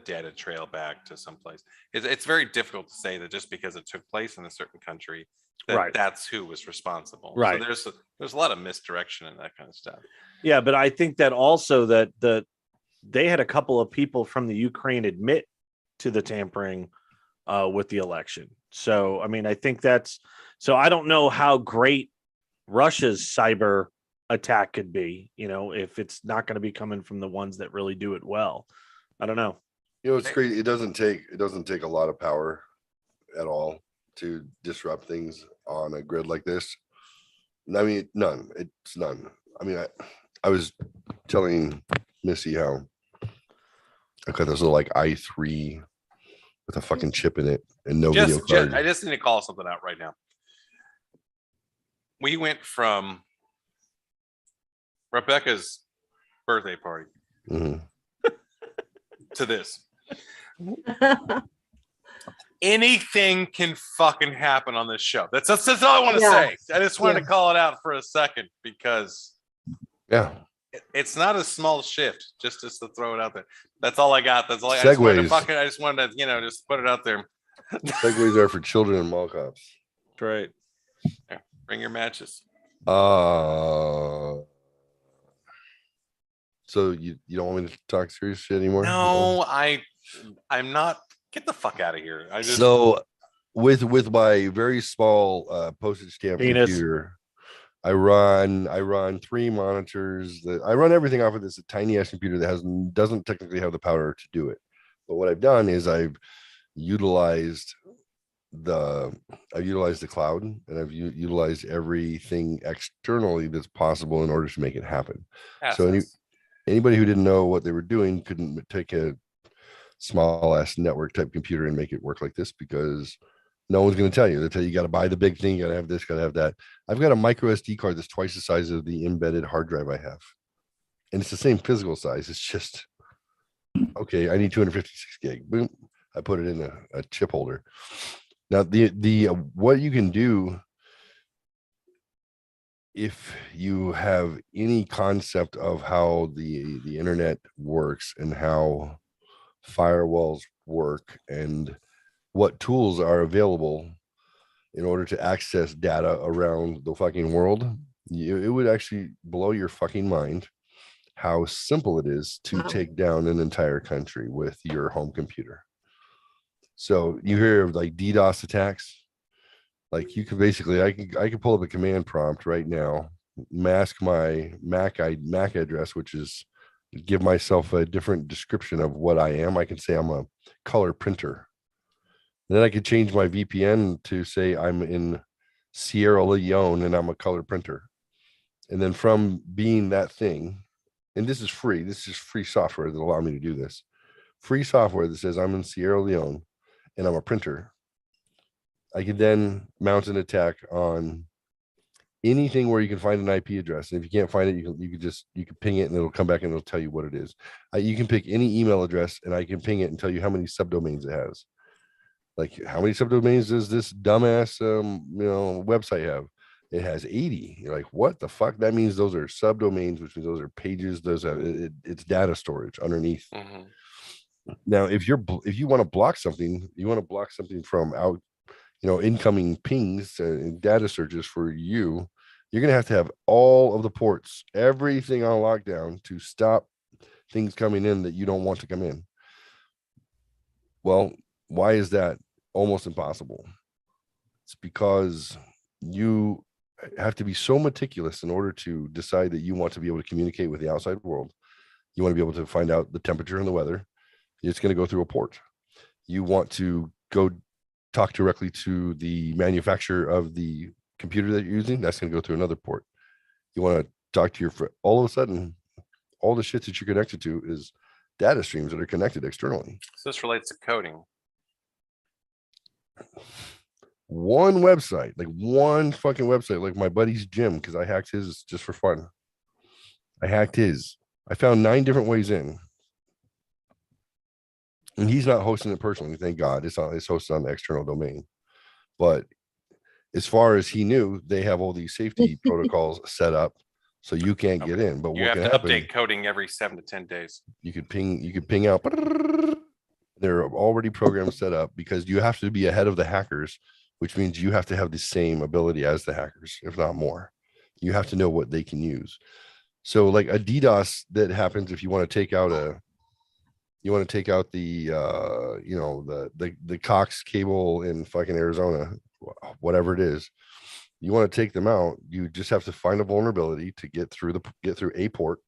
data trail back to someplace. It's very difficult to say that just because it took place in a certain country that's who was responsible. Right. So there's a lot of misdirection in that kind of stuff. Yeah, but I think that also that they had a couple of people from the Ukraine admit to the tampering with the election. So I mean, I think so I don't know how great Russia's cyber attack could be, if it's not going to be coming from the ones that really do it well. I don't know. It's crazy. It doesn't take a lot of power at all to disrupt things on a grid like this. I mean, none. It's none. I mean, I was telling Missy how I got this little like i3 with a fucking chip in it and no video card. I just need to call something out right now. We went from Rebecca's birthday party to this. Anything can fucking happen on this show. That's all I want to say. I just wanted to call it out for a second because it's not a small shift. Just to throw it out there. That's all I got. That's all. I just wanted to just put it out there. Segways are for children and mall cops. That's right. Yeah, bring your matches. So you don't want me to talk serious shit anymore? No, I'm not. Get the fuck out of here. So with my very small postage stamp computer, I run 3 monitors. I run everything off of this tiny ass computer that doesn't technically have the power to do it. But what I've done is I've utilized the cloud, and I've utilized everything externally that's possible in order to make it happen. So anybody who didn't know what they were doing couldn't take a small ass network type computer and make it work like this, because no one's going to tell you. They'll tell you got to buy the big thing, you got to have this, got to have that. I've got a micro SD card that's twice the size of the embedded hard drive I have, and it's the same physical size. It's just okay. I need 256 gig. Boom, I put it in a chip holder. Now the what you can do if you have any concept of how the internet works and how firewalls work and what tools are available in order to access data around the fucking world, it would actually blow your fucking mind how simple it is to take down an entire country with your home computer. So you hear of like DDoS attacks. Like you can basically, I can pull up a command prompt right now, mask my Mac address, which is give myself a different description of what I am. I can say I'm a color printer. And then I could change my VPN to say I'm in Sierra Leone and I'm a color printer. And then from being that thing, and this is free software that allow me to do this. Free software that says I'm in Sierra Leone and I'm a printer. I could then mount an attack on anything where you can find an IP address. And if you can't find it, you can ping it and it'll come back and it'll tell you what it is. You can pick any email address and I can ping it and tell you how many subdomains it has. Like how many subdomains does this dumbass website have? It has 80. You're like, what the fuck? That means those are subdomains, which means those are pages. It's data storage underneath. Now, if you want to block something, from out, incoming pings and data searches for you, you're going to have all of the ports, everything on lockdown to stop things coming in that you don't want to come in. Well, why is that almost impossible? It's because you have to be so meticulous in order to decide that you want to be able to communicate with the outside world. You want to be able to find out the temperature and the weather. It's going to go through a port. You want to go talk directly to the manufacturer of the computer that you're using. That's going to go through another port. You want to talk to your friend. All of a sudden, all the shit that you're connected to is data streams that are connected externally. So this relates to coding. One website, like one fucking website, like my buddy's gym, because I hacked his just for fun. I hacked his. I found 9 different ways in. And he's not hosting it personally, thank God. It's hosted on the external domain. But as far as he knew, they have all these safety protocols set up so you can't get in. But You what have can to happen? update coding every 7 to 10 days. You could ping out. They're already programs set up because you have to be ahead of the hackers, which means you have to have the same ability as the hackers, if not more. You have to know what they can use. So like a DDoS that happens if you want to take out the the Cox cable in fucking Arizona, whatever it is. You want to take them out, you just have to find a vulnerability to get through a port,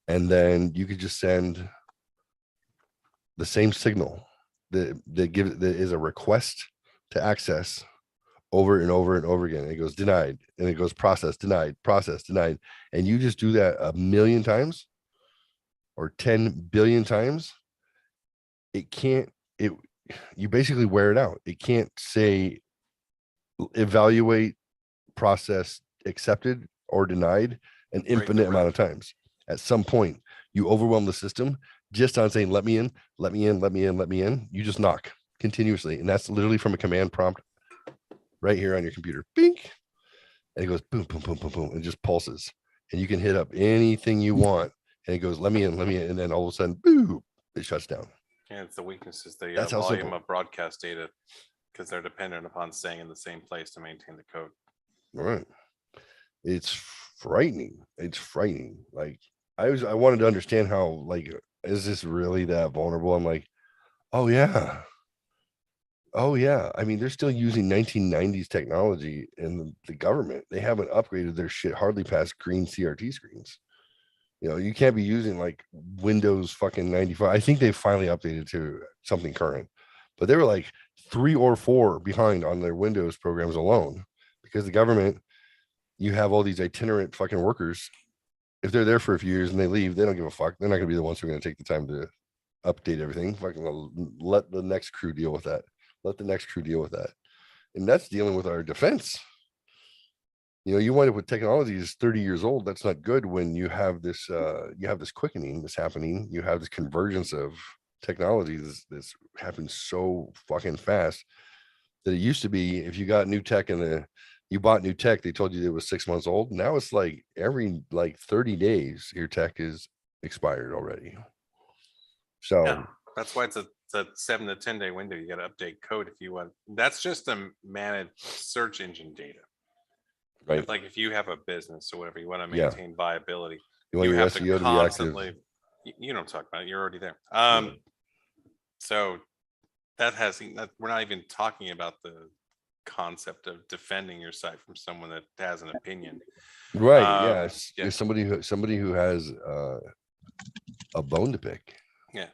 and then you could just send the same signal that is a request to access over and over and over again. It goes denied, and it goes process denied, and you just do that 1,000,000 times or 10 billion times. You basically wear it out. It can't say evaluate, process, accepted or denied an infinite amount of times. At some point, you overwhelm the system just on saying, let me in, let me in, let me in, let me in. You just knock continuously. And that's literally from a command prompt right here on your computer. Bink. And it goes boom, boom, boom, boom, boom. And it just pulses. And you can hit up anything you want. And it goes, let me in, let me in. And then all of a sudden, boom, it shuts down. Yeah, it's the weakness is the That's how volume simple. of broadcast data, because they're dependent upon staying in the same place to maintain the code. All right. It's frightening. It's frightening. Like I wanted to understand how, like, is this really that vulnerable? I'm like, oh yeah. I mean, they're still using 1990s technology in the government. They haven't upgraded their shit hardly past green CRT screens. You know, you can't be using like Windows fucking 95. I think they finally updated to something current, but they were like 3 or 4 behind on their Windows programs alone, because the government, you have all these itinerant fucking workers. If they're there for a few years and they leave, they don't give a fuck. They're not going to be the ones who are going to take the time to update everything. Fucking let the next crew deal with that. Let the next crew deal with that. And that's dealing with our defense. You know, you wind up with technology is 30 years old. That's not good when you have this quickening that's happening. You have this convergence of technologies that's happened so fucking fast that it used to be if you got new tech you bought new tech, they told you it was 6 months old. Now it's like every 30 days your tech is expired already. So yeah, that's why it's a 7 to 10 day window. You got to update code if you want. That's just a managed search engine data. Right. Like if you have a business or whatever, you want to maintain viability. You want your have SEO to constantly. to be active. You don't talk about it. You're already there. So that we're not even talking about the concept of defending your site from someone that has an opinion. Right. Yes. Yeah. Somebody who has a bone to pick. Yeah.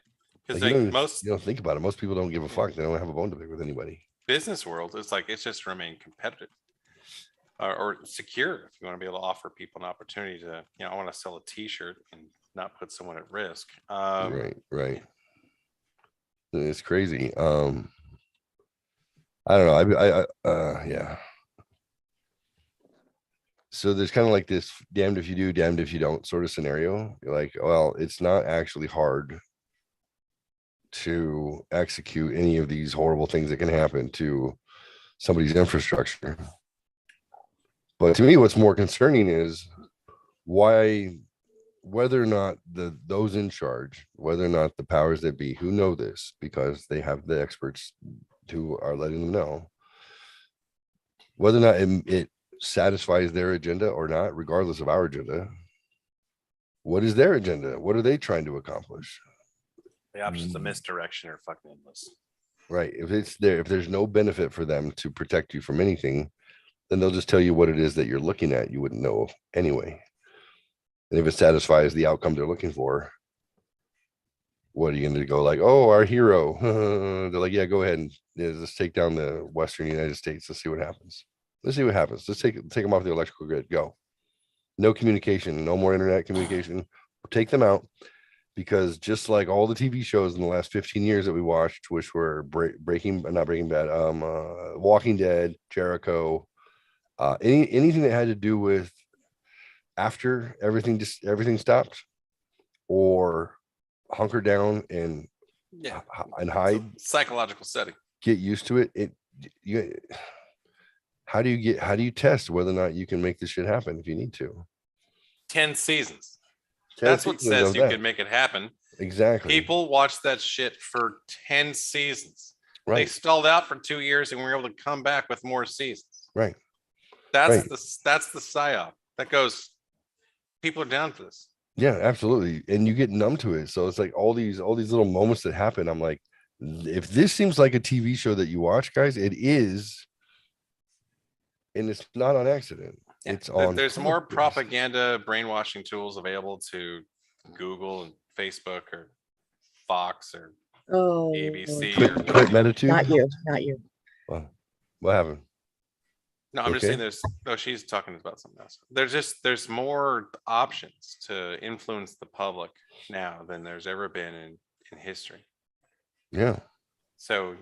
Because like you don't think about it. Most people don't give a fuck. They don't have a bone to pick with anybody. Business world is like it's just remain competitive. Or secure, if you want to be able to offer people an opportunity to, I want to sell a t-shirt and not put someone at risk. Right. It's crazy. I don't know. Yeah. So there's kind of like this damned if you do, damned if you don't sort of scenario. You're like, well, it's not actually hard to execute any of these horrible things that can happen to somebody's infrastructure. But to me, what's more concerning is whether or not those in charge, whether or not the powers that be who know this, because they have the experts who are letting them know, whether or not it satisfies their agenda or not, regardless of our agenda, What is their agenda? What are they trying to accomplish? The options of misdirection are fucking endless. Right. If there's no benefit for them to protect you from anything, then they'll just tell you what it is that you're looking at. You wouldn't know anyway. And if it satisfies the outcome they're looking for, what are you going to go like, oh, our hero? They're like, yeah, go ahead and let's take down the Western United States. Let's see what happens. Let's take them off the electrical grid. Go. No communication, no more internet communication. We'll take them out, because just like all the TV shows in the last 15 years that we watched, which were Walking Dead, Jericho, anything that had to do with after everything stopped, or hunker down and hide. Psychological setting. Get used to it. How do you test whether or not you can make this shit happen if you need to? 10 seasons. That's what says you can make it happen. Exactly. People watched that shit for 10 seasons. Right. They stalled out for 2 years and we were able to come back with more seasons. Right. That's the psyop that goes, people are down for this. Yeah, absolutely. And you get numb to it. So it's like all these little moments that happen. I'm like, if this seems like a TV show that you watch, guys, it is. And it's not on accident. Yeah. It's on. There's more propaganda brainwashing tools available to Google and Facebook or Fox or ABC. Quit Metatude. Not you. Well, what happened? No, I'm just saying she's talking about something else. There's more options to influence the public now than there's ever been in history. Yeah. So,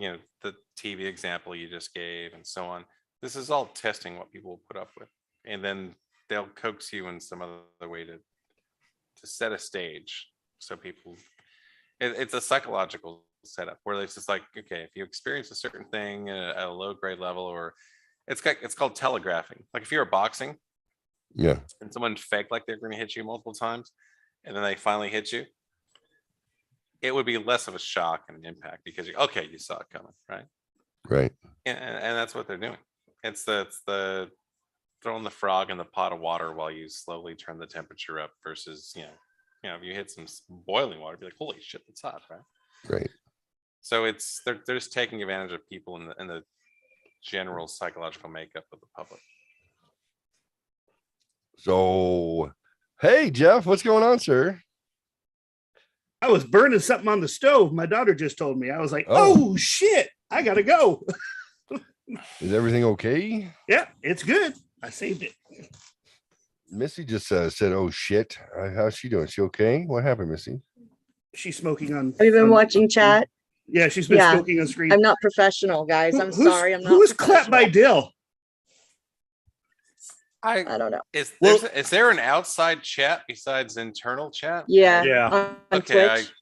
the TV example you just gave and so on, this is all testing what people will put up with. And then they'll coax you in some other way to set a stage. So people, it's a psychological setup where it's just like, okay, if you experience a certain thing at a low grade level, or it's called telegraphing. Like if you're boxing, yeah, and someone faked like they're going to hit you multiple times, and then they finally hit you, it would be less of a shock and an impact because you saw it coming, right? Right. And that's what they're doing. It's the throwing the frog in the pot of water while you slowly turn the temperature up versus if you hit some boiling water, be like, holy shit, that's hot, right? Right. So they're just taking advantage of people in the general psychological makeup of the public. So, hey Jeff, what's going on, sir? I was burning something on the stove. My daughter just told me. I was like, oh shit, I gotta go. Is everything okay? Yeah, it's good. I saved it. Missy just said, oh shit. How's she doing? She okay? What happened, Missy? She's smoking on. Have you been watching chat? Yeah, she's been smoking on screen. I'm not professional, guys. I'm sorry. I'm not. Who's clapped by Dill? I don't know. Is there an outside chat besides internal chat? Yeah. On Twitch.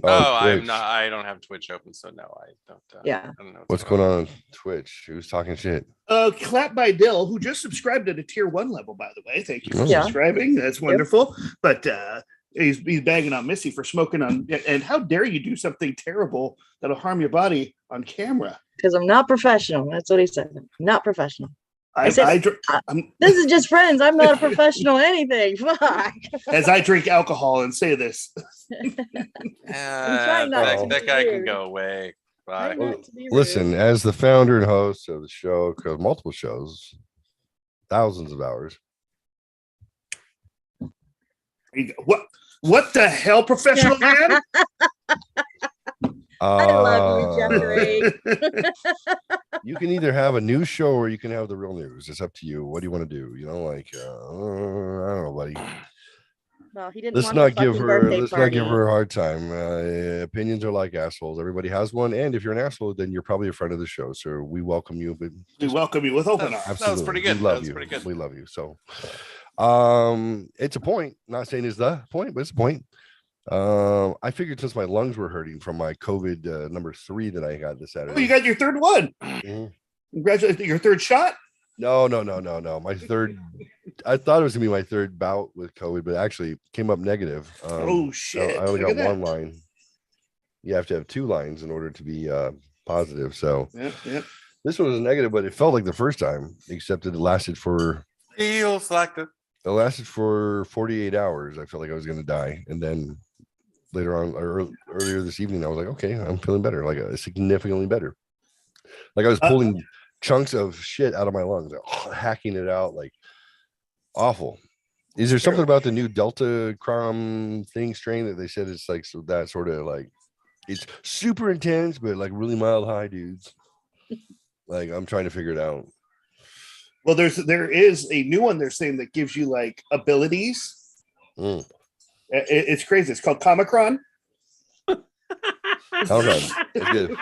I don't have Twitch open, so no, I don't. Yeah. I don't know what's going on Twitch? Who's talking shit? Clap by Dill, who just subscribed at a tier 1 level, by the way. Thank you for subscribing. That's wonderful. But he's bagging on Missy for smoking on. And how dare you do something terrible that'll harm your body on camera? Because I'm not professional. That's what he said. I'm not professional. I said, this is just friends. I'm not a professional anything. Fuck. As I drink alcohol and say this. That guy can go away. Bye. Well, listen, as the founder and host of the show, because multiple shows, thousands of hours. What the hell, professional man? I love you, Jeffrey. You can either have a news show or you can have the real news. It's up to you. What do you want to do? I don't know, buddy. Well, he didn't. Let's not give her a hard time. Opinions are like assholes. Everybody has one, and if you're an asshole, then you're probably a friend of the show. So we welcome you. But we welcome you with open arms. Absolutely. That was pretty good. We love you. Pretty good. We love you. So, it's a point. Not saying it's the point, but it's a point. I figured since my lungs were hurting from my COVID number 3 that I got this Saturday. Oh, you got your third one. Mm-hmm. Congratulations! Your third shot? No. My third. I thought it was gonna be my third bout with COVID, but actually came up negative. Oh shit! I only got one line. You have to have 2 lines in order to be positive. So yep. This one was negative, but it felt like the first time, except it lasted for. Feels like the It lasted for 48 hours. I felt like I was going to die. And then later on, or earlier this evening, I was like, okay, I'm feeling better, like significantly better. Like I was pulling chunks of shit out of my lungs, hacking it out, like awful. Is there something about the new Delta Crom thing strain that they said it's like so that sort of like it's super intense, but like really mild high dudes? Like I'm trying to figure it out. Well, there is a new one they're saying that gives you like abilities. It's crazy. It's called Comicron. Okay, that's good.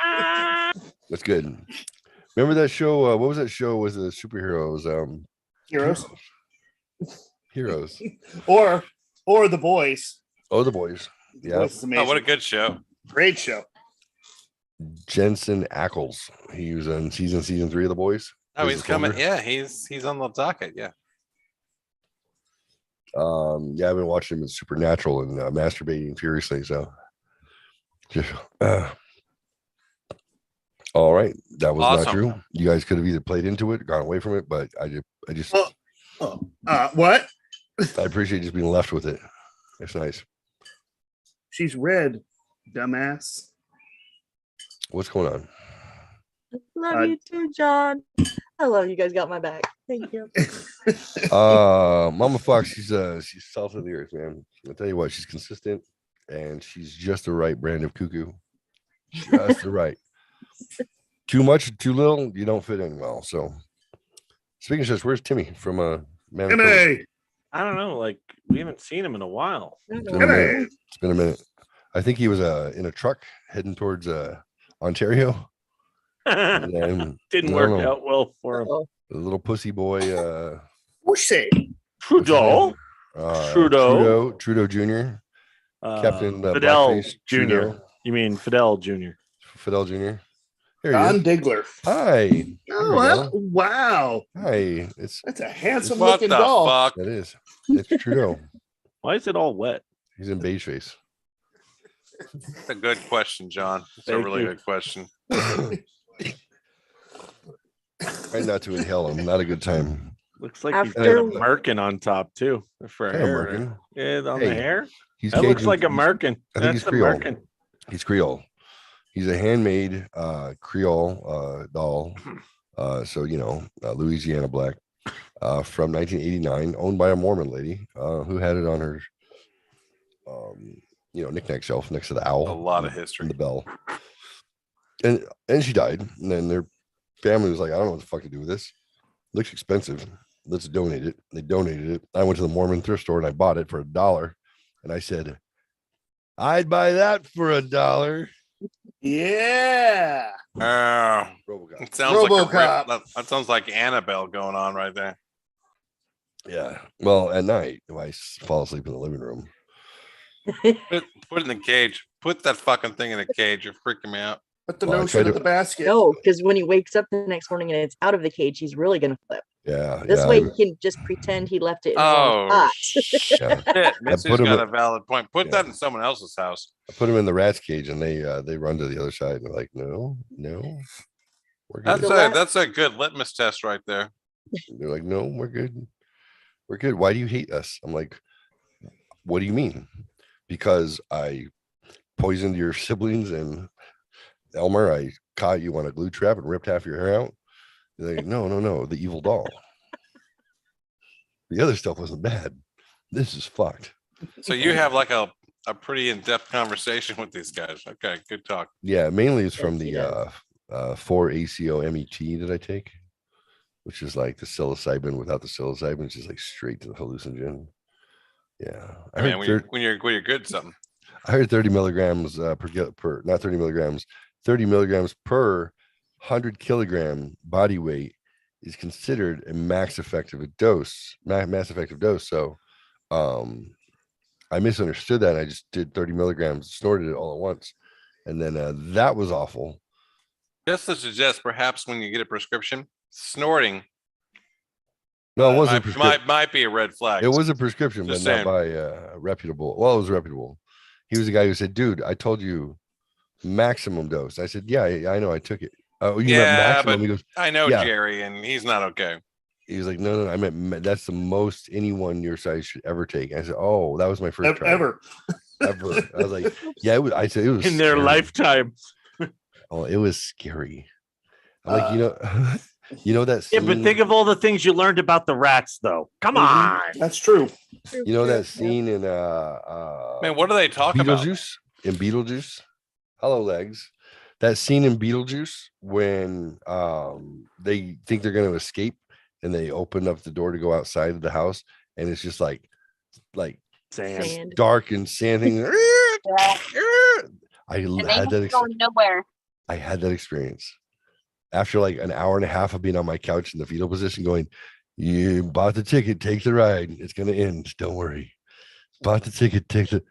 That's good. Remember that show? What was that show? Was the superheroes? Heroes. or The Boys. Oh, The Boys. Yeah. Oh, what a good show. Great show. Jensen Ackles. He was on season 3 of The Boys. Oh, he's coming. Yeah, he's on the docket. Yeah. Yeah, I've been watching him in Supernatural and masturbating furiously. So, just, all right, that was awesome. Not true. You guys could have either played into it, gone away from it, but I just. What? I appreciate just being left with it. It's nice. She's red, dumbass. What's going on? Love you too, John. I love you guys. Got my back. Thank you. Mama Fox, she's salt of the earth, man. I'll tell you what, she's consistent and she's just the right brand of cuckoo. Just the right. Too much, too little, you don't fit in well. So speaking of this, where's Timmy from Man? Timmy. I don't know. Like we haven't seen him in a while. It's been a minute. I think he was in a truck heading towards Ontario. Didn't work out well for him. The little pussy boy. Pussy. Trudeau. Trudeau Jr. Captain Fidel Jr. You mean Fidel Jr. Fidel Jr. Don Diggler. Hi. Oh, wow. Hi. That's a handsome looking doll. Fuck? That is. It's Trudeau. Why is it all wet? He's in beige face. That's a good question, John. It's a really good question. Try not to inhale him. Not a good time. Looks like he's got a merkin on top too for hair. Merkin. Yeah, on the hair. That looks like a merkin. I think he's Creole. He's Creole. He's a handmade Creole doll. So Louisiana black from 1989, owned by a Mormon lady who had it on her knick-knack shelf next to the owl. A lot of history. And the bell. And she died. And then their family was like, I don't know what the fuck to do with this. Looks expensive. Let's donate it. They donated it. I went to the Mormon thrift store and I bought it for $1. And I said, I'd buy that for $1. Yeah. It sounds RoboCop. like that sounds like Annabelle going on right there. Yeah. Well, at night, I fall asleep in the living room. Put it in the cage. Put that fucking thing in a cage. You're freaking me out. Put the notion in the basket. No, because when he wakes up the next morning and it's out of the cage, he's really gonna flip. Yeah. This way he can just pretend he left it in the spot. Shit. Missy's got a valid point. Put that in someone else's house. I put him in the rat's cage and they run to the other side and they're like, no. We're good. That's a good litmus test right there. They're like, no, we're good. We're good. Why do you hate us? I'm like, what do you mean? Because I poisoned your siblings and Elmer, I caught you on a glue trap and ripped half your hair out. They're like, no, the evil doll. The other stuff wasn't bad. This is fucked. So you have like a pretty in-depth conversation with these guys. Okay, good talk. Yeah, mainly it's from the 4-ACO-MET that I take, which is like the psilocybin without the psilocybin, which is like straight to the hallucinogen. Yeah. When you're good, something. I heard 30 milligrams per not 30 milligrams, 30 milligrams per 100 kilogram body weight is considered a mass effective dose. So I misunderstood that. And I just did 30 milligrams, snorted it all at once. And then that was awful. Just to suggest, perhaps when you get a prescription, snorting. No, it wasn't a prescription. Might be a red flag. It was a prescription, but not by reputable. Well, it was reputable. He was the guy who said, dude, I told you maximum dose. I said, yeah, I know I took it. Oh, you meant maximum. But he goes, I know yeah. Jerry, and he's not okay. He was like, no, I meant that's the most anyone your size should ever take. And I said, oh, that was my first try. Ever. I was like, yeah, I said it was in their scary. lifetime. Oh, it was scary. I'm like, you know that scene, yeah, but think of all the things you learned about the rats, though. Come on, that's true. You know that scene in Man, what are they talking about? Beetlejuice? Hello, legs. That scene in Beetlejuice when they think they're going to escape and they open up the door to go outside of the house and it's just like sand. Dark and sanding. I had that going nowhere. I had that experience after like an hour and a half of being on my couch in the fetal position going, you bought the ticket, take the ride. It's going to end. Don't worry. Bought the ticket, take the.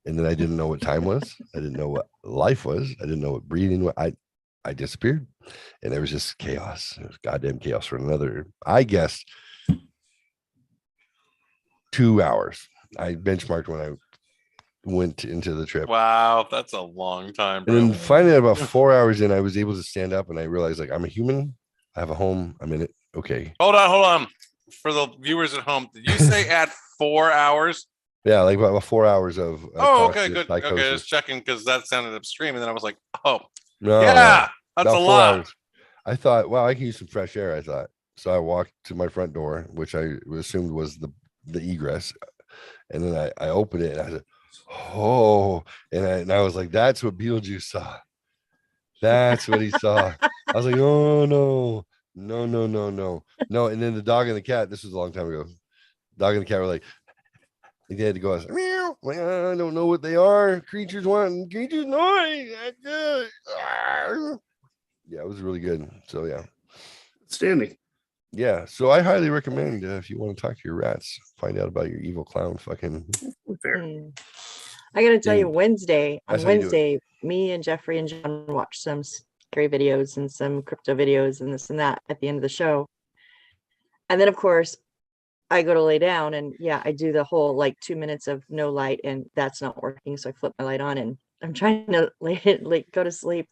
And then I didn't know what time was. I didn't know what life was. I didn't know what breathing was. I disappeared. And there was just chaos. It was goddamn chaos for another, I guess, 2 hours. I benchmarked when I went into the trip. Wow, that's a long time, bro. And then finally, about 4 hours in, I was able to stand up and I realized, like, I'm a human. I have a home. I'm in it. Okay. Hold on. For the viewers at home, did you say at 4 hours? Yeah, like about 4 hours of. Oh, okay, good. Psychosis. Okay, just checking because that sounded extreme, and then I was like, oh, no, yeah, that's about a 4 lot. hours. I thought, wow, I can use some fresh air. I thought. So I walked to my front door, which I assumed was the egress, and then I opened it and I said, oh, and I was like, that's what Beetlejuice saw. That's what he saw. I was like, oh no. And then the dog and the cat, this was a long time ago. Dog and the cat were like, they had to go, meow. Like, I don't know what they are. Creatures noise. Yeah, it was really good. So yeah. Outstanding. Yeah. So I highly recommend if you want to talk to your rats, find out about your evil clown fucking. I gotta tell you, Wednesday, me and Jeffrey and John watched some scary videos and some crypto videos and this and that at the end of the show. And then of course I go to lay down and I do the whole like 2 minutes of no light and that's not working. So I flip my light on and I'm trying to go to sleep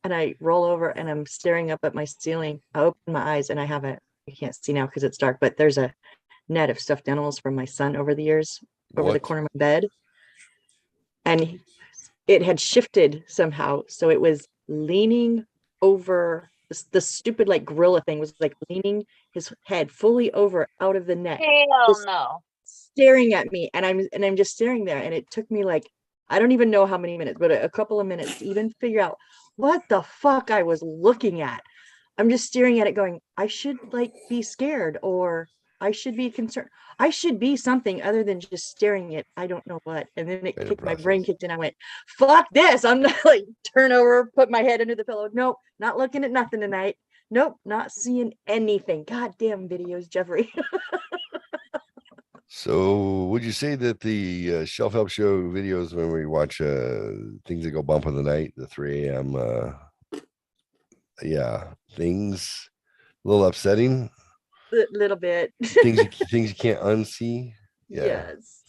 and I roll over and I'm staring up at my ceiling. I open my eyes and I can't see now because it's dark, but there's a net of stuffed animals from my son over the years over the corner of my bed. And it had shifted somehow. So it was leaning over the stupid like gorilla thing was like leaning his head fully over out of the net. Hell no. Staring at me. And I'm just staring there. And it took me like, I don't even know how many minutes, but a couple of minutes to even figure out what the fuck I was looking at. I'm just staring at it going, I should like be scared or I should be concerned. I should be something other than just staring at I don't know what. And then my brain kicked in. I went, fuck this. I'm not like turn over, put my head under the pillow. Nope, not looking at nothing tonight. Nope, not seeing anything. Goddamn videos, Jeffrey. So would you say that the Shelf Help Show videos when we watch things that go bump in the night, the 3 a.m. Things a little upsetting? A little bit. things you can't unsee. Yeah. Yes.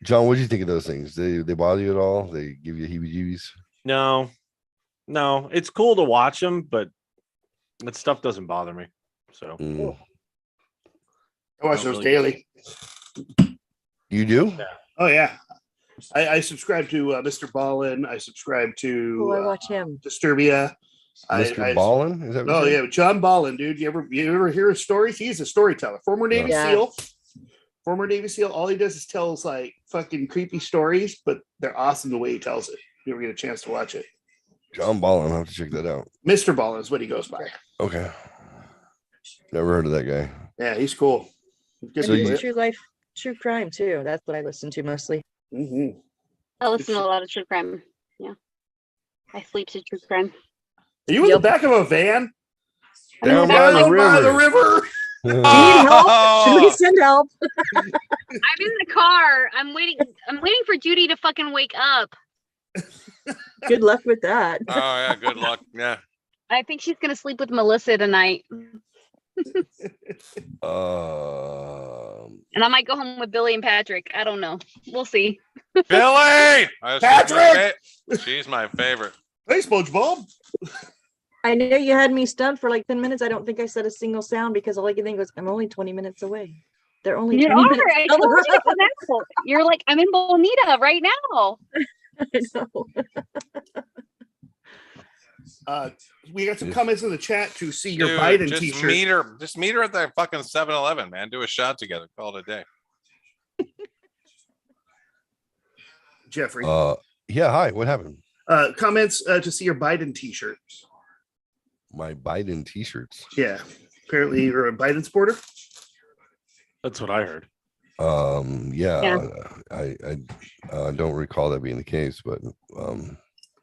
John, what do you think of those things? They bother you at all? They give you heebie-jeebies? No, it's cool to watch them, but that stuff doesn't bother me. So I watch those daily. You do? Yeah. Oh yeah. I subscribe to Mr. Ballin. I subscribe to I watch him. Disturbia. Mr. Ballin? Is that what yeah, John Ballin, dude. You ever hear his stories? He's a storyteller. Former Navy SEAL. Former Navy SEAL. All he does is tells like fucking creepy stories, but they're awesome the way he tells it. If you ever get a chance to watch it. John Ballin, I'll have to check that out. Mr. Ballin is what he goes by. Okay. Never heard of that guy. Yeah, he's cool. True life, true crime too. That's what I listen to mostly. Mm-hmm. I listen to a lot of true crime. Yeah. I sleep to true crime. Are you in the back of a van? Down by the river. Need help? Should we send help? I'm in the car. I'm waiting for Judy to fucking wake up. Good luck with that. Oh yeah, good luck. Yeah. I think she's gonna sleep with Melissa tonight. And I might go home with Billy and Patrick. I don't know. We'll see. Billy! Patrick! She's my favorite. Hey, SpongeBob. I know you had me stunned for like 10 minutes. I don't think I said a single sound because all I could think was, I'm only 20 minutes away. They're only 20 minutes. I told you to come out. You're like, I'm in Bonita right now. I know. We got some comments in the chat to see your Biden t-shirt. Just meet her at that fucking 7-Eleven, man. Do a shot together. Call it a day. Jeffrey. Yeah. Hi. What happened? Comments to see your Biden t-shirts. My Biden t-shirts. Yeah. Apparently you're a Biden supporter. That's what I heard. Yeah. I don't recall that being the case, but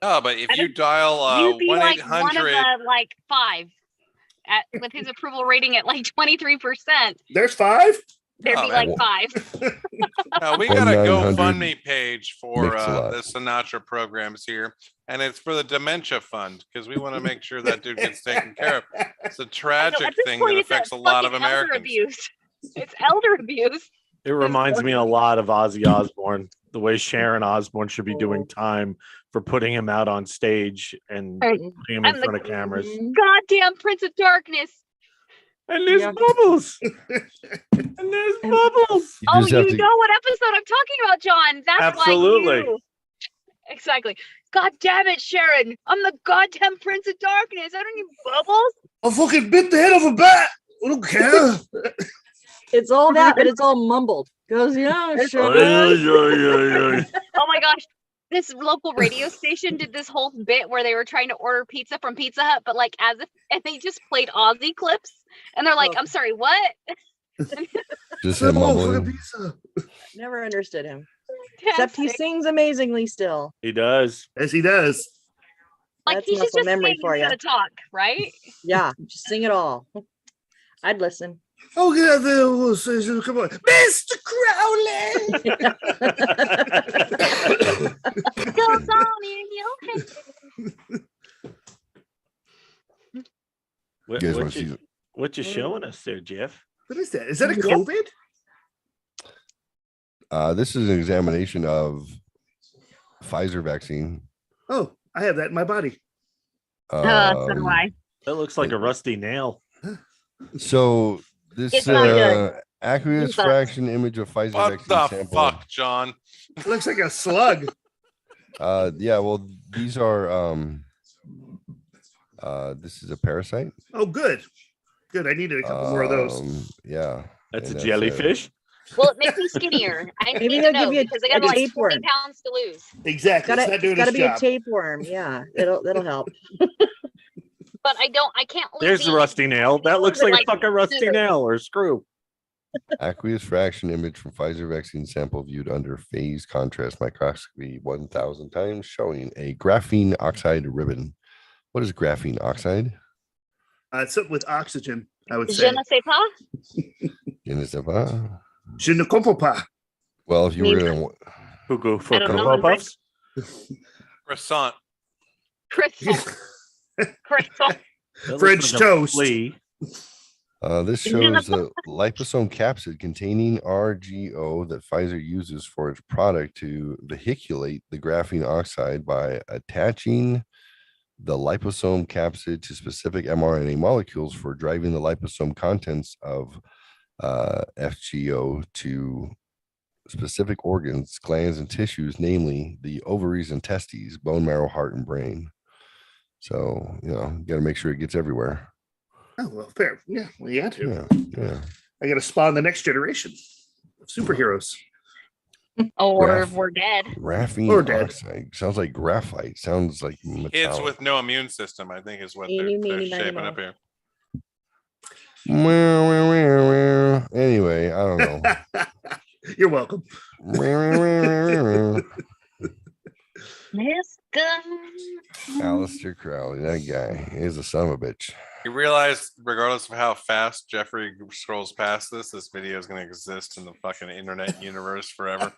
but if you dial 1-800 like one of the like 5 with his approval rating at like 23%. There's 5. There'd be like 5. We got a GoFundMe page for the Sinatra programs here, and it's for the dementia fund because we want to make sure that dude gets taken care of. It's a tragic thing that affects a lot of Americans. Abuse. It's elder abuse. It reminds me a lot of Ozzy Osbourne, the way Sharon Osbourne should be doing time for putting him out on stage and putting him in front of cameras. Goddamn Prince of Darkness. And there's bubbles. And there's bubbles. Oh, you know what episode I'm talking about, John. That's absolutely. Why exactly. God damn it, Sharon. I'm the goddamn Prince of Darkness. I don't need bubbles. I'll fucking bit the head off a bat. I don't care. It's all that, but it's all mumbled. Goes, yeah, sure. Oh my gosh. This local radio station did this whole bit where they were trying to order pizza from Pizza Hut, but like and they just played Ozzy clips. And they're like, I'm sorry, what? Just him mumbling. Never understood him. Except he sings amazingly still. He does. Yes, he does. Like That's he should muscle just memory sing for you. instead of talk, right? Yeah, just sing it all. I'd listen. Oh yeah, come on, Mr. Crowley. Goes on in your head. What you showing us there, Jeff? What is that? Is that a COVID? This is an examination of Pfizer vaccine. Oh, I have that in my body. So do I. That looks like a rusty nail. So this aqueous fraction image of Pfizer vaccine sample. What the fuck, John? It looks like a slug. Yeah, well, these are this is a parasite. Oh, good. I needed a couple more of those. Yeah. That's a jellyfish. Well, it makes me skinnier. I need to know because I got like 40 pounds to lose. Exactly. It's gotta be a tapeworm. Yeah, it'll help. But I can't lose. There's the rusty nail. That looks like a fucking rusty nail or a screw. Aqueous fraction image from Pfizer vaccine sample viewed under phase contrast microscopy 1,000 times, showing a graphene oxide ribbon. What is graphene oxide? It's something with oxygen, I would say. Je ne sais pas. Je ne sais pas. Je ne comprends pas. Well, if you were going to who go for Cocoa Puffs? Croissant. French toast. This shows the liposome capsid containing RGO that Pfizer uses for its product to vehiculate the graphene oxide by attaching the liposome capsid to specific mRNA molecules for driving the liposome contents of FGO to specific organs, glands, and tissues, namely the ovaries and testes, bone marrow, heart, and brain. So, you got to make sure it gets everywhere. Oh, well, fair. Yeah, well, you had to. Yeah. I got to spawn the next generation of superheroes. Or we're dead. Graphene oxide. Sounds like graphite. Sounds like metallic. Kids with no immune system, I think, is what they're shaping up here. Anyway, I don't know. You're welcome. Aleister Crowley, that guy is a son of a bitch. You realize, regardless of how fast Jeffrey scrolls past this video is going to exist in the fucking internet universe forever.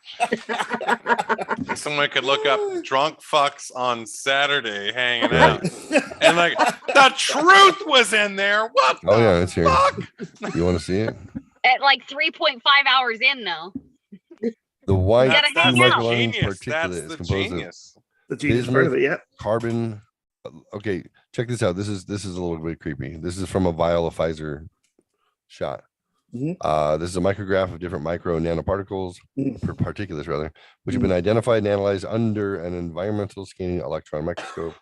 Someone could look up drunk fucks on Saturday hanging out, and like the truth was in there. What? Oh yeah, it's here. You want to see it? At like 3.5 hours in, though. The white that's molecular genius. particulate is composed genius. of the genius part of it, yeah. carbon, Okay, check this out. This is a little bit creepy. This is from a vial of Pfizer shot. This is a micrograph of different micro and nanoparticles, particulates rather, which have been identified and analyzed under an environmental scanning electron microscope,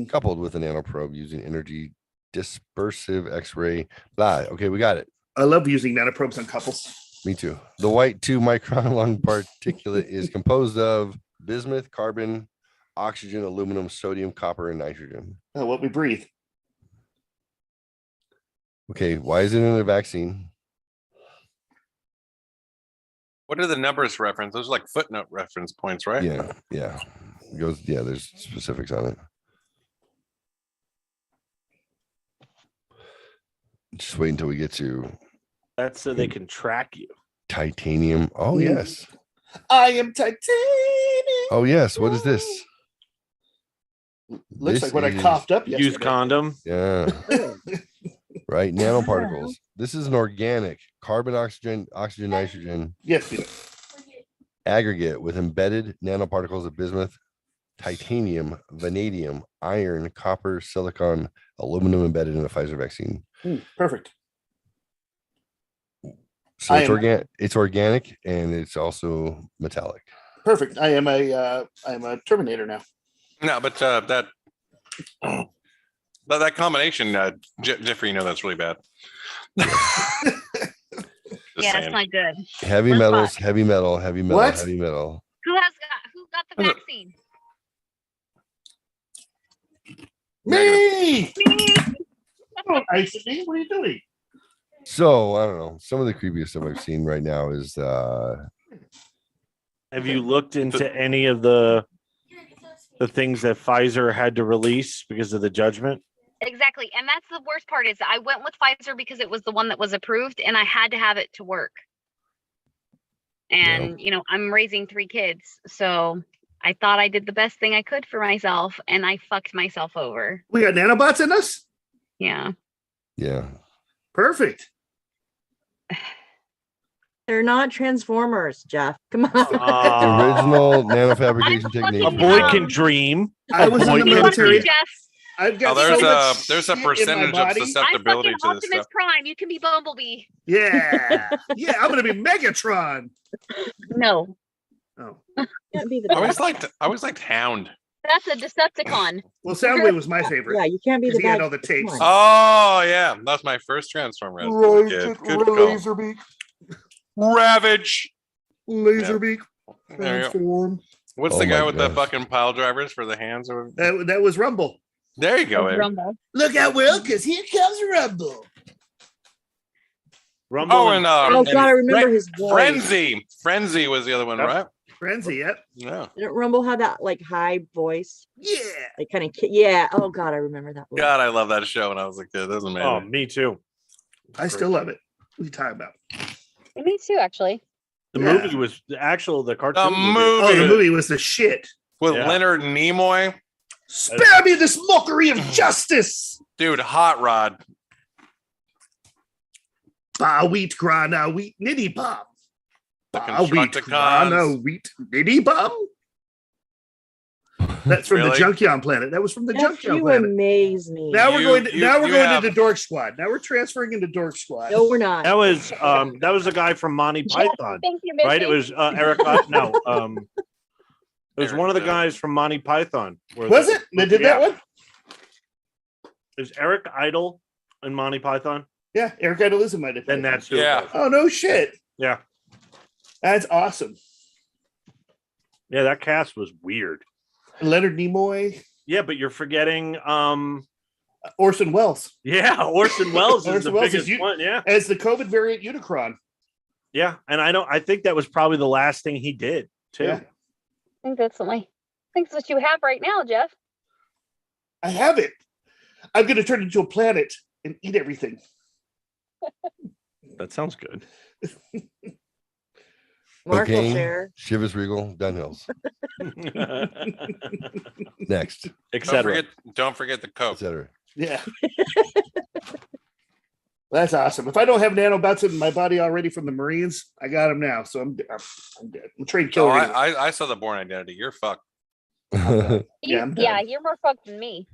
coupled with a nanoprobe using energy dispersive X-ray. Blah. Okay, we got it. I love using nanoprobes on couples. Me too. The white 2-micron long particulate is composed of bismuth, carbon, oxygen, aluminum, sodium, copper, and nitrogen. Oh, what we breathe. Okay, why is it in a vaccine? What are the numbers reference? Those are like footnote reference points, right? Yeah. It goes, there's specifics on it. Just wait until we get to. That's so they can track you. Titanium. Oh, yes. I am titanium. Oh, yes. What is this? Looks like what I coughed up yesterday. Use condom. Yeah. Right. Nanoparticles. This is an organic carbon, oxygen, nitrogen. Yes. Aggregate with embedded nanoparticles of bismuth, titanium, vanadium, iron, copper, silicon, aluminum embedded in a Pfizer vaccine. Perfect. So it's organic and it's also metallic. Perfect. I am a Terminator now. No, but that combination, Jeffrey, you know that's really bad. Yeah, it's not good. Heavy metals, heavy metal, heavy metal, What? heavy metal. Who got the vaccine? Me! Oh, ICD, what are you doing? So I don't know. Some of the creepiest stuff I've seen right now is Have you looked into any of the things that Pfizer had to release because of the judgment? Exactly. And that's the worst part is I went with Pfizer because it was the one that was approved and I had to have it to work. And, you know, I'm raising 3 kids. So I thought I did the best thing I could for myself and I fucked myself over. We got nanobots in us? Yeah. Yeah. Perfect. They're not Transformers, Jeff. Come on. Original nanofabrication technique. A boy can dream. I was in the military. I've got there's a percentage of susceptibility I'm to Optimus this stuff. Prime. You can be Bumblebee. Yeah. Yeah, I'm gonna be Megatron. No. Oh. Can't be I always liked Hound. That's a Decepticon. Well, Soundwave was my favorite. Yeah, you can't be the He had bad. all the tapes. Oh yeah, that's my first Transformer. As a little kid. Good call. Laserbeak. Ravage. Laserbeak. There you go. Transform. What's the guy with the fucking pile drivers for the hands? That was Rumble. There you go. Rumble. Look out, Will, because here comes Rumble. Rumble. Oh, and Oh God, I remember his voice. Frenzy was the other one, right? Frenzy, yep. Yeah. Didn't Rumble have that like high voice? Yeah. Like kind of yeah. Oh God, I remember that. Voice. God, I love that show when I was a kid. That was amazing. Oh, me too. I still love it. What are you talking about? Me too, actually. The movie was the cartoon. The movie. Oh, the movie was the shit. With Leonard Nimoy. Spare me this mockery of justice. Dude, Hot Rod. Ba wheat grana wheat nitty bomb. Ba wheat Constructicons. grana wheat nitty bomb. That's from the Really? Junkion planet. That was from the Jeff, Junkion you planet. amaze me. Now we're going have- into Dork Squad. Now we're transferring into Dork Squad. No, we're not. That was the guy from Monty Python, Thank you, Missy. right? It was Eric. No, it was one of the guys from Monty Python. Was it? They did that one? Is Eric Idle in Monty Python? Yeah, Eric Idle is in my defense. Then that's who. Yeah. It was. Oh no shit. Yeah. That's awesome. Yeah, that cast was weird. Leonard Nimoy. Yeah, but you're forgetting Orson Welles. Yeah, Orson Welles is the Welles biggest one. Yeah. As the COVID variant Unicron. Yeah. And I think that was probably the last thing he did too. Yeah. I think that's what you have right now, Jeff. I have it. I'm gonna turn into a planet and eat everything. That sounds good. Mark will Cocaine, share. Chivas Regal, Dunhills. Next. Don't forget the Coke. Etc. Yeah. That's awesome. If I don't have nanobots in my body already from the Marines, I got them now. So I'm dead. I'm trained killer. Oh, anyway. I saw the Born Identity. You're fucked. Yeah, I'm done. Yeah, you're more fucked than me.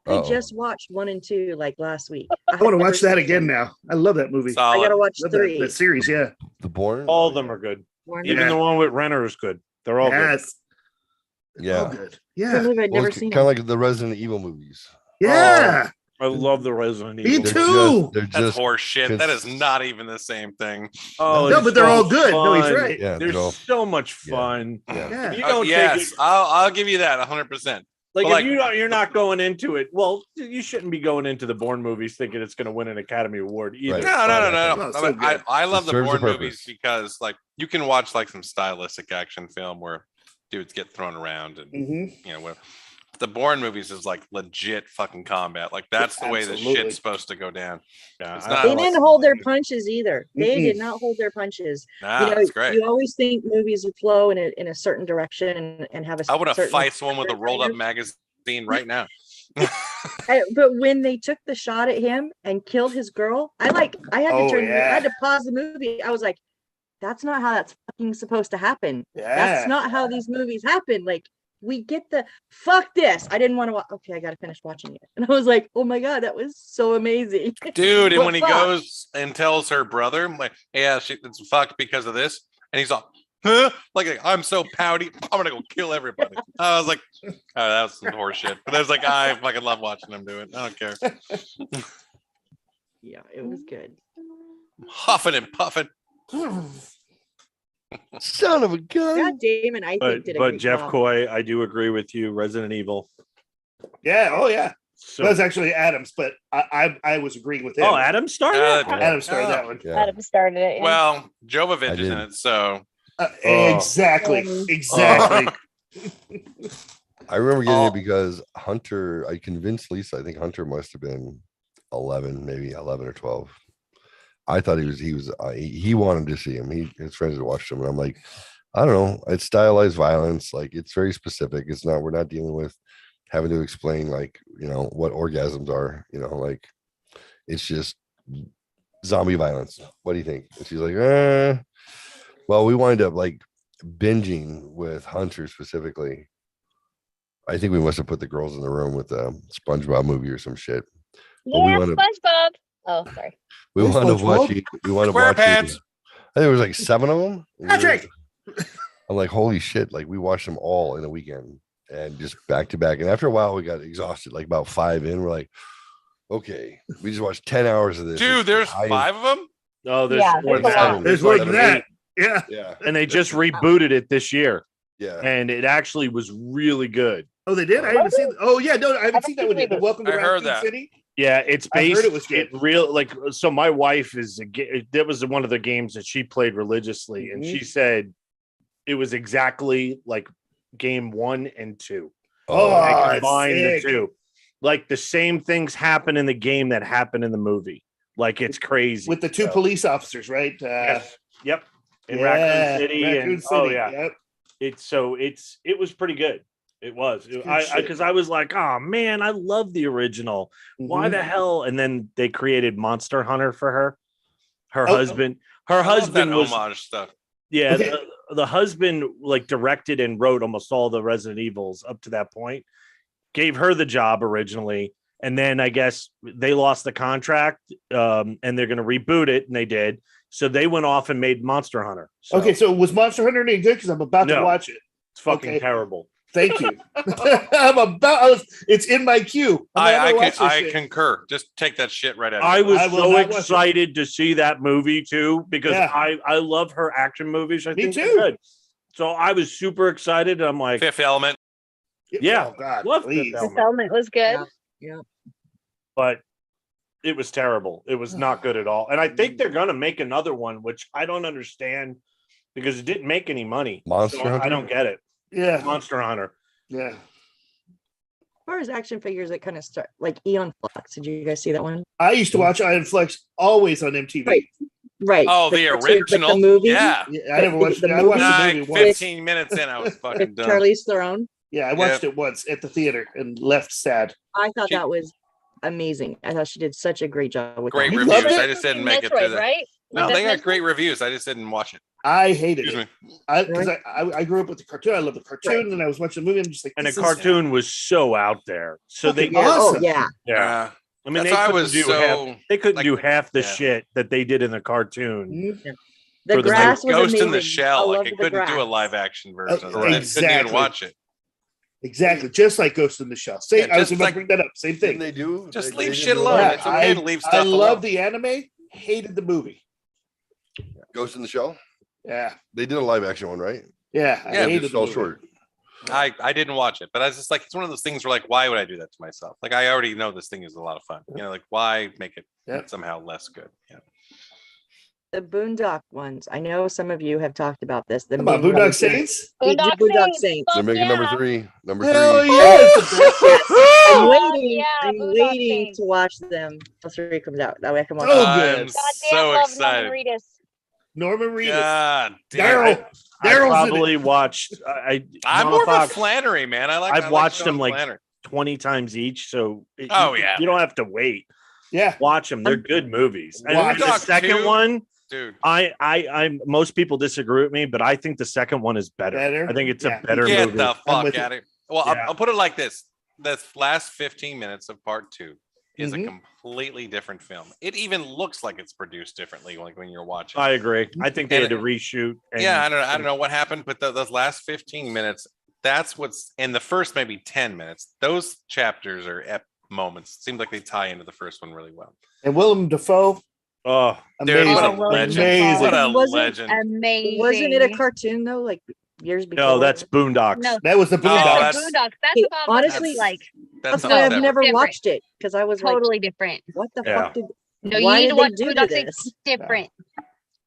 I just watched 1 and 2 like last week. I want to watch that again now. I love that movie. Oh, I gotta watch Love 3. that series. Yeah. The Bourne. All of them are good. Bourne. Even the one with Renner is good. They're all good. Yeah. All good. Yeah. I've never seen kind of like the Resident Evil movies. Yeah. I love the Resident Me Evil. too. They're That's just horse shit. That is not even the same thing. Oh, No, it's but they're so all good. No, he's fun. right. Yeah, There's they're all- so much fun. Yeah. If you don't yes, take it, I'll give you that 100%. like But, if you're not going into it, well, you shouldn't be going into the Bourne movies thinking it's going to win an Academy Award either. Right. No. Oh, so I love the serves a Bourne purpose. movies because like you can watch like some stylistic action film where dudes get thrown around and you know what. The Bourne movies is like legit fucking combat. Like that's the way the Absolutely. shit's supposed to go down. Yeah, It's I- not They like- didn't hold their punches either. They did not hold their punches. Nah, that's great. You always think movies would flow in a certain direction and have a I would have certain fight someone with a rolled up magazine right now. But when they took the shot at him and killed his girl, I had to I had to pause the movie. I was like, that's not how that's fucking supposed to happen. Yeah. That's not how these movies happen. Like, we get the fuck this. I didn't want to watch. Okay, I got to finish watching it. And I was like, oh my God, that was so amazing. Dude, and But when he fuck. goes and tells her brother, like, yeah, it's fucked because of this, and he's all, huh? Like, I'm so pouty, I'm gonna go kill everybody. I was like, oh, that was some horse shit. But I was like, I fucking love watching him do it. I don't care. Yeah, it was good. Huffing and puffing. Son of a gun. God Damon, I think did a But great Jeff job. Coy, I do agree with you. Resident Evil. Yeah. Oh, yeah. So, That was actually Adams, but I was agreeing with him. oh, Adam started. it? Adam started that one. Yeah. Adam started it. yeah. Well, Jovovich I is in didn't. it, so Exactly. Exactly. I remember getting it because Hunter, I convinced Lisa, I think Hunter must have been 11, maybe 11 or 12. I thought he wanted to see him. His friends had watched him. And I'm like, I don't know. It's stylized violence. Like it's very specific. We're not dealing with having to explain like, what orgasms are, like it's just zombie violence. What do you think? And she's like, well, we wind up like binging with Hunter specifically. I think we must have put the girls in the room with the SpongeBob movie or some shit. But Yeah, SpongeBob. Oh, sorry. we wound up watching. SquarePants. I think it was like 7 of them. Patrick. I'm like, holy shit! Like we watched them all in a weekend and just back to back. And after a while, we got exhausted. Like about 5 in, we're like, okay, we just watched 10 hours of this. dude, there's 5 of them. Oh, there's Yeah, more there's than a lot. that. There's more like than that. 8. Yeah. Yeah, And they just rebooted it this year, yeah. and it actually was really good. Oh, they did? I haven't seen. Oh, yeah. No, I haven't seen that one yet. seen it. Welcome to I heard Raccoon that. City. Yeah, it's I heard based. it was good. Real like so. My wife that was one of the games that she played religiously, and she said it was exactly like game 1 and 2. Oh, I it's combined the sick. two. Like the same things happen in the game that happen in the movie. Like it's crazy. With the 2 police officers, right? Yes. Yep. In yeah, Raccoon City. Raccoon Oh City, yeah. yep. It was pretty good. It was. Because I was like, oh man, I love the original. Why the hell? And then they created Monster Hunter for her. Her husband. Her I love husband that was homage stuff. yeah. Okay. The husband like directed and wrote almost all the Resident Evils up to that point. Gave her the job originally, and then I guess they lost the contract, and they're going to reboot it, and they did. So they went off and made Monster Hunter. So Okay, so was Monster Hunter any good? Because I'm about to No. watch it. it's fucking okay. terrible. Thank you. It's in my queue. I concur. Just take that shit right out. I was I will so not watch it. excited to see that movie too because Yeah. I love her action movies. I Me think they're too. good. So I was super excited. I'm like, Fifth Element. yeah, Oh, God, love please. Fifth This Element, element was good. Yeah. but it was terrible. It was not good at all. And I think they're gonna make another one, which I don't understand because it didn't make any money. Monster So Hunter? I don't get it. Yeah. Monster Hunter. Yeah. As far as action figures, that kind of start like Eon Flux. Did you guys see that one? I used to watch Iron Flex always on MTV. Right. Oh, the cartoon, original. like the movie. Yeah. Yeah, I never watched it. I watched the movie once. 15 minutes in, I was fucking With done. Charlize Theron. Yeah, I watched it once at the theater and left sad. I thought that was amazing. I thought she did such a great job with Great that. reviews. I just didn't make it through Metroid, that. right? No, they got great reviews. I just didn't watch it. I hated it. Because I grew up with the cartoon. I love the cartoon, and I was watching the movie. I'm just like, and the cartoon was so out there. So they awesome. yeah. I mean, they couldn't do half the shit that they did in the cartoon. The grass was Ghost amazing. in the Shell. I Like loved it the couldn't do a grass. live action version. Of it. Exactly. Couldn't even watch it. Exactly, just like Ghost in the Shell. I was about to bring that up. Same thing. They do. Just They leave didn't shit do alone. live It's okay to leave stuff I love alone. the anime. Hated the movie. Ghost in the Shell. Yeah, they did a live action one, right? Yeah, I hated it fell short. I didn't watch it, but I was just like, it's one of those things where like, why would I do that to myself? Like, I already know this thing is a lot of fun. You know, like why make it somehow less good? Yeah. The Boondock ones. I know some of you have talked about this. The Come on, Boondock Saints? Boondock Saints. They're making number three. Number Hell three. yes! I'm waiting. I'm Boondock waiting Saints. to watch them. Till 3 comes out. That way I can watch. I'm so excited. Norman Reedus. God, Daryl. I probably watched. I'm Mama more of a Fox, Flannery man. I've watched Sean them like Flannery. 20 times each, so yeah, you don't have to wait. Yeah, watch them. They're good movies. And the Boondock second 2, one, dude. I most people disagree with me, but I think the second one is better. I think it's a better Get movie. the fuck out of here. Well, Yeah. I'll put it like this: the last 15 minutes of part 2 is a completely different film. It even looks like it's produced differently, like when you're watching. I agree. I think they had to reshoot. Yeah, I don't know what happened, but those last 15 minutes, that's what's in the first maybe 10 minutes. Those chapters are moments. Seems like they tie into the first one really well. And Willem Dafoe. Oh, dude, amazing. what a legend! Amazing. What a Wasn't legend! Amazing. Wasn't it a cartoon though? Like years before. No, that's Boondocks. No, that was the Boondocks. Boondocks. Boondocks. That's Hey, about honestly, like that's why I've never different. watched it because I was Totally like, different. what the Yeah. fuck did? No, you why need did to they watch do Boondocks. this? It's different.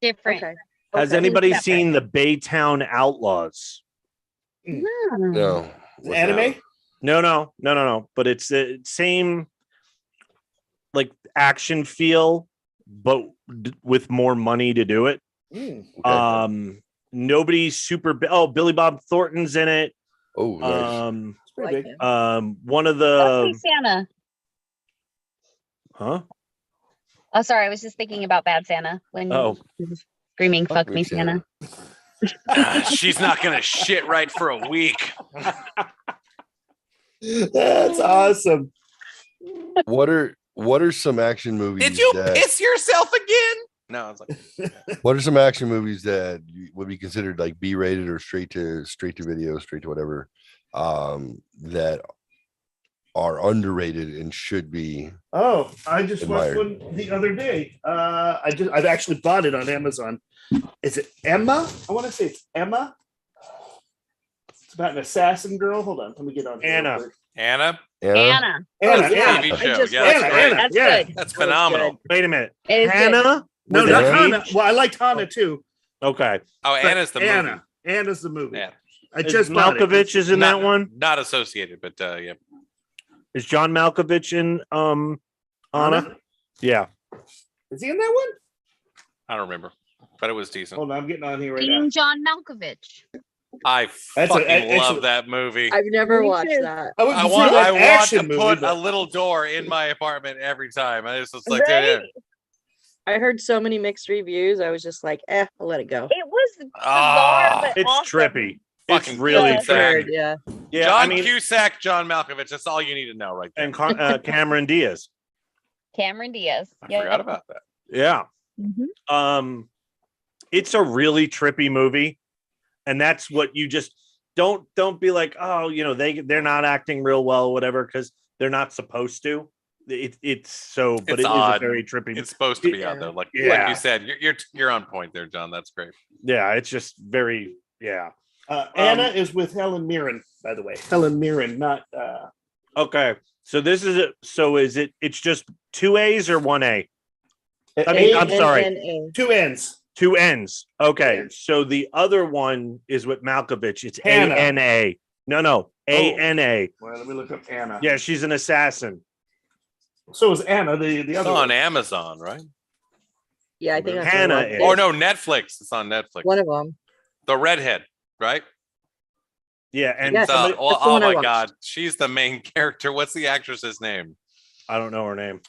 Different. Okay. Has anybody seen the Baytown Outlaws? No. What's Anime? No. But it's the same like action feel, but with more money to do it. Nobody's super. Billy Bob Thornton's in it. Oh, nice. Pretty big. One of Fuck the me, Santa. huh? Oh, sorry. I was just thinking about Bad Santa when you were screaming, fuck me, Santa. She's not gonna shit right for a week. That's awesome. What are some action movies? Did you that, piss yourself again? No, it's like What are some action movies that would be considered like B-rated or straight to video, straight to whatever, that are underrated and should be? Oh, I just admired? watched one the other day. I've actually bought it on Amazon. Is it Emma? I want to say it's Emma. It's about an assassin girl. Hold on, let me get on here Anna. real quick. Anna. Anna. That's a Anna. TV show. just Yeah, that's Anna, great. Anna. That's Yeah. good. That's phenomenal. Wait a minute. It is good. Hannah? No, With not an Hannah. H? Well, I liked Hannah too. Okay. Oh, but Anna's the Anna. movie. Anna's the movie. Yeah. I just Is bought it. Malkovich is in that one. Not associated, but yeah. Is John Malkovich in Anna? Yeah. Is he in that one? I don't remember, but it was decent. Hold on, I'm getting on here right now. Being John Malkovich. I That's fucking love it's- that movie. I've never Me watched too. that. I would I consider want that an to action movie, put but- a little door in my apartment every time. I just was like, Right? dude, I heard so many mixed reviews. I was just like, I'll let it go. It was bizarre, Ah, but It's awesome. trippy. It's fucking really Yeah. trippy. Weird, yeah. Yeah, John I mean, Cusack, John Malkovich. That's all you need to know, right there. and Cameron Diaz. Cameron Diaz. I Yeah. forgot about that. Yeah. Mhm. It's a really trippy movie, and that's what you just don't be like, oh, they're not acting real well, whatever, because they're not supposed to. It's so, but It's it is odd. a very trippy. It's supposed to be out though, like Yeah. you said. You're on point there, John. That's great. Yeah, it's just very Anna is with Helen Mirren, by the way. Helen Mirren, not Okay, so this is it. So is it? It's just 2 A's or 1 A? I mean, I'm sorry, A. 2 N's. 2 N's. Okay, N's. so the other one is with Malkovich. It's Hannah. ANA. No, ANA. Well, let me look up Anna. Yeah, she's an assassin. So is Anna, the It's other on one. Amazon, right? Yeah, I think that's Hannah one of is. them. Or no, Netflix. It's on Netflix. One of them. The redhead, right? Yeah, and Yes. somebody, Oh, that's the one I my watched. God, she's the main character. What's the actress's name? I don't know her name.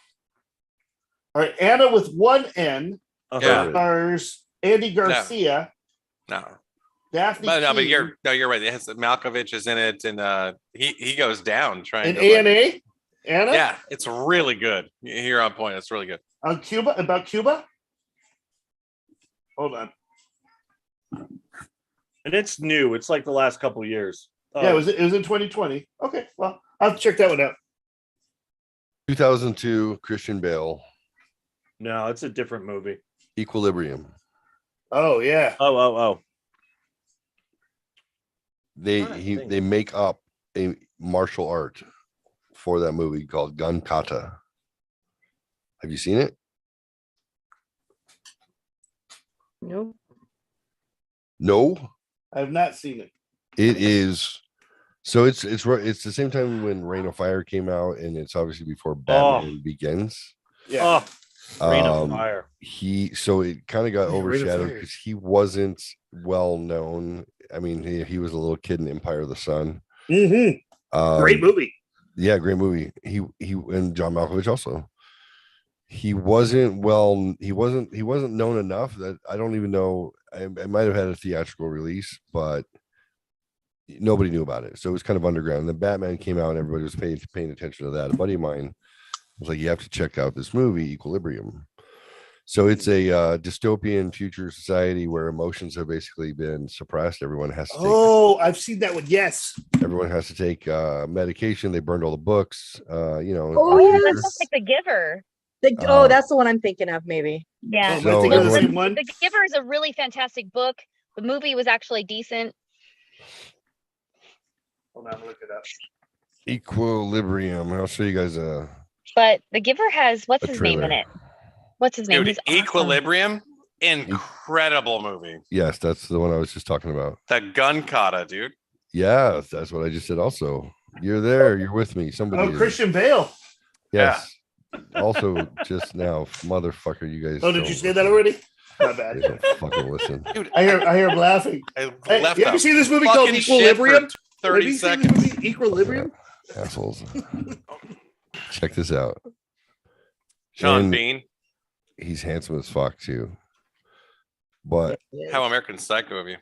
All right, Anna with 1 N. Stars Andy Garcia. No. Daphne But Keane, you're right. It has Malkovich is in it, and he goes down trying and to ANA. Anna? Yeah, it's really good. You're on point. It's really good. On Cuba, about Cuba? Hold on. And it's new. It's like the last couple of years. Yeah, it was in 2020. Okay, well, I'll check that one out. 2002, Christian Bale. No, it's a different movie. Equilibrium. Oh yeah. Oh. They make up a martial art for that movie called gun kata. Have you seen it? Nope. No, I have not seen it. it is. So it's the same time when Reign of Fire came out, and it's obviously before Batman Begins. Yeah. Reign of Fire. So it kind of got Yeah, Reign of overshadowed Fire. because he wasn't well known. I mean, he was a little kid in Empire of the Sun. Mm-hmm. Great movie. Yeah, great movie. He and John Malkovich also. He wasn't known enough that I don't even know. I might have had a theatrical release, but nobody knew about it. So it was kind of underground. And then Batman came out and everybody was paying attention to that. A buddy of mine was like, you have to check out this movie, Equilibrium. So it's a dystopian future society where emotions have basically been suppressed. Everyone has to take I've seen that one. Yes. everyone has to take medication. They burned all the books. Oh yeah, that sounds like The Giver. That's the one I'm thinking of, maybe. Yeah. So The Giver is a really fantastic book. The movie was actually decent. Hold on, look it up. Equilibrium. I'll show you guys But The Giver has what's A his name in trailer. it? What's his name? Dude, He's awesome. Equilibrium, incredible movie. Yes, that's the one I was just talking about. The gun kata, dude. Yeah, that's what I just said. Also, you're there. You're with me. Somebody. is. Christian Bale. Yes. Also, just now, motherfucker, you guys. Oh, did you say that already? My bad. They don't fucking listen. Dude, I hear him laughing. I Hey, left you ever out seen this movie called fucking shit Equilibrium? for 30 Have you seen seconds. this movie, Equilibrium? Assholes. Check this out. Sean And Bean. He's handsome as fuck too. But How American Psycho of you.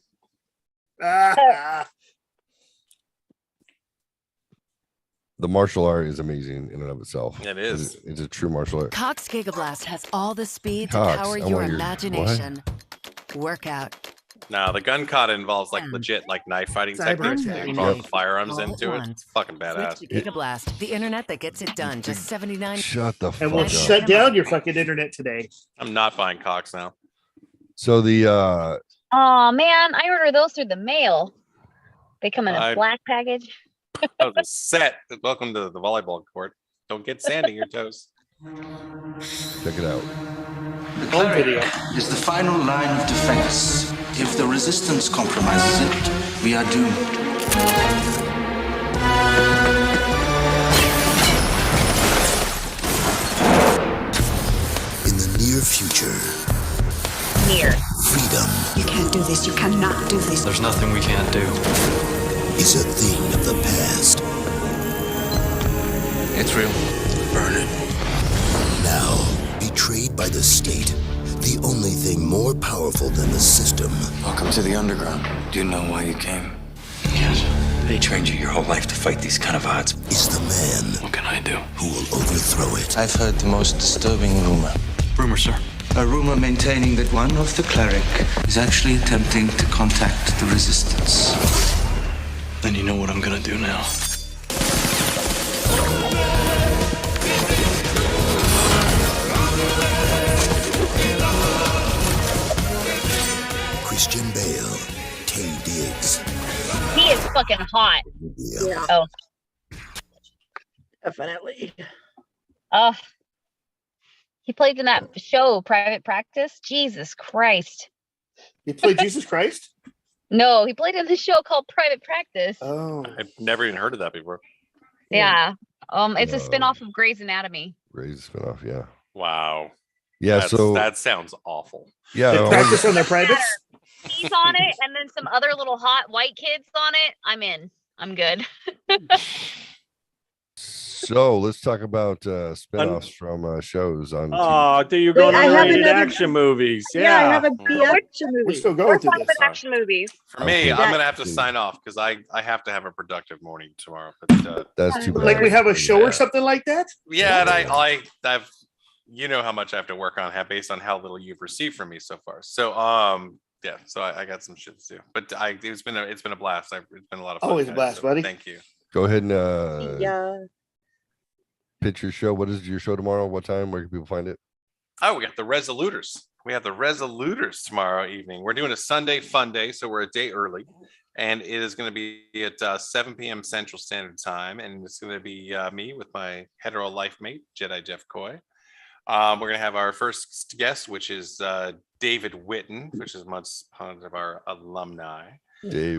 the martial art is amazing in and of itself. It is. It's a true martial art. Cox Gigablast has all the speed to Cox, power I your want your- imagination. Workout. No, the gun kata involves like legit like knife fighting techniques. They involve firearms into it. It's fucking badass. Switch to Gigablast, the internet that gets it done. Just 79. Shut the fuck And we'll up. shut down your fucking internet today. I'm not buying Cox now. So the Oh man, I order those through the mail. They come in a I- black package. That was a set. Welcome to the volleyball court. Don't get sand in your toes. check it out. The cleric is the final line of defense. If the resistance compromises it, we are doomed. In the near future, freedom You can't do this. You cannot do this. There's nothing we can't do. Is a thing of the past. It's real. Burn it. Now, betrayed by the state, the only thing more powerful than the system. Welcome to the underground. Do you know why you came? Yes. They trained you your whole life to fight these kind of odds. Is the man What can I do? who will overthrow it. I've heard the most disturbing rumor. Rumor, sir? A rumor maintaining that one of the cleric is actually attempting to contact the resistance. Then you know what I'm gonna do now. Christian Bale, Tay Diggs. He is fucking hot. Yeah. Oh. Definitely. Oh. He played in that show, Private Practice. Jesus Christ. He played Jesus Christ? No, he played in the show called Private Practice. Oh. I've never even heard of that before. Yeah. It's a spin-off of Grey's Anatomy. Grey's spinoff, yeah. Wow. Yeah, that sounds awful. Yeah, They practice on their privates? He's on it, and then some other little hot white kids on it. I'm in. I'm good. So let's talk about spinoffs from shows on TV. Oh, do you go to action movies? Yeah, I have a B action movie. We're still going through this. Action movies. For me, I'm gonna have to sign off because I have to have a productive morning tomorrow. But that's too bad. Like we have a show or something like that. Yeah, and I've you know how much I have to work on based on how little you've received from me so far. So yeah, so I got some shit to do. But it's been a blast. It's been a lot of fun. Always a blast, buddy. Thank you. Go ahead and pitch your show. What is your show tomorrow? What time? Where can people find it? Oh, we got the Resoluters. We have the Resoluters tomorrow evening. We're doing a Sunday fun day, so we're a day early. And it is going to be at 7 p.m. Central Standard Time. And it's going to be me with my hetero life mate, Jedi Jeff Coy. We're going to have our first guest, which is David Witten, which is one of our alumni. David.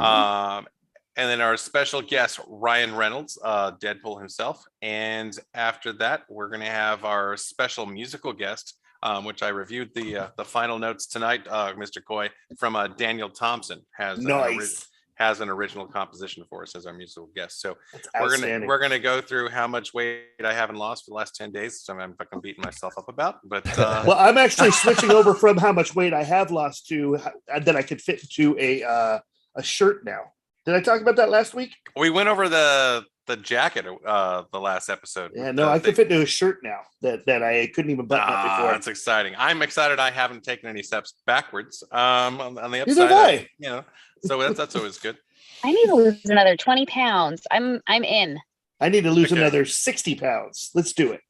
And then our special guest, Ryan Reynolds, Deadpool himself. And after that, we're going to have our special musical guest, which I reviewed the final notes tonight, Mr. Coy, from Daniel Thompson has an original composition for us as our musical guest. So we're gonna go through how much weight I haven't lost for the last 10 days. So I'm fucking beating myself up about. But well, I'm actually switching over from how much weight I have lost to that I could fit into a shirt now. Did I talk about that last week? We went over the jacket the last episode. Yeah, no, I can fit into a shirt now that I couldn't even button up before. That's exciting. I'm excited. I haven't taken any steps backwards. On the upside, Neither have I. You know, so that's always good. I need to lose another 20 pounds. I'm in. I need to lose another 60 pounds. Let's do it.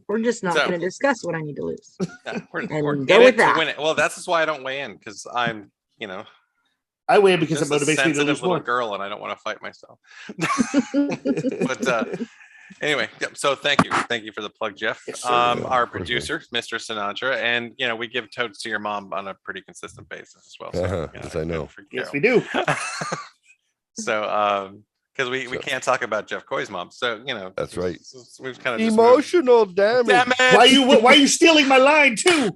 We're just not going to discuss what I need to lose. Yeah, we're go with that. Win it. Well, that's just why I don't weigh in because I'm, I weigh in because it motivates me to lose little more. Girl, and I don't want to fight myself. But anyway, so thank you for the plug, Jeff. Yes, our producer, Mr. Sinatra, and we give totes to your mom on a pretty consistent basis as well. So, yes, I know. Yes, we do. So, because we can't talk about Jeff Coy's mom, so that's right. We've kind of emotional damage. Damn it! Why are you stealing my line too?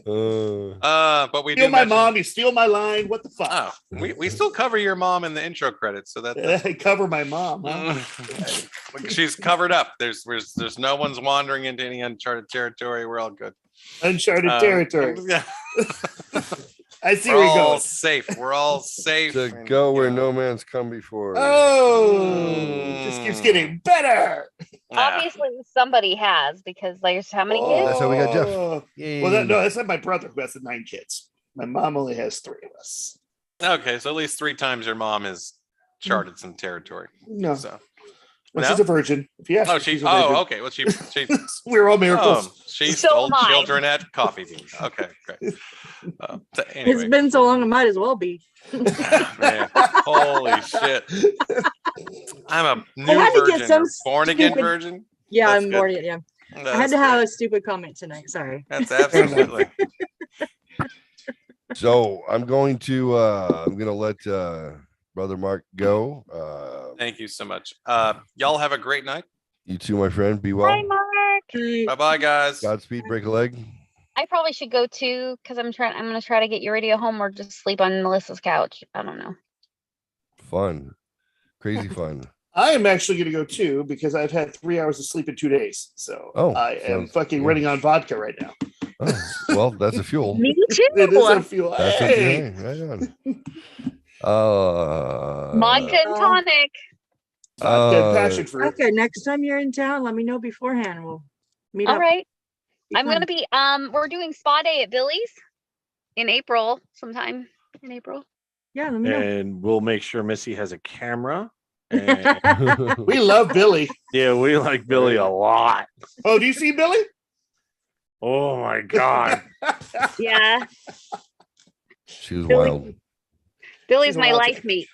But we steal my mom. You steal my line. What the fuck? Oh, we still cover your mom in the intro credits, so that's cover my mom. Huh? She's covered up. There's no one's wandering into any uncharted territory. We're all good. Uncharted territory. Yeah. I see we're where he all goes. Safe. We're all safe. To go where no man's come before. Oh, just keeps getting better. Obviously, somebody has because there's how many kids? That's how we got Jeff. Well, that's not my brother who has the 9 kids. My mom only has 3 of us. Okay, so at least 3 times your mom has charted some territory. No. So. She's a virgin. If you ask she's a virgin. Okay. Well, she we're all miracles. She stole children at coffee beans. Okay, great. Anyway. It's been so long, it might as well be. Man, holy shit! I'm a new virgin, born again virgin. Yeah, That's I'm good. born again. Yeah. I had to have a stupid comment tonight. Sorry. That's absolutely. So I'm gonna let Brother Mark go. Thank you so much. Y'all have a great night. You too, my friend. Be well. Bye, Mark. Bye, guys. Godspeed. Break a leg. I probably should go too because I'm gonna try to get your radio home or just sleep on Melissa's couch. I don't know. Fun, crazy fun. I am actually going to go too because I've had 3 hours of sleep in 2 days. So I am fucking running on vodka right now. Oh, well, that's a fuel. Me too. It is a fuel. That's hey. right on. Vodka and tonic. Passion fruit. Okay, next time you're in town, let me know beforehand. We'll meet up. All right. I'm gonna be we're doing spa day at Billy's in April, sometime in April. Yeah, let me know. And we'll make sure Missy has a camera. We love Billy. Yeah, we like Billy a lot. Oh, do you see Billy? Oh my God. Yeah. She was wild. Billy's my life mate.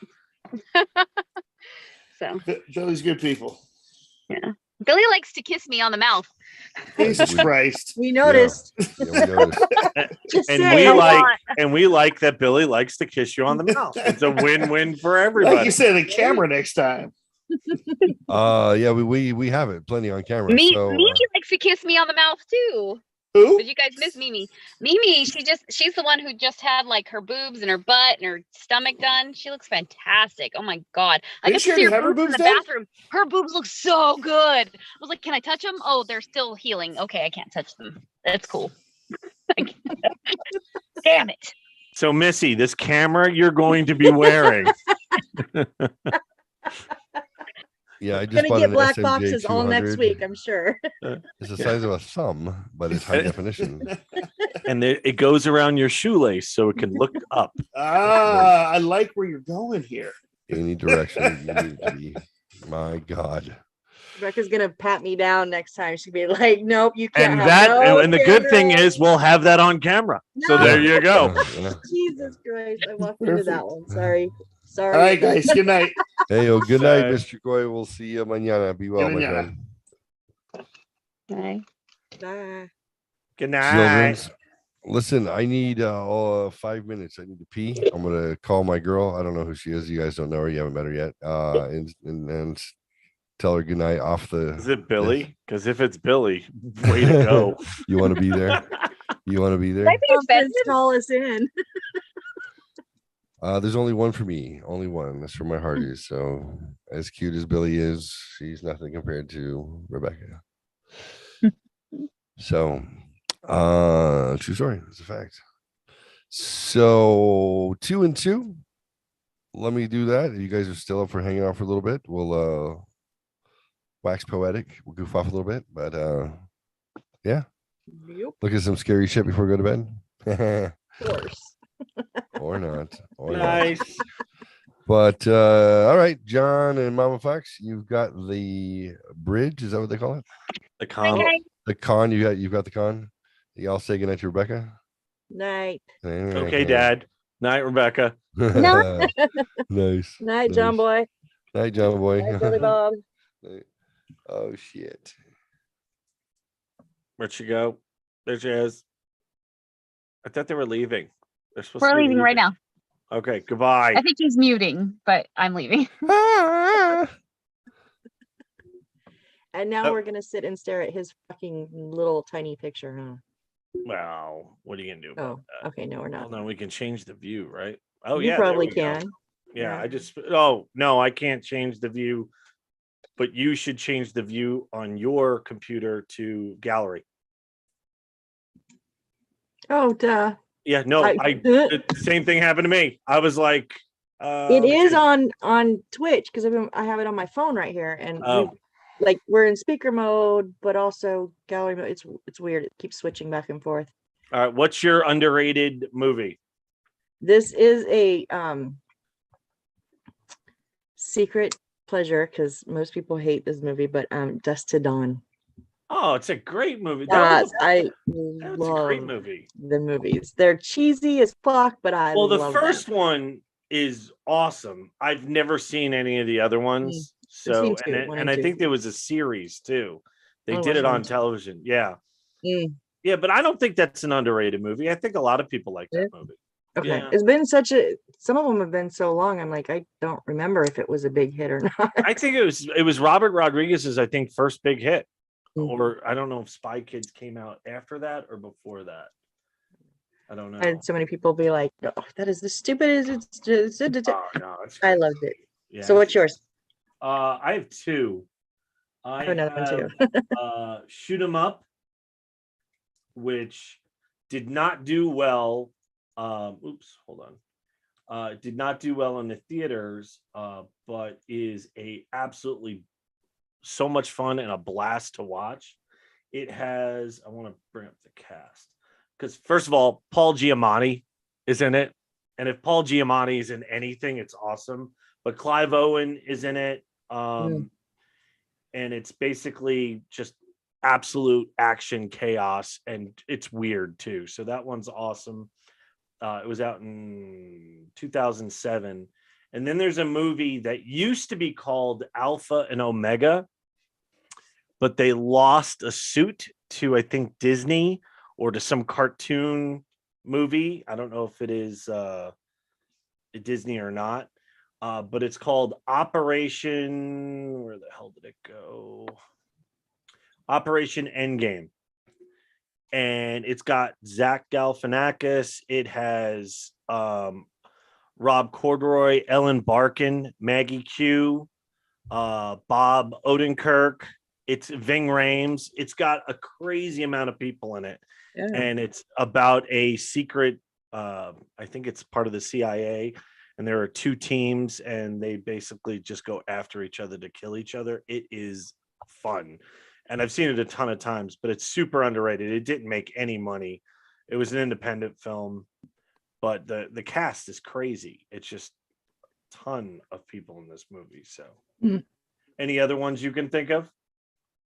So Billy's good people. Yeah. Billy likes to kiss me on the mouth. Jesus Christ. We noticed. Yeah, we noticed. And we like that Billy likes to kiss you on the mouth. It's a win-win for everybody. Like you said, a camera next time. Yeah, we have it plenty on camera. Mimi so, likes to kiss me on the mouth too. Who? Did you guys miss Mimi? Mimi, she's the one who just had like her boobs and her butt and her stomach done. She looks fantastic. Oh my god. I Didn't got she to see already her have her boobs in boobs the done? bathroom. Her boobs look so good. I was like, can I touch them? Oh, they're still healing. Okay, I can't touch them. That's cool. Damn it. So Missy, this camera you're going to be wearing. Yeah, I just Gonna bought get an black SMJ boxes all next 200. week, I'm sure. It's the size of a thumb, but it's high definition. And it goes around your shoelace so it can look up. I like where you're going here. Any direction you need it to be. My God. Rebecca's gonna pat me down next time. She'll be like, "Nope, you can't." And the good thing is we'll have that on camera. So there you go. Jesus Christ, I walked into that one. Sorry. All right, guys. Good night. Hey, good night, Mr. Coy. We'll see you mañana. Be well, my friend. Bye. Bye. Good night. Children's. Listen, I need 5 minutes. I need to pee. I'm gonna call my girl. I don't know who she is. You guys don't know her. You haven't met her yet. And tell her good night off the. Is it Billy? Because if it's Billy, way to go. You want to be there? You want to be there? Call us in. There's only one for me. Only one. That's where my heart is. So as cute as Billy is, she's nothing compared to Rebecca. So true story. It's a fact. So 2 and 2. Let me do that. You guys are still up for hanging out for a little bit. We'll wax poetic. We'll goof off a little bit, but yeah. Yep. Look at some scary shit before we go to bed. Of course. Or not. Or nice. Not. But all right, John and Mama Fox, you've got the bridge. Is that what they call it? The con. Okay. The con. You've got the con. Y'all say goodnight to Rebecca. Night. Okay, Dad. Night, Rebecca. No. Nice. Night, John boy. Night, John boy. Night, Billy Bob. Oh shit. Where'd she go? There she is. I thought they were leaving. They're supposed We're to be leaving right now. Okay, goodbye. I think he's muting, but I'm leaving. And now we're gonna sit and stare at his fucking little tiny picture, huh? Well, what are you gonna do about that? Okay, no, we're not. Well, no, we can change the view, right? Oh, You yeah, probably there we go. can. Yeah, Yeah. oh no, I can't change the view, but you should change the view on your computer to gallery. Oh, duh. Yeah, no, the same thing happened to me. I was like, it is on Twitch because I have it on my phone right here, and we're in speaker mode, but also gallery mode. It's weird. It keeps switching back and forth. All right, what's your underrated movie? This is a secret pleasure because most people hate this movie, but Dust to Dawn. Oh, it's a great movie. That's a love great movie. The movies. They're cheesy as fuck, but I Well, the love first them. one is awesome. I've never seen any of the other ones. So seen two, one and and I two. think there was a series too. They Oh, did it one on and two. television. Yeah. Yeah, but I don't think that's an underrated movie. I think a lot of people like that movie. Okay. Yeah. It's been some of them have been so long. I'm like, I don't remember if it was a big hit or not. I think it was Robert Rodriguez's, I think, first big hit. Or I don't know if Spy Kids came out after that or before that. I don't know. I had so many people be like, "Oh, that is the stupidest." Oh, no, I loved it. Yeah. So what's yours? I have two. I have another one too. Shoot 'em Up, which did not do well. Hold on. Did not do well in the theaters, but is a absolutely so much fun and a blast to watch. It has, I want to bring up the cast because first of all, Paul Giamatti is in it. And if Paul Giamatti is in anything, it's awesome. But Clive Owen is in it. And it's basically just absolute action chaos. And it's weird too. So that one's awesome. It was out in 2007. And then there's a movie that used to be called Alpha and Omega, but they lost a suit to, I think, Disney or to some cartoon movie. I don't know if it is Disney or not, but it's called Operation. Where the hell did it go? Operation Endgame. and it's got Zach Galifianakis. It has Rob Corduroy, Ellen Barkin, Maggie Q, Bob Odenkirk. It's Ving Rhames. It's got a crazy amount of people in it. Yeah. And it's about a secret, I think it's part of the CIA, and there are two teams, and they basically just go after each other to kill each other. It is fun. And I've seen it a ton of times, but it's super underrated. It didn't make any money. It was an independent film, but the cast is crazy. It's just a ton of people in this movie. So any other ones you can think of?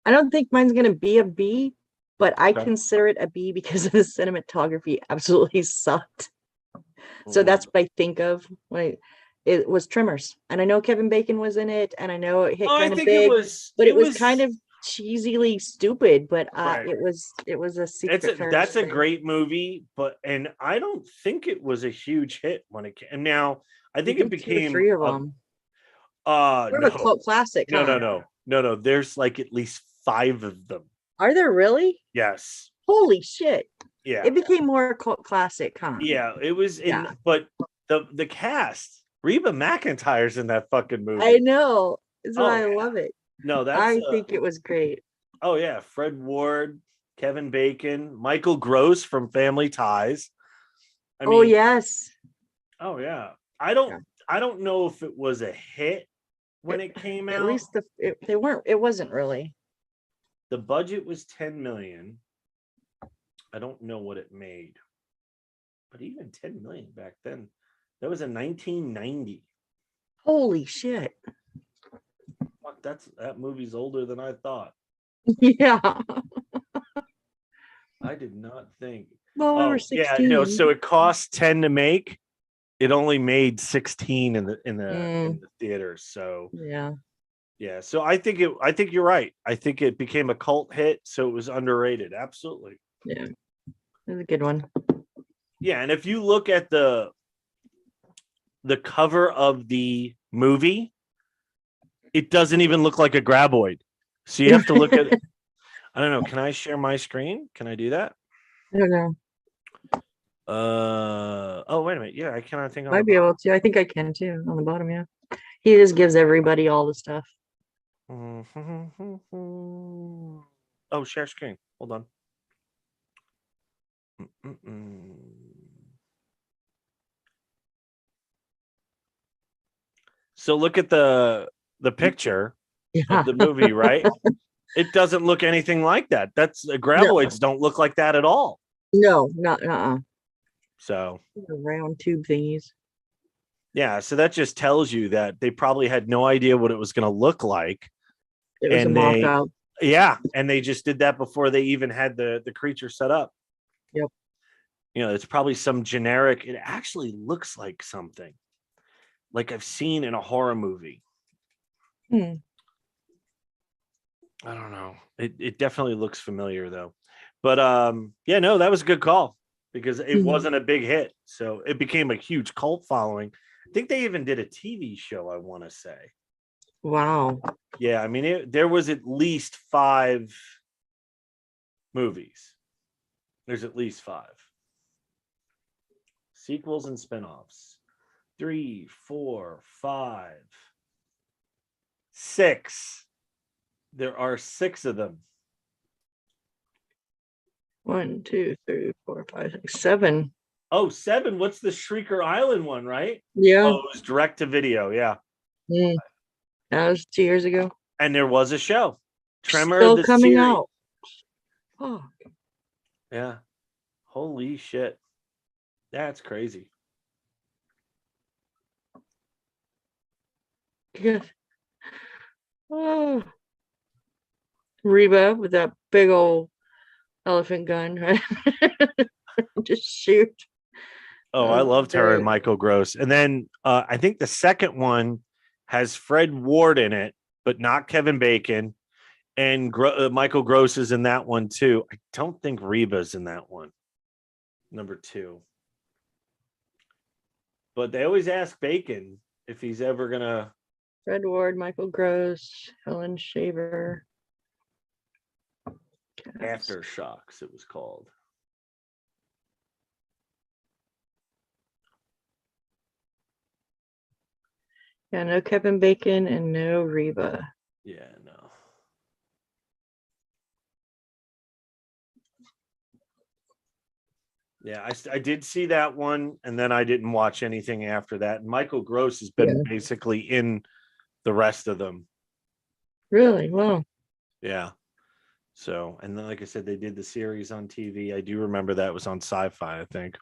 I don't think mine's going to be a B, but I consider it a B because of the cinematography absolutely sucked. So that's what I think of when it was Tremors. And I know Kevin Bacon was in it, and I know it hit kind of big, but it was kind of cheesily stupid, but it was a secret. That's a great movie, and I don't think it was a huge hit when it came. And now I think it became 3 of them. No. A cult classic. No. There's like at least 5 of them. Are there really? Yes. Holy shit. Yeah. It became more cult classic, huh? Yeah, it was but the cast, Reba McEntire's in that fucking movie. I know. That's why I love it. No, I think it was great. Oh yeah, Fred Ward, Kevin Bacon, Michael Gross from Family Ties. I mean, yes. Oh yeah. I don't know if it was a hit when it came out. At least it wasn't really. The budget was 10 million. I don't know what it made. But even 10 million back then. That was in 1990. Holy shit. Fuck, that movie's older than I thought. Yeah. I did not think. Well, we were 16. Yeah, no, so it cost 10 to make. It only made 16 in the theater. So yeah. So I think you're right. I think it became a cult hit, so it was underrated. Absolutely. Yeah. It was a good one. Yeah, and if you look at the cover of the movie, it doesn't even look like a graboid. So you have to look at I don't know. Can I share my screen? Can I do that? I don't know. Oh, wait a minute. Yeah, I cannot think. Might be able to. I think I can too. On the bottom, yeah. He just gives everybody all the stuff. Oh, share screen. Hold on. So look at the picture of the movie, right? It doesn't look anything like that. That's graboids don't look like that at all. No, not So round tube thingies. Yeah, so that just tells you that they probably had no idea what it was going to look like. It was a mock-up. Yeah, and they just did that before they even had the creature set up. Yep. It's probably some generic. It actually looks like something like I've seen in a horror movie. I don't know. It definitely looks familiar though. But yeah, no, that was a good call because it wasn't a big hit. So it became a huge cult following. I think they even did a TV show, I want to say. Wow. Yeah, I mean, there was at least 5 movies. There's at least 5. Sequels and spinoffs. 3, 4, 5, 6. There are 6 of them. 1, 2, 3, 4, 5, 6, 7. Oh, 7. What's the Shrieker Island one, right? Yeah. Oh, it was direct to video. Yeah. That was 2 years ago. And there was a show. Tremor Still the coming series. out. Oh. Yeah. Holy shit. That's crazy. Good. Oh. Reba with that big old elephant gun, right? Just shoot. Oh, I loved her and Michael Gross. And then I think the second one has Fred Ward in it, but not Kevin Bacon. And Michael Gross is in that one too. I don't think Reba's in that one. Number 2. But they always ask Bacon if he's ever gonna. Fred Ward, Michael Gross, Helen Shaver. Aftershocks, it was called. Yeah, no Kevin Bacon and no Reba. Yeah, no. Yeah, I did see that one, and then I didn't watch anything after that. And Michael Gross has been basically in the rest of them. Really? Wow. Yeah. So, and then, like I said, they did the series on TV. I do remember that was on Sci-Fi, I think.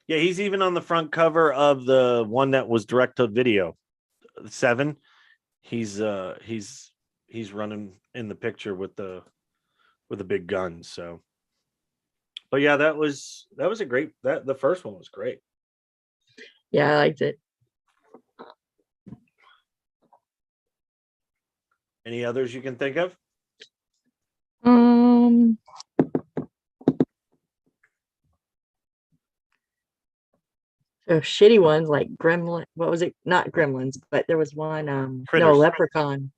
Yeah, he's even on the front cover of the one that was direct to video, 7. He's running in the picture with the big gun. So, but yeah, that was a great, the first one was great. Yeah, I liked it. Any others you can think of? So shitty ones like Gremlin. What was it? Not Gremlins, but there was one. Critters. No, Leprechaun.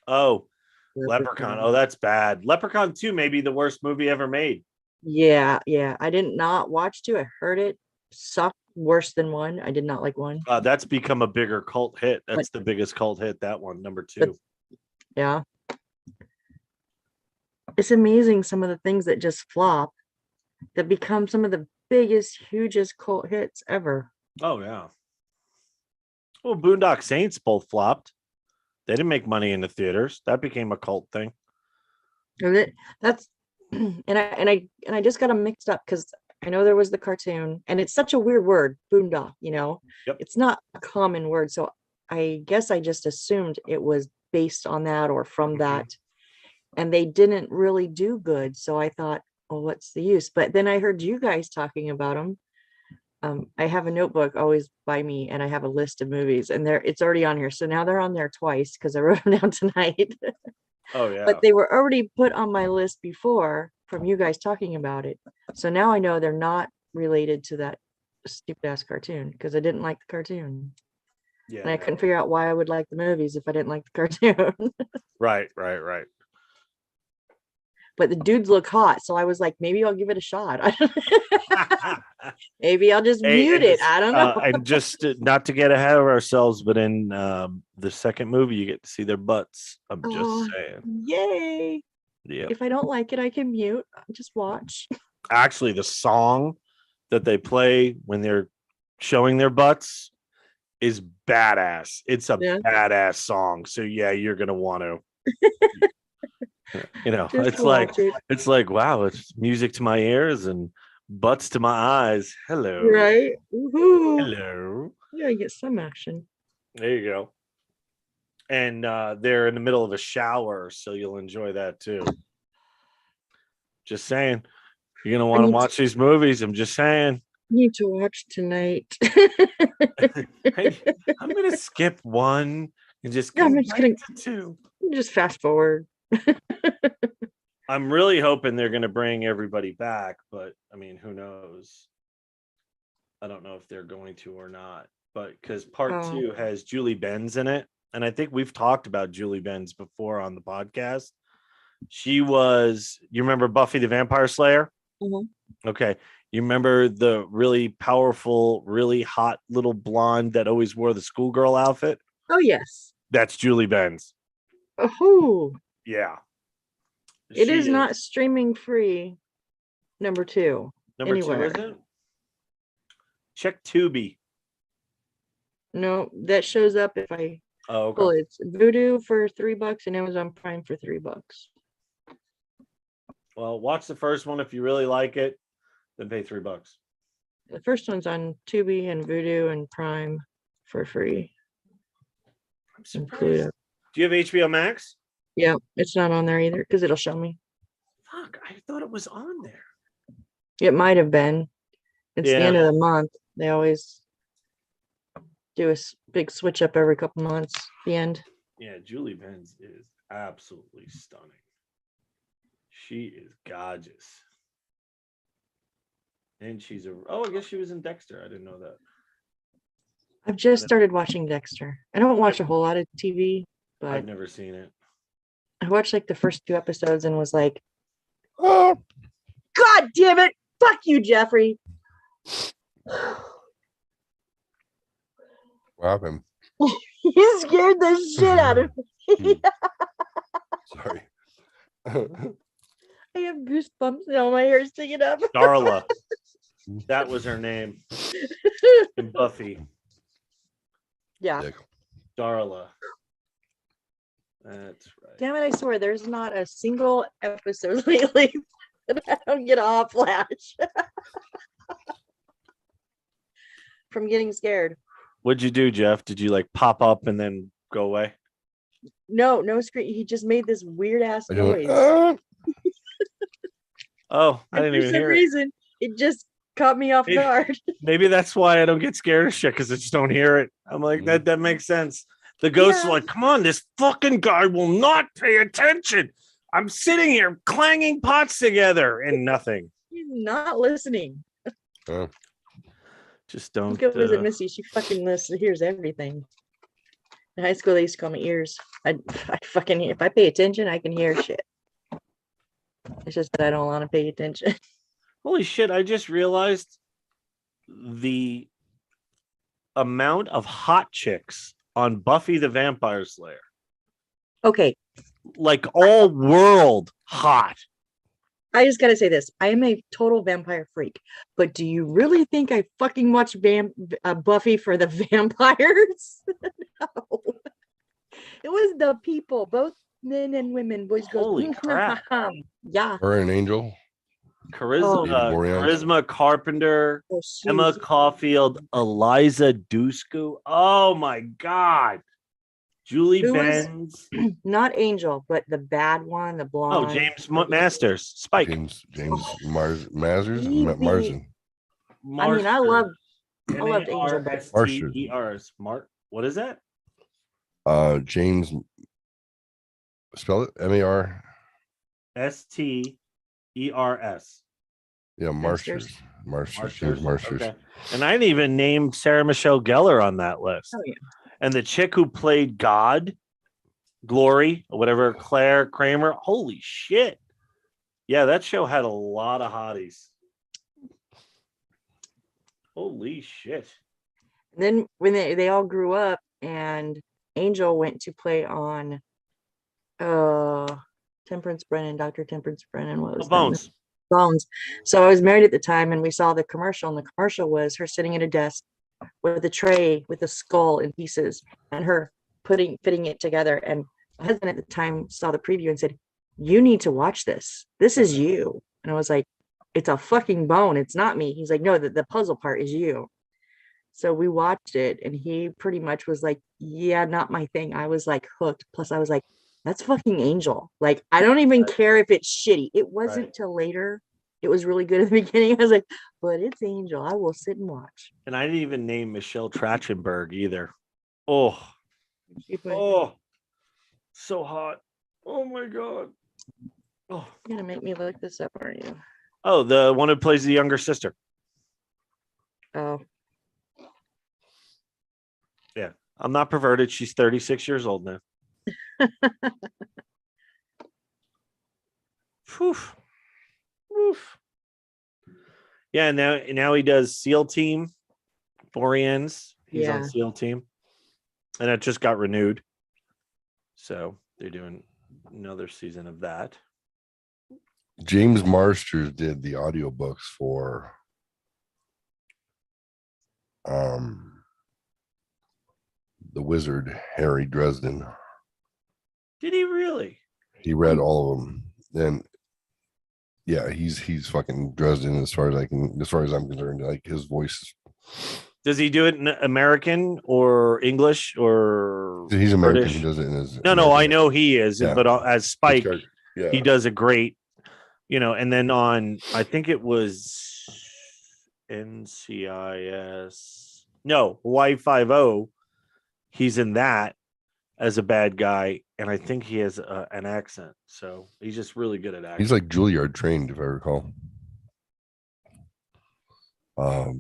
Oh, Leprechaun. Oh, that's bad. Leprechaun 2 may be the worst movie ever made. Yeah. I did not watch 2. I heard it sucked worse than 1. I did not like 1. That's become a bigger cult hit. That's the biggest cult hit. That one, number 2. Yeah. It's amazing some of the things that just flop that become some of the biggest, hugest cult hits ever. Oh yeah. Well, Boondock Saints both flopped. They didn't make money in the theaters. That became a cult thing. That's and I just got them mixed up because I know there was the cartoon, and it's such a weird word, boondock. Yep. It's not a common word, so I guess I just assumed it was based on that or from that, and they didn't really do good. So I thought, well, what's the use? But then I heard you guys talking about them. I have a notebook always by me, and I have a list of movies, and it's already on here. So now they're on there twice because I wrote them down tonight. Oh yeah. But they were already put on my list before from you guys talking about it. So now I know they're not related to that stupid ass cartoon because I didn't like the cartoon. Yeah. And I couldn't figure out why I would like the movies if I didn't like the cartoon. Right. But the dudes look hot, so I was like, maybe I'll give it a shot. Maybe I'll just mute it. I don't know. And just not to get ahead of ourselves, but in the second movie, you get to see their butts. I'm just saying. Yay! Yeah. If I don't like it, I can mute. Just watch. Actually, the song that they play when they're showing their butts is badass. It's a badass song. So yeah, you're gonna want to. It's like wow, it's music to my ears and butts to my eyes. Hello. Right. Woo-hoo. Hello. Yeah, you get some action. There you go. And they're in the middle of a shower, so you'll enjoy that too. Just saying. You're gonna want to watch these movies. I'm just saying. Need to watch tonight. I'm gonna skip 1 and just go I'm just gonna to 2. Just fast forward. I'm really hoping they're going to bring everybody back, but I mean, who knows? I don't know if they're going to or not, but because part 2 has Julie Benz in it. And I think we've talked about Julie Benz before on the podcast. You remember Buffy the Vampire Slayer? Mm-hmm. Okay. You remember the really powerful, really hot little blonde that always wore the schoolgirl outfit? Oh, yes. That's Julie Benz. Oh. Yeah. It is not streaming free. Number 2. Number anywhere. 2, is it? Check Tubi. No, that shows up if I. Oh, okay. Well, it's Vudu for $3 and Amazon Prime for $3. Well, watch the first one if you really like it, then pay $3. The first one's on Tubi and Vudu and Prime for free. I'm surprised. Do you have HBO Max? Yeah, it's not on there either because it'll show me. Fuck, I thought it was on there. It might have been. It's the end of the month. They always do a big switch up every couple months. The end. Yeah, Julie Benz is absolutely stunning. She is gorgeous. And she's I guess she was in Dexter. I didn't know that. I've just started watching Dexter. I don't watch a whole lot of TV, but I've never seen it. I watched like the first 2 episodes and was like, oh, God damn it. Fuck you, Jeffrey. Why happened? You scared the shit out of me. Sorry. I have goosebumps now. My hair's sticking up. Darla. That was her name. And Buffy. Yeah. Darla. That's right. Damn it, I swear there's not a single episode lately that I don't get a hot flash from getting scared. What'd you do, Jeff? Did you like pop up and then go away? No scream. He just made this weird ass noise. Oh, I didn't even hear it. For some reason, it just caught me off guard. Maybe that's why I don't get scared of shit, because I just don't hear it. I'm like, that makes sense. The ghosts are like, come on, this fucking guy will not pay attention. I'm sitting here clanging pots together and nothing. He's not listening. Just don't. Let's go visit Missy. She fucking hears everything. In high school, they used to call me ears. I fucking, if I pay attention, I can hear shit. It's just that I don't want to pay attention. Holy shit, I just realized the amount of hot chicks on Buffy the Vampire Slayer. Okay. Like all world hot. I just gotta say this. I am a total vampire freak. But do you really think I fucking watch Buffy for the vampires? No. It was the people, both men and women, boys, girls. Holy crap. Yeah. Or an angel. Charisma Carpenter, Emma Caulfield, Eliza Dushku. Oh my God. Julie Benz. Not Angel, but the bad one, the blonde. Oh, James Masters. Spike. James Marzers. Marsden. I mean, I loved Angel. Marsters. What is that? James. Spell it. MARSTERS. Yeah, Marsters. James Marsters. Okay. And I didn't even name Sarah Michelle Gellar on that list. Oh, yeah. And the chick who played Glory, or whatever, Claire Kramer. Holy shit. Yeah, that show had a lot of hotties. Holy shit. And then when they all grew up and Angel went to play on Temperance Brennan, Dr. Temperance Brennan. What was Bones. Bones. So I was married at the time and we saw the commercial, and the commercial was her sitting at a desk with a tray with a skull in pieces and her fitting it together. And my husband at the time saw the preview and said, "You need to watch this. This is you." And I was like, "It's a fucking bone. It's not me." He's like, "No, the puzzle part is you." So we watched it and he pretty much was like, "Yeah, not my thing." I was like hooked. Plus I was like, that's fucking Angel. Like, I don't even care if it's shitty. It wasn't till later. It was really good at the beginning. I was like, but it's Angel. I will sit and watch. And I didn't even name Michelle Trachtenberg either. Oh, so hot. Oh my God. Oh, you're gonna make me look this up, aren't you? Oh, the one who plays the younger sister. Oh. Yeah. I'm not perverted. She's 36 years old now. Oof. Oof. Yeah, now he does SEAL Team. 4 ends. He's on SEAL Team. And it just got renewed. So they're doing another season of that. James Marsters did the audiobooks for the wizard Harry Dresden. Did he really? He read all of them. Then yeah, he's fucking Dresden as far as I'm concerned. Like, his voice. Does he do it in American or English or he's American? British? He does it in his No, I know he is, Yeah. but as Spike, Yeah. he does a great, and then on, I think it was NCIS. No, Hawaii 5-0. He's in that as a bad guy, and I think he has an accent, so he's just really good at acting. He's like Juilliard trained, if I recall. I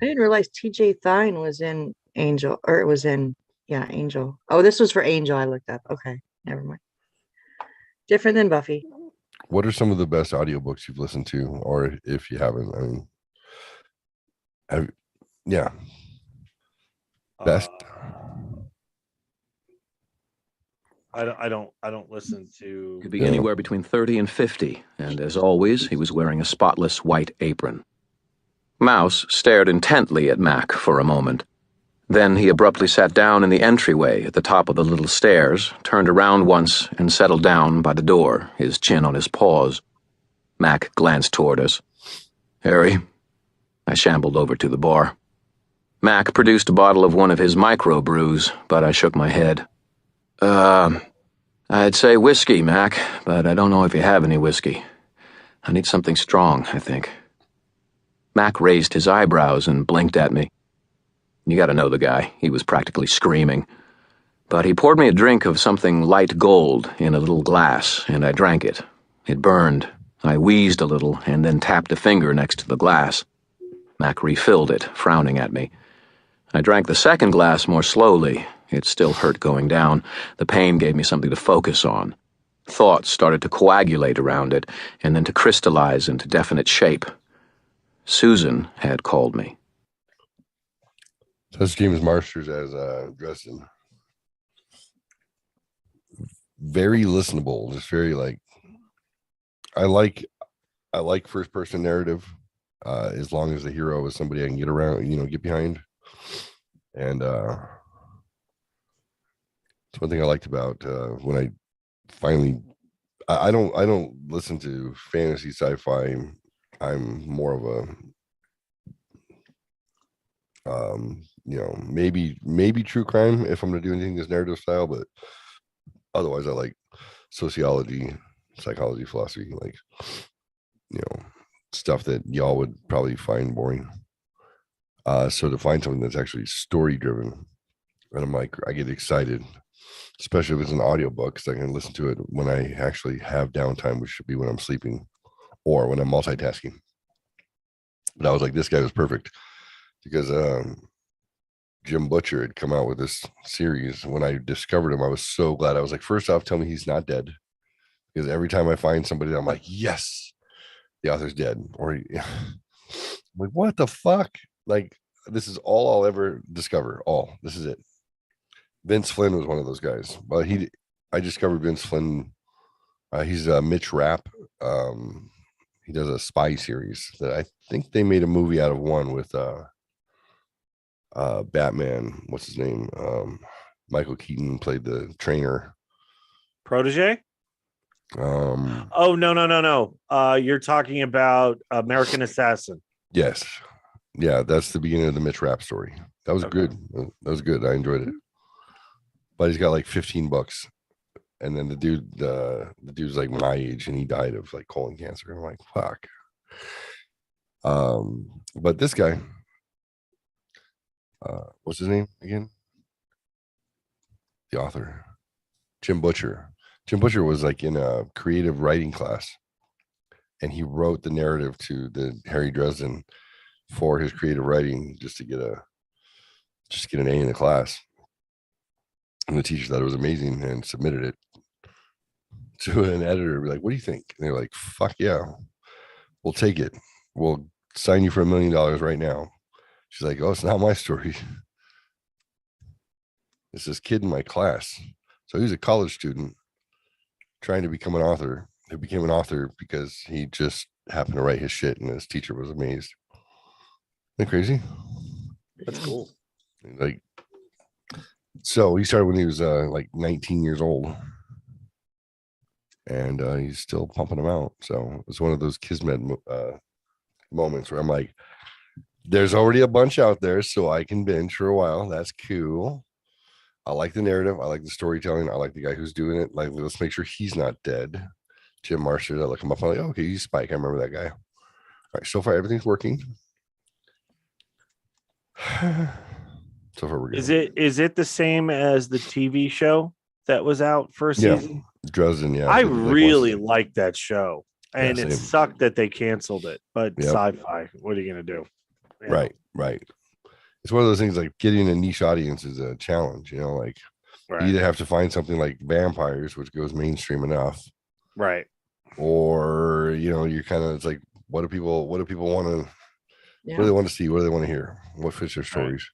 didn't realize TJ Thine was in Angel, or it was in Angel. Oh, this was for Angel. I looked up. Okay, never mind. Different than Buffy. What are some of the best audiobooks you've listened to, or if you haven't? I mean, Best. I don't listen to. Could be anywhere between 30 and 50, and as always, he was wearing a spotless white apron. Mouse stared intently at Mac for a moment. Then he abruptly sat down in the entryway at the top of the little stairs, turned around once, and settled down by the door, his chin on his paws. Mac glanced toward us. Harry? I shambled over to the bar. Mac produced a bottle of one of his microbrews, but I shook my head. I'd say whiskey, Mac, but I don't know if you have any whiskey. I need something strong, I think. Mac raised his eyebrows and blinked at me. You gotta know the guy. He was practically screaming. But he poured me a drink of something light gold in a little glass, and I drank it. It burned. I wheezed a little and then tapped a finger next to the glass. Mac refilled it, frowning at me. I drank the second glass more slowly. It still hurt going down. The pain gave me something to focus on. Thoughts started to coagulate around it, and then to crystallize into definite shape. Susan had called me. That's James Marsters as Dresden. Very listenable. Just very I like first person narrative, as long as the hero is somebody I can get around, get behind. And it's one thing I liked about when I finally I don't listen to fantasy sci-fi. I'm more of a maybe true crime if I'm gonna do anything this narrative style, but otherwise I like sociology, psychology, philosophy, stuff that y'all would probably find boring. So to find something that's actually story driven, and I'm like, I get excited, especially if it's an audiobook, because I can listen to it when I actually have downtime, which should be when I'm sleeping or when I'm multitasking. But I was like, this guy was perfect because Jim Butcher had come out with this series. When I discovered him, I was so glad. I was like, first off, tell me he's not dead, because every time I find somebody, I'm like, yes, the author's dead. Or I'm like, what the fuck? Like, this is all I'll ever discover. This is it. Vince Flynn was one of those guys. Well, I discovered Vince Flynn. He's Mitch Rapp. He does a spy series that I think they made a movie out of one with Batman. What's his name? Michael Keaton played the trainer. Protege? Oh, no. You're talking about American Assassin. Yes. Yeah, that's the beginning of the Mitch Rapp story. That was good. That was good. I enjoyed it. But he's got like 15 books. And then the dude's like my age, and he died of like colon cancer. I'm like, fuck. But this guy, what's his name again? The author, Jim Butcher. Jim Butcher was like in a creative writing class, and he wrote the narrative to the Harry Dresden for his creative writing, just to get an A in the class. And the teacher thought it was amazing and submitted it to an editor. Be like, what do you think? And they're like, fuck yeah, we'll take it. We'll sign you for $1 million right now. She's like, oh, it's not my story. It's this kid in my class. So he was a college student trying to become an author, who became an author because he just happened to write his shit, and his teacher was amazed. Isn't that crazy? That's cool. Like, so he started when he was like 19 years old, and he's still pumping them out. So it's one of those kismet moments where I'm like, there's already a bunch out there, so I can binge for a while. That's cool. I like the narrative. I like the storytelling. I like the guy who's doing it. Like, let's make sure he's not dead. Jim Marsters. I look him up. I'm like, oh, okay, he's Spike. I remember that guy. All right, so far everything's working. So far we're good. Is it the same as the TV show that was out first season? Dresden. Yeah, I really liked that show, and Yeah, it same. sucked that they canceled it. But Yep. sci-fi, what are you gonna do? Yeah. Right. It's one of those things, like getting a niche audience is a challenge, like Right. you either have to find something like vampires, which goes mainstream enough, Right. or you're kind of, it's like, what do people want to what do they want to see, what do they want to hear, what fits their stories.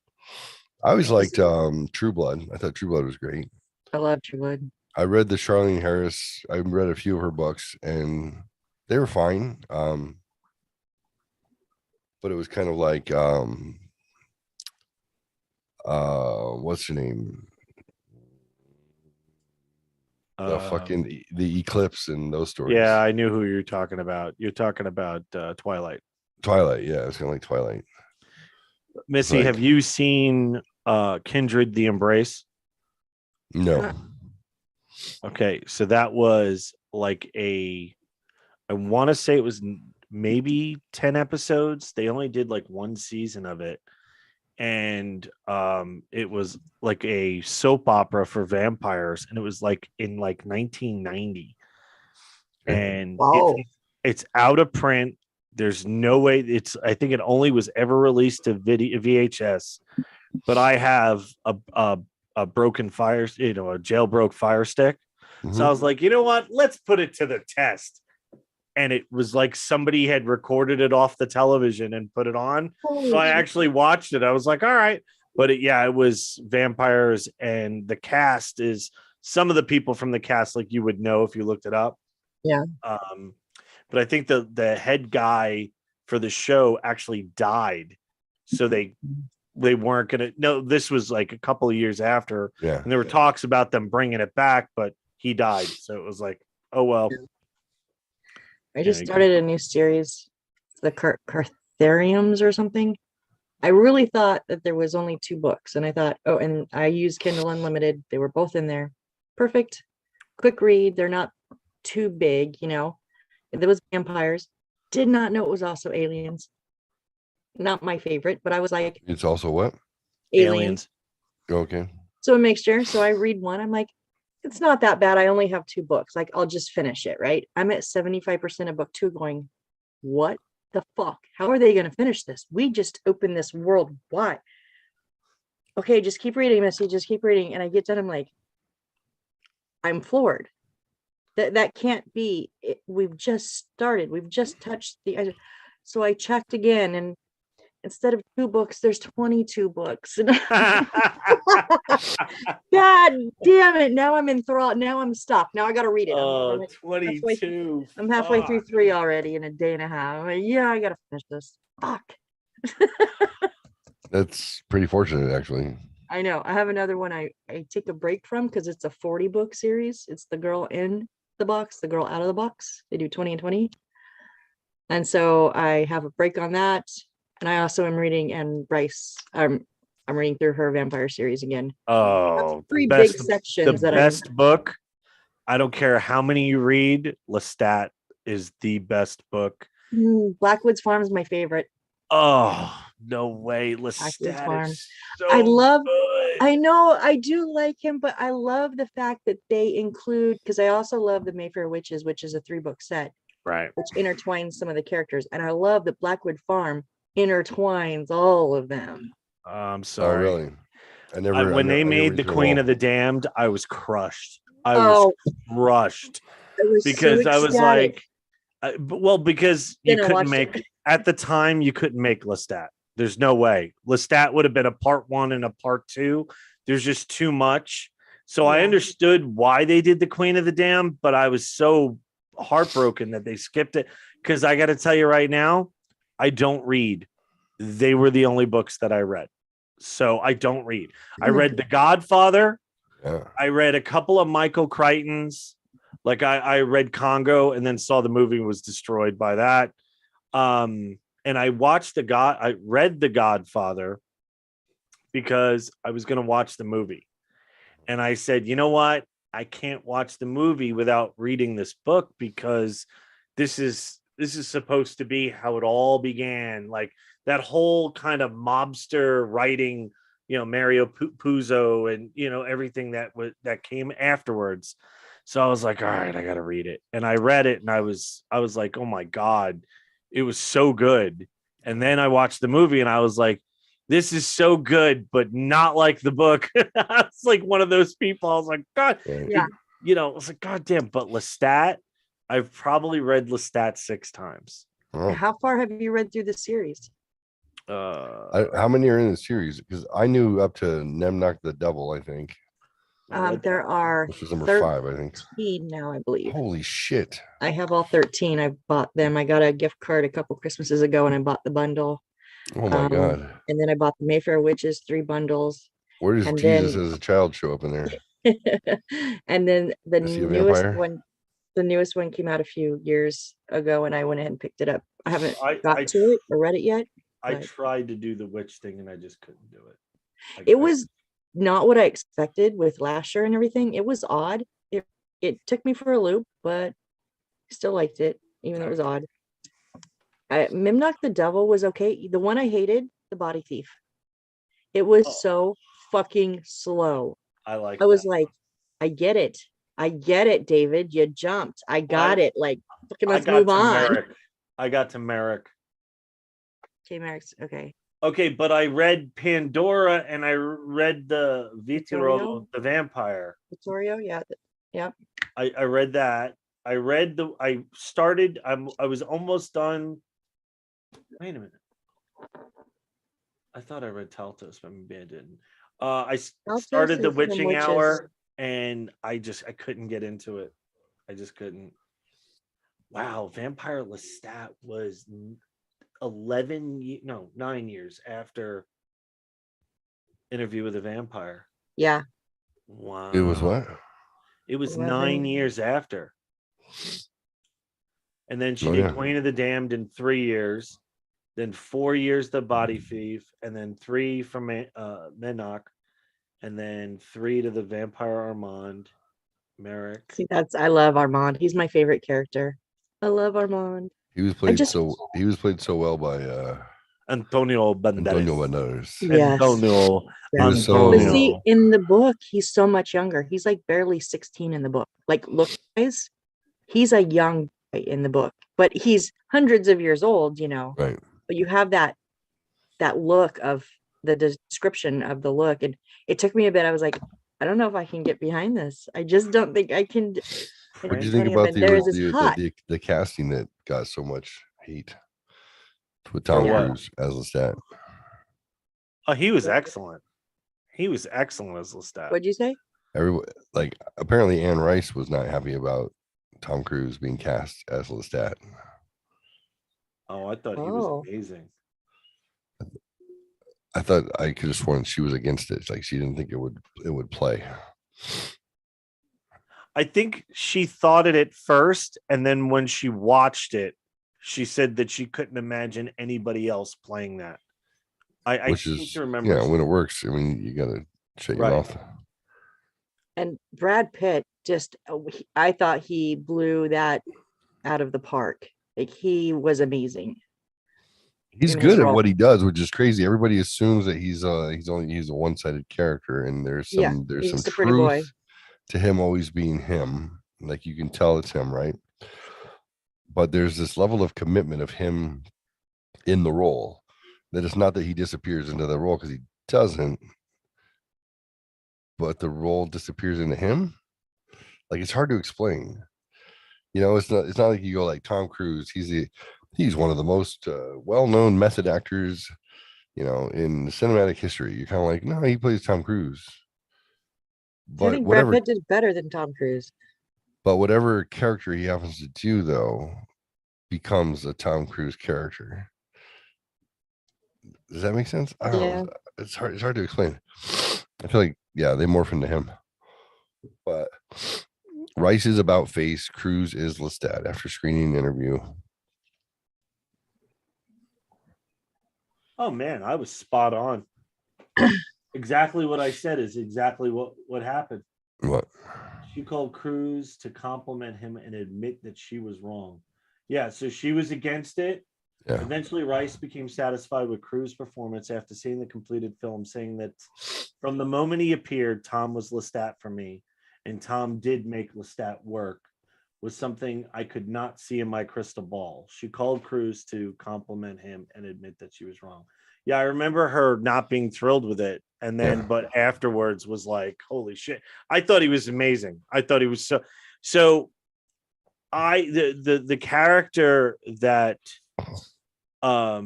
I always liked True Blood. I thought True Blood was great. I love True Blood. I read the Charlene Harris. I read a few of her books, and they were fine. But it was kind of like what's her name? The Eclipse and those stories. Yeah, I knew who you're talking about. You're talking about Twilight. Twilight, yeah, it's kind of like Twilight. Missy, have you seen Kindred the Embrace? No. Okay, so that was like I want to say it was maybe 10 episodes. They only did like one season of it. And it was like a soap opera for vampires, and it was like in like 1990. And it's out of print. There's no way I think it only was ever released to VHS, but I have a broken fire, a jailbroke fire stick. Mm-hmm. So I was like, you know what? Let's put it to the test. And it was like somebody had recorded it off the television and put it on. So I actually watched it. I was like, all right. But it was vampires, and the cast is some of the people from the cast, like you would know if you looked it up. Yeah. But I think the head guy for the show actually died. So they weren't going to. No, this was like a couple of years after. Yeah. And there were talks about them bringing it back, but he died. So it was like, oh, well. I just started a new series, the Carthariums or something. I really thought that there was only 2 books. And I thought, and I used Kindle Unlimited. They were both in there. Perfect. Quick read. They're not too big, There was vampires. Did not know it was also aliens. Not my favorite, but I was like, it's also what? Aliens. Okay. So a mixture. So I read one. I'm like, it's not that bad. I only have 2 books. Like, I'll just finish it, right? I'm at 75% of book 2 going, what the fuck? How are they going to finish this? We just opened this world. Why? Okay, just keep reading, Missy. Just keep reading. And I get done. I'm like, I'm floored. That can't be. We've just started. We've just touched the edge. So I checked again, and instead of 2 books, there's 22 books. God damn it. Now I'm enthralled. Now I'm stuck. Now I got to read it. I'm 22. I'm halfway through 3 already in a day and a half. I'm like, yeah, I got to finish this. Fuck. That's pretty fortunate, actually. I know. I have another one I take a break from because it's a 40 book series. It's The Girl in the Box, The Girl Out of the Box. They do 20 and 20. And so I have a break on that. And I also am reading Anne Rice. I'm reading through her vampire series again. Oh, three big sections. The best book. I don't care how many you read. Lestat is the best book. Blackwood's Farm is my favorite. Oh, no way. Lestat is so good. I know I do like him, but I love the fact that they include, because I also love the Mayfair Witches, which is a 3-book set. Right. Which intertwines some of the characters. And I love that Blackwood Farm intertwines all of them. I'm sorry. Oh, really? When they made the Queen of the Damned, I was crushed. I was crushed because I was like, because you couldn't make at the time you couldn't make Lestat. There's no way. Lestat would have been a part 1 and a part 2. There's just too much. So I understood why they did the Queen of the Damned, but I was so heartbroken that they skipped it, because I got to tell you right now, I don't read. They were the only books that I read. So I don't read. I read The Godfather. Yeah. I read a couple of Michael Crichton's. Like I read Congo and then saw the movie was destroyed by that. And I watched I read The Godfather because I was going to watch the movie. And I said, you know what? I can't watch the movie without reading this book, because this is supposed to be how it all began. Like that whole kind of mobster writing, Mario Puzo and, everything that came afterwards. So I was like, all right, I got to read it. And I read it and I was like, oh my God, it was so good. And then I watched the movie and I was like, this is so good, but not like the book. It's like one of those people. I was like, God, I was like, God damn. But Lestat, I've probably read Lestat 6 times. Oh. How far have you read through the series? How many are in the series? Because I knew up to Nemnock the Devil, I think. There are This was number 5, I think. 13 now, I believe. Holy shit. I have all 13. I bought them. I got a gift card a couple Christmases ago and I bought the bundle. Oh my God. And then I bought the Mayfair Witches 3 bundles. Where does and Jesus then, as a child show up in there? And then the Is he a newest vampire? one, came out a few years ago and I went ahead and picked it up. I haven't got to it or read it yet. I but tried to do the witch thing and I just couldn't do it. It was not what I expected with Lasher and everything. It was odd. It took me for a loop, but I still liked it, even though it was odd. Mimnock the Devil was okay. The one I hated, the Body Thief. It was so fucking slow. I was like, I get it, David. You jumped. I got it. Like, fucking let's move on. I got to Merrick. Okay, Merrick's okay. Okay, but I read Pandora and I read the Vittorio, the vampire. Vittorio, yeah. Yep. I read that. I was almost done. Wait a minute. I thought I read Taltos, but maybe I didn't. I started the Witching Hour and I couldn't get into it. I just couldn't. Wow, Vampire Lestat was 9 years after Interview with a Vampire. Yeah. Wow. It was what? It was 11. 9 years after. And then she did Queen of the Damned in 3 years, then 4 years The Body Thief, and then 3 from Menoch, and then 3 to the Vampire Armand, Merrick. See, I love Armand. He's my favorite character. I love Armand. He was played so well by Antonio Banderas. Yes. Was so, but see, in the book, he's so much younger. He's like barely 16 in the book. Like, look, guys, he's a young guy in the book, but he's hundreds of years old, Right. But you have that look of the description of the look. And it took me a bit. I was like, I don't know if I can get behind this. I just don't think I can. What do you think about the casting that got so much hate with Tom Cruise as Lestat? Oh, he was excellent. He was excellent as Lestat. What'd you say? Apparently Anne Rice was not happy about Tom Cruise being cast as Lestat. Oh, I thought he was amazing. I thought I could have sworn she was against it. Like she didn't think it would play. I think she thought it at first, and then when she watched it, she said that she couldn't imagine anybody else playing that. I seem to remember. Yeah, when it works, I mean, you got to shut your mouth. And Brad Pitt I thought he blew that out of the park. Like, he was amazing. He's good at what he does, which is crazy. Everybody assumes that he's a one-sided character, and there's some truth to him always being him. Like, you can tell it's him, right? But there's this level of commitment of him in the role that it's not that he disappears into the role, because he doesn't, but the role disappears into him. Like, it's hard to explain. It's not like you go like Tom Cruise. He's one of the most well-known method actors, in cinematic history. You're kind of like, no, he plays Tom Cruise. But I think Brad Pitt did better than Tom Cruise. But whatever character he happens to do, though, becomes a Tom Cruise character. Does that make sense? I don't know. It's hard to explain. I feel like, they morph into him. But Rice is about face. Cruise is Lestat after screening interview. Oh man, I was spot on. Exactly what I said is exactly what happened. What? She called Cruise to compliment him and admit that she was wrong. Yeah, so she was against it. Yeah. Eventually, Rice became satisfied with Cruise's performance after seeing the completed film, saying that from the moment he appeared, Tom was Lestat for me, and Tom did make Lestat work, was something I could not see in my crystal ball. She called Cruise to compliment him and admit that she was wrong. Yeah, I remember her not being thrilled with it, and then but afterwards was like, holy shit. I thought he was amazing. I thought he was so the character that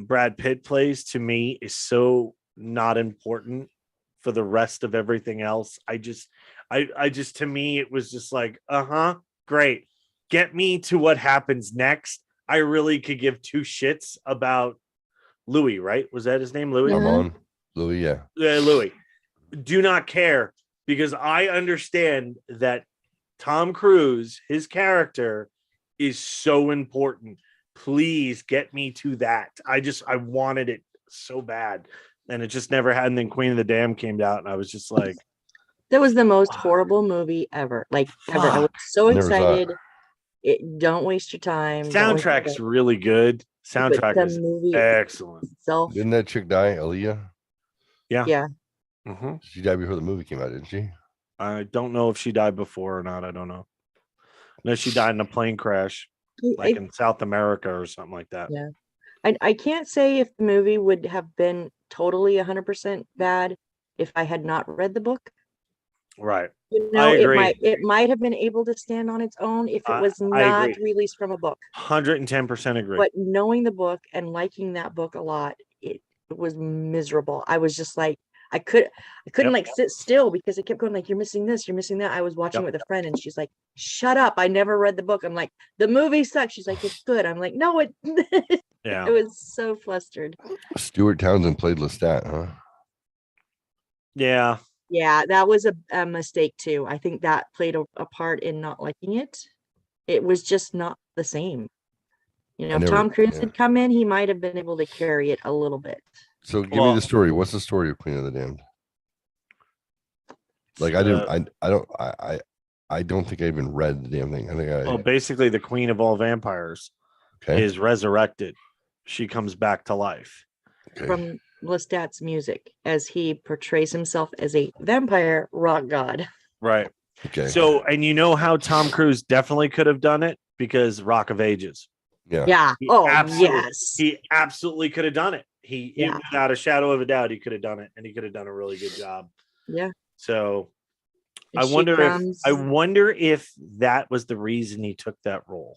Brad Pitt plays to me is so not important for the rest of everything else. I just to me it was just like, great. Get me to what happens next. I really could give two shits about Louis, right? Was that his name? Louis? I'm on. Louis, yeah. Louis. Do not care because I understand that Tom Cruise, his character, is so important. Please get me to that. I wanted it so bad. And it just never had. And then Queen of the Dam came out, and I was just like, that was the most horrible movie ever. Like ever. I was so excited. Don't waste your time. Soundtrack's really good. Soundtrack is excellent. Didn't that chick die, Aaliyah? Yeah. Yeah. Mm-hmm. She died before the movie came out, didn't she? I don't know if she died before or not. I don't know. No, she died in a plane crash, like in South America or something like that. Yeah. I can't say if the movie would have been totally 100% bad if I had not read the book. Right. You know, it might have been able to stand on its own if it was not released from a book. 110% agree. But knowing the book and liking that book a lot, it was miserable. I was just like, I couldn't like sit still because it kept going like, you're missing this, you're missing that. I was watching with a friend and she's like, shut up. I never read the book. I'm like, the movie sucks. She's like, it's good. I'm like, no, it yeah. I was so flustered. Stuart Townsend played Lestat, huh? Yeah. Yeah, that was a mistake too. I think that played a part in not liking it. It was just not the same. You know, if Tom Cruise had come in, he might have been able to carry it a little bit. So give me the story. What's the story of Queen of the Damned? Like I don't think I even read the damn thing. I think basically the queen of all vampires is resurrected. She comes back to life. From Lestat's music as he portrays himself as a vampire rock god. Right. Okay. So, and you know how Tom Cruise definitely could have done it because Rock of Ages. Yeah. Yeah. Yes. He absolutely could have done it. He without a shadow of a doubt, he could have done it, and he could have done a really good job. Yeah. So, I wonder if that was the reason he took that role.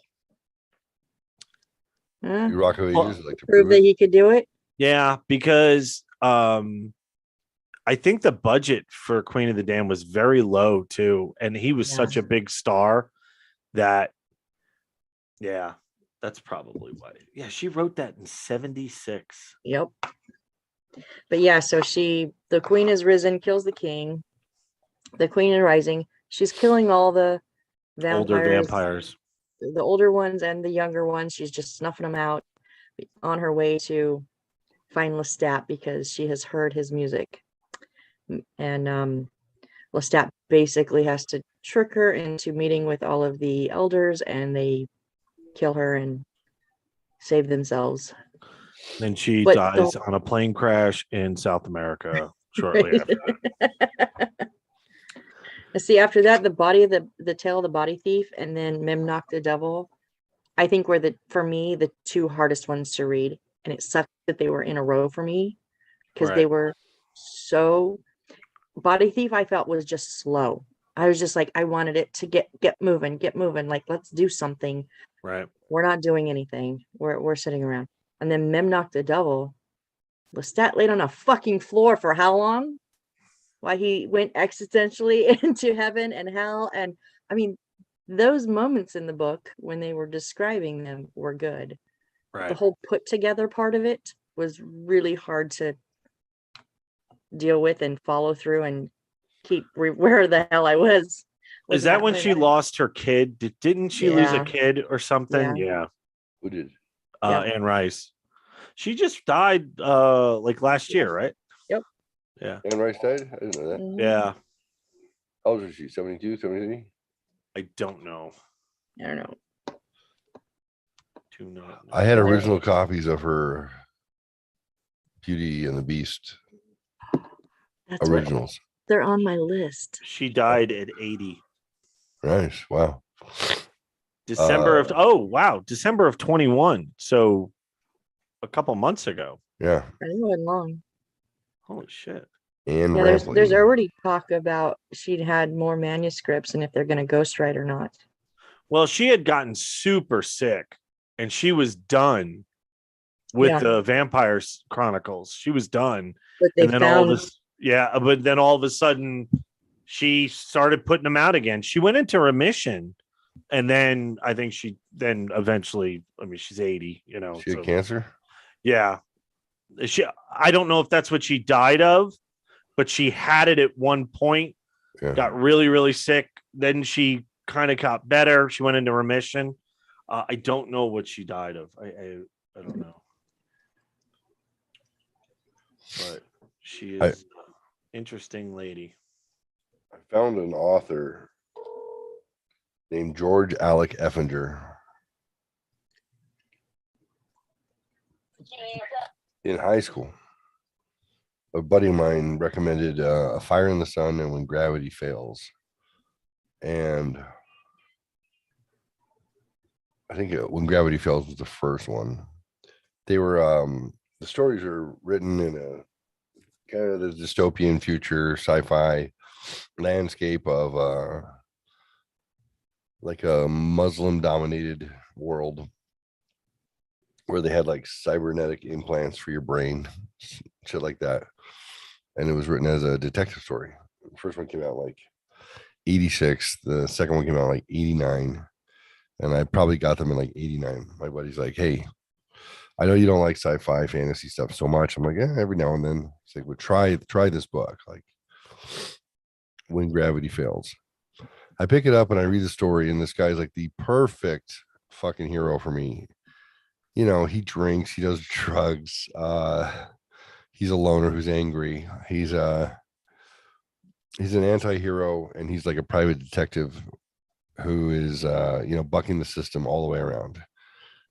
Rock of Ages, like to prove that he could do it. Yeah, because I think the budget for Queen of the Dam was very low too, and he was such a big star that, that's probably why. Yeah, she wrote that in 1976. Yep. But yeah, so the queen is risen, kills the king. The queen is rising. She's killing all the older vampires, the older ones and the younger ones. She's just snuffing them out on her way to find Lestat because she has heard his music. And Lestat basically has to trick her into meeting with all of the elders, and they kill her and save themselves. Then she dies on a plane crash in South America shortly after that. See, after that, the body of the tail of the body thief and then Memnoch the devil, I think were for me the two hardest ones to read. And it sucked that they were in a row for me because they were so. Body thief, I felt, was just slow. I was just like, I wanted it to get moving. Like, let's do something. Right. We're not doing anything. We're sitting around. And then Memnoch the devil, Lestat laid on a fucking floor for how long? Why he went existentially into heaven and hell. And I mean, those moments in the book when they were describing them were good. Right. The whole put together part of it was really hard to deal with and follow through and keep where the hell I was. Is that when she lost her kid? Didn't she lose a kid or something? Yeah. Who did? Anne Rice. She just died like last year, right? Yep. Yeah. Anne Rice died? I didn't know that. Mm-hmm. Yeah. How old is she? 72, 73? I don't know. I don't know. I had original copies of her Beauty and the Beast originals. They're on my list. She died at 80. Nice. Wow. December of 21. So a couple months ago. Yeah. I didn't know it long. Holy shit. And there's already talk about she'd had more manuscripts and if they're going to ghostwrite or not. Well, she had gotten super sick and she was done. with the Vampires Chronicles. She was done. But and then all this, but then all of a sudden she started putting them out again. She went into remission. And then I think she then eventually, I mean, she's 80, you know. She had cancer? Yeah. I don't know if that's what she died of, but she had it at one point, got really, really sick. Then she kind of got better. She went into remission. I don't know what she died of. I don't know. But she is an interesting lady. I found an author named George Alec Effinger in high school. A buddy of mine recommended A Fire in the Sun and When Gravity Fails. And I think When Gravity Fails was the first one. They were, the stories are written in a kind of the dystopian future sci-fi landscape of like a Muslim dominated world where they had like cybernetic implants for your brain, shit like that. And it was written as a detective story. The first one came out like 86. The second one came out like 89. And I probably got them in like 89. My buddy's like, hey, I know you don't like sci-fi fantasy stuff so much. I'm like, yeah, every now and then. It's like, well, try this book, like When Gravity Fails. I pick it up and I read the story, and this guy's like the perfect fucking hero for me. You know, he drinks, he does drugs. He's a loner who's angry. He's an anti-hero, and he's like a private detective who is bucking the system all the way around.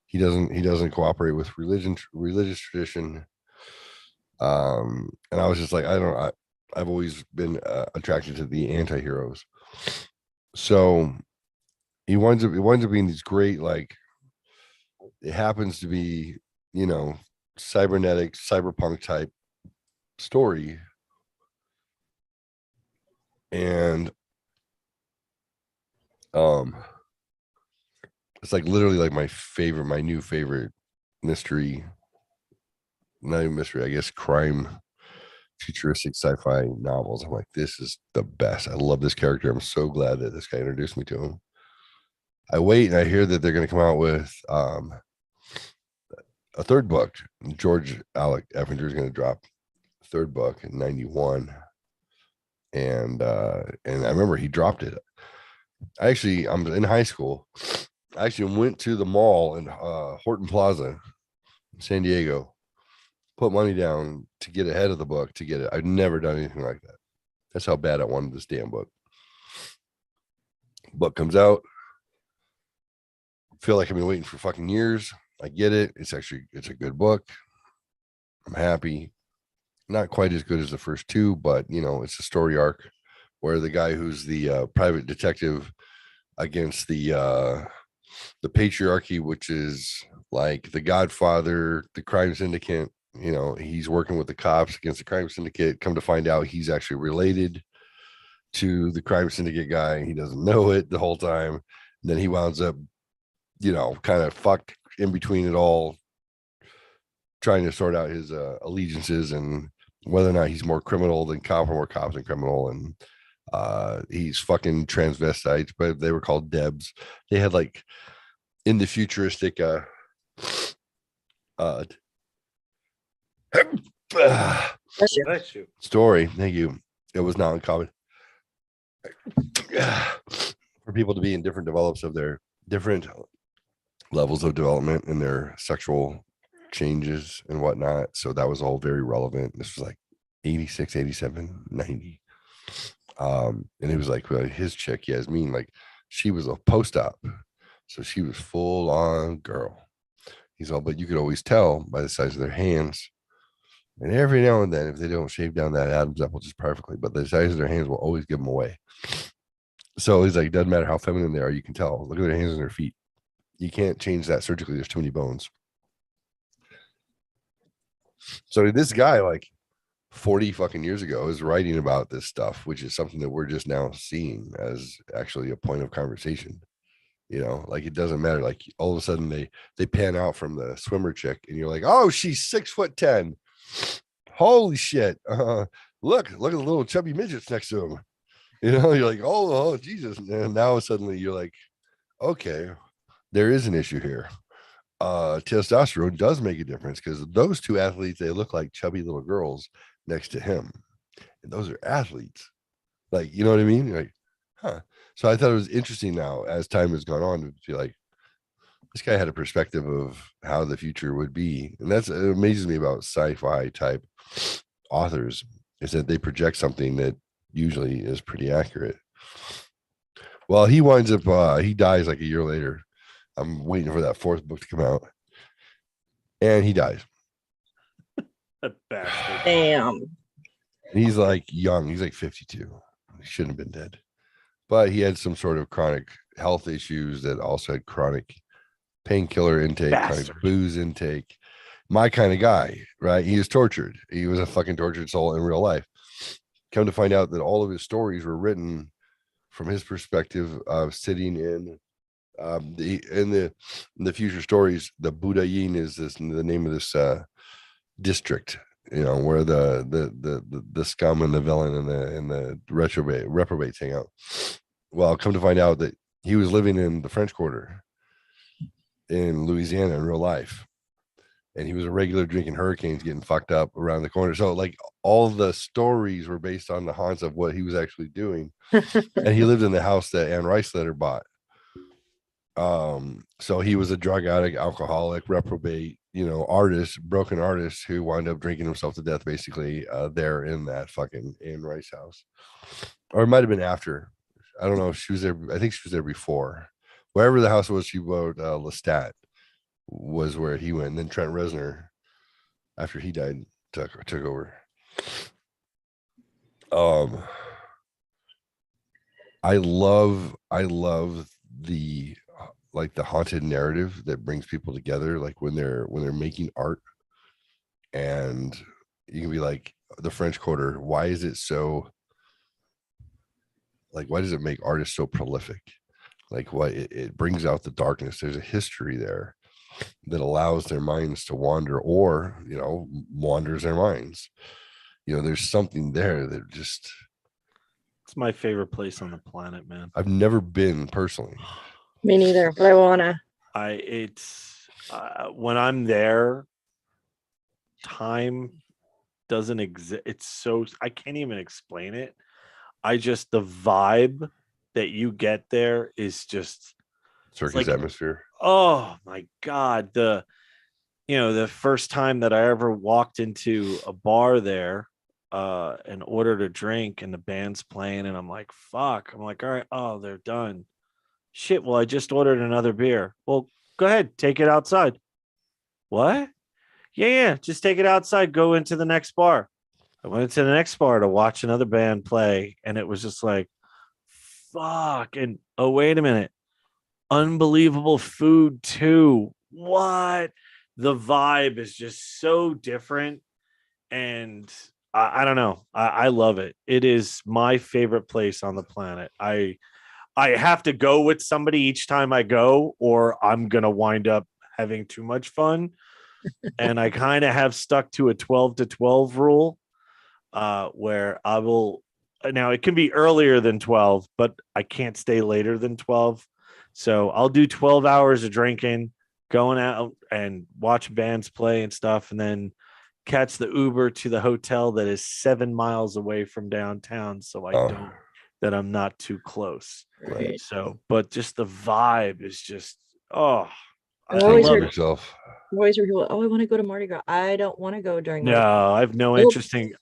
He doesn't cooperate with religious tradition. And I was just like, I've always been attracted to the anti-heroes. So it winds up being these great, like, it happens to be, you know, cybernetic, cyberpunk type story. And it's like literally like my new favorite mystery, not even mystery, I guess crime, futuristic sci-fi novels. I'm like, this is the best. I love this character. I'm so glad that this guy introduced me to him. I wait and I hear that they're going to come out with a third book. George Alec Effinger is going to drop a third book in 91. And I remember he dropped it. I'm in high school. I actually went to the mall in Horton Plaza in San Diego, put money down to get ahead of the book to get it. I've never done anything like that. That's how bad I wanted this damn book. Book comes out. Feel like I've been waiting for fucking years. I get it. It's a good book. I'm happy. Not quite as good as the first two, but you know, it's a story arc where the guy who's the private detective against the patriarchy, which is like the Godfather, the crime syndicate, you know, he's working with the cops against the crime syndicate. Come to find out he's actually related to the crime syndicate guy. He doesn't know it the whole time. And then he winds up, you know, kind of fucked in between it all, trying to sort out his allegiances and whether or not he's more criminal than cop or more cop than criminal. And he's fucking transvestites, but they were called Debs. They had like in the futuristic story. Thank you. It was not uncommon for people to be in different develops of their different levels of development and their sexual changes and whatnot. So that was all very relevant. This was like 86, 87, 90. And it was like his chick, Yasmin, like she was a post-op. So she was full on girl. He's all, but you could always tell by the size of their hands. And every now and then, if they don't shave down that Adam's apple just perfectly, but the size of their hands will always give them away. So he's like, doesn't matter how feminine they are, you can tell. Look at their hands and their feet. You can't change that surgically. There's too many bones. So this guy, like 40 fucking years ago, is writing about this stuff, which is something that we're just now seeing as actually a point of conversation. You know, like it doesn't matter. Like all of a sudden they pan out from the swimmer chick, and you're like, oh, she's 6'10". Holy shit! Look at the little chubby midgets next to him. You know, you're like, oh, Jesus! And now suddenly you're like, okay, there is an issue here. Testosterone does make a difference because those two athletes, they look like chubby little girls next to him, and those are athletes. Like, you know what I mean? You're like, huh. So I thought it was interesting now as time has gone on to feel like this guy had a perspective of how the future would be. And it amazes me about sci-fi type authors is that they project something that usually is pretty accurate. Well, he winds up, he dies like a year later. I'm waiting for that fourth book to come out. And he dies. That bastard. Damn. He's like young. He's like 52. He shouldn't have been dead. But he had some sort of chronic health issues that also had chronic painkiller intake, chronic booze intake. My kind of guy, right? He was tortured. He was a fucking tortured soul in real life. Come to find out that all of his stories were written from his perspective of sitting in the future stories. The Budayin is the name of this district, you know, where the scum and the villain and the reprobates hang out. Well, come to find out that he was living in the French Quarter in Louisiana in real life, and he was a regular drinking hurricanes, getting fucked up around the corner. So like all the stories were based on the haunts of what he was actually doing. And he lived in the house that Anne Rice-Letter bought. So he was a drug addict, alcoholic, reprobate, you know, broken artist who wound up drinking himself to death basically there in that fucking Anne Rice house. Or it might have been after. I don't know if she was there. I think she was there before. Wherever the house was, she wrote Lestat was where he went. And then Trent Reznor, after he died, took over. I love the like the haunted narrative that brings people together, like when they're making art, and you can be like, the French Quarter, why is it so, like, why does it make artists so prolific? Like, what it brings out the darkness. There's a history there that allows their minds to wander, or, you know, wanders their minds. You know, there's something there that just, it's my favorite place on the planet, man. I've never been personally. Me neither, but I wanna. When I'm there, time doesn't exist. It's so, I can't even explain it. The vibe that you get there is just circus like, atmosphere. Oh my God. The first time that I ever walked into a bar there and ordered a drink and the band's playing and I'm like, fuck. I'm like, all right, oh, they're done. Shit, well, I just ordered another beer. Well, go ahead, take it outside. What? Yeah, just take it outside, go into the next bar. I went into the next bar to watch another band play, and it was just like, fuck. And oh, wait a minute. Unbelievable food too. What? The vibe is just so different. And I don't know. I love it. It is my favorite place on the planet. I have to go with somebody each time I go, or I'm going to wind up having too much fun. And I kind of have stuck to a 12 to 12 rule where I will, now it can be earlier than 12, but I can't stay later than 12. So I'll do 12 hours of drinking, going out and watch bands play and stuff, and then catch the Uber to the hotel that is 7 miles away from downtown. So that I'm not too close. Right. So, but just the vibe is just, I always heard yourself. Always heard people, I want to go to Mardi Gras. I don't want to go during Mardi Gras. I have no interesting.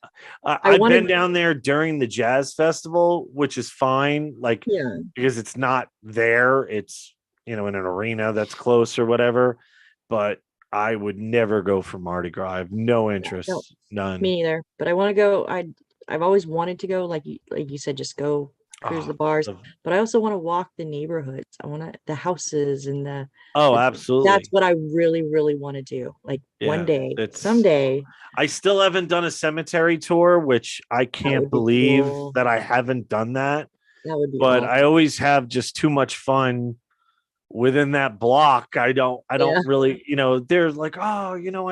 I've been down there during the jazz festival, which is fine. Like, because it's not there. It's, in an arena that's close or whatever. But I would never go for Mardi Gras. I have no interest. None. Me either. But I want to go. I've always wanted to go, like you said, just go cruise the bars. But I also want to walk the neighborhoods. I want the houses and the. Absolutely. That's what I really, really want to do. Like one day, someday. I still haven't done a cemetery tour, which I can't believe that I haven't done that. That would be. But awesome. I always have just too much fun within that block, I don't really, they're like, oh,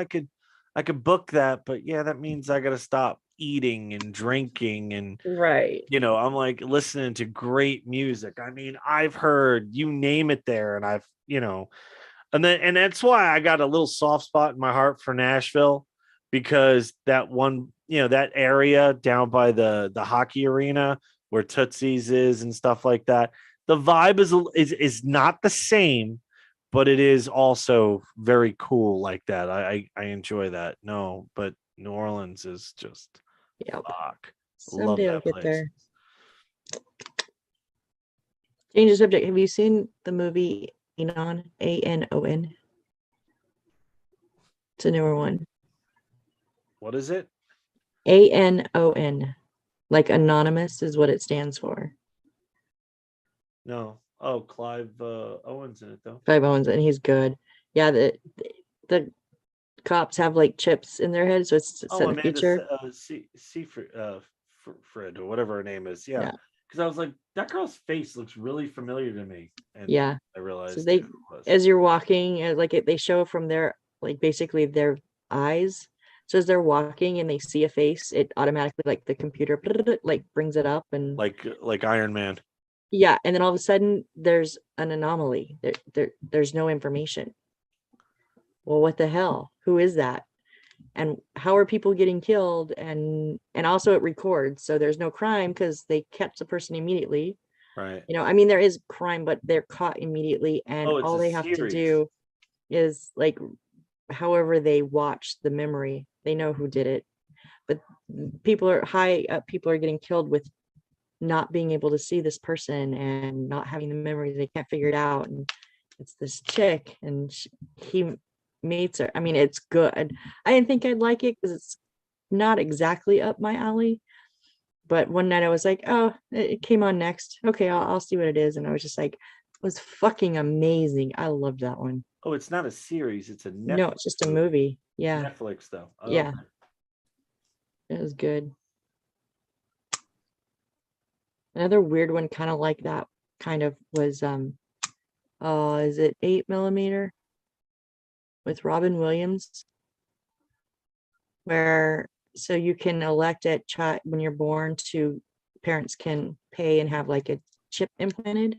I could book that, but yeah, that means I got to stop eating and drinking and right. I'm like listening to great music. I mean, I've heard you name it there, and I've, and that's why I got a little soft spot in my heart for Nashville, because that one, that area down by the hockey arena where Tootsie's is and stuff like that. The vibe is not the same, but it is also very cool like that. I enjoy that. No, but New Orleans is just fuck. Someday I'll get there. Change the subject. Have you seen the movie Anon? Anon. It's a newer one. What is it? Anon. Like anonymous is what it stands for. No. Oh, Clive Owens in it though. Clive Owens, and he's good. Yeah, the cops have like chips in their heads, so it's set in the future. Fred or whatever her name is. Yeah. Because I was like, that girl's face looks really familiar to me. And I realized so as you're walking, they show from their basically their eyes. So as they're walking and they see a face, it automatically the computer brings it up and like Iron Man. Yeah, and then all of a sudden there's an anomaly. There's no information. Well, what the hell? Who is that? And how are people getting killed? And also it records, so there's no crime because they catch the person immediately. Right. I mean, there is crime, but they're caught immediately, and all they have to do is however they watch the memory, they know who did it. But people are getting killed with not being able to see this person and not having the memories. They can't figure it out. And it's this chick, and he meets her. I mean, it's good. I didn't think I'd like it because it's not exactly up my alley. But one night I was like, oh, it came on next. Okay, I'll see what it is. And I was just like, it was fucking amazing. I loved that one. Oh, it's not a series. It's a Netflix. No, it's just a movie. Yeah. Netflix though. Oh, yeah. Okay. It was good. Another weird one kind of like that was is it 8mm with Robin Williams, where so you can elect at when you're born to parents can pay and have a chip implanted,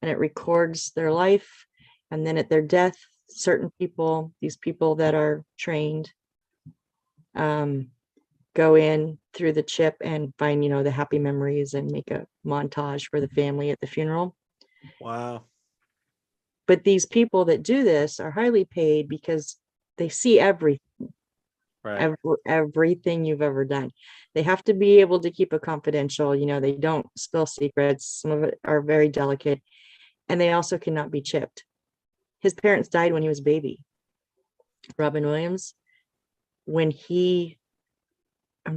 and it records their life, and then at their death certain people, these people that are trained, go in through the chip and find the happy memories and make a montage for the family at the funeral. Wow. But these people that do this are highly paid because they see everything. Right. Everything you've ever done. They have to be able to keep it confidential. They don't spill secrets. Some of it are very delicate, and they also cannot be chipped. His parents died when he was a baby. Robin Williams, I'm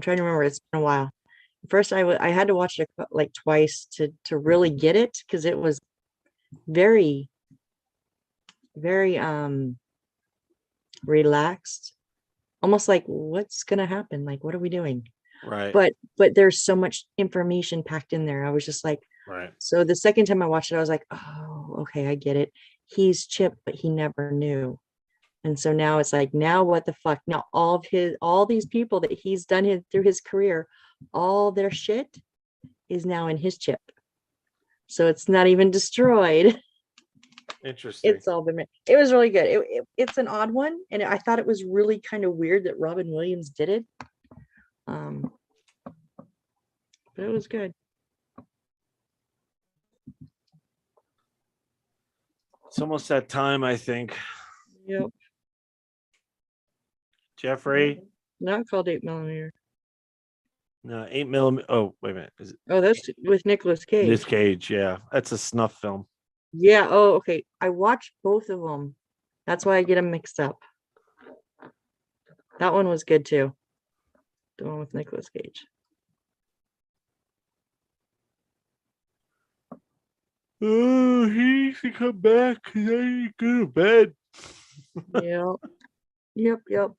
trying to remember. It's been a while. First, I had to watch it twice to really get it, because it was very, very relaxed, almost like what's gonna happen? What are we doing? Right. But there's so much information packed in there. I was just like, right. So the second time I watched it, I was like, oh, okay, I get it. He's chipped, but he never knew. And so now it's now what the fuck? Now all these people that he's done through his career, all their shit is now in his chip. So it's not even destroyed. Interesting. It's all been. It was really good. It's an odd one, and I thought it was really kind of weird that Robin Williams did it. But it was good. It's almost that time, I think. Yep. Jeffrey? Not called 8mm. No, 8mm. Oh, wait a minute. Is it? Oh, that's with Nicolas Cage. Nicolas Cage, yeah. That's a snuff film. Yeah. Oh, okay. I watched both of them. That's why I get them mixed up. That one was good too. The one with Nicolas Cage. Oh, he needs to come back because I need to go to bed. Yep.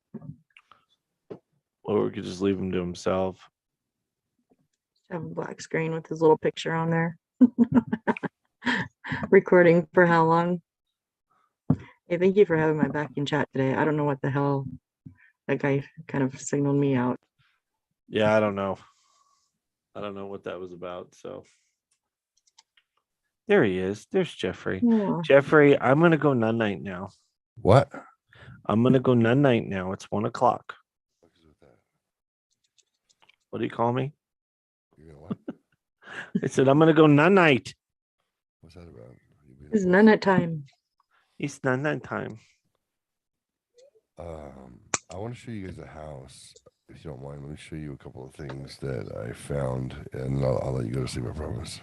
Or we could just leave him to himself. Have a black screen with his little picture on there. Recording for how long? Hey, thank you for having my back in chat today. I don't know what the hell that guy kind of signaled me out. Yeah, I don't know. I don't know what that was about. So there he is. There's Jeffrey. Yeah. Jeffrey, I'm gonna go nun night now. What? I'm gonna go nun night now. It's 1 o'clock. What do you call me? You know what? I said I'm gonna go nun night. What's that about? It's nun night time. It's nun night time. I want to show you guys a house. If you don't mind, let me show you a couple of things that I found, and I'll let you go to sleep. I promise.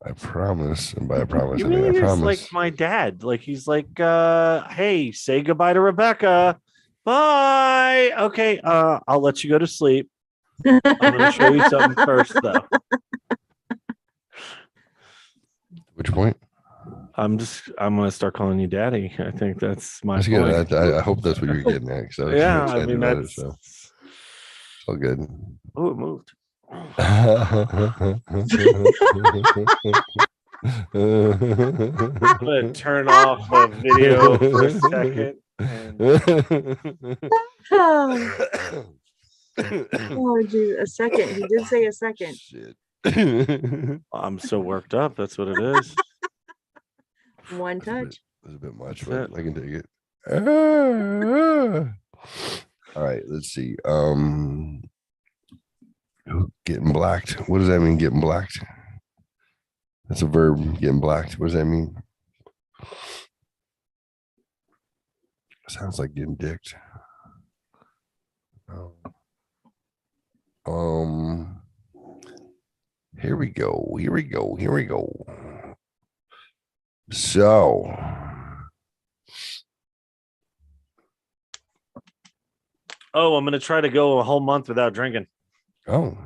I promise, and by I promise, He I mean really I is promise. like my dad. Like he's like, hey, say goodbye to Rebecca. Bye. Okay, I'll let you go to sleep. I'm gonna show you something first, though. Which point? I'm gonna start calling you daddy. I think that's my That's point. good. I hope that's what you're getting at. So Yeah, I I mean about that's it, so it's all good. Oh, it moved. I'm gonna turn off the video for a second. Oh, geez, a second. He did say a second. Shit. I'm so worked up. That's what it is. One touch. That's a bit much, That's but I can take it. All right, let's see. Getting blacked. What does that mean? Getting blacked? That's a verb. Getting blacked. What does that mean? Sounds like getting dicked. Here we go. Here we go. Here we go. So. Oh, I'm gonna try to go a whole month without drinking. Oh.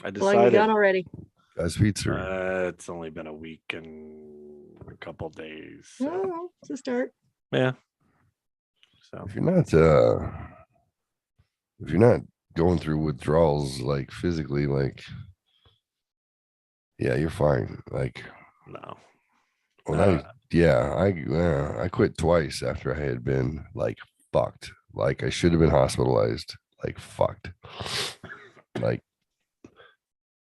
I How long you decided. gone already? Guys, pizza. It's only been a week and a couple days. Oh, it's a start. Yeah. So if you're not going through withdrawals like physically, like yeah, you're fine. Like no. Well, I quit twice after I had been like fucked. Like I should have been hospitalized. Like fucked. Like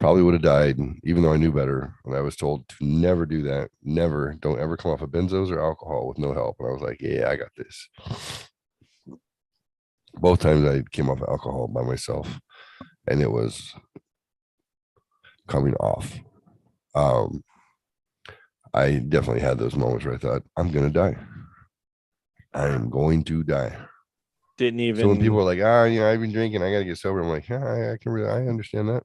probably would have died, even though I knew better. And I was told to never do that. Never. Don't ever come off of benzos or alcohol with no help. And I was like, yeah, I got this. Both times I came off alcohol by myself, and it was coming off. I definitely had those moments where I thought, I'm going to die. I am going to die. Didn't even. So when people are like, I've been drinking, I got to get sober. I'm like, yeah, I understand that.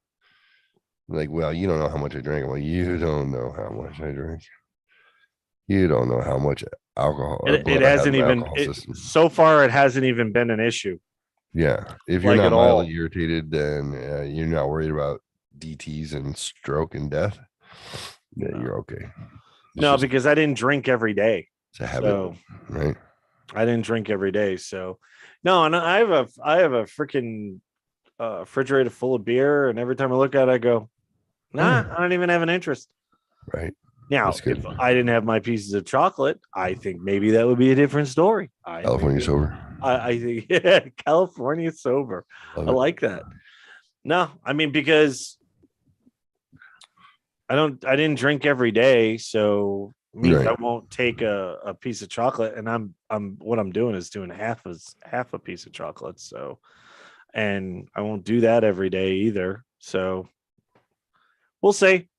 Like, well, you don't know how much I drank. I'm like, you don't know how much I drank. You don't know how much alcohol. It hasn't even. So far, it hasn't even been an issue. Yeah, if you're like not mildly irritated, then you're not worried about DTs and stroke and death. Yeah, you're okay. No, because I didn't drink every day. It's a habit, right? I didn't drink every day, so no. And I have a freaking refrigerator full of beer, and every time I look at it, I go, nah, I don't even have an interest. Right now, if I didn't have my pieces of chocolate, I think maybe that would be a different story. California sober. I think, yeah, California sober. I like that. No, I mean, because I didn't drink every day, so it means I won't take a piece of chocolate, and what I'm doing is doing half a piece of chocolate. So, and I won't do that every day either. So we'll see.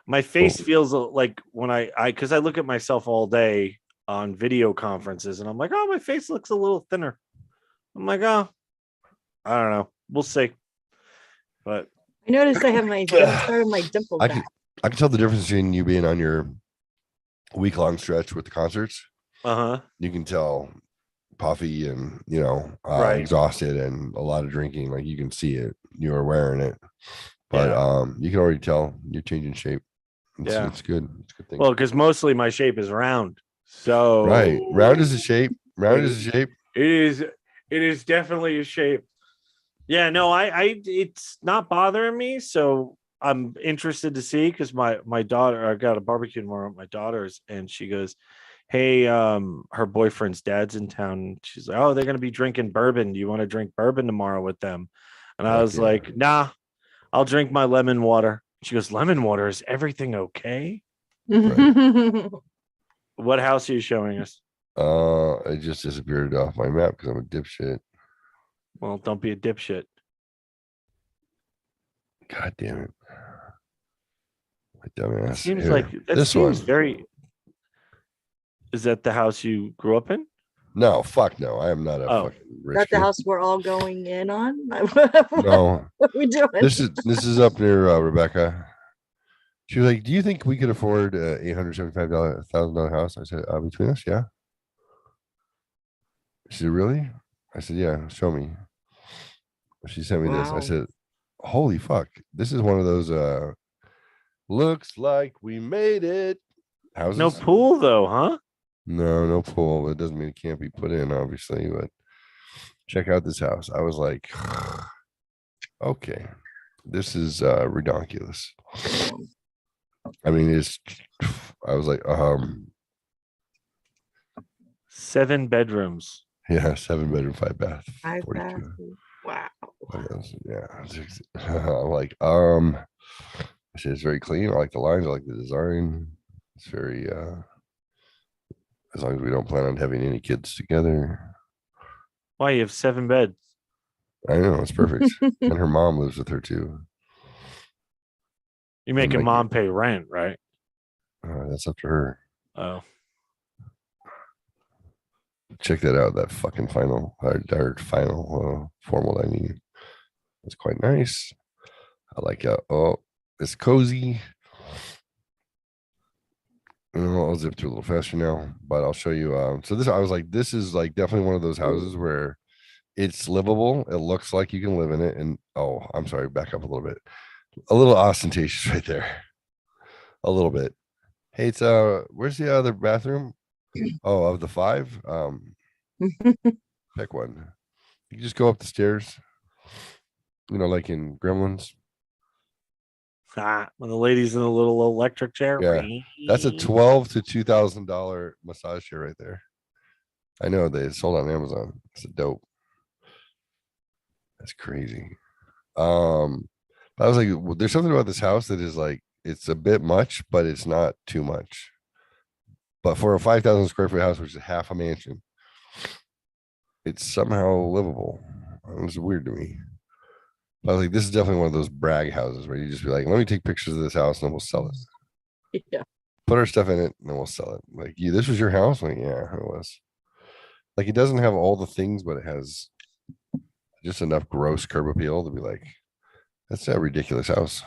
My face feels like when because I look at myself all day on video conferences, and I'm like, oh, my face looks a little thinner. I'm like, oh, I don't know. We'll see. But I noticed I have my start of my dimple back. I can tell the difference between you being on your week-long stretch with the concerts. You can tell puffy and exhausted and a lot of drinking. Like you can see it. You are wearing it, but you can already tell you're changing shape. It's good. It's a good thing. Well, because mostly my shape is round. So round is a shape. Round is a shape. It is definitely a shape. Yeah, no, it's not bothering me. So I'm interested to see because my daughter, I got a barbecue tomorrow with my daughters, and she goes, hey, her boyfriend's dad's in town. She's like, oh, they're gonna be drinking bourbon. Do you want to drink bourbon tomorrow with them? And I was like, nah, I'll drink my lemon water. She goes, lemon water, is everything okay? Right. What house are you showing us? It just disappeared off my map because I'm a dipshit. Well, don't be a dipshit. God damn it. My dumbass. It seems Here, like that this seems one. very. Is that the house you grew up in? No, fuck no. I am not a fucking rich That's the kid. house we're all going in on. No. What are we doing? This is up near Rebecca. She was like, "Do you think we could afford $875,000 house?" I said, "Between us, yeah." She said, "Really?" I said, "Yeah, show me." She sent me this. I said, "Holy fuck. This is one of those looks like we made it houses." No pool though, huh? No pool. But it doesn't mean it can't be put in, obviously. But check out this house. I was like, okay, this is ridiculous. I mean, I was like, 7 bedrooms. Yeah, 7 bedroom, 5 bath. 5 42. bath. Wow. Yeah. I'm like, I said it's very clean. I like the lines, I like the design. It's very as long as we don't plan on having any kids together. Why, you have 7 beds? I know, it's perfect. And her mom lives with her too. You're making mom pay rent, right? That's up to her. Oh. Check that out. That fucking final formal. I mean, it's quite nice. I like it. Oh, it's cozy. I'll zip through a little faster now, but I'll show you. So this, I was like, this is like definitely one of those houses where it's livable. It looks like you can live in it. And oh, I'm sorry, back up a little bit. A little ostentatious right there. A little bit. Hey, it's where's the other bathroom? Oh, of the 5. Pick one. You just go up the stairs. Like in Gremlins. When the lady's in a little electric chair. Yeah, that's a $12,000 to $2,000 massage chair right there. I know they sold on Amazon. It's a dope. That's crazy. I was like, well, there's something about this house that is like, it's a bit much, but it's not too much. But for a 5,000 square foot house, which is half a mansion, it's somehow livable. It was weird to me. But I was like, this is definitely one of those brag houses where you just be like, let me take pictures of this house and then we'll sell it. Yeah. Put our stuff in it and then we'll sell it. Like, this was your house? Like, yeah, it was. Like, it doesn't have all the things, but it has just enough gross curb appeal to be like, that's a ridiculous house.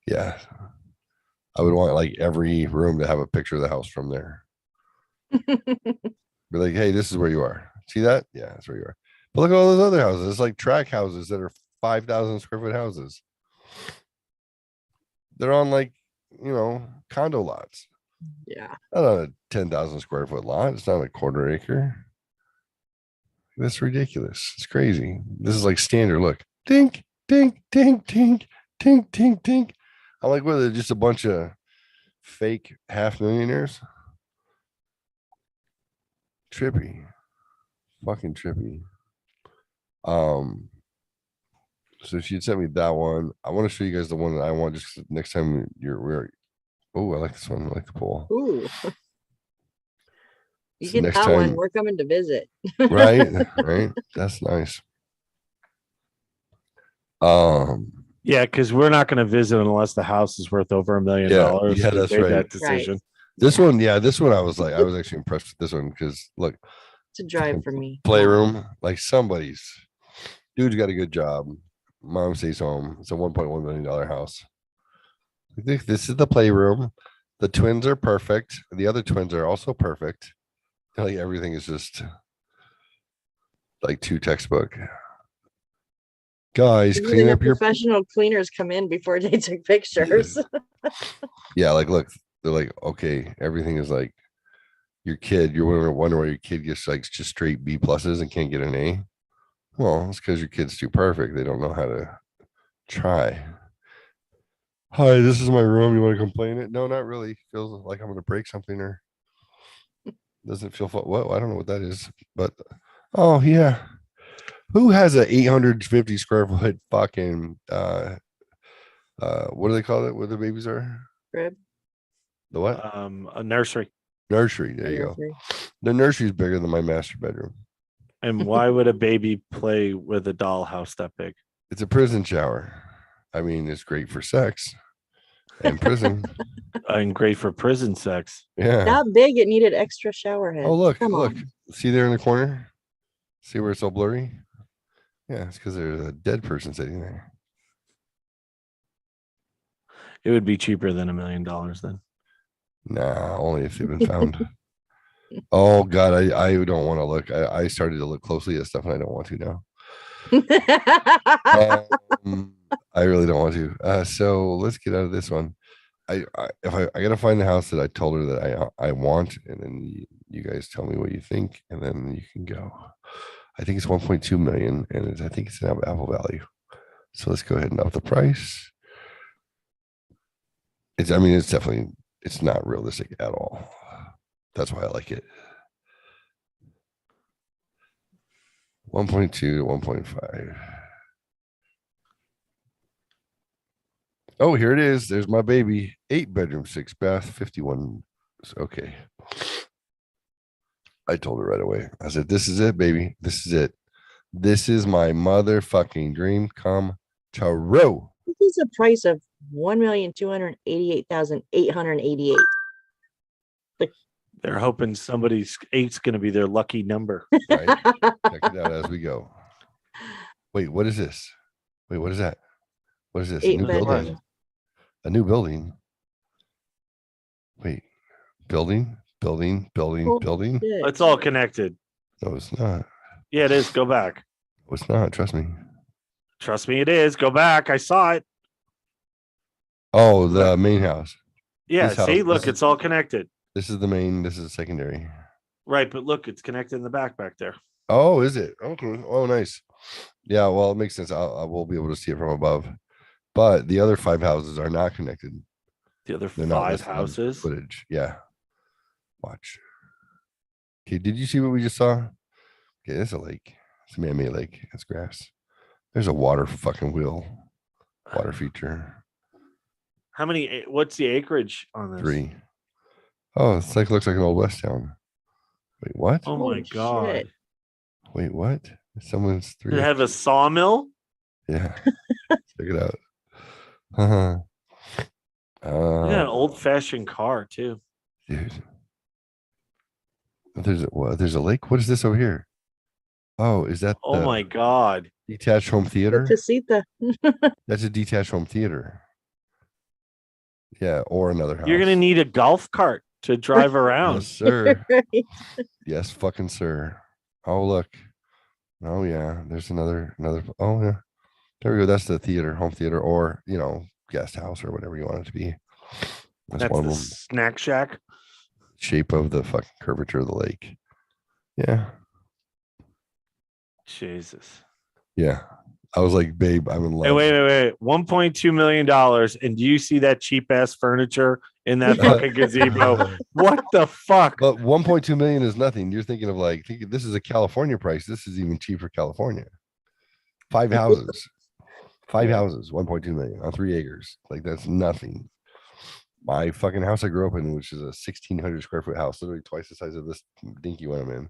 Yeah. I would want like every room to have a picture of the house from there. Be like, hey, this is where you are. See that? Yeah, that's where you are. But look at all those other houses. It's like track houses that are 5,000 square foot houses. They're on like, condo lots. Yeah. Not on a 10,000 square foot lot. It's not a quarter acre. That's ridiculous. It's crazy. This is like standard. Look, dink, dink, dink, dink, dink, dink, dink. I'm like, what are they, just a bunch of fake half-millionaires? Trippy. Fucking trippy. So she had sent me that one. I want to show you guys the one that I want just next time we're oh, I like this one. I like the pool. Ooh. You So get next that time, one. We're coming to visit. right? That's nice. Yeah, because we're not going to visit unless the house is worth over $1 million. Yeah, that's right. That decision. Right. This one, this one I was actually impressed with this one because look, It's a drive for me. Playroom, like somebody's dude's got a good job. Mom stays home. It's a $1.1 million house. This is the playroom. The twins are perfect. The other twins are also perfect. Like everything is just like too textbook. Guys, Usually clean the up your professional cleaners come in before they take pictures. yeah, like look, they're like, okay, everything is like your kid. You're wondering why your kid gets like just straight B pluses and can't get an A. Well, it's because your kid's too perfect. They don't know how to try. Hi, this is my room. You want to complain it? No, not really. Feels like I'm going to break something or doesn't feel fun. What? I don't know what that is, but oh yeah. Who has a 850 square foot fucking what do they call it where the babies are? Crib. The what? A nursery. Nursery. There you go. The nursery is bigger than my master bedroom. And why would a baby play with a dollhouse that big? It's a prison shower. I mean, it's great for sex and prison. And great for prison sex. Yeah. That big, it needed extra shower head. Oh, look, Come look. on. See there in the corner? See where it's all blurry? Yeah, it's because there's a dead person sitting there. It would be cheaper than $1 million then. Nah, only if they've been found. Oh God, I don't want to look. I started to look closely at stuff and I don't want to now. I really don't want to. So let's get out of this one. I gotta find the house that I told her that I want, and then you guys tell me what you think, and then you can go. I think it's 1.2 million, and I think it's an Apple value. So let's go ahead and up the price. It's definitely, it's not realistic at all. That's why I like it. 1.2 to 1.5. Oh, here it is. There's my baby. 8 bedroom, 6 bath, 51. Okay. I told her right away. I said, this is it, baby. This is it. This is my motherfucking dream come true. This is a price of $1,288,888. Like, they're hoping somebody's 8's going to be their lucky number. Right? Check it out as we go. Wait, what is this? Wait, what is that? What is this? A new building? A new building? Wait, building. It's all connected. No, it's not. Yeah, it is. Go back. No, it's not. Trust me. Trust me, it is. Go back. I saw it. Oh, the main house. Yeah, see, look, it's all connected. This is the main. This is the secondary. Right, but look, it's connected in the back there. Oh, is it? Okay. Oh, nice. Yeah, well, it makes sense. I will be able to see it from above. But the other 5 houses are not connected. The other 5 houses? Footage. Yeah. Watch. Okay, did you see what we just saw? Okay, there's a lake. It's a man-made lake. It's grass. There's a water fucking wheel. Water feature. How many? What's the acreage on this? 3. Oh, it's like looks like an old West town. Wait, what? Oh my God. Shit. Wait, what? Someone's 3. Did it have a sawmill? Yeah. Check it out. Uh-huh. Yeah, an old-fashioned car too. Dude. There's a lake. What is this over here? Oh, is that? Oh my God! Detached home theater. Casita. That's a detached home theater. Yeah, or another house. You're gonna need a golf cart to drive around. Yes, sir. Yes, fucking sir. Oh look. Oh yeah. There's another. Oh yeah. There we go. That's the theater, home theater, or guest house or whatever you want it to be. That's one the of them. snack shack. Shape of the fucking curvature of the lake. Yeah. Jesus. Yeah. I was like, babe, I'm in love. Hey, wait. $1.2 million. And do you see that cheap ass furniture in that fucking gazebo? What the fuck? But 1.2 million is nothing. You're thinking of this is a California price. This is even cheaper California. 5 houses. 5 houses, 1.2 million on 3 acres. Like that's nothing. My fucking house I grew up in, which is a 1,600 square foot house, literally twice the size of this dinky one I'm in,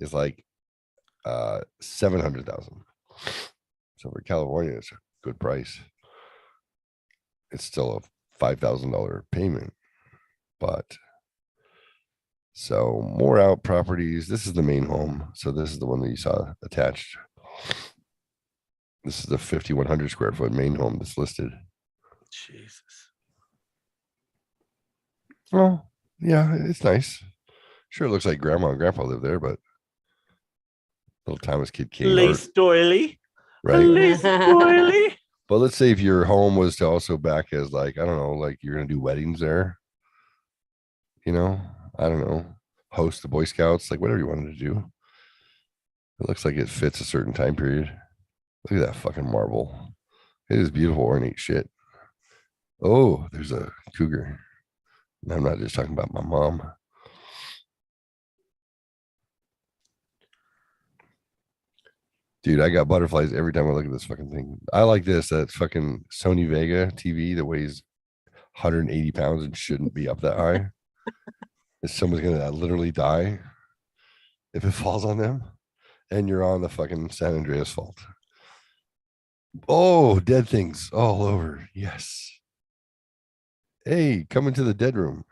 is like 700,000. So for California, it's a good price. It's still a $5,000 payment, but so more out properties. This is the main home. So this is the one that you saw attached. This is the 5,100 square foot main home that's listed. Jesus. Oh, yeah, it's nice. Sure, it looks like grandma and grandpa live there, but little Thomas kid came. Lace doily. Right. Lace doily. But let's say if your home was to also back as like, I don't know, like you're going to do weddings there, I don't know, host the Boy Scouts, like whatever you wanted to do. It looks like it fits a certain time period. Look at that fucking marble. It is beautiful, ornate shit. Oh, there's a cougar. And I'm not just talking about my mom. Dude, I got butterflies every time I look at this fucking thing. I like this. That fucking Sony Vega TV that weighs 180 pounds and shouldn't be up that high. Is someone's gonna literally die if it falls on them? And you're on the fucking San Andreas fault. Oh, dead things all over. Yes. Hey, come into the dead room.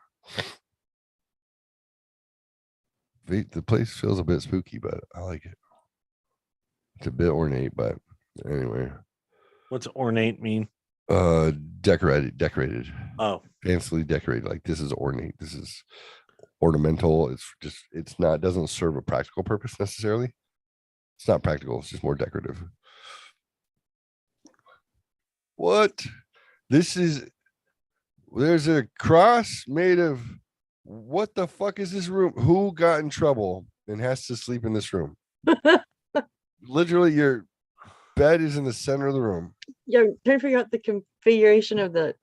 The place feels a bit spooky, but I like it. It's a bit ornate, but anyway. What's ornate mean? Decorated. Oh, fancily decorated. Like this is ornate. This is ornamental. It's not, doesn't serve a practical purpose necessarily. It's not practical. It's just more decorative. What? There's a cross made of, what the fuck is this room? Who got in trouble and has to sleep in this room? Literally, your bed is in the center of the room. Yeah, I'm trying to figure out the configuration of the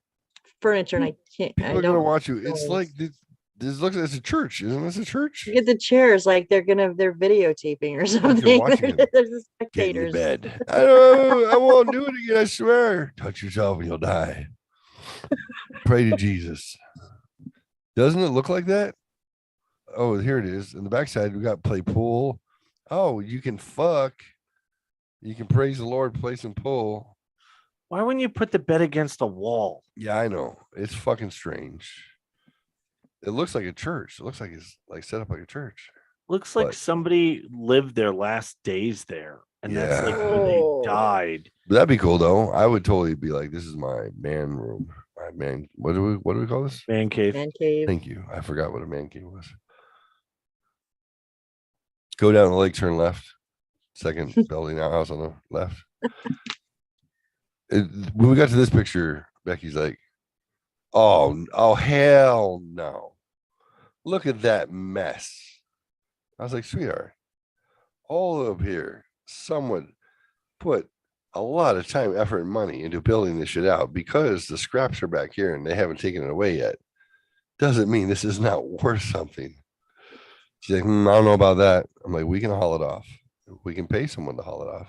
furniture, and I can't. People are gonna watch you. It's like this looks like it's a church. Isn't this a church? You get the chairs like they're videotaping or something. There's the spectators. Get in bed. I won't do it again. I swear. Touch yourself and you'll die. Pray to Jesus. Doesn't it look like that? Oh, here it is. In the backside, we got play pool. Oh, you can fuck. You can praise the Lord, play some pool. Why wouldn't you put the bed against a wall? Yeah, I know. It's fucking strange. It looks like a church. It looks like it's like set up like a church. Looks like somebody lived their last days there. And that's like where they died. That'd be cool though. I would totally be like, this is my man room. My man. What do we call this? Man cave. Man cave. Thank you. I forgot what a man cave was. Go down the lake, turn left. Second building outhouse on the left. When we got to this picture, Becky's like, oh hell no. Look at that mess. I was like, sweetheart, all up here, someone put a lot of time, effort, and money into building this shit out because the scraps are back here and they haven't taken it away yet. Doesn't mean this is not worth something. She's like, I don't know about that. I'm like, we can haul it off. We can pay someone to haul it off.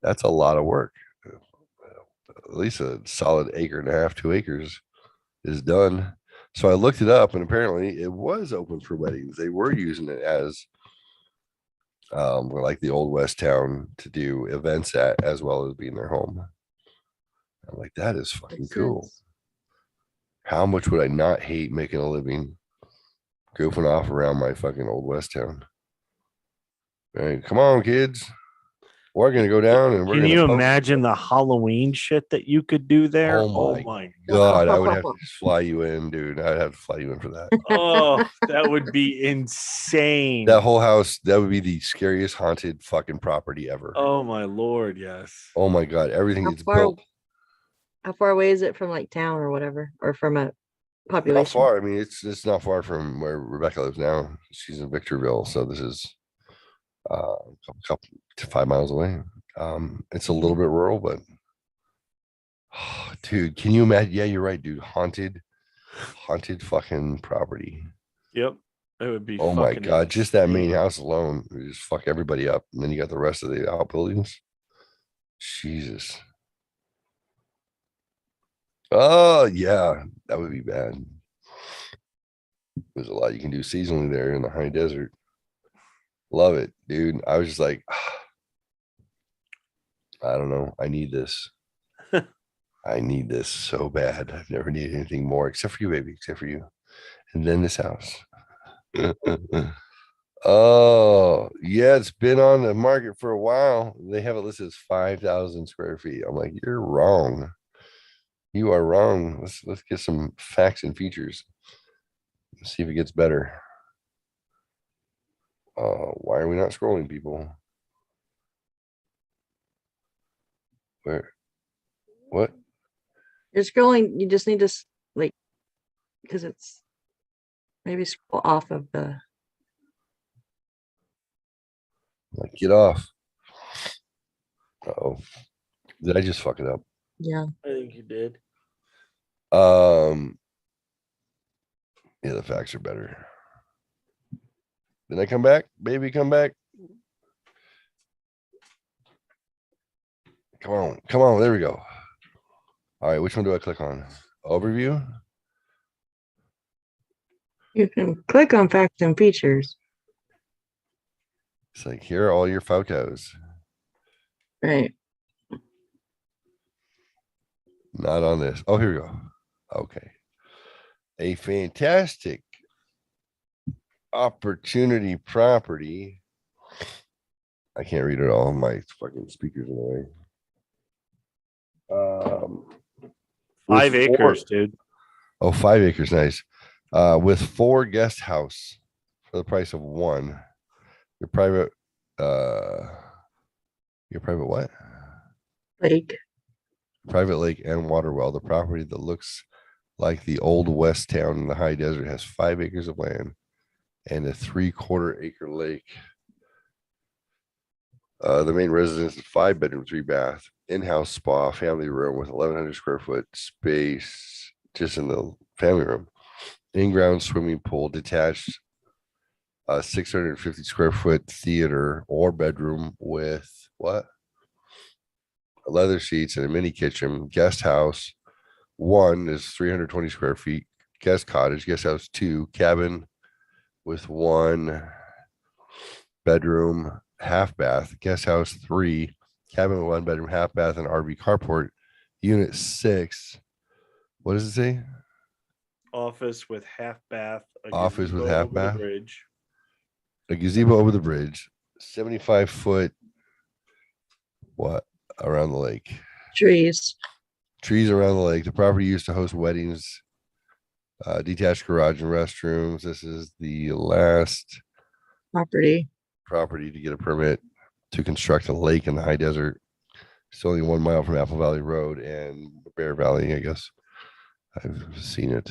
That's a lot of work. At least a solid 1.5 acres, 2 acres is done. So I looked it up and apparently it was open for weddings. They were using it as like the old West town to do events at, as well as being their home. I'm like, that is fucking cool. How much would I not hate making a living goofing off around my fucking old West town? Right, come on, kids. We're gonna go down and we're Can gonna you imagine the Halloween shit that you could do there? Oh my god, I would have to fly you in, dude. I'd have to fly you in for that. Oh, that would be insane. That whole house, that would be the scariest haunted fucking property ever. Oh my lord, yes. Oh my god, everything is built. How far away is it from like town or whatever, or from a population? Not far. I mean, it's not far from where Rebecca lives now. She's in Victorville, so this is a couple to 5 miles away. It's a little bit rural, but dude, can you imagine? Yeah, you're right, dude. Haunted fucking property. Yep, it would be. Oh my god, just that main house alone would just fuck everybody up, and then you got the rest of the outbuildings. Jesus. Oh yeah, that would be bad. There's a lot you can do seasonally there in the high desert. Love it, dude. I was just like, I don't know. I need this. I need this so bad. I've never needed anything more, except for you, baby, except for you. And then this house. Oh, yeah, it's been on the market for a while. They have it listed as 5,000 square feet. I'm like, you're wrong. You are wrong. Let's get some facts and features. Let's see if it gets better. Why are we not scrolling, people? Where? What? You're scrolling. You just need to like, because it's maybe scroll off of the. Like, get off. Uh-oh. Did I just fuck it up? Yeah. I think you did. Yeah, the facts are better. Did I come back? Baby, come back. Come on. There we go. All right, which one do I click on? Overview. You can click on facts and features. It's like, here are all your photos. Right. Not on this. Oh, here we go. Okay. A fantastic opportunity property. I can't read it all. My fucking speaker's in the way. 5 acres, dude. Oh, 5 acres. Nice. With 4 guest house for the price of 1. Your private what? Lake. Private lake and water well. The property that looks like the old west town in the high desert has 5 acres of land and a 3/4 acre lake. The main residence is 5-bedroom, 3-bath, in-house spa, family room with 1,100 square foot space just in the family room. In-ground swimming pool, detached 650 square foot theater or bedroom with what? Leather seats and a mini kitchen. Guest house 1 is 320 square feet. Guest cottage. Guest house 2, cabin with 1 bedroom, half bath. Guest house 3, cabin with 1 bedroom, half bath, and RV carport. Unit 6. What does it say? Office with half bath. Office with half bath. Bridge. A gazebo over the bridge. 75-foot. What? Around the lake. Trees around the lake. The property used to host weddings, detached garage and restrooms. This is the last property to get a permit to construct a lake in the high desert. It's only 1 mile from Apple Valley Road and Bear Valley, I guess. I've seen it.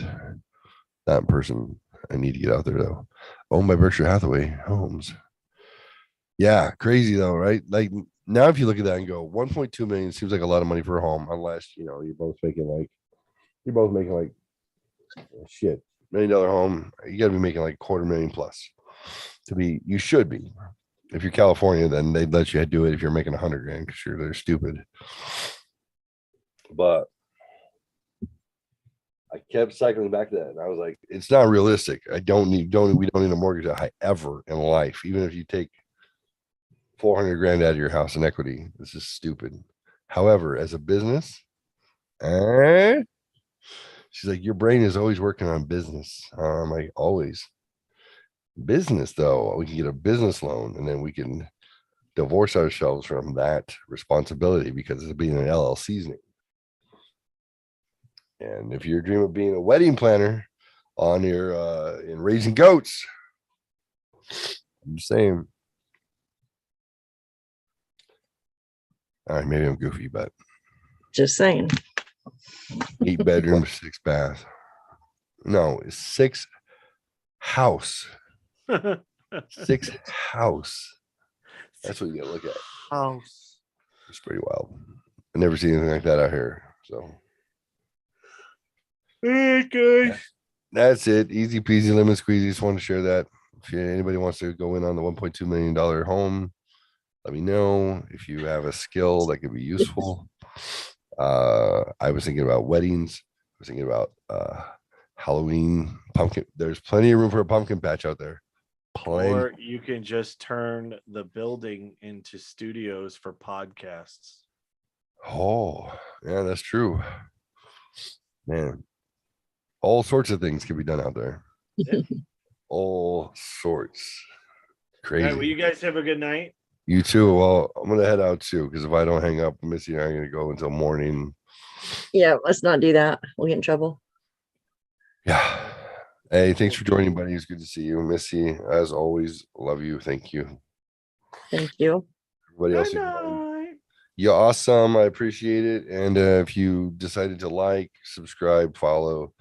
Not in person. I need to get out there though. Owned by Berkshire Hathaway Homes. Yeah, crazy though, right? Like, now if you look at that and go 1.2 million seems like a lot of money for a home, unless you're both making like shit, $1 million home. You got to be making like $250,000 plus to be. You should be. If you're California, then they'd let you do it if you're making $100,000 because they're stupid. But I kept cycling back to that, and I was like, it's not realistic. We don't need a mortgage ever in life, even if you take $400,000 out of your house in equity. This is stupid. However, as a business, she's like, your brain is always working on business. I'm like, always. Business, though, we can get a business loan and then we can divorce ourselves from that responsibility because it's being an LLC's name. And if you're dreaming of being a wedding planner on your in raising goats, I'm just saying. All right, maybe I'm goofy, but just saying. 8 bedrooms, 6 bath. No, 6 house. 6 house. That's what you gotta look at. House. It's pretty wild. I never seen anything like that out here. So hey guys. That's it. Easy peasy lemon squeezy. Just want to share that. If anybody wants to go in on the $1.2 million home, let me know. If you have a skill that could be useful. I was thinking about weddings. I was thinking about Halloween pumpkin. There's plenty of room for a pumpkin patch out there. Plenty. Or you can just turn the building into studios for podcasts. Oh, yeah, that's true. Man, all sorts of things can be done out there. Yeah. All sorts. Crazy. All right, well, you guys have a good night. You too. Well, I'm gonna head out too because if I don't hang up, Missy and I are gonna go until morning. Yeah, let's not do that. We'll get in trouble. Yeah. Hey, thanks for joining, buddy. It's good to see you, Missy. As always, love you. Thank you. Thank you. Everybody else, you're awesome. I appreciate it. And if you decided to like, subscribe, follow,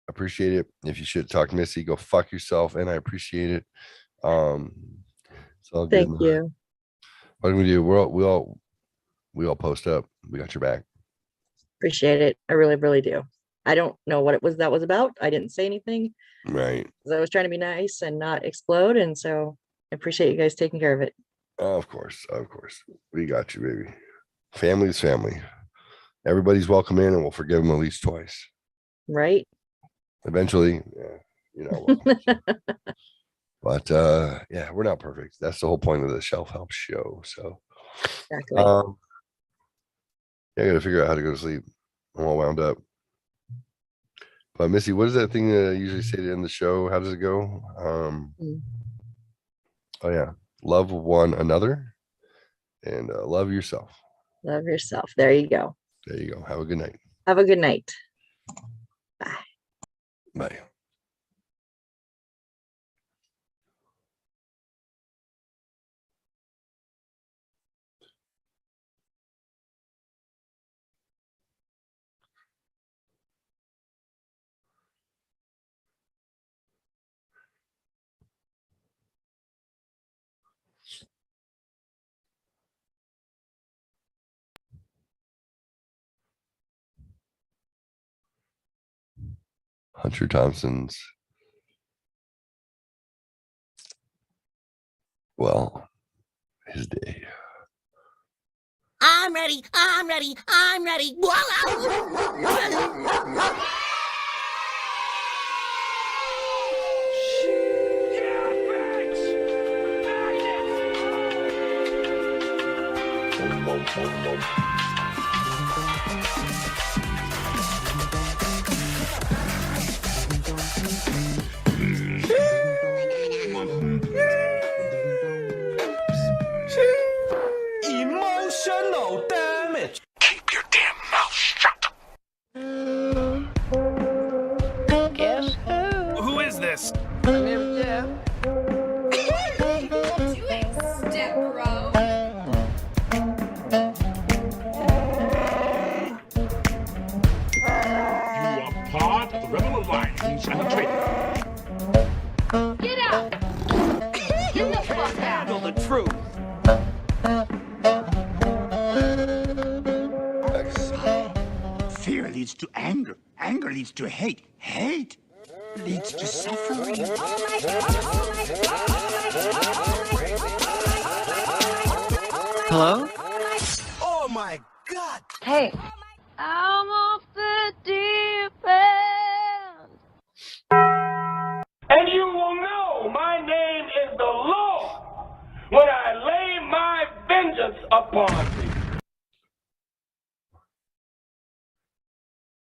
appreciate it. If you should talk Missy, go fuck yourself. And I appreciate it. It's all good. Thank you. What do? We all post up. We got your back. Appreciate it. I really, really do. I don't know what that was about. I didn't say anything. Right. I was trying to be nice and not explode. And so I appreciate you guys taking care of it. Of course. We got you, baby. Family is family. Everybody's welcome in, and we'll forgive them at least twice. Right. Eventually, but yeah, we're not perfect. That's the whole point of the Shelf Help show. So exactly. Yeah, I gotta figure out how to go to sleep. I'm all wound up. But Missy, what is that thing that I usually say to end the show? How does it go? Oh yeah, love one another and love yourself. Love yourself. There you go. There you go. Have a good night. Have a good night. Bye. Bye. Hunter Thompson's. Well, his day. I'm ready. Emotional damage. Keep your damn mouth shut. Guess who? Who is this? I'm here, Jeff. Step bro. You are part of the Rebel Alliance and a traitor. Get out! Get the fuck out! Know the truth. Fear leads to anger. Anger leads to hate. Hate leads to suffering. Hello? Oh my God! Hey. I'm off the deep end. And you will know my name is the Lord when I lay my vengeance upon thee.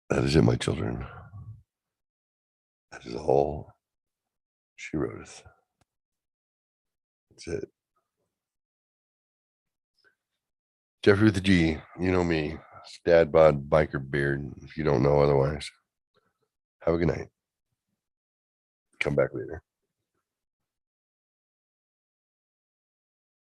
That is it, my children. That is all she wrote. That's it. Jeffrey with the G, you know me. Dad bod biker beard, if you don't know otherwise. Have a good night. Come back later.